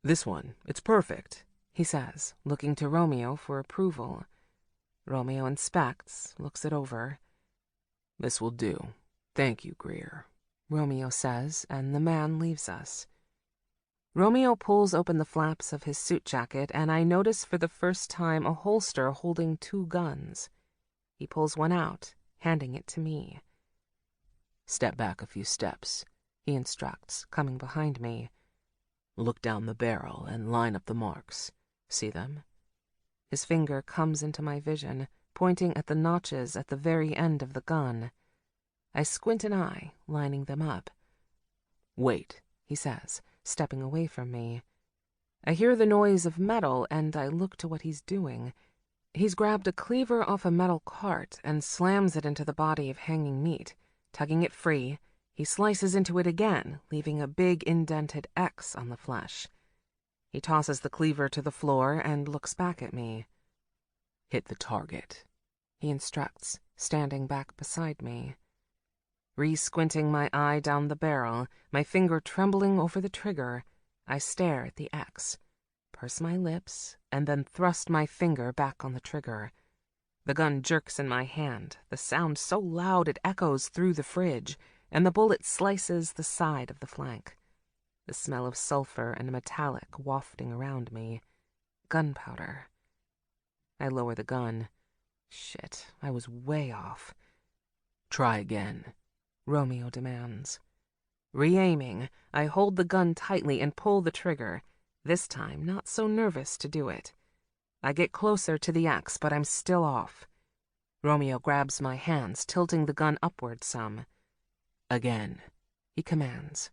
"This one, it's perfect," he says, looking to Romeo for approval. Romeo inspects, looks it over. "This will do. Thank you, Greer," Romeo says, and the man leaves us. Romeo pulls open the flaps of his suit jacket, and I notice for the first time a holster holding 2 guns. He pulls one out, handing it to me. "Step back a few steps," he instructs, coming behind me. "Look down the barrel and line up the marks. See them?" His finger comes into my vision, pointing at the notches at the very end of the gun. I squint an eye, lining them up. "Wait," he says, stepping away from me. I hear the noise of metal, and I look to what he's doing. He's grabbed a cleaver off a metal cart and slams it into the body of hanging meat. Tugging it free, he slices into it again, leaving a big indented X on the flesh. He tosses the cleaver to the floor and looks back at me. "Hit the target," he instructs, standing back beside me. Re-squinting my eye down the barrel, my finger trembling over the trigger, I stare at the X, purse my lips, and then thrust my finger back on the trigger. The gun jerks in my hand, the sound so loud it echoes through the fridge, and the bullet slices the side of the flank. The smell of sulfur and metallic wafting around me. Gunpowder. I lower the gun. Shit, I was way off. "Try again," Romeo demands. Re-aiming, I hold the gun tightly and pull the trigger, this time not so nervous to do it. I get closer to the axe, but I'm still off. Romeo grabs my hands, tilting the gun upward some. "Again," he commands.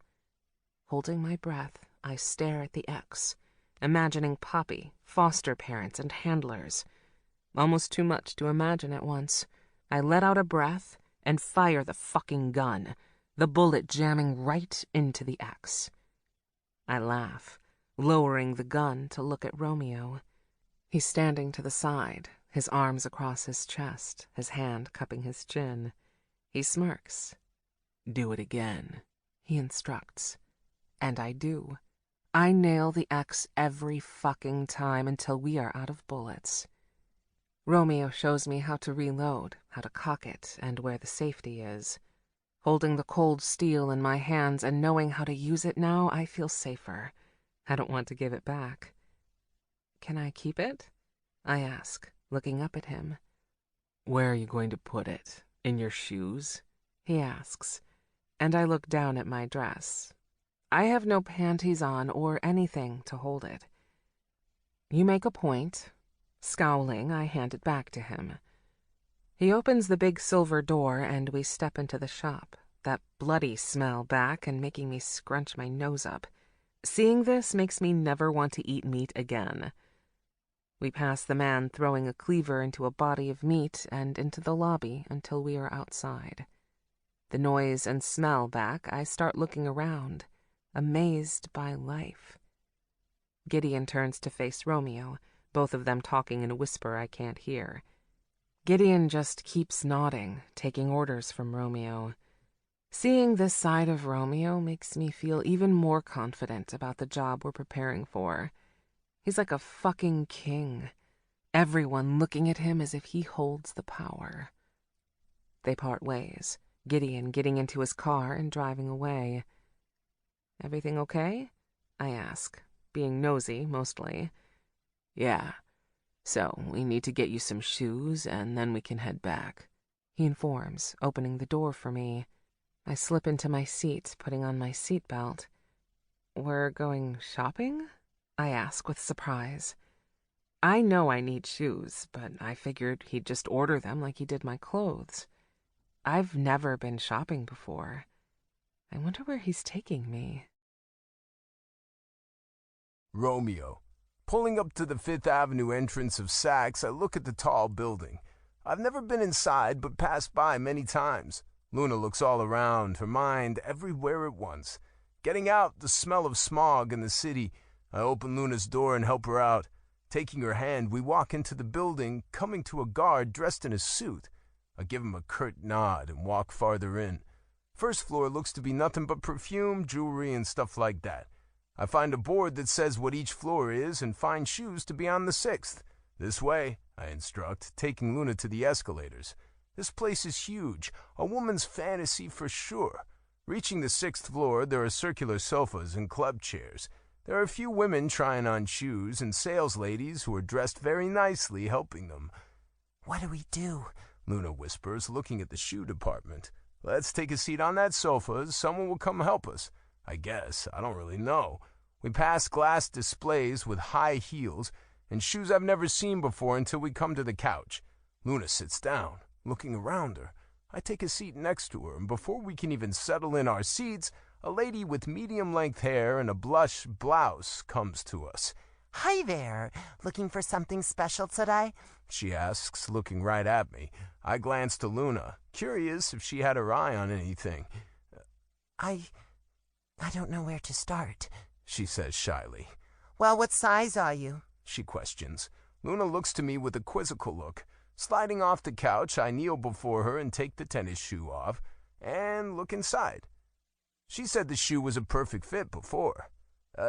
Holding my breath, I stare at the X, imagining Poppy, foster parents, and handlers. Almost too much to imagine at once. I let out a breath and fire the fucking gun, the bullet jamming right into the X. I laugh, lowering the gun to look at Romeo. He's standing to the side, his arms across his chest, his hand cupping his chin. He smirks. "Do it again," he instructs. And I do. I nail the X every fucking time until we are out of bullets. Romeo shows me how to reload, how to cock it, and where the safety is. Holding the cold steel in my hands and knowing how to use it now, I feel safer. I don't want to give it back. "Can I keep it?" I ask, looking up at him. "Where are you going to put it? In your shoes?" he asks, and I look down at my dress. I have no panties on or anything to hold it. "You make a point." Scowling, I hand it back to him. He opens the big silver door and we step into the shop, that bloody smell back and making me scrunch my nose up. Seeing this makes me never want to eat meat again. We pass the man throwing a cleaver into a body of meat and into the lobby until we are outside. The noise and smell back, I start looking around, amazed by life. Gideon turns to face Romeo, both of them talking in a whisper I can't hear. Gideon just keeps nodding, taking orders from Romeo. Seeing this side of Romeo makes me feel even more confident about the job we're preparing for. He's like a fucking king. Everyone looking at him as if he holds the power. They part ways, Gideon getting into his car and driving away. "Everything okay?" I ask, being nosy mostly. "Yeah. So, we need to get you some shoes, and then we can head back," he informs, opening the door for me. I slip into my seat, putting on my seatbelt. "We're going shopping?" I ask with surprise. I know I need shoes, but I figured he'd just order them like he did my clothes. I've never been shopping before. I wonder where he's taking me. Romeo. Pulling up to the Fifth Avenue entrance of Saks, I look at the tall building. I've never been inside, but passed by many times. Luna looks all around, her mind everywhere at once. Getting out, the smell of smog in the city. I open Luna's door and help her out. Taking her hand, we walk into the building, coming to a guard dressed in a suit. I give him a curt nod and walk farther in. First floor looks to be nothing but perfume, jewelry, and stuff like that. I find a board that says what each floor is and find shoes to be on the 6th. "This way," I instruct, taking Luna to the escalators. This place is huge, a woman's fantasy for sure. Reaching the 6th floor, there are circular sofas and club chairs. There are a few women trying on shoes and sales ladies who are dressed very nicely helping them. "What do we do?" Luna whispers, looking at the shoe department. "Let's take a seat on that sofa. Someone will come help us. I guess. I don't really know." We pass glass displays with high heels and shoes I've never seen before until we come to the couch. Luna sits down, looking around her. I take a seat next to her, and before we can even settle in our seats, a lady with medium-length hair and a blush blouse comes to us. Hi there. Looking for something special today? She asks, looking right at me. I glance to Luna, curious if she had her eye on anything. I don't know where to start, she says shyly. Well, what size are you? She questions. Luna looks to me with a quizzical look. Sliding off the couch, I kneel before her and take the tennis shoe off and look inside. She said the shoe was a perfect fit before.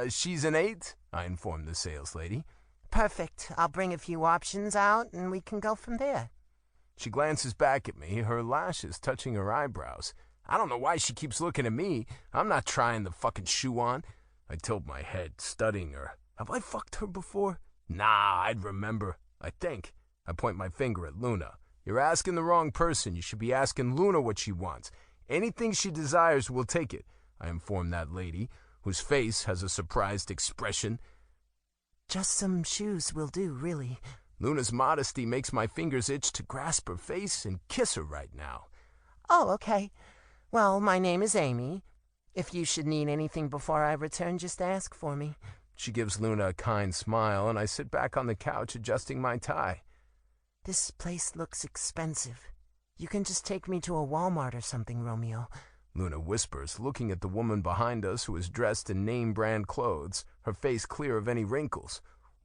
She's an 8, I informed the sales lady. Perfect. I'll bring a few options out and we can go from there. She glances back at me, her lashes touching her eyebrows. I don't know why she keeps looking at me. I'm not trying the fucking shoe on. I tilt my head, studying her. Have I fucked her before? Nah, I'd remember. I think. I point my finger at Luna. You're asking the wrong person. You should be asking Luna what she wants. Anything she desires, we'll take it, I inform that lady, whose face has a surprised expression. Just some shoes will do, really. Luna's modesty makes my fingers itch to grasp her face and kiss her right now. Oh, okay. Well, my name is Amy. If you should need anything before I return, just ask for me. She gives Luna a kind smile, and I sit back on the couch adjusting my tie. This place looks expensive. You can just take me to a Walmart or something, Romeo. Luna whispers, looking at the woman behind us who is dressed in name-brand clothes, her face clear of any wrinkles.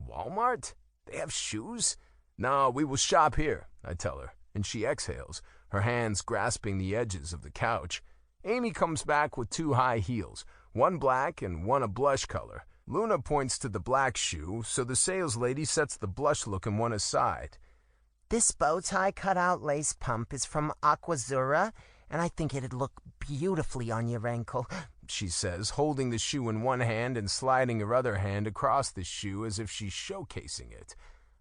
Walmart? They have shoes? No, we will shop here, I tell her, and she exhales, her hands grasping the edges of the couch. Amy comes back with 2 high heels, one black and one a blush color. Luna points to the black shoe, so the sales lady sets the blush-looking one aside. This bow tie cutout lace pump is from Aquazzura, and I think it'd look beautifully on your ankle, she says, holding the shoe in one hand and sliding her other hand across the shoe as if she's showcasing it.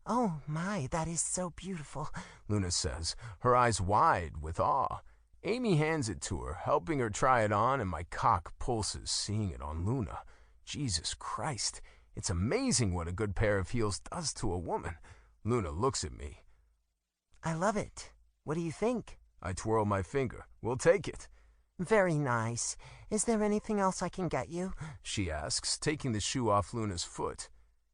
Oh my, that is so beautiful, Luna says, her eyes wide with awe. Amy hands it to her, helping her try it on, and my cock pulses seeing it on Luna. Jesus Christ, it's amazing what a good pair of heels does to a woman. Luna looks at me. I love it. What do you think? I twirl my finger. We'll take it. Very nice. Is there anything else I can get you? She asks, taking the shoe off Luna's foot.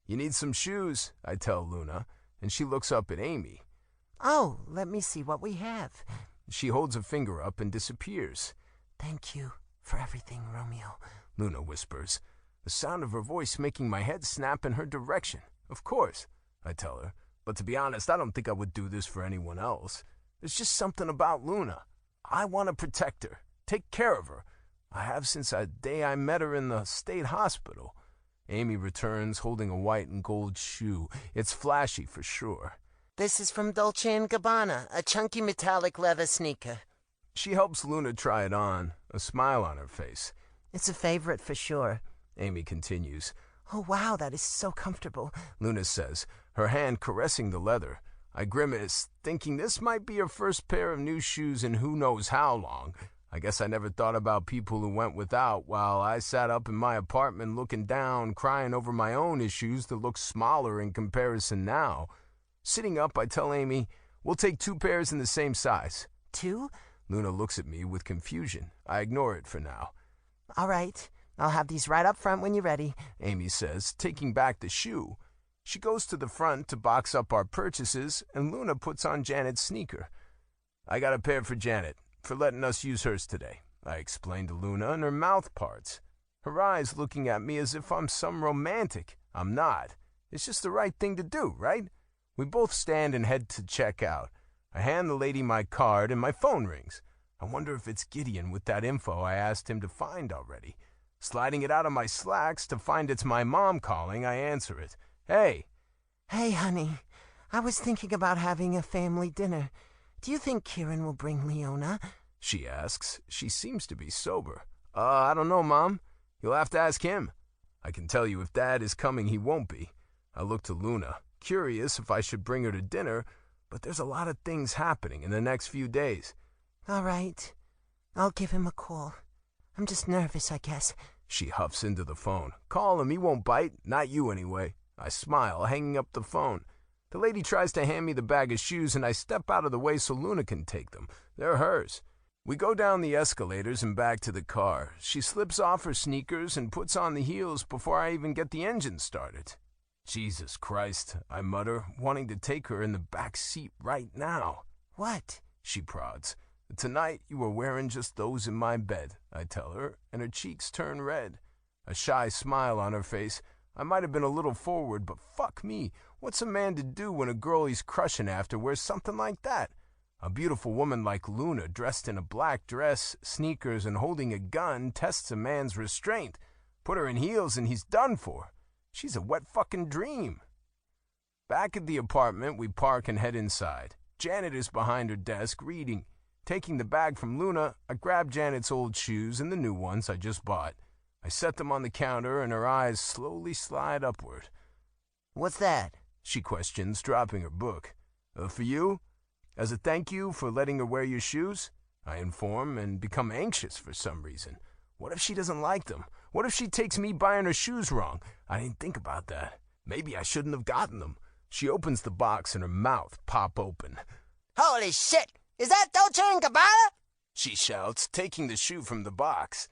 You need some shoes, I tell Luna, and she looks up at Amy. Oh, let me see what we have. She holds a finger up and disappears. Thank you for everything, Romeo, Luna whispers, the sound of her voice making my head snap in her direction. Of course, I tell her, but to be honest, I don't think I would do this for anyone else. There's just something about Luna. I want to protect her, take care of her. I have since the day I met her in the state hospital. Amy returns holding a white and gold shoe. It's flashy for sure. This is from Dolce & Gabbana, a chunky metallic leather sneaker. She helps Luna try it on, a smile on her face. It's a favorite for sure, Amy continues. Oh wow, that is so comfortable, Luna says, her hand caressing the leather. I grimace, thinking this might be her first pair of new shoes in who knows how long. I guess I never thought about people who went without while I sat up in my apartment looking down, crying over my own issues that look smaller in comparison now. Sitting up, I tell Amy, we'll take 2 pairs in the same size. 2? Luna looks at me with confusion. I ignore it for now. All right, I'll have these right up front when you're ready, Amy says, taking back the shoe. She goes to the front to box up our purchases, and Luna puts on Janet's sneaker. I got a pair for Janet, for letting us use hers today, I explain to Luna, and her mouth parts. Her eyes looking at me as if I'm some romantic. I'm not. It's just the right thing to do, right? We both stand and head to check out. I hand the lady my card, and my phone rings. I wonder if it's Gideon with that info I asked him to find already. Sliding it out of my slacks to find it's my mom calling, I answer it. Hey. Hey, honey. I was thinking about having a family dinner. Do you think Kieran will bring Leona? She asks. She seems to be sober. I don't know, Mom. You'll have to ask him. I can tell you if Dad is coming, he won't be. I look to Luna, curious if I should bring her to dinner, but there's a lot of things happening in the next few days. All right. I'll give him a call. I'm just nervous, I guess. She huffs into the phone. Call him, he won't bite. Not you, anyway. I smile, hanging up the phone. The lady tries to hand me the bag of shoes, and I step out of the way so Luna can take them. They're hers. We go down the escalators and back to the car. She slips off her sneakers and puts on the heels before I even get the engine started. Jesus Christ, I mutter, wanting to take her in the back seat right now. What? She prods. Tonight you were wearing just those in my bed, I tell her, and her cheeks turn red. A shy smile on her face. I might have been a little forward, but fuck me. What's a man to do when a girl he's crushing after wears something like that? A beautiful woman like Luna, dressed in a black dress, sneakers, and holding a gun, tests a man's restraint. Put her in heels and he's done for. She's a wet fucking dream. Back at the apartment, we park and head inside. Janet is behind her desk, reading. Taking the bag from Luna, I grab Janet's old shoes and the new ones I just bought. I set them on the counter and her eyes slowly slide upward. What's that? She questions, dropping her book. For you? As a thank you for letting her wear your shoes? I inform and become anxious for some reason. What if she doesn't like them? What if she takes me buying her shoes wrong? I didn't think about that. Maybe I shouldn't have gotten them. She opens the box and her mouth pop open. Holy shit! Is that Dolce & Gabbana? She shouts, taking the shoe from the box.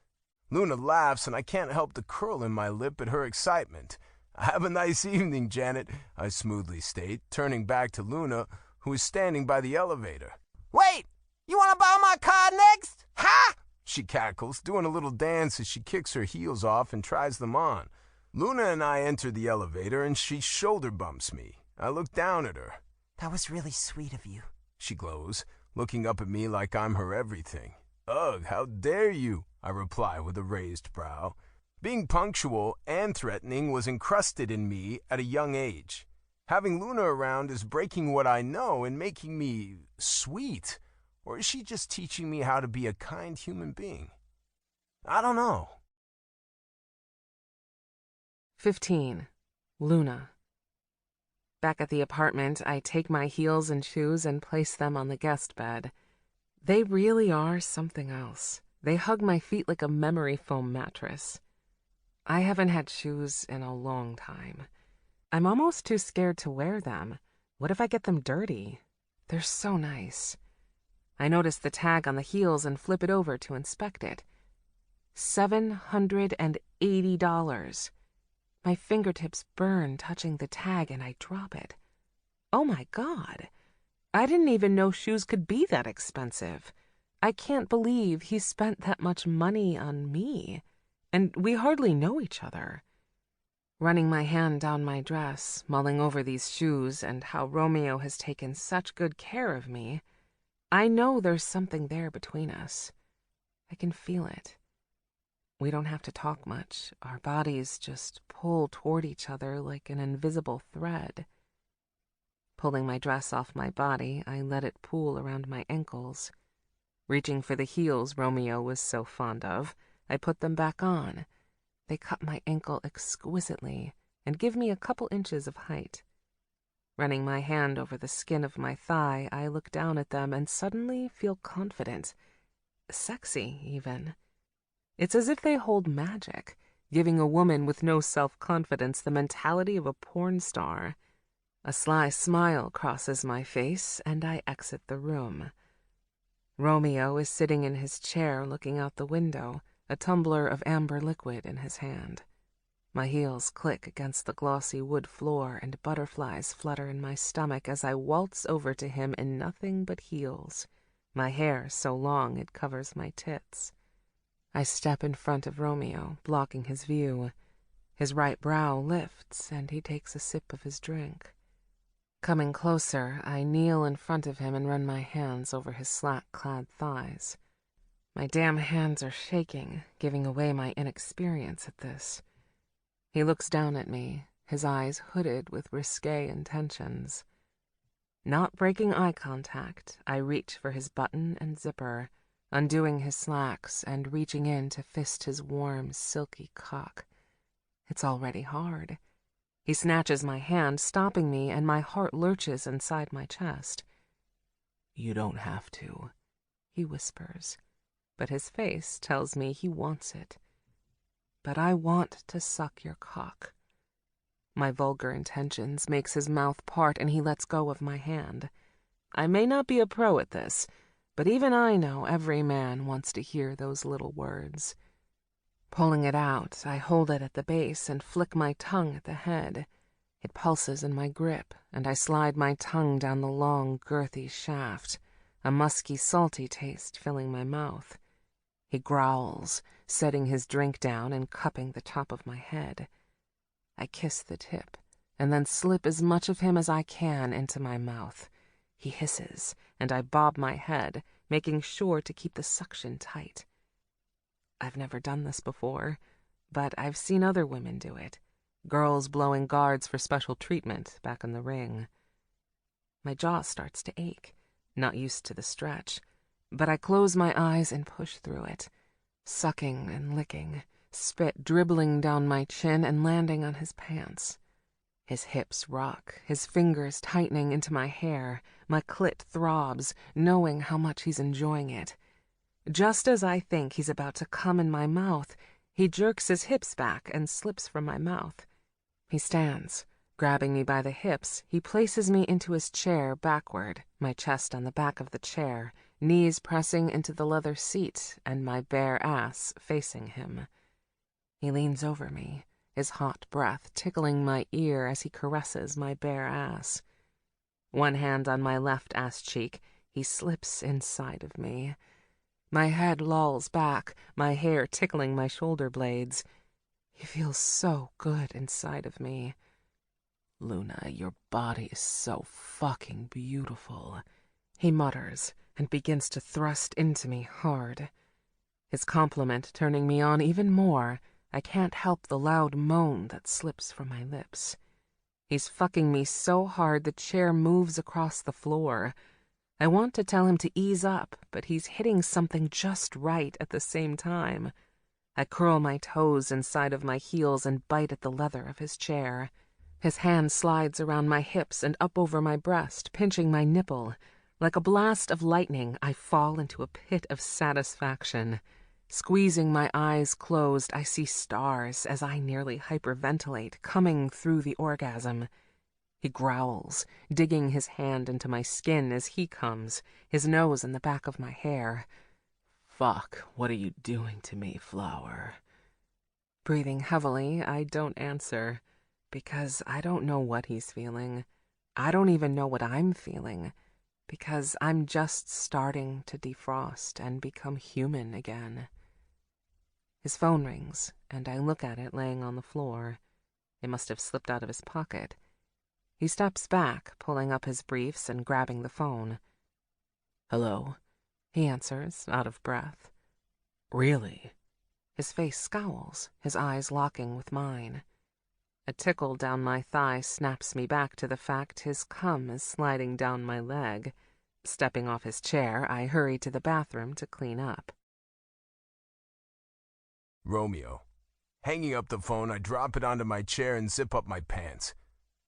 Luna laughs and I can't help the curl in my lip at her excitement. Have a nice evening, Janet, I smoothly state, turning back to Luna, who is standing by the elevator. Wait! You want to borrow my car next? Ha! She cackles, doing a little dance as she kicks her heels off and tries them on. Luna and I enter the elevator and she shoulder bumps me. I look down at her. That was really sweet of you. She glows, looking up at me like I'm her everything. Ugh, how dare you, I reply with a raised brow. Being punctual and threatening was encrusted in me at a young age. Having Luna around is breaking what I know and making me sweet. Or is she just teaching me how to be a kind human being? I don't know. 15. Luna. Back at the apartment, I take my heels and shoes and place them on the guest bed. They really are something else. They hug my feet like a memory foam mattress. I haven't had shoes in a long time. I'm almost too scared to wear them. What if I get them dirty? They're so nice. I notice the tag on the heels and flip it over to inspect it. $780. My fingertips burn touching the tag and I drop it. Oh my God. I didn't even know shoes could be that expensive. I can't believe he spent that much money on me. And we hardly know each other. Running my hand down my dress, mulling over these shoes and how Romeo has taken such good care of me, I know there's something there between us. I can feel it. We don't have to talk much. Our bodies just pull toward each other like an invisible thread. Pulling my dress off my body, I let it pool around my ankles. Reaching for the heels Romeo was so fond of, I put them back on. They cut my ankle exquisitely and give me a couple inches of height. Running my hand over the skin of my thigh, I look down at them and suddenly feel confident. Sexy, even. It's as if they hold magic, giving a woman with no self-confidence the mentality of a porn star. A sly smile crosses my face, and I exit the room. Romeo is sitting in his chair looking out the window, a tumbler of amber liquid in his hand. My heels click against the glossy wood floor and butterflies flutter in my stomach as I waltz over to him in nothing but heels, my hair so long it covers my tits. I step in front of Romeo, blocking his view. His right brow lifts and he takes a sip of his drink. Coming closer, I kneel in front of him and run my hands over his slack-clad thighs. My damn hands are shaking, giving away my inexperience at this. He looks down at me, his eyes hooded with risque intentions. Not breaking eye contact, I reach for his button and zipper, undoing his slacks and reaching in to fist his warm, silky cock. It's already hard. He snatches my hand, stopping me, and my heart lurches inside my chest. "You don't have to," he whispers, but his face tells me he wants it. But I want to suck your cock. My vulgar intentions makes his mouth part and he lets go of my hand. I may not be a pro at this, but even I know every man wants to hear those little words. Pulling it out, I hold it at the base and flick my tongue at the head. It pulses in my grip, and I slide my tongue down the long, girthy shaft, a musky, salty taste filling my mouth. He growls, setting his drink down and cupping the top of my head. I kiss the tip, and then slip as much of him as I can into my mouth. He hisses, and I bob my head, making sure to keep the suction tight. I've never done this before, but I've seen other women do it. Girls blowing guards for special treatment back in the ring. My jaw starts to ache, not used to the stretch, but I close my eyes and push through it, sucking and licking, spit dribbling down my chin and landing on his pants. His hips rock, his fingers tightening into my hair, my clit throbs, knowing how much he's enjoying it. Just as I think he's about to come in my mouth, he jerks his hips back and slips from my mouth. He stands. Grabbing me by the hips, he places me into his chair backward, my chest on the back of the chair, knees pressing into the leather seat, and my bare ass facing him. He leans over me, his hot breath tickling my ear as he caresses my bare ass. One hand on my left ass cheek, he slips inside of me. My head lolls back, my hair tickling my shoulder blades. He feels so good inside of me. "Luna, your body is so fucking beautiful," he mutters and begins to thrust into me hard. His compliment turning me on even more, I can't help the loud moan that slips from my lips. He's fucking me so hard the chair moves across the floor. I want to tell him to ease up, but he's hitting something just right at the same time. I curl my toes inside of my heels and bite at the leather of his chair. His hand slides around my hips and up over my breast, pinching my nipple. Like a blast of lightning, I fall into a pit of satisfaction. Squeezing my eyes closed, I see stars as I nearly hyperventilate, coming through the orgasm. He growls, digging his hand into my skin as he comes, his nose in the back of my hair. "Fuck, what are you doing to me, flower?" Breathing heavily, I don't answer, because I don't know what he's feeling. I don't even know what I'm feeling, because I'm just starting to defrost and become human again. His phone rings, and I look at it laying on the floor. It must have slipped out of his pocket. He steps back, pulling up his briefs and grabbing the phone. "Hello?" he answers, out of breath. "Really?" His face scowls, his eyes locking with mine. A tickle down my thigh snaps me back to the fact his cum is sliding down my leg. Stepping off his chair, I hurry to the bathroom to clean up. Romeo. Hanging up the phone, I drop it onto my chair and zip up my pants.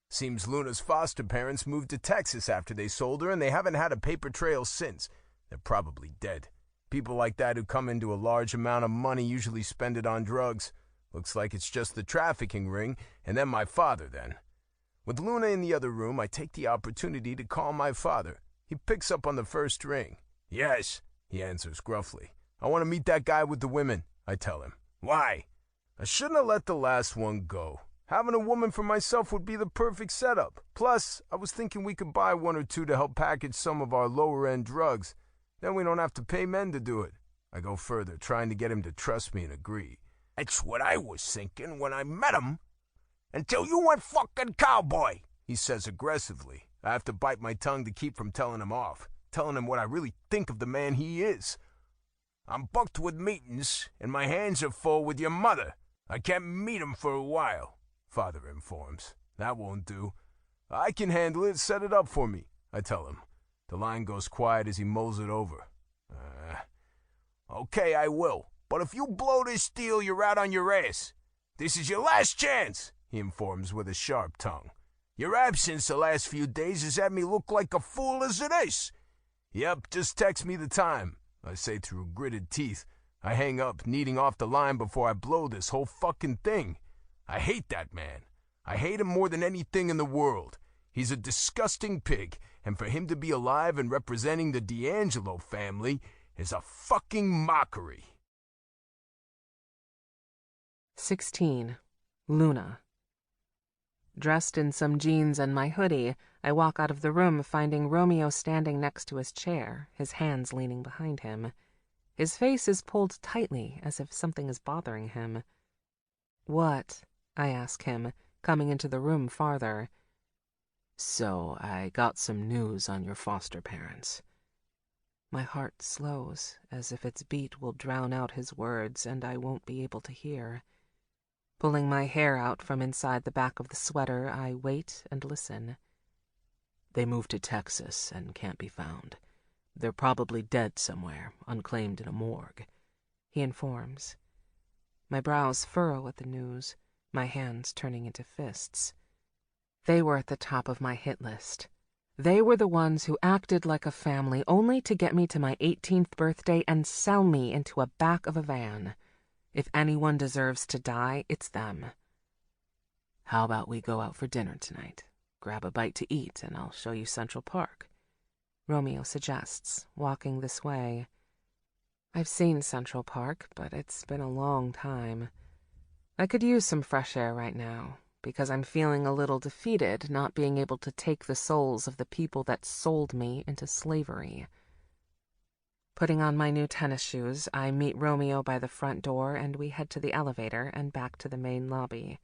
Seems Luna's foster parents moved to Texas after they sold her, and they haven't had a paper trail since. They're probably dead. People like that who come into a large amount of money usually spend it on drugs. Looks like it's just the trafficking ring, and then my father then. With Luna in the other room, I take the opportunity to call my father. He picks up on the first ring. "Yes," he answers gruffly. "I want to meet that guy with the women," I tell him. "Why?" "I shouldn't have let the last one go. Having a woman for myself would be the perfect setup. Plus, I was thinking we could buy one or two to help package some of our lower-end drugs. Then we don't have to pay men to do it." I go further, trying to get him to trust me and agree. "That's what I was thinking when I met him. Until you went fucking cowboy," he says aggressively. I have to bite my tongue to keep from telling him off, telling him what I really think of the man he is. "I'm booked with meetings, and my hands are full with your mother. I can't meet him for a while," Father informs. "That won't do." "I can handle it. Set it up for me," I tell him. The line goes quiet as he mulls it over. "Okay, I will. But if you blow this deal, you're out on your ass. This is your last chance," he informs with a sharp tongue. "Your absence the last few days has had me look like a fool as it is." "Yep, just text me the time," I say through gritted teeth. I hang up, needing off the line before I blow this whole fucking thing. I hate that man. I hate him more than anything in the world. He's a disgusting pig, and for him to be alive and representing the D'Angelo family is a fucking mockery. 16. Luna. Dressed in some jeans and my hoodie, I walk out of the room finding Romeo standing next to his chair, his hands leaning behind him. His face is pulled tightly as if something is bothering him. "What?" I ask him, coming into the room farther. "So, I got some news on your foster parents." My heart slows, as if its beat will drown out his words and I won't be able to hear. Pulling my hair out from inside the back of the sweater, I wait and listen. "They moved to Texas and can't be found. They're probably dead somewhere, unclaimed in a morgue," he informs. My brows furrow at the news, my hands turning into fists. They were at the top of my hit list. They were the ones who acted like a family only to get me to my 18th birthday and sell me into a back of a van. If anyone deserves to die, it's them. "How about we go out for dinner tonight? Grab a bite to eat and I'll show you Central Park," Romeo suggests, walking this way. I've seen Central Park, but it's been a long time. I could use some fresh air right now, because I'm feeling a little defeated not being able to take the souls of the people that sold me into slavery. Putting on my new tennis shoes, I meet Romeo by the front door and we head to the elevator and back to the main lobby.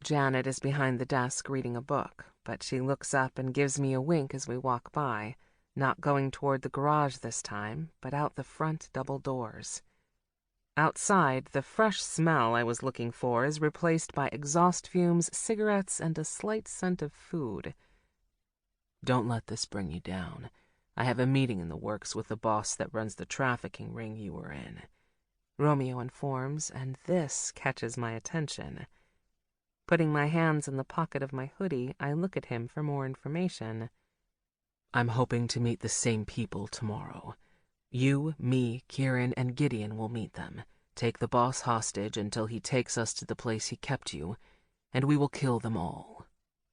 Janet is behind the desk reading a book, but she looks up and gives me a wink as we walk by, not going toward the garage this time, but out the front double doors. Outside, the fresh smell I was looking for is replaced by exhaust fumes, cigarettes, and a slight scent of food. "Don't let this bring you down. I have a meeting in the works with the boss that runs the trafficking ring you were in," Romeo informs, and this catches my attention. Putting my hands in the pocket of my hoodie, I look at him for more information. "I'm hoping to meet the same people tomorrow. You, me, Kieran, and Gideon will meet them, take the boss hostage until he takes us to the place he kept you, and we will kill them all,"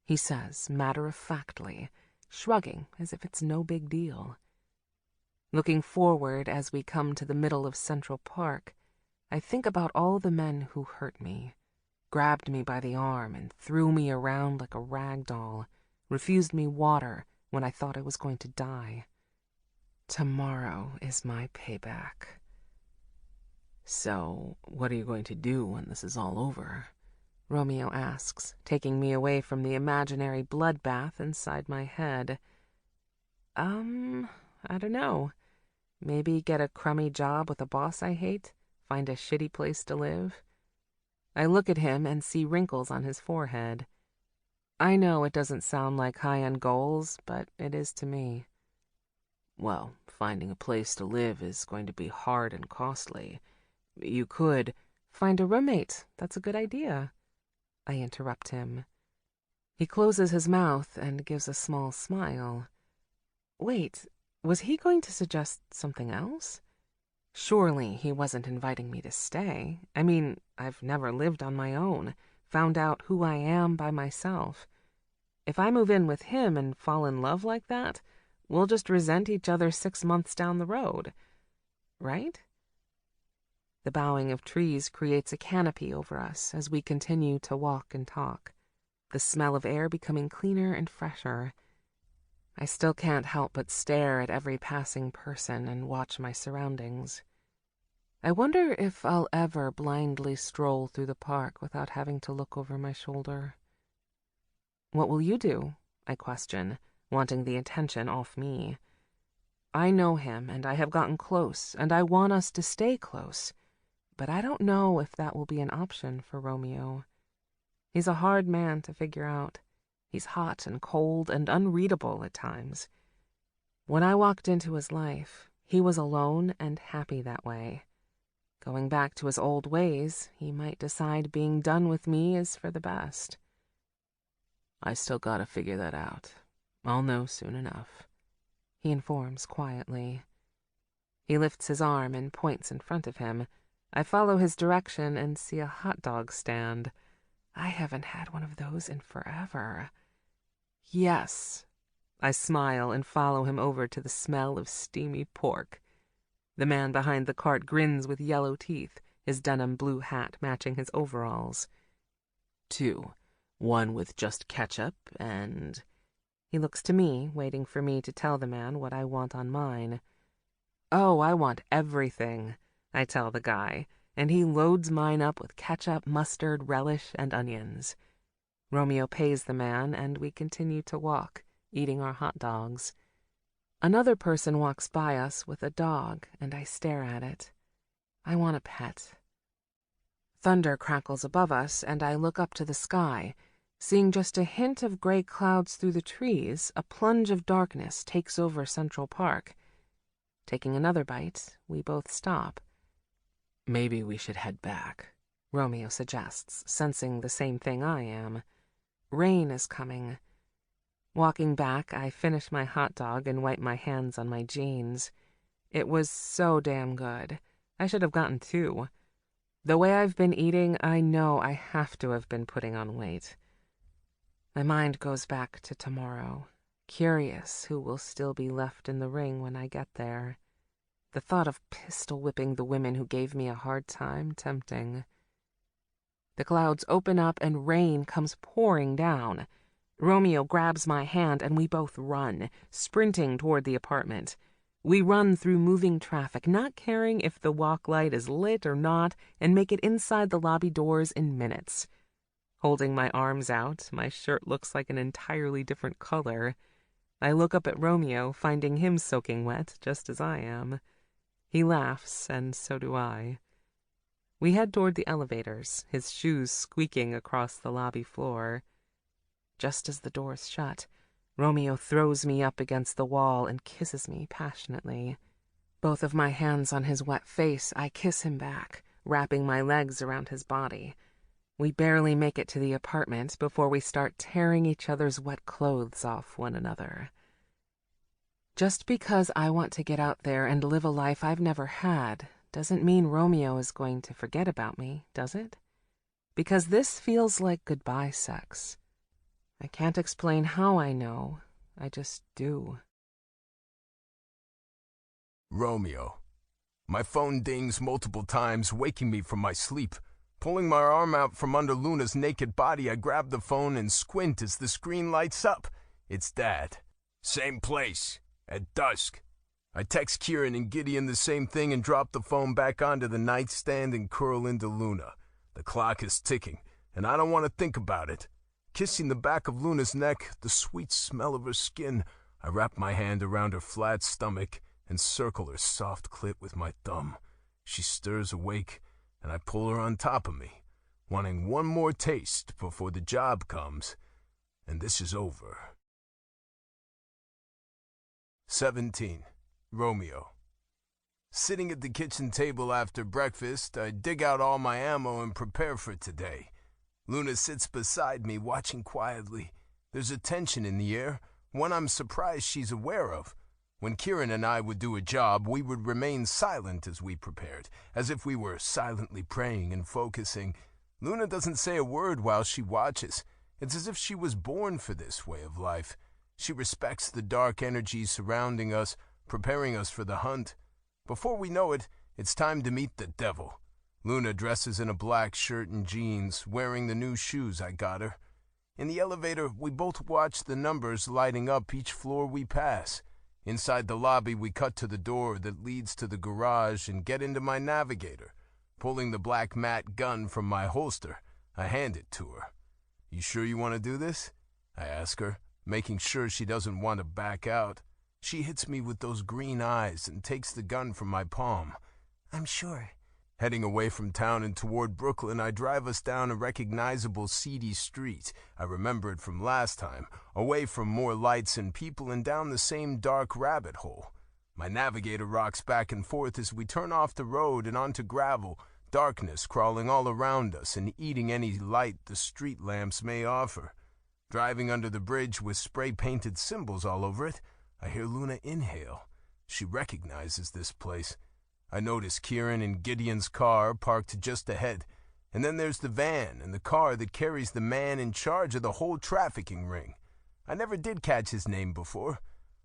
he says matter-of-factly, shrugging as if it's no big deal. Looking forward as we come to the middle of Central Park, I think about all the men who hurt me, grabbed me by the arm and threw me around like a rag doll, refused me water when I thought I was going to die. Tomorrow is my payback. "So, what are you going to do when this is all over?" Romeo asks, taking me away from the imaginary bloodbath inside my head. I don't know. Maybe get a crummy job with a boss I hate, find a shitty place to live. I look at him and see wrinkles on his forehead. I know it doesn't sound like high-end goals, but it is to me. "Well, finding a place to live is going to be hard and costly. You could—" "Find a roommate. That's a good idea," I interrupt him. He closes his mouth and gives a small smile. Wait, was he going to suggest something else? Surely he wasn't inviting me to stay. I mean, I've never lived on my own, found out who I am by myself. If I move in with him and fall in love like that, we'll just resent each other 6 months down the road. Right? The bowing of trees creates a canopy over us as we continue to walk and talk, the smell of air becoming cleaner and fresher. I still can't help but stare at every passing person and watch my surroundings. I wonder if I'll ever blindly stroll through the park without having to look over my shoulder. "What will you do?" I question, wanting the attention off me. I know him, and I have gotten close, and I want us to stay close, but I don't know if that will be an option for Romeo. He's a hard man to figure out. He's hot and cold and unreadable at times. When I walked into his life, he was alone and happy that way. Going back to his old ways, he might decide being done with me is for the best. "I still gotta figure that out. I'll know soon enough," he informs quietly. He lifts his arm and points in front of him. I follow his direction and see a hot dog stand. I haven't had one of those in forever. Yes, I smile and follow him over to the smell of steamy pork. The man behind the cart grins with yellow teeth, his denim blue hat matching his overalls. 2, one with just ketchup and... He looks to me, waiting for me to tell the man what I want on mine. Oh, I want everything, I tell the guy, and he loads mine up with ketchup, mustard, relish, and onions. Romeo pays the man, and we continue to walk, eating our hot dogs. Another person walks by us with a dog, and I stare at it. I want a pet. Thunder crackles above us, and I look up to the sky. Seeing just a hint of gray clouds through the trees, a plunge of darkness takes over Central Park. Taking another bite, we both stop. Maybe we should head back, Romeo suggests, sensing the same thing I am. Rain is coming. Walking back, I finish my hot dog and wipe my hands on my jeans. It was so damn good. I should have gotten 2. The way I've been eating, I know I have to have been putting on weight. My mind goes back to tomorrow, curious who will still be left in the ring when I get there. The thought of pistol-whipping the women who gave me a hard time tempting. The clouds open up and rain comes pouring down. Romeo grabs my hand and we both run, sprinting toward the apartment. We run through moving traffic, not caring if the walk light is lit or not, and make it inside the lobby doors in minutes. Holding my arms out, my shirt looks like an entirely different color. I look up at Romeo, finding him soaking wet, just as I am. He laughs, and so do I. We head toward the elevators, his shoes squeaking across the lobby floor. Just as the doors shut, Romeo throws me up against the wall and kisses me passionately. Both of my hands on his wet face, I kiss him back, wrapping my legs around his body. We barely make it to the apartment before we start tearing each other's wet clothes off one another. Just because I want to get out there and live a life I've never had doesn't mean Romeo is going to forget about me, does it? Because this feels like goodbye sex. I can't explain how I know. I just do. Romeo. My phone dings multiple times, waking me from my sleep. Pulling my arm out from under Luna's naked body, I grab the phone and squint as the screen lights up. It's Dad. Same place. At dusk. I text Kieran and Gideon the same thing and drop the phone back onto the nightstand and curl into Luna. The clock is ticking, and I don't want to think about it. Kissing the back of Luna's neck, the sweet smell of her skin, I wrap my hand around her flat stomach and circle her soft clit with my thumb. She stirs awake, and I pull her on top of me, wanting one more taste before the job comes, and this is over. 17. Romeo. Sitting at the kitchen table after breakfast, I dig out all my ammo and prepare for today. Luna sits beside me, watching quietly. There's a tension in the air, one I'm surprised she's aware of. When Kieran and I would do a job, we would remain silent as we prepared, as if we were silently praying and focusing. Luna doesn't say a word while she watches. It's as if she was born for this way of life. She respects the dark energy surrounding us, preparing us for the hunt. Before we know it, it's time to meet the devil. Luna dresses in a black shirt and jeans, wearing the new shoes I got her. In the elevator, we both watch the numbers lighting up each floor we pass. Inside the lobby, we cut to the door that leads to the garage and get into my Navigator. Pulling the black mat gun from my holster, I hand it to her. "You sure you want to do this?" I ask her, making sure she doesn't want to back out. She hits me with those green eyes and takes the gun from my palm. "I'm sure." Heading away from town and toward Brooklyn, I drive us down a recognizable seedy street. I remember it from last time, away from more lights and people and down the same dark rabbit hole. My Navigator rocks back and forth as we turn off the road and onto gravel, darkness crawling all around us and eating any light the street lamps may offer. Driving under the bridge with spray-painted symbols all over it, I hear Luna inhale. She recognizes this place. I notice Kieran and Gideon's car parked just ahead, and then there's the van and the car that carries the man in charge of the whole trafficking ring. I never did catch his name before.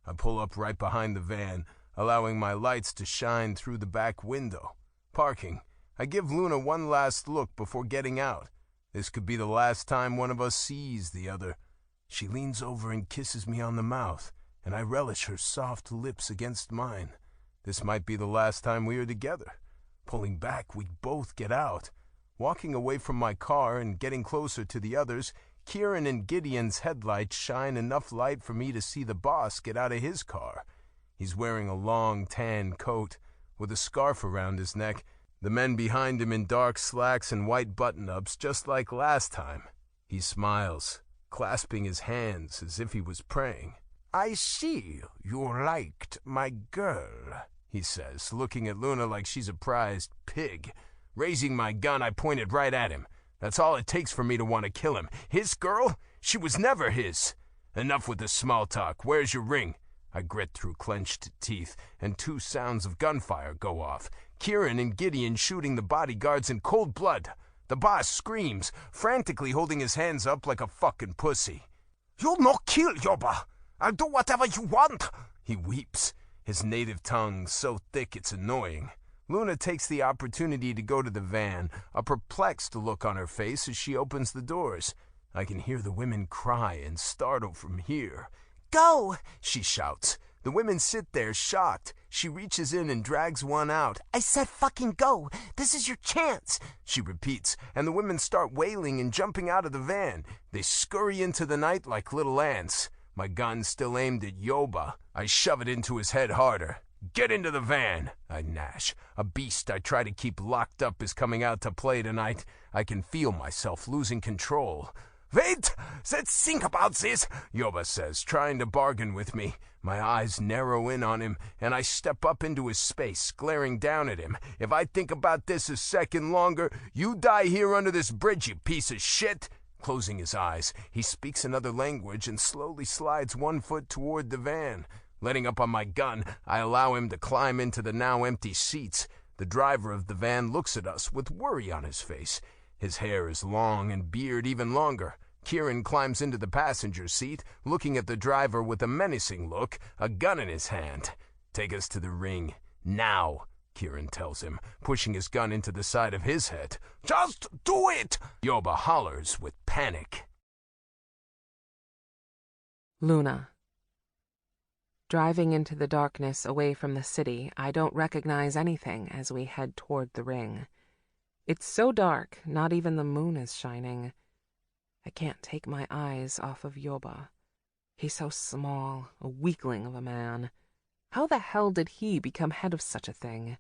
I pull up right behind the van, allowing my lights to shine through the back window. Parking, I give Luna one last look before getting out. This could be the last time one of us sees the other. She leans over and kisses me on the mouth, and I relish her soft lips against mine. This might be the last time we are together. Pulling back, we both get out. Walking away from my car and getting closer to the others, Kieran and Gideon's headlights shine enough light for me to see the boss get out of his car. He's wearing a long tan coat with a scarf around his neck, the men behind him in dark slacks and white button-ups just like last time. He smiles, clasping his hands as if he was praying. I see you liked my girl, he says, looking at Luna like she's a prized pig. Raising my gun, I point it right at him. That's all it takes for me to want to kill him. His girl? She was never his. Enough with the small talk. Where's your ring? I grit through clenched teeth, and 2 sounds of gunfire go off. Kieran and Gideon shooting the bodyguards in cold blood. The boss screams, frantically holding his hands up like a fucking pussy. You'll not kill Yoba. I'll do whatever you want. He weeps, his native tongue so thick it's annoying. Luna takes the opportunity to go to the van, a perplexed look on her face as she opens the doors. I can hear the women cry and startle from here. Go! She shouts. The women sit there shocked. She reaches in and drags one out. I said fucking go! This is your chance! She repeats, and the women start wailing and jumping out of the van. They scurry into the night like little ants. My gun still aimed at Yoba. I shove it into his head harder. Get into the van, I gnash. A beast I try to keep locked up is coming out to play tonight. I can feel myself losing control. Wait! Let's think about this, Yoba says, trying to bargain with me. My eyes narrow in on him, and I step up into his space, glaring down at him. If I think about this a second longer, you die here under this bridge, you piece of shit. Closing his eyes, he speaks another language and slowly slides 1 foot toward the van. Letting up on my gun, I allow him to climb into the now empty seats. The driver of the van looks at us with worry on his face. His hair is long and beard even longer. Kieran climbs into the passenger seat, looking at the driver with a menacing look, a gun in his hand. Take us to the ring. Now, Kieran tells him, pushing his gun into the side of his head. Just do it! Yoba hollers with panic. Luna. Driving into the darkness away from the city, I don't recognize anything as we head toward the ring. It's so dark, not even the moon is shining. I can't take my eyes off of Yoba. He's so small, a weakling of a man. How the hell did he become head of such a thing?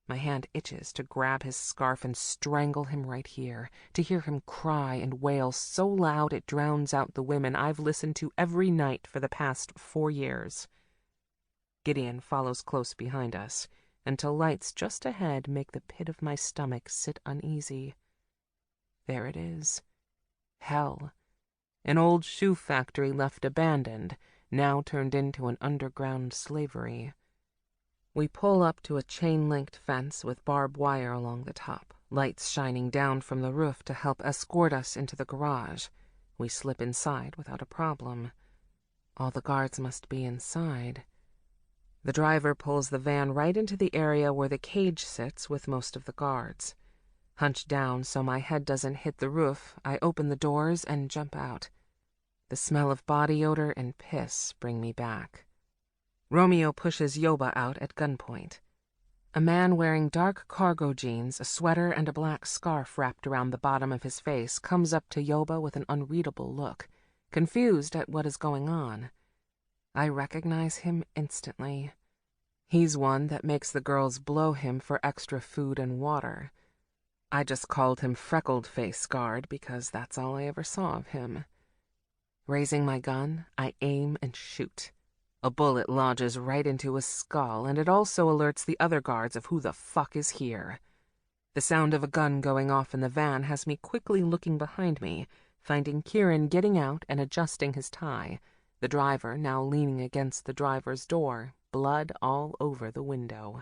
My hand itches to grab his scarf and strangle him right here, to hear him cry and wail so loud it drowns out the women I've listened to every night for the past 4 years. Gideon follows close behind us, until lights just ahead make the pit of my stomach sit uneasy. There it is. Hell. An old shoe factory left abandoned, now turned into an underground slavery. We pull up to a chain-linked fence with barbed wire along the top, lights shining down from the roof to help escort us into the garage. We slip inside without a problem. All the guards must be inside. The driver pulls the van right into the area where the cage sits with most of the guards. Hunched down so my head doesn't hit the roof, I open the doors and jump out. The smell of body odor and piss bring me back. Romeo pushes Yoba out at gunpoint. A man wearing dark cargo jeans, a sweater, and a black scarf wrapped around the bottom of his face comes up to Yoba with an unreadable look, confused at what is going on. I recognize him instantly. He's one that makes the girls blow him for extra food and water. I just called him Freckled Face Guard because that's all I ever saw of him. Raising my gun, I aim and shoot. A bullet lodges right into his skull, and it also alerts the other guards of who the fuck is here. The sound of a gun going off in the van has me quickly looking behind me, finding Kieran getting out and adjusting his tie, the driver now leaning against the driver's door, blood all over the window.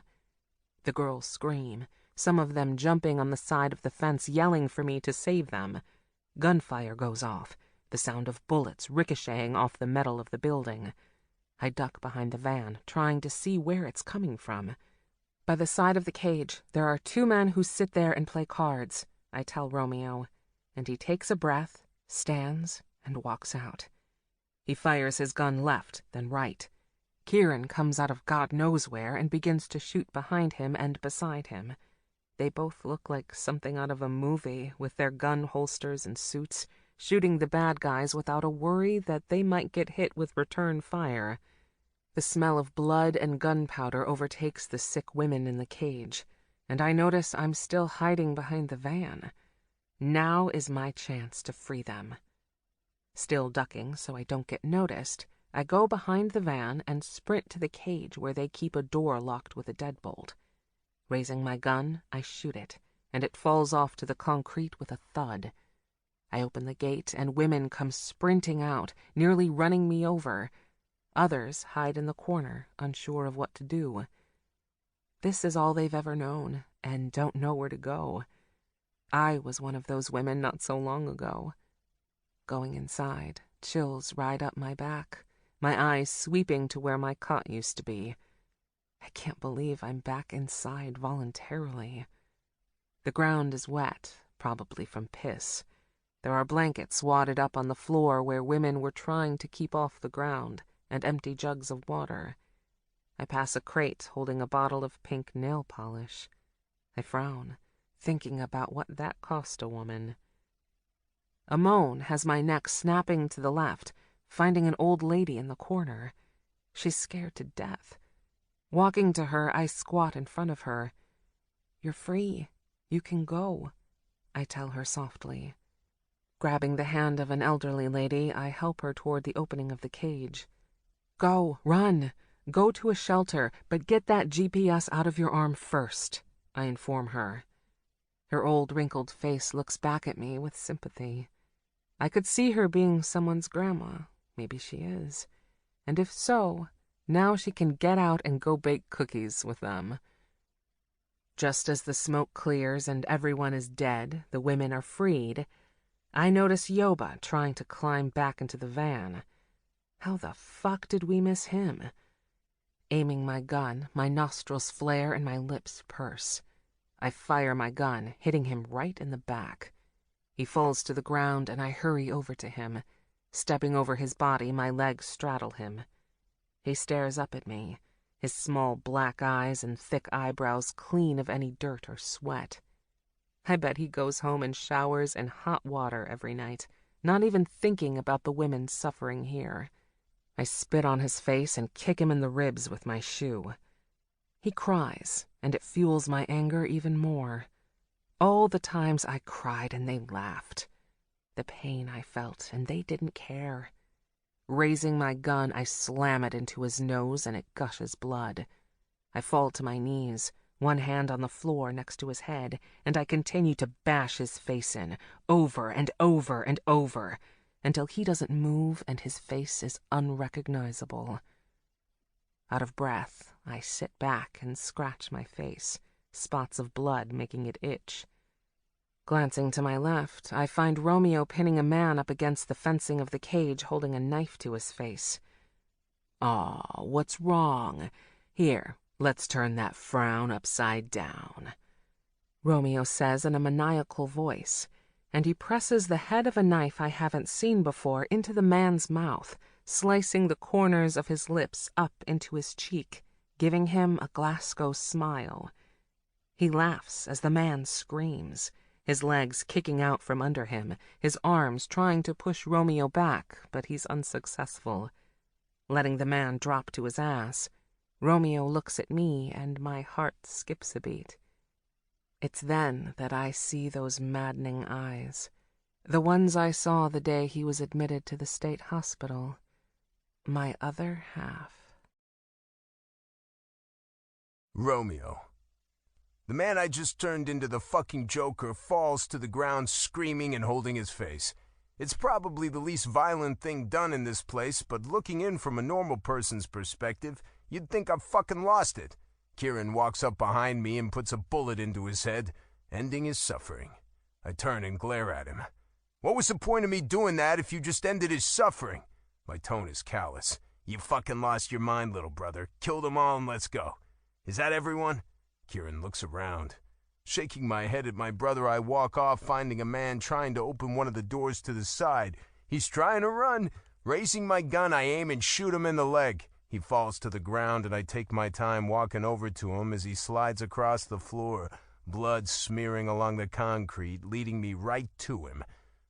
The girls scream, some of them jumping on the side of the fence yelling for me to save them. Gunfire goes off. the sound of bullets ricocheting off the metal of the building. I duck behind the van, trying to see where it's coming from. By the side of the cage, there are 2 men who sit there and play cards, I tell Romeo, and he takes a breath, stands, and walks out. He fires his gun left, then right. Kieran comes out of God knows where and begins to shoot behind him and beside him. They both look like something out of a movie, with their gun holsters and suits, shooting the bad guys without a worry that they might get hit with return fire. The smell of blood and gunpowder overtakes the sick women in the cage, and I notice I'm still hiding behind the van. Now is my chance to free them. Still ducking so I don't get noticed, I go behind the van and sprint to the cage where they keep a door locked with a deadbolt. Raising my gun, I shoot it, and it falls off to the concrete with a thud. I open the gate, and women come sprinting out, nearly running me over. Others hide in the corner, unsure of what to do. This is all they've ever known, and don't know where to go. I was one of those women not so long ago. Going inside, chills ride up my back, my eyes sweeping to where my cot used to be. I can't believe I'm back inside voluntarily. The ground is wet, probably from piss. There are blankets wadded up on the floor where women were trying to keep off the ground, and empty jugs of water. I pass a crate holding a bottle of pink nail polish. I frown, thinking about what that cost a woman. A moan has my neck snapping to the left, finding an old lady in the corner. She's scared to death. Walking to her, I squat in front of her. "You're free. You can go," I tell her softly. Grabbing the hand of an elderly lady, I help her toward the opening of the cage. "Go, run. Go to a shelter, but get that GPS out of your arm first," I inform her. Her old wrinkled face looks back at me with sympathy. I could see her being someone's grandma. Maybe she is. And if so, now she can get out and go bake cookies with them. Just as the smoke clears and everyone is dead, the women are freed, I notice Yoba trying to climb back into the van. How the fuck did we miss him? Aiming my gun, my nostrils flare and my lips purse. I fire my gun, hitting him right in the back. He falls to the ground and I hurry over to him. Stepping over his body, my legs straddle him. He stares up at me, his small black eyes and thick eyebrows clean of any dirt or sweat. I bet he goes home and showers in hot water every night, not even thinking about the women suffering here. I spit on his face and kick him in the ribs with my shoe. He cries, and it fuels my anger even more. All the times I cried and they laughed. The pain I felt, and they didn't care. Raising my gun, I slam it into his nose and it gushes blood. I fall to my knees, one hand on the floor next to his head, and I continue to bash his face in, over and over and over, until he doesn't move and his face is unrecognizable. Out of breath, I sit back and scratch my face, spots of blood making it itch. Glancing to my left, I find Romeo pinning a man up against the fencing of the cage holding a knife to his face. "Aw, what's wrong? Here, let's turn that frown upside down," Romeo says in a maniacal voice, and he presses the head of a knife I haven't seen before into the man's mouth, slicing the corners of his lips up into his cheek, giving him a Glasgow smile. He laughs as the man screams, his legs kicking out from under him, his arms trying to push Romeo back, but he's unsuccessful. Letting the man drop to his ass, Romeo looks at me and my heart skips a beat. It's then that I see those maddening eyes, the ones I saw the day he was admitted to the state hospital. My other half. Romeo. The man I just turned into the fucking Joker falls to the ground screaming and holding his face. It's probably the least violent thing done in this place, but looking in from a normal person's perspective, you'd think I've fucking lost it. Kieran walks up behind me and puts a bullet into his head, ending his suffering. I turn and glare at him. What was the point of me doing that if you just ended his suffering? My tone is callous. You fucking lost your mind, little brother. Kill them all and let's go. Is that everyone? Kieran looks around. Shaking my head at my brother, I walk off, finding a man trying to open one of the doors to the side. He's trying to run. Raising my gun, I aim and shoot him in the leg. He falls to the ground, and I take my time walking over to him as he slides across the floor, blood smearing along the concrete, leading me right to him.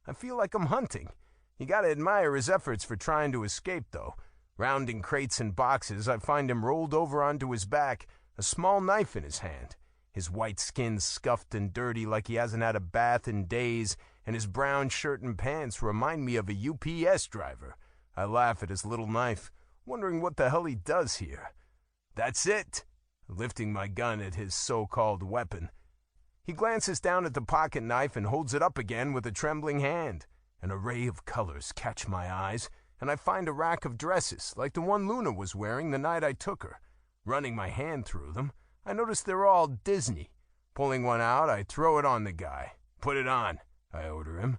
I feel like I'm hunting. You gotta admire his efforts for trying to escape, though. Rounding crates and boxes, I find him rolled over onto his back, a small knife in his hand. His white skin scuffed and dirty like he hasn't had a bath in days, and his brown shirt and pants remind me of a UPS driver. I laugh at his little knife, wondering what the hell he does here. That's it! Lifting my gun at his so-called weapon. He glances down at the pocket knife and holds it up again with a trembling hand. An array of colors catch my eyes, and I find a rack of dresses, like the one Luna was wearing the night I took her. Running my hand through them, I notice they're all Disney. Pulling one out, I throw it on the guy. Put it on, I order him.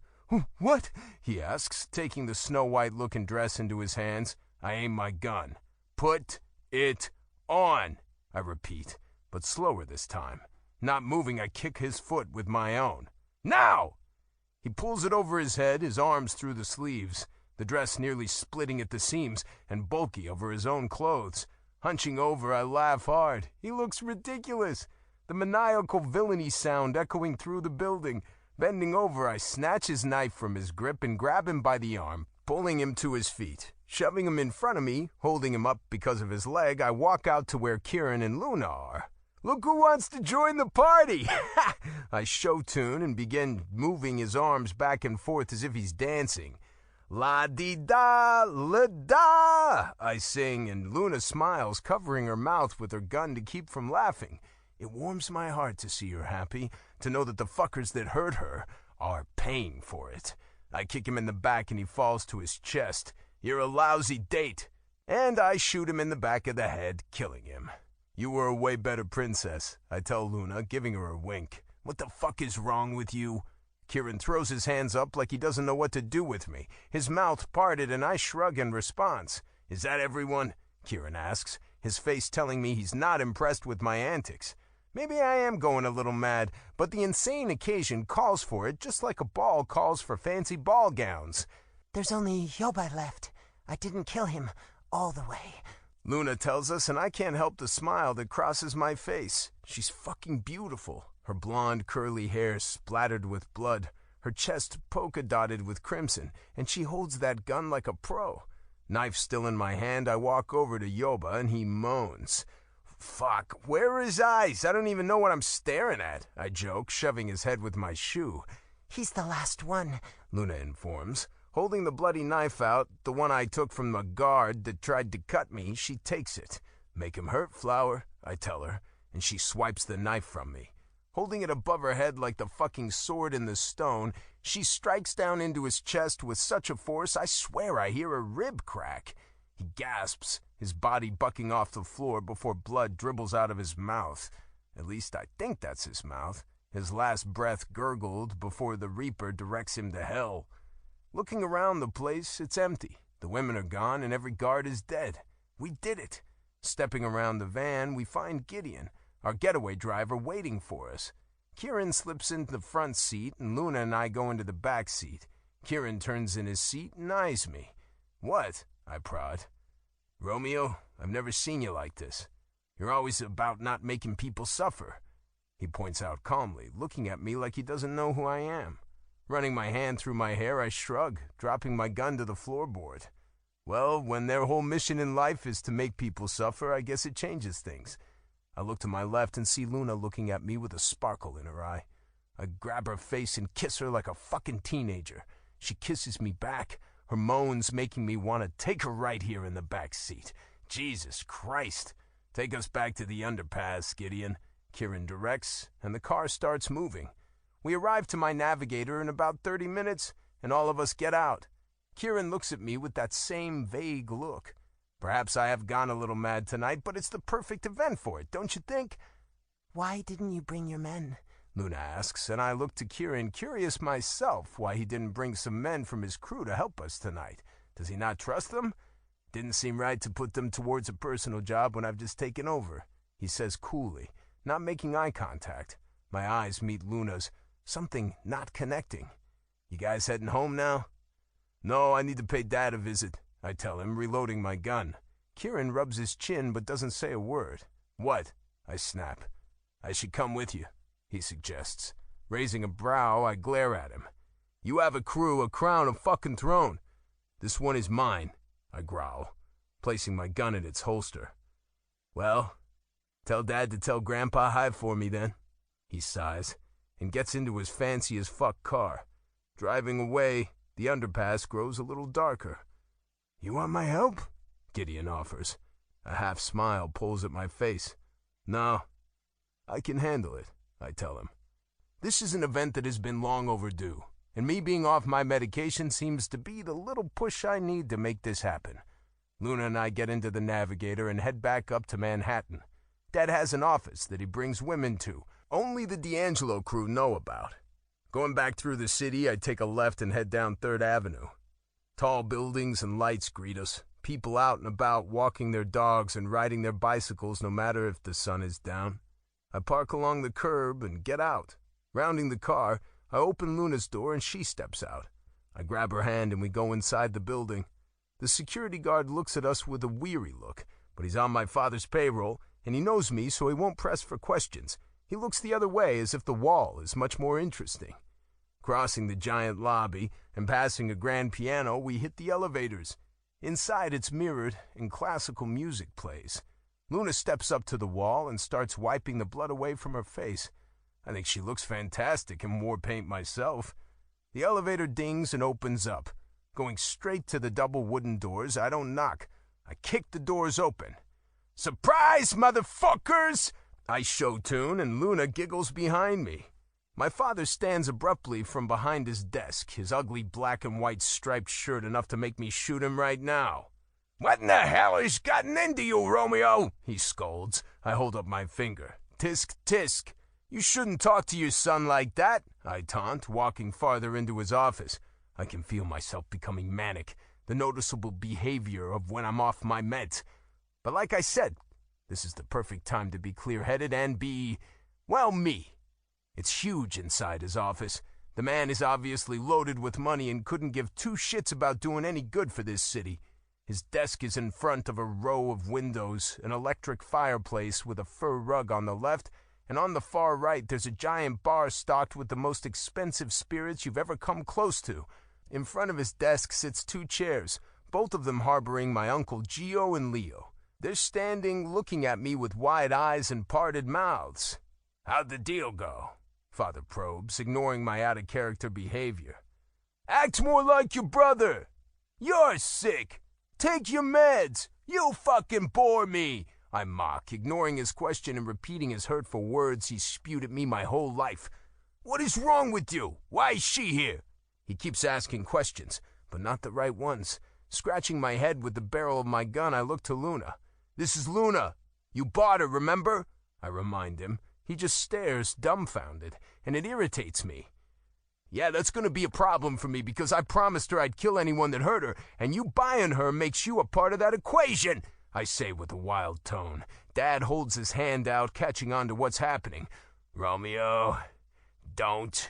What? He asks, taking the snow-white-looking dress into his hands. I aim my gun. Put it on, I repeat, but slower this time. Not moving, I kick his foot with my own. Now! He pulls it over his head, his arms through the sleeves, the dress nearly splitting at the seams and bulky over his own clothes. Hunching over, I laugh hard. He looks ridiculous. The maniacal villainy sound echoing through the building. Bending over, I snatch his knife from his grip and grab him by the arm, pulling him to his feet. Shoving him in front of me, holding him up because of his leg, I walk out to where Kieran and Luna are. Look who wants to join the party! I show tune and begin moving his arms back and forth as if he's dancing. La-dee-da, la-da, I sing, and Luna smiles, covering her mouth with her gun to keep from laughing. It warms my heart to see her happy, to know that the fuckers that hurt her are paying for it. I kick him in the back and he falls to his chest. You're a lousy date. And I shoot him in the back of the head, killing him. You were a way better princess, I tell Luna, giving her a wink. What the fuck is wrong with you? Kieran throws his hands up like he doesn't know what to do with me, his mouth parted, and I shrug in response. Is that everyone? Kieran asks, his face telling me he's not impressed with my antics. Maybe I am going a little mad, but the insane occasion calls for it just like a ball calls for fancy ball gowns. There's only Yoba left. I didn't kill him all the way. Luna tells us, and I can't help the smile that crosses my face. She's fucking beautiful. Her blonde, curly hair splattered with blood, her chest polka-dotted with crimson, and she holds that gun like a pro. Knife still in my hand, I walk over to Yoba, and he moans. Fuck, where are his eyes? I don't even know what I'm staring at, I joke, shoving his head with my shoe. He's the last one, Luna informs. Holding the bloody knife out, the one I took from the guard that tried to cut me, she takes it. Make him hurt, Flower, I tell her, and she swipes the knife from me. Holding it above her head like the fucking sword in the stone, she strikes down into his chest with such a force I swear I hear a rib crack. He gasps, his body bucking off the floor before blood dribbles out of his mouth. At least I think that's his mouth. His last breath gurgled before the Reaper directs him to hell. Looking around the place, it's empty. The women are gone and every guard is dead. We did it. Stepping around the van, we find Gideon, our getaway driver, waiting for us. Kieran slips into the front seat and Luna and I go into the back seat. Kieran turns in his seat and eyes me. What? I prod. Romeo, I've never seen you like this. You're always about not making people suffer. He points out calmly, looking at me like he doesn't know who I am. Running my hand through my hair, I shrug, dropping my gun to the floorboard. Well, when their whole mission in life is to make people suffer, I guess it changes things. I look to my left and see Luna looking at me with a sparkle in her eye. I grab her face and kiss her like a fucking teenager. She kisses me back, her moans making me want to take her right here in the back seat. Jesus Christ. Take us back to the underpass, Gideon, Kieran directs, and the car starts moving. We arrive to my navigator in about 30 minutes, and all of us get out. Kieran looks at me with that same vague look. Perhaps I have gone a little mad tonight, but it's the perfect event for it, don't you think? Why didn't you bring your men? Luna asks, and I look to Kieran, curious myself why he didn't bring some men from his crew to help us tonight. Does he not trust them? Didn't seem right to put them towards a personal job when I've just taken over, he says coolly, not making eye contact. My eyes meet Luna's, something not connecting. You guys heading home now? No, I need to pay Dad a visit, I tell him, reloading my gun. Kieran rubs his chin but doesn't say a word. What? I snap. I should come with you, he suggests. Raising a brow, I glare at him. You have a crew, a crown, a fucking throne. This one is mine, I growl, placing my gun in its holster. Well, tell Dad to tell Grandpa hi for me then, he sighs, and gets into his fancy-as-fuck car. Driving away, the underpass grows a little darker. You want my help? Gideon offers. A half smile pulls at my face. No, I can handle it, I tell him. This is an event that has been long overdue, and me being off my medication seems to be the little push I need to make this happen. Luna and I get into the Navigator and head back up to Manhattan. Dad has an office that he brings women to, only the D'Angelo crew know about. Going back through the city, I take a left and head down 3rd Avenue. Tall buildings and lights greet us, people out and about walking their dogs and riding their bicycles no matter if the sun is down. I park along the curb and get out. Rounding the car, I open Luna's door and she steps out. I grab her hand and we go inside the building. The security guard looks at us with a weary look, but he's on my father's payroll and he knows me so he won't press for questions. He looks the other way as if the wall is much more interesting. Crossing the giant lobby and passing a grand piano, we hit the elevators. Inside it's mirrored and classical music plays. Luna steps up to the wall and starts wiping the blood away from her face. I think she looks fantastic in war paint myself. The elevator dings and opens up. Going straight to the double wooden doors, I don't knock. I kick the doors open. Surprise, motherfuckers! I show tune and Luna giggles behind me. My father stands abruptly from behind his desk, his ugly black and white striped shirt enough to make me shoot him right now. What in the hell has gotten into you, Romeo? He scolds. I hold up my finger. Tisk, tisk. You shouldn't talk to your son like that, I taunt, walking farther into his office. I can feel myself becoming manic, the noticeable behavior of when I'm off my meds. But like I said, this is the perfect time to be clear-headed and be, well, me. It's huge inside his office. The man is obviously loaded with money and couldn't give two shits about doing any good for this city. His desk is in front of a row of windows, an electric fireplace with a fur rug on the left, and on the far right there's a giant bar stocked with the most expensive spirits you've ever come close to. In front of his desk sits 2 chairs, both of them harboring my Uncle Gio and Leo. They're standing looking at me with wide eyes and parted mouths. How'd the deal go? Father probes, ignoring my out-of-character behavior. Act more like your brother. You're sick. Take your meds. You fucking bore me. I mock, ignoring his question and repeating his hurtful words he spewed at me my whole life. What is wrong with you? Why is she here? He keeps asking questions, but not the right ones. Scratching my head with the barrel of my gun, I look to Luna. This is Luna. You bought her, remember? I remind him. He just stares, dumbfounded, and it irritates me. Yeah, that's gonna be a problem for me because I promised her I'd kill anyone that hurt her, and you buying her makes you a part of that equation, I say with a wild tone. Dad holds his hand out, catching on to what's happening. Romeo, don't.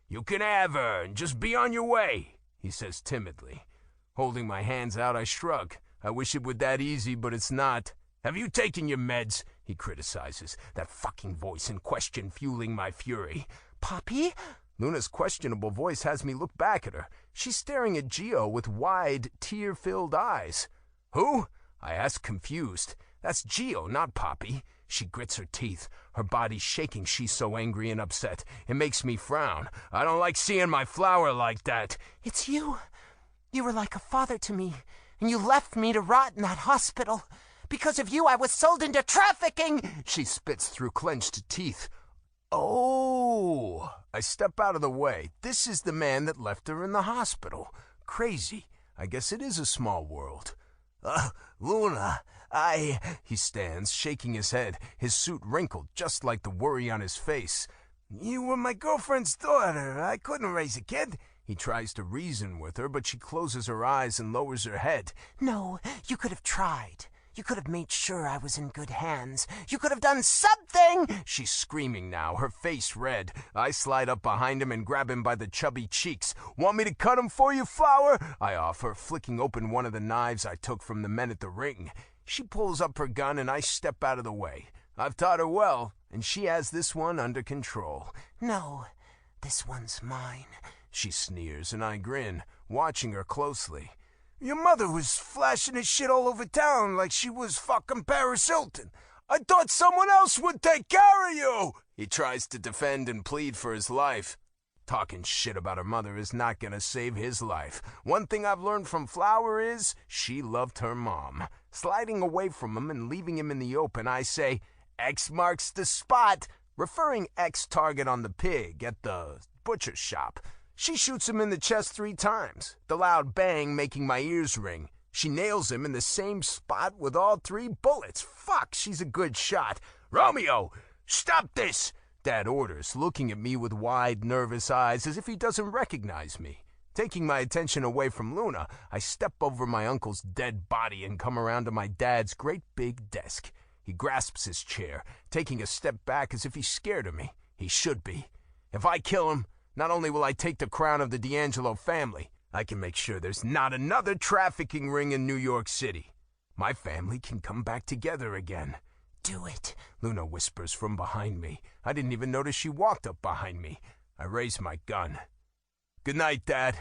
You can have her and just be on your way, he says timidly. Holding my hands out, I shrug. I wish it were that easy, but it's not. Have you taken your meds? He criticizes, that fucking voice in question fueling my fury. Poppy? Luna's questionable voice has me look back at her. She's staring at Gio with wide, tear-filled eyes. Who? I ask, confused. That's Gio, not Poppy. She grits her teeth, her body shaking. She's so angry and upset. It makes me frown. I don't like seeing my flower like that. It's you. You were like a father to me, and you left me to rot in that hospital. Because of you, I was sold into trafficking! She spits through clenched teeth. Oh! I step out of the way. This is the man that left her in the hospital. Crazy. I guess it is a small world. Luna, He stands, shaking his head, his suit wrinkled just like the worry on his face. You were my girlfriend's daughter. I couldn't raise a kid. He tries to reason with her, but she closes her eyes and lowers her head. No, you could have tried. You could have made sure I was in good hands. You could have done something! She's screaming now, her face red. I slide up behind him and grab him by the chubby cheeks. Want me to cut him for you, Flower? I offer, flicking open one of the knives I took from the men at the ring. She pulls up her gun and I step out of the way. I've taught her well, and she has this one under control. No, this one's mine. She sneers and I grin, watching her closely. Your mother was flashing his shit all over town like she was fucking Paris Hilton. I thought someone else would take care of you! He tries to defend and plead for his life. Talking shit about her mother is not gonna save his life. One thing I've learned from Flower is she loved her mom. Sliding away from him and leaving him in the open, I say, X marks the spot, referring X target on the pig at the butcher shop. She shoots him in the chest 3 times, the loud bang making my ears ring. She nails him in the same spot with all 3 bullets. Fuck, she's a good shot. Romeo, stop this! Dad orders, looking at me with wide, nervous eyes as if he doesn't recognize me. Taking my attention away from Luna, I step over my uncle's dead body and come around to my dad's great big desk. He grasps his chair, taking a step back as if he's scared of me. He should be. If I kill him, not only will I take the crown of the D'Angelo family, I can make sure there's not another trafficking ring in New York City. My family can come back together again. Do it, Luna whispers from behind me. I didn't even notice she walked up behind me. I raise my gun. Good night, Dad.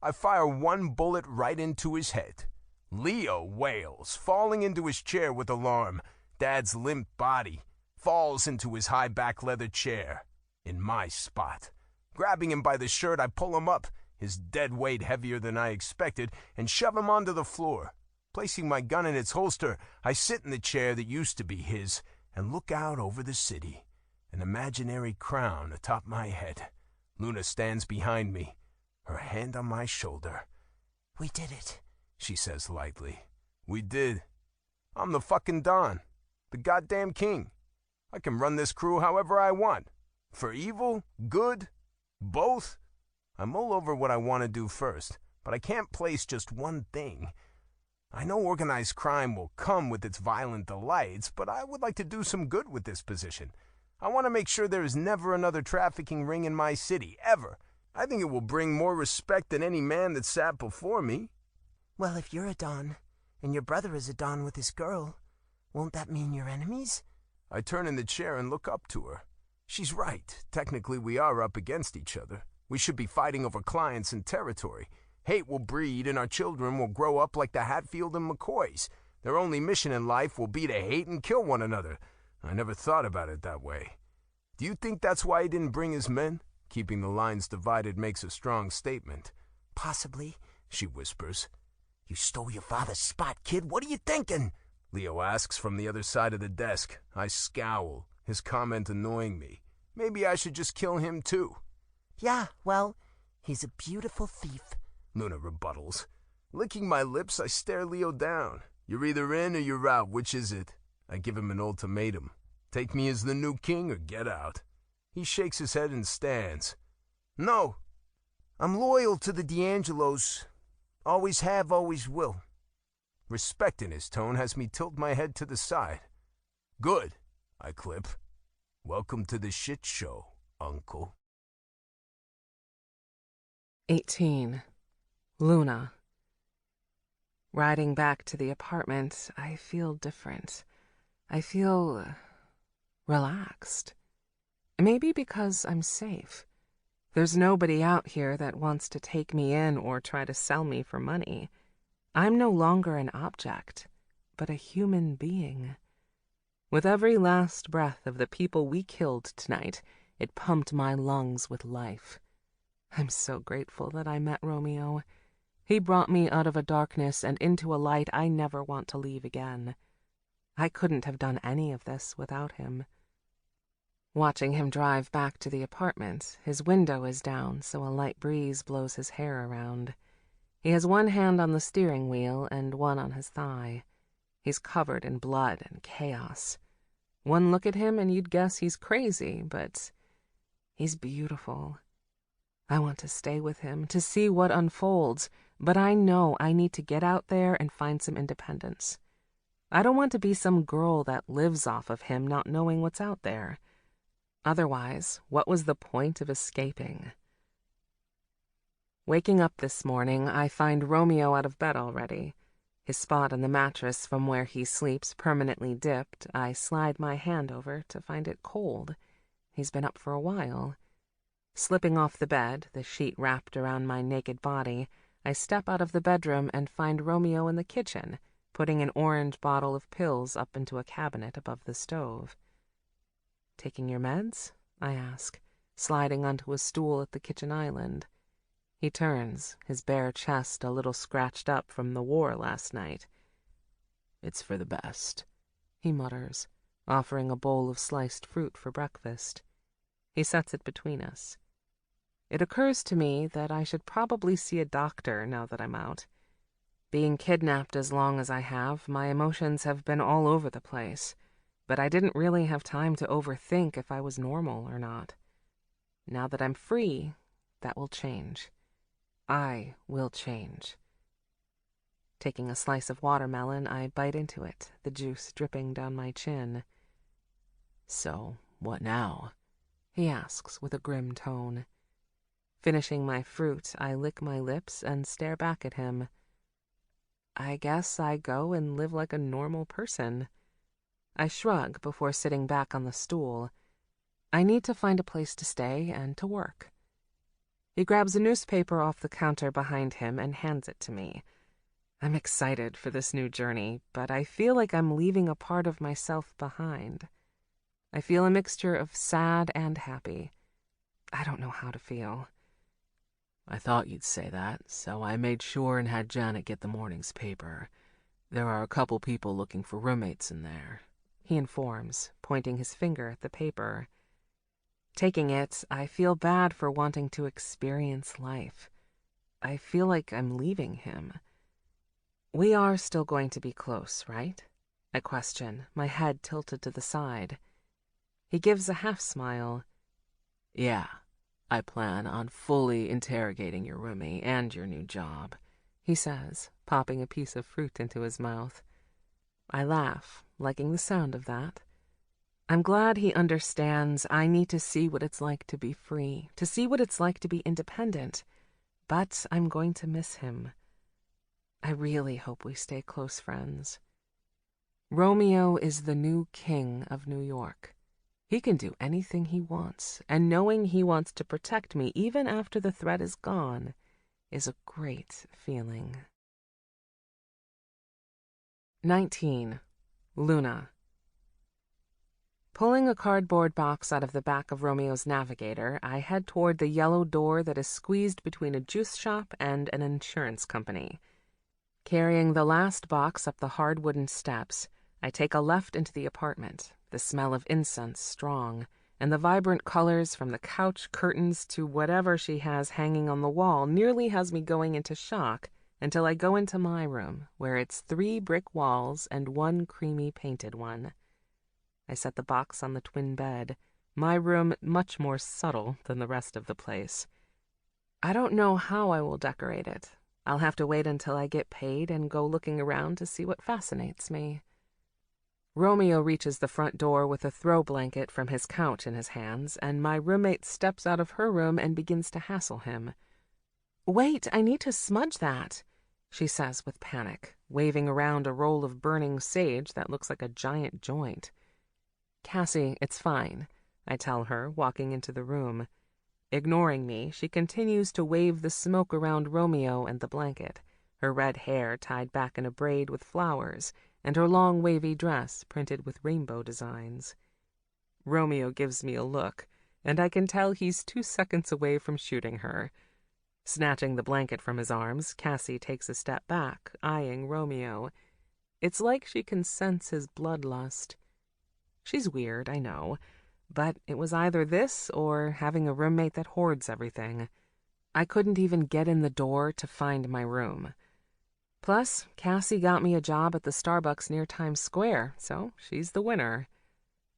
I fire 1 bullet right into his head. Leo wails, falling into his chair with alarm. Dad's limp body falls into his high back leather chair. In my spot. Grabbing him by the shirt, I pull him up, his dead weight heavier than I expected, and shove him onto the floor. Placing my gun in its holster, I sit in the chair that used to be his and look out over the city, an imaginary crown atop my head. Luna stands behind me, her hand on my shoulder. We did it, she says lightly. We did. I'm the fucking Don, the goddamn king. I can run this crew however I want. For evil, good, both. I mull over what I want to do first, but I can't place just one thing. I know organized crime will come with its violent delights, but I would like to do some good with this position. I want to make sure there is never another trafficking ring in my city, ever. I think it will bring more respect than any man that sat before me. Well, if you're a Don, and your brother is a Don with his girl, won't that mean you're enemies? I turn in the chair and look up to her. She's right. Technically, we are up against each other. We should be fighting over clients and territory. Hate will breed, and our children will grow up like the Hatfield and McCoys. Their only mission in life will be to hate and kill one another. I never thought about it that way. Do you think that's why he didn't bring his men? Keeping the lines divided makes a strong statement. Possibly, she whispers. You stole your father's spot, kid. What are you thinking? Leo asks from the other side of the desk. I scowl, his comment annoying me. Maybe I should just kill him too. Yeah, well, he's a beautiful thief, Luna rebuttals. Licking my lips, I stare Leo down. You're either in or you're out. Which is it? I give him an ultimatum. Take me as the new king or get out. He shakes his head and stands. No. I'm loyal to the D'Angelos. Always have, always will. Respect in his tone has me tilt my head to the side. Good, I clip. Welcome to the shit show, Uncle. 18. Luna. Riding back to the apartment, I feel different. I feel relaxed. Maybe because I'm safe. There's nobody out here that wants to take me in or try to sell me for money. I'm no longer an object, but a human being. With every last breath of the people we killed tonight, it pumped my lungs with life. I'm so grateful that I met Romeo. He brought me out of a darkness and into a light I never want to leave again. I couldn't have done any of this without him. Watching him drive back to the apartment, his window is down so a light breeze blows his hair around. He has one hand on the steering wheel and one on his thigh. He's covered in blood and chaos. One look at him and you'd guess he's crazy, but He's beautiful. I want to stay with him, to see what unfolds, but I know I need to get out there and find some independence. I don't want to be some girl that lives off of him not knowing what's out there. Otherwise, what was the point of escaping? Waking up this morning, I find Romeo out of bed already. His spot on the mattress from where he sleeps permanently dipped. I slide my hand over to find it cold. He's been up for a while. Slipping off the bed, the sheet wrapped around my naked body, I step out of the bedroom and find Romeo in the kitchen, putting an orange bottle of pills up into a cabinet above the stove. "Taking your meds?" I ask, sliding onto a stool at the kitchen island. He turns, his bare chest a little scratched up from the war last night. "It's for the best," he mutters, offering a bowl of sliced fruit for breakfast. He sets it between us. It occurs to me that I should probably see a doctor now that I'm out. Being kidnapped as long as I have, my emotions have been all over the place, but I didn't really have time to overthink if I was normal or not. Now that I'm free, that will change. I will change. Taking a slice of watermelon, I bite into it, the juice dripping down my chin. "So, what now?" he asks with a grim tone. Finishing my fruit, I lick my lips and stare back at him. I guess I go and live like a normal person. I shrug before sitting back on the stool. I need to find a place to stay and to work. He grabs a newspaper off the counter behind him and hands it to me. I'm excited for this new journey, but I feel like I'm leaving a part of myself behind. I feel a mixture of sad and happy. I don't know how to feel. "I thought you'd say that, so I made sure and had Janet get the morning's paper. There are a couple people looking for roommates in there," he informs, pointing his finger at the paper. Taking it, I feel bad for wanting to experience life. I feel like I'm leaving him. We are still going to be close, right? I question, my head tilted to the side. He gives a half smile. "Yeah. I plan on fully interrogating your roomie and your new job," he says, popping a piece of fruit into his mouth. I laugh, liking the sound of that. I'm glad he understands I need to see what it's like to be free, to see what it's like to be independent. But I'm going to miss him. I really hope we stay close friends. Romeo is the new king of New York. He can do anything he wants, and knowing he wants to protect me even after the threat is gone is a great feeling. 19. Luna. Pulling a cardboard box out of the back of Romeo's Navigator, I head toward the yellow door that is squeezed between a juice shop and an insurance company. Carrying the last box up the hard wooden steps, I take a left into the apartment, the smell of incense strong, and the vibrant colors from the couch curtains to whatever she has hanging on the wall nearly has me going into shock until I go into my room, where it's 3 brick walls and 1 creamy painted one. I set the box on the twin bed, my room much more subtle than the rest of the place. I don't know how I will decorate it. I'll have to wait until I get paid and go looking around to see what fascinates me. Romeo reaches the front door with a throw blanket from his couch in his hands, and my roommate steps out of her room and begins to hassle him. "Wait, I need to smudge that," she says with panic, waving around a roll of burning sage that looks like a giant joint. "Cassie, it's fine," I tell her, walking into the room. Ignoring me, she continues to wave the smoke around Romeo and the blanket, her red hair tied back in a braid with flowers, and her long wavy dress printed with rainbow designs. Romeo gives me a look, and I can tell he's 2 seconds away from shooting her. Snatching the blanket from his arms, Cassie takes a step back, eyeing Romeo. It's like she can sense his bloodlust. She's weird, I know, but it was either this or having a roommate that hoards everything. I couldn't even get in the door to find my room. Plus, Cassie got me a job at the Starbucks near Times Square, so she's the winner.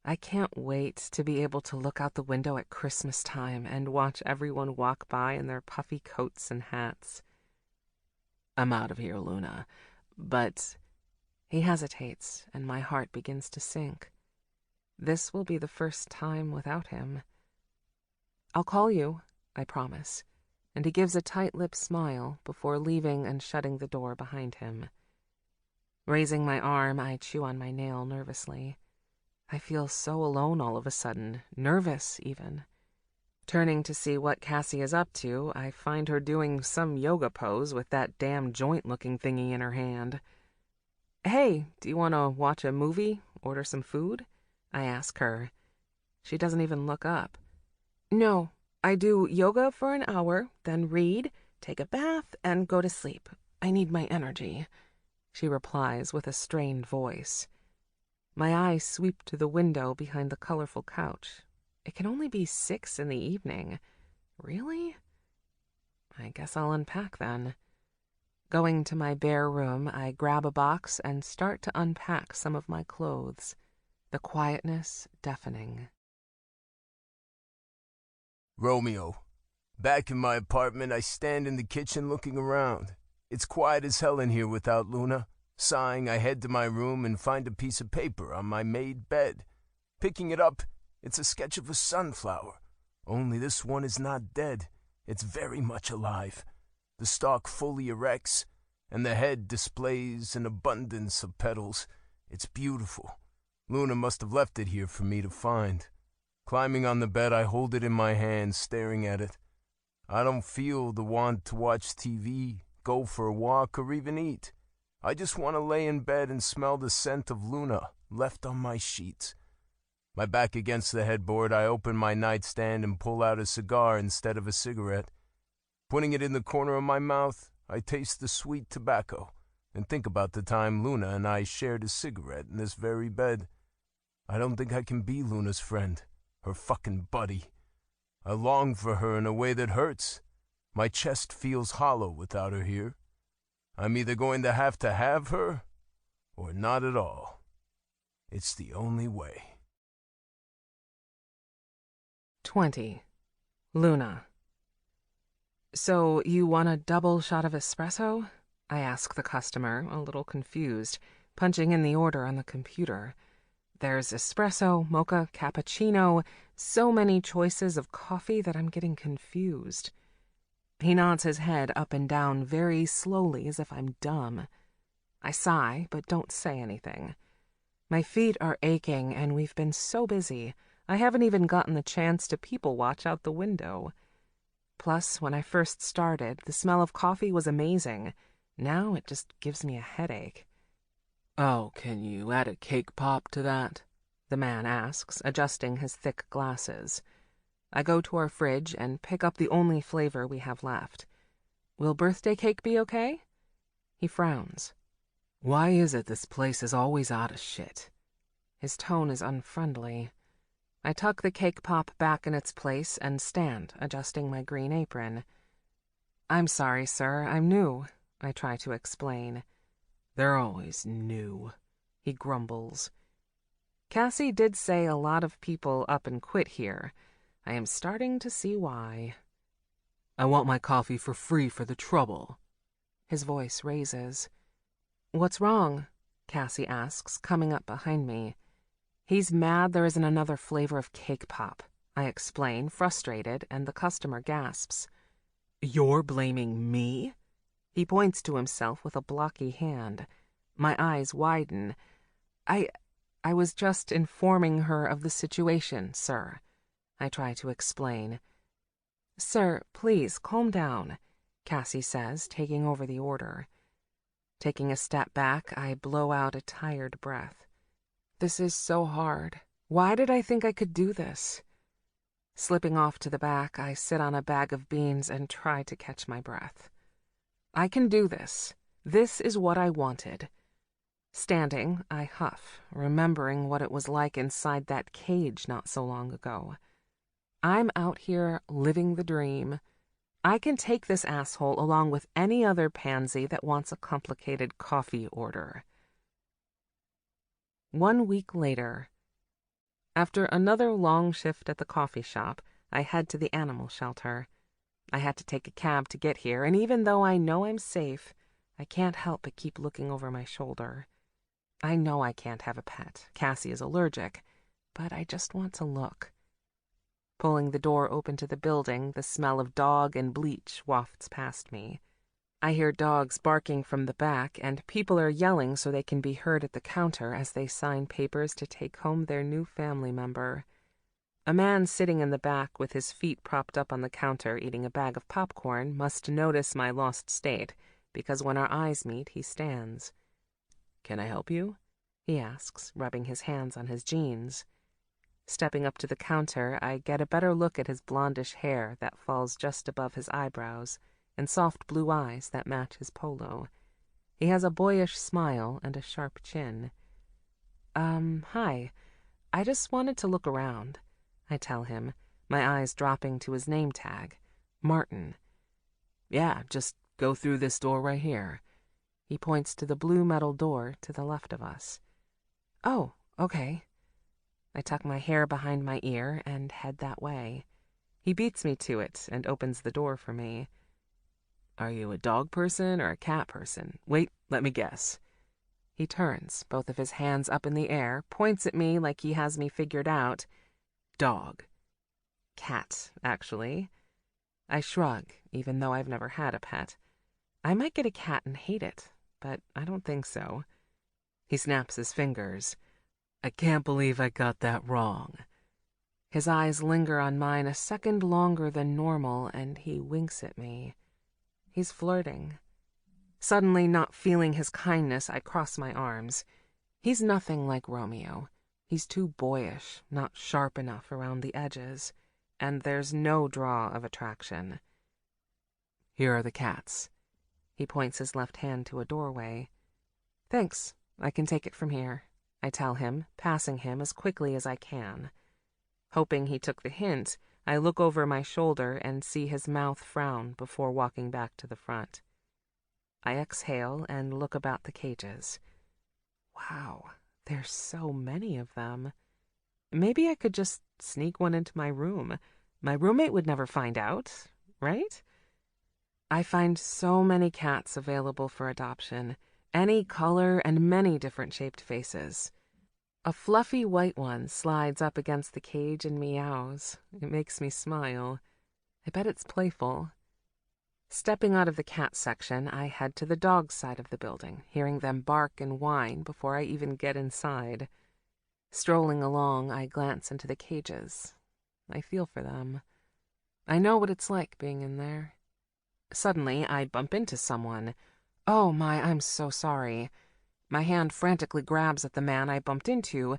I can't wait to be able to look out the window at Christmas time and watch everyone walk by in their puffy coats and hats. I'm out of here, Luna, but... He hesitates, and my heart begins to sink. This will be the first time without him. I'll call you, I promise, and he gives a tight-lipped smile before leaving and shutting the door behind him. Raising my arm, I chew on my nail nervously. I feel so alone all of a sudden, nervous even. Turning to see what Cassie is up to, I find her doing some yoga pose with that damn joint-looking thingy in her hand. Hey, do you want to watch a movie? Order some food? I ask her. She doesn't even look up. No, I do yoga for an hour, then read, take a bath, and go to sleep. I need my energy, she replies with a strained voice. My eyes sweep to the window behind the colorful couch. It can only be 6 in the evening. Really? I guess I'll unpack then. Going to my bare room, I grab a box and start to unpack some of my clothes. The quietness deafening. Romeo. Back in my apartment, I stand in the kitchen looking around. It's quiet as hell in here without Luna. Sighing, I head to my room and find a piece of paper on my made bed. Picking it up, it's a sketch of a sunflower. Only this one is not dead. It's very much alive. The stalk fully erects, and the head displays an abundance of petals. It's beautiful. Luna must have left it here for me to find. Climbing on the bed, I hold it in my hand, staring at it. I don't feel the want to watch TV, go for a walk, or even eat. I just want to lay in bed and smell the scent of Luna left on my sheets. My back against the headboard, I open my nightstand and pull out a cigar instead of a cigarette. Putting it in the corner of my mouth, I taste the sweet tobacco and think about the time Luna and I shared a cigarette in this very bed. I don't think I can be Luna's friend, her fucking buddy. I long for her in a way that hurts. My chest feels hollow without her here. I'm either going to have her, or not at all. It's the only way. 20. Luna. So, you want a double shot of espresso? I ask the customer, a little confused, punching in the order on the computer. There's espresso, mocha, cappuccino, so many choices of coffee that I'm getting confused. He nods his head up and down very slowly as if I'm dumb. I sigh, but don't say anything. My feet are aching, and we've been so busy, I haven't even gotten the chance to people watch out the window. Plus, when I first started, the smell of coffee was amazing. Now it just gives me a headache. Oh, can you add a cake pop to that? The man asks, adjusting his thick glasses. I go to our fridge and pick up the only flavor we have left. Will birthday cake be okay? He frowns. Why is it this place is always out of shit? His tone is unfriendly. I tuck the cake pop back in its place and stand, adjusting my green apron. I'm sorry, sir, I'm new, I try to explain. They're always new, he grumbles. Cassie did say a lot of people up and quit here. I am starting to see why. I want my coffee for free for the trouble. His voice raises. What's wrong? Cassie asks, coming up behind me. He's mad there isn't another flavor of cake pop, I explain, frustrated, and the customer gasps. You're blaming me? He points to himself with a blocky hand. My eyes widen. I was just informing her of the situation, sir. I try to explain. Sir, please, calm down, Cassie says, taking over the order. Taking a step back, I blow out a tired breath. This is so hard. Why did I think I could do this? Slipping off to the back, I sit on a bag of beans and try to catch my breath. I can do this. This is what I wanted. Standing, I huff, remembering what it was like inside that cage not so long ago. I'm out here living the dream. I can take this asshole along with any other pansy that wants a complicated coffee order. 1 week later. After another long shift at the coffee shop, I head to the animal shelter. I had to take a cab to get here, and even though I know I'm safe, I can't help but keep looking over my shoulder. I know I can't have a pet. Cassie is allergic, but I just want to look. Pulling the door open to the building, the smell of dog and bleach wafts past me. I hear dogs barking from the back, and people are yelling so they can be heard at the counter as they sign papers to take home their new family member. A man sitting in the back with his feet propped up on the counter eating a bag of popcorn must notice my lost state, because when our eyes meet, he stands. "Can I help you?" he asks, rubbing his hands on his jeans. Stepping up to the counter, I get a better look at his blondish hair that falls just above his eyebrows, and soft blue eyes that match his polo. He has a boyish smile and a sharp chin. Hi. I just wanted to look around," I tell him, my eyes dropping to his name tag, Martin. "Yeah, just go through this door right here." He points to the blue metal door to the left of us. "Oh, okay." I tuck my hair behind my ear and head that way. He beats me to it and opens the door for me. "Are you a dog person or a cat person? Wait, let me guess." He turns, both of his hands up in the air, points at me like he has me figured out. "Dog." "Cat, actually." I shrug, even though I've never had a pet. I might get a cat and hate it, but I don't think so. He snaps his fingers. "I can't believe I got that wrong." His eyes linger on mine a second longer than normal, and he winks at me. He's flirting. Suddenly, not feeling his kindness, I cross my arms. He's nothing like Romeo. He's too boyish, not sharp enough around the edges, and there's no draw of attraction. "Here are the cats." He points his left hand to a doorway. "Thanks, I can take it from here," I tell him, passing him as quickly as I can. Hoping he took the hint, I look over my shoulder and see his mouth frown before walking back to the front. I exhale and look about the cages. Wow, there's so many of them. Maybe I could just sneak one into my room. My roommate would never find out, right? I find so many cats available for adoption, any color and many different shaped faces. A fluffy white one slides up against the cage and meows. It makes me smile. I bet it's playful. Stepping out of the cat section, I head to the dog side of the building, hearing them bark and whine before I even get inside. Strolling along, I glance into the cages. I feel for them. I know what it's like being in there. Suddenly, I bump into someone. Oh my, I'm so sorry. My hand frantically grabs at the man I bumped into,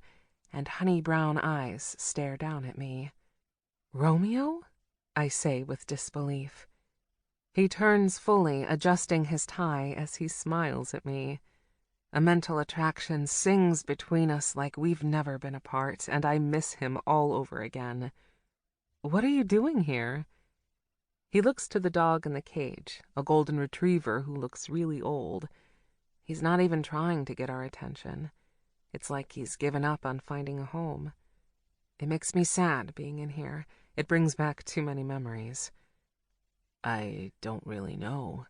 and honey brown eyes stare down at me. "Romeo?" I say with disbelief. He turns fully, adjusting his tie as he smiles at me. A mental attraction sings between us like we've never been apart, and I miss him all over again. "What are you doing here?" He looks to the dog in the cage, a golden retriever who looks really old. He's not even trying to get our attention. It's like he's given up on finding a home. It makes me sad being in here. It brings back too many memories. "I don't really know,"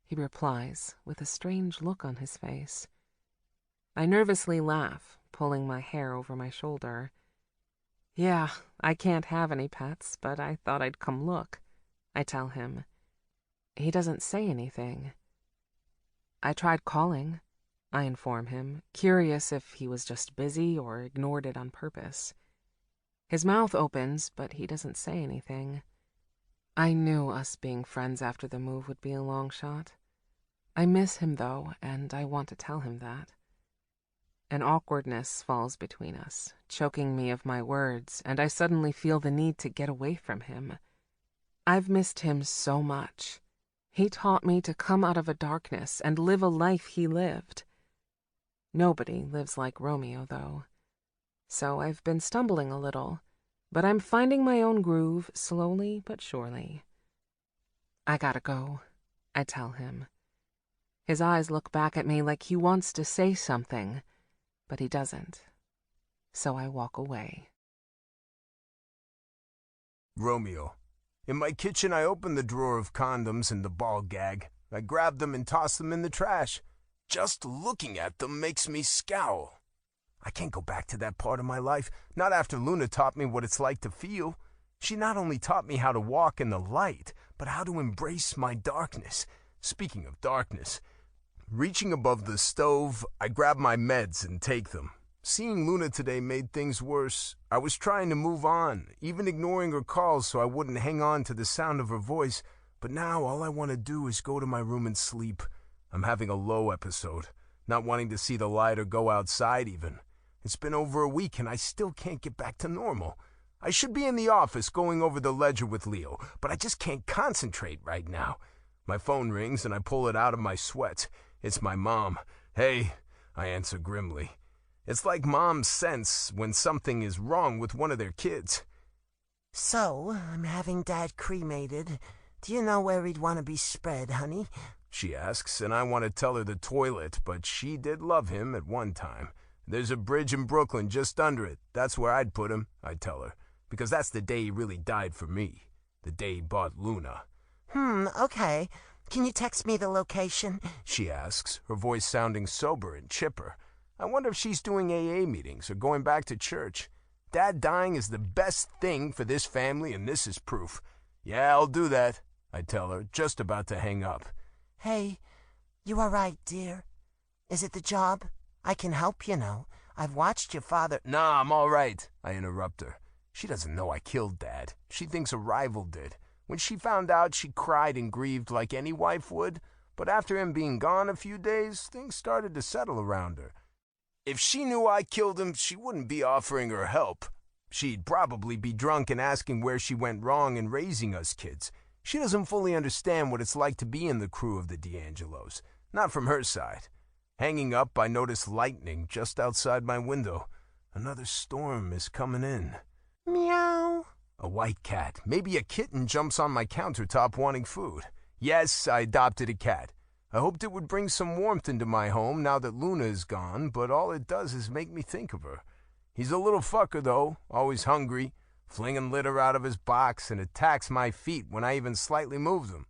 he replies, with a strange look on his face. I nervously laugh, pulling my hair over my shoulder. "Yeah, I can't have any pets, but I thought I'd come look," I tell him. He doesn't say anything. "I tried calling," I inform him, curious if he was just busy or ignored it on purpose. His mouth opens, but he doesn't say anything. I knew us being friends after the move would be a long shot. I miss him, though, and I want to tell him that. An awkwardness falls between us, choking me of my words, and I suddenly feel the need to get away from him. I've missed him so much. He taught me to come out of a darkness and live a life he lived. Nobody lives like Romeo, though. So I've been stumbling a little, but I'm finding my own groove slowly but surely. "I gotta go," I tell him. His eyes look back at me like he wants to say something, but he doesn't. so I walk away. Romeo. In my kitchen, I open the drawer of condoms and the ball gag. I grab them and toss them in the trash. Just looking at them makes me scowl. I can't go back to that part of my life, not after Luna taught me what it's like to feel. She not only taught me how to walk in the light, but how to embrace my darkness. Speaking of darkness, reaching above the stove, I grab my meds and take them. Seeing Luna today made things worse. I was trying to move on, even ignoring her calls so I wouldn't hang on to the sound of her voice, but now all I want to do is go to my room and sleep. I'm having a low episode, not wanting to see the light or go outside even. It's been over a week and I still can't get back to normal. I should be in the office going over the ledger with Leo, but I just can't concentrate right now. My phone rings and I pull it out of my sweats. It's my mom. "Hey," I answer grimly. It's like moms sense when something is wrong with one of their kids. "So, I'm having Dad cremated. Do you know where he'd want to be spread, honey?" She asks, and I want to tell her the toilet, but she did love him at one time. "There's a bridge in Brooklyn just under it. That's where I'd put him," I tell her, because that's the day he really died for me. The day he bought Luna. Okay. Can you text me the location?" She asks, her voice sounding sober and chipper. I wonder if she's doing AA meetings or going back to church. Dad dying is the best thing for this family, and this is proof. "Yeah, I'll do that," I tell her, just about to hang up. "Hey, you all right, dear? Is it the job? I can help, you know. I've watched your father—" "Nah, I'm all right," I interrupt her. She doesn't know I killed Dad. She thinks a rival did. When she found out, she cried and grieved like any wife would, but after him being gone a few days, things started to settle around her. If she knew I killed him, she wouldn't be offering her help. She'd probably be drunk and asking where she went wrong in raising us kids. She doesn't fully understand what it's like to be in the crew of the D'Angelos. Not from her side. Hanging up, I notice lightning just outside my window. Another storm is coming in. Meow. A white cat, maybe a kitten, jumps on my countertop wanting food. Yes, I adopted a cat. I hoped it would bring some warmth into my home now that Luna is gone, but all it does is make me think of her. He's a little fucker, though, always hungry, flinging litter out of his box, and attacks my feet when I even slightly move them.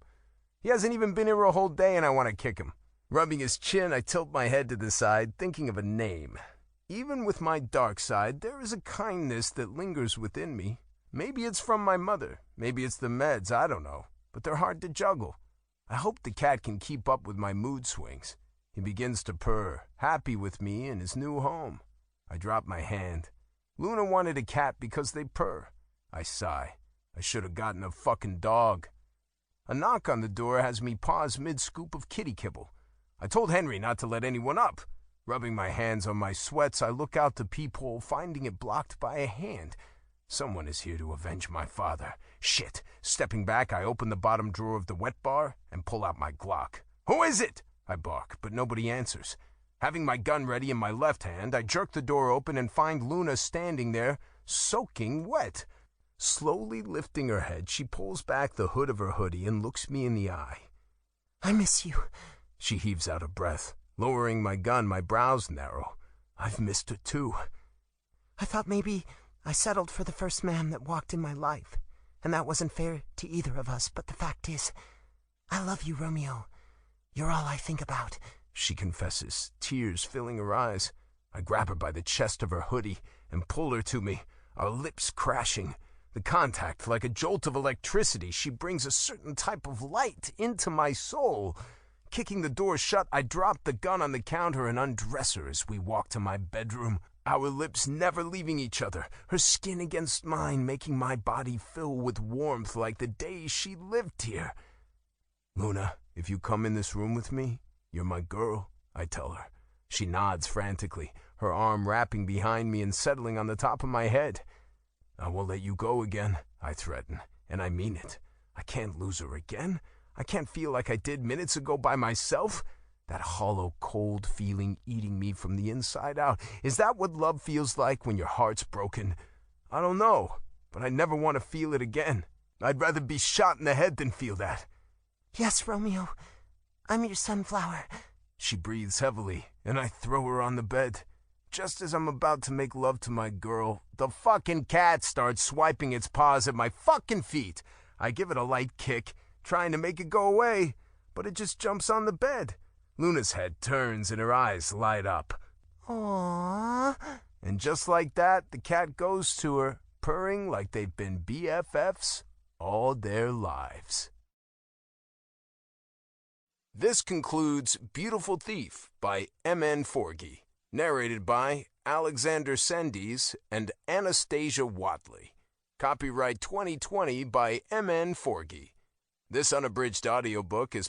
He hasn't even been here a whole day, and I want to kick him. Rubbing his chin, I tilt my head to the side, thinking of a name. Even with my dark side, there is a kindness that lingers within me. Maybe it's from my mother, maybe it's the meds, I don't know, but they're hard to juggle. I hope the cat can keep up with my mood swings. He begins to purr, happy with me in his new home. I drop my hand. Luna wanted a cat because they purr. I sigh. I should have gotten a fucking dog. A knock on the door has me pause mid-scoop of kitty kibble. I told Henry not to let anyone up. Rubbing my hands on my sweats, I look out the peephole, finding it blocked by a hand. Someone is here to avenge my father. Shit. Stepping back, I open the bottom drawer of the wet bar and pull out my Glock. "Who is it?" I bark, but nobody answers. Having my gun ready in my left hand, I jerk the door open and find Luna standing there, soaking wet. Slowly lifting her head, she pulls back the hood of her hoodie and looks me in the eye. "I miss you." She heaves out a breath. Lowering my gun, my brows narrow. I've missed her too. "I thought maybe I settled for the first man that walked in my life, and that wasn't fair to either of us, but the fact is, I love you, Romeo. You're all I think about," she confesses, tears filling her eyes. I grab her by the chest of her hoodie and pull her to me, our lips crashing. The contact, like a jolt of electricity, she brings a certain type of light into my soul. Kicking the door shut, I drop the gun on the counter and undress her as we walk to my bedroom. Our lips never leaving each other, her skin against mine, making my body fill with warmth like the days she lived here. "Luna, if you come in this room with me, you're my girl," I tell her. She nods frantically, her arm wrapping behind me and settling on the top of my head. "I won't let you go again," I threaten, and I mean it. I can't lose her again. I can't feel like I did minutes ago by myself. That hollow, cold feeling eating me from the inside out. Is that what love feels like when your heart's broken? I don't know, but I never want to feel it again. I'd rather be shot in the head than feel that. "Yes, Romeo. I'm your sunflower." She breathes heavily, and I throw her on the bed. Just as I'm about to make love to my girl, the fucking cat starts swiping its paws at my fucking feet. I give it a light kick, trying to make it go away, but it just jumps on the bed. Luna's head turns and her eyes light up. Aww. And just like that, the cat goes to her, purring like they've been BFFs all their lives. This concludes Beautiful Thief by M.N. Forgy, narrated by Alexander Sendies and Anastasia Watley. Copyright 2020 by M.N. Forgy. This unabridged audiobook is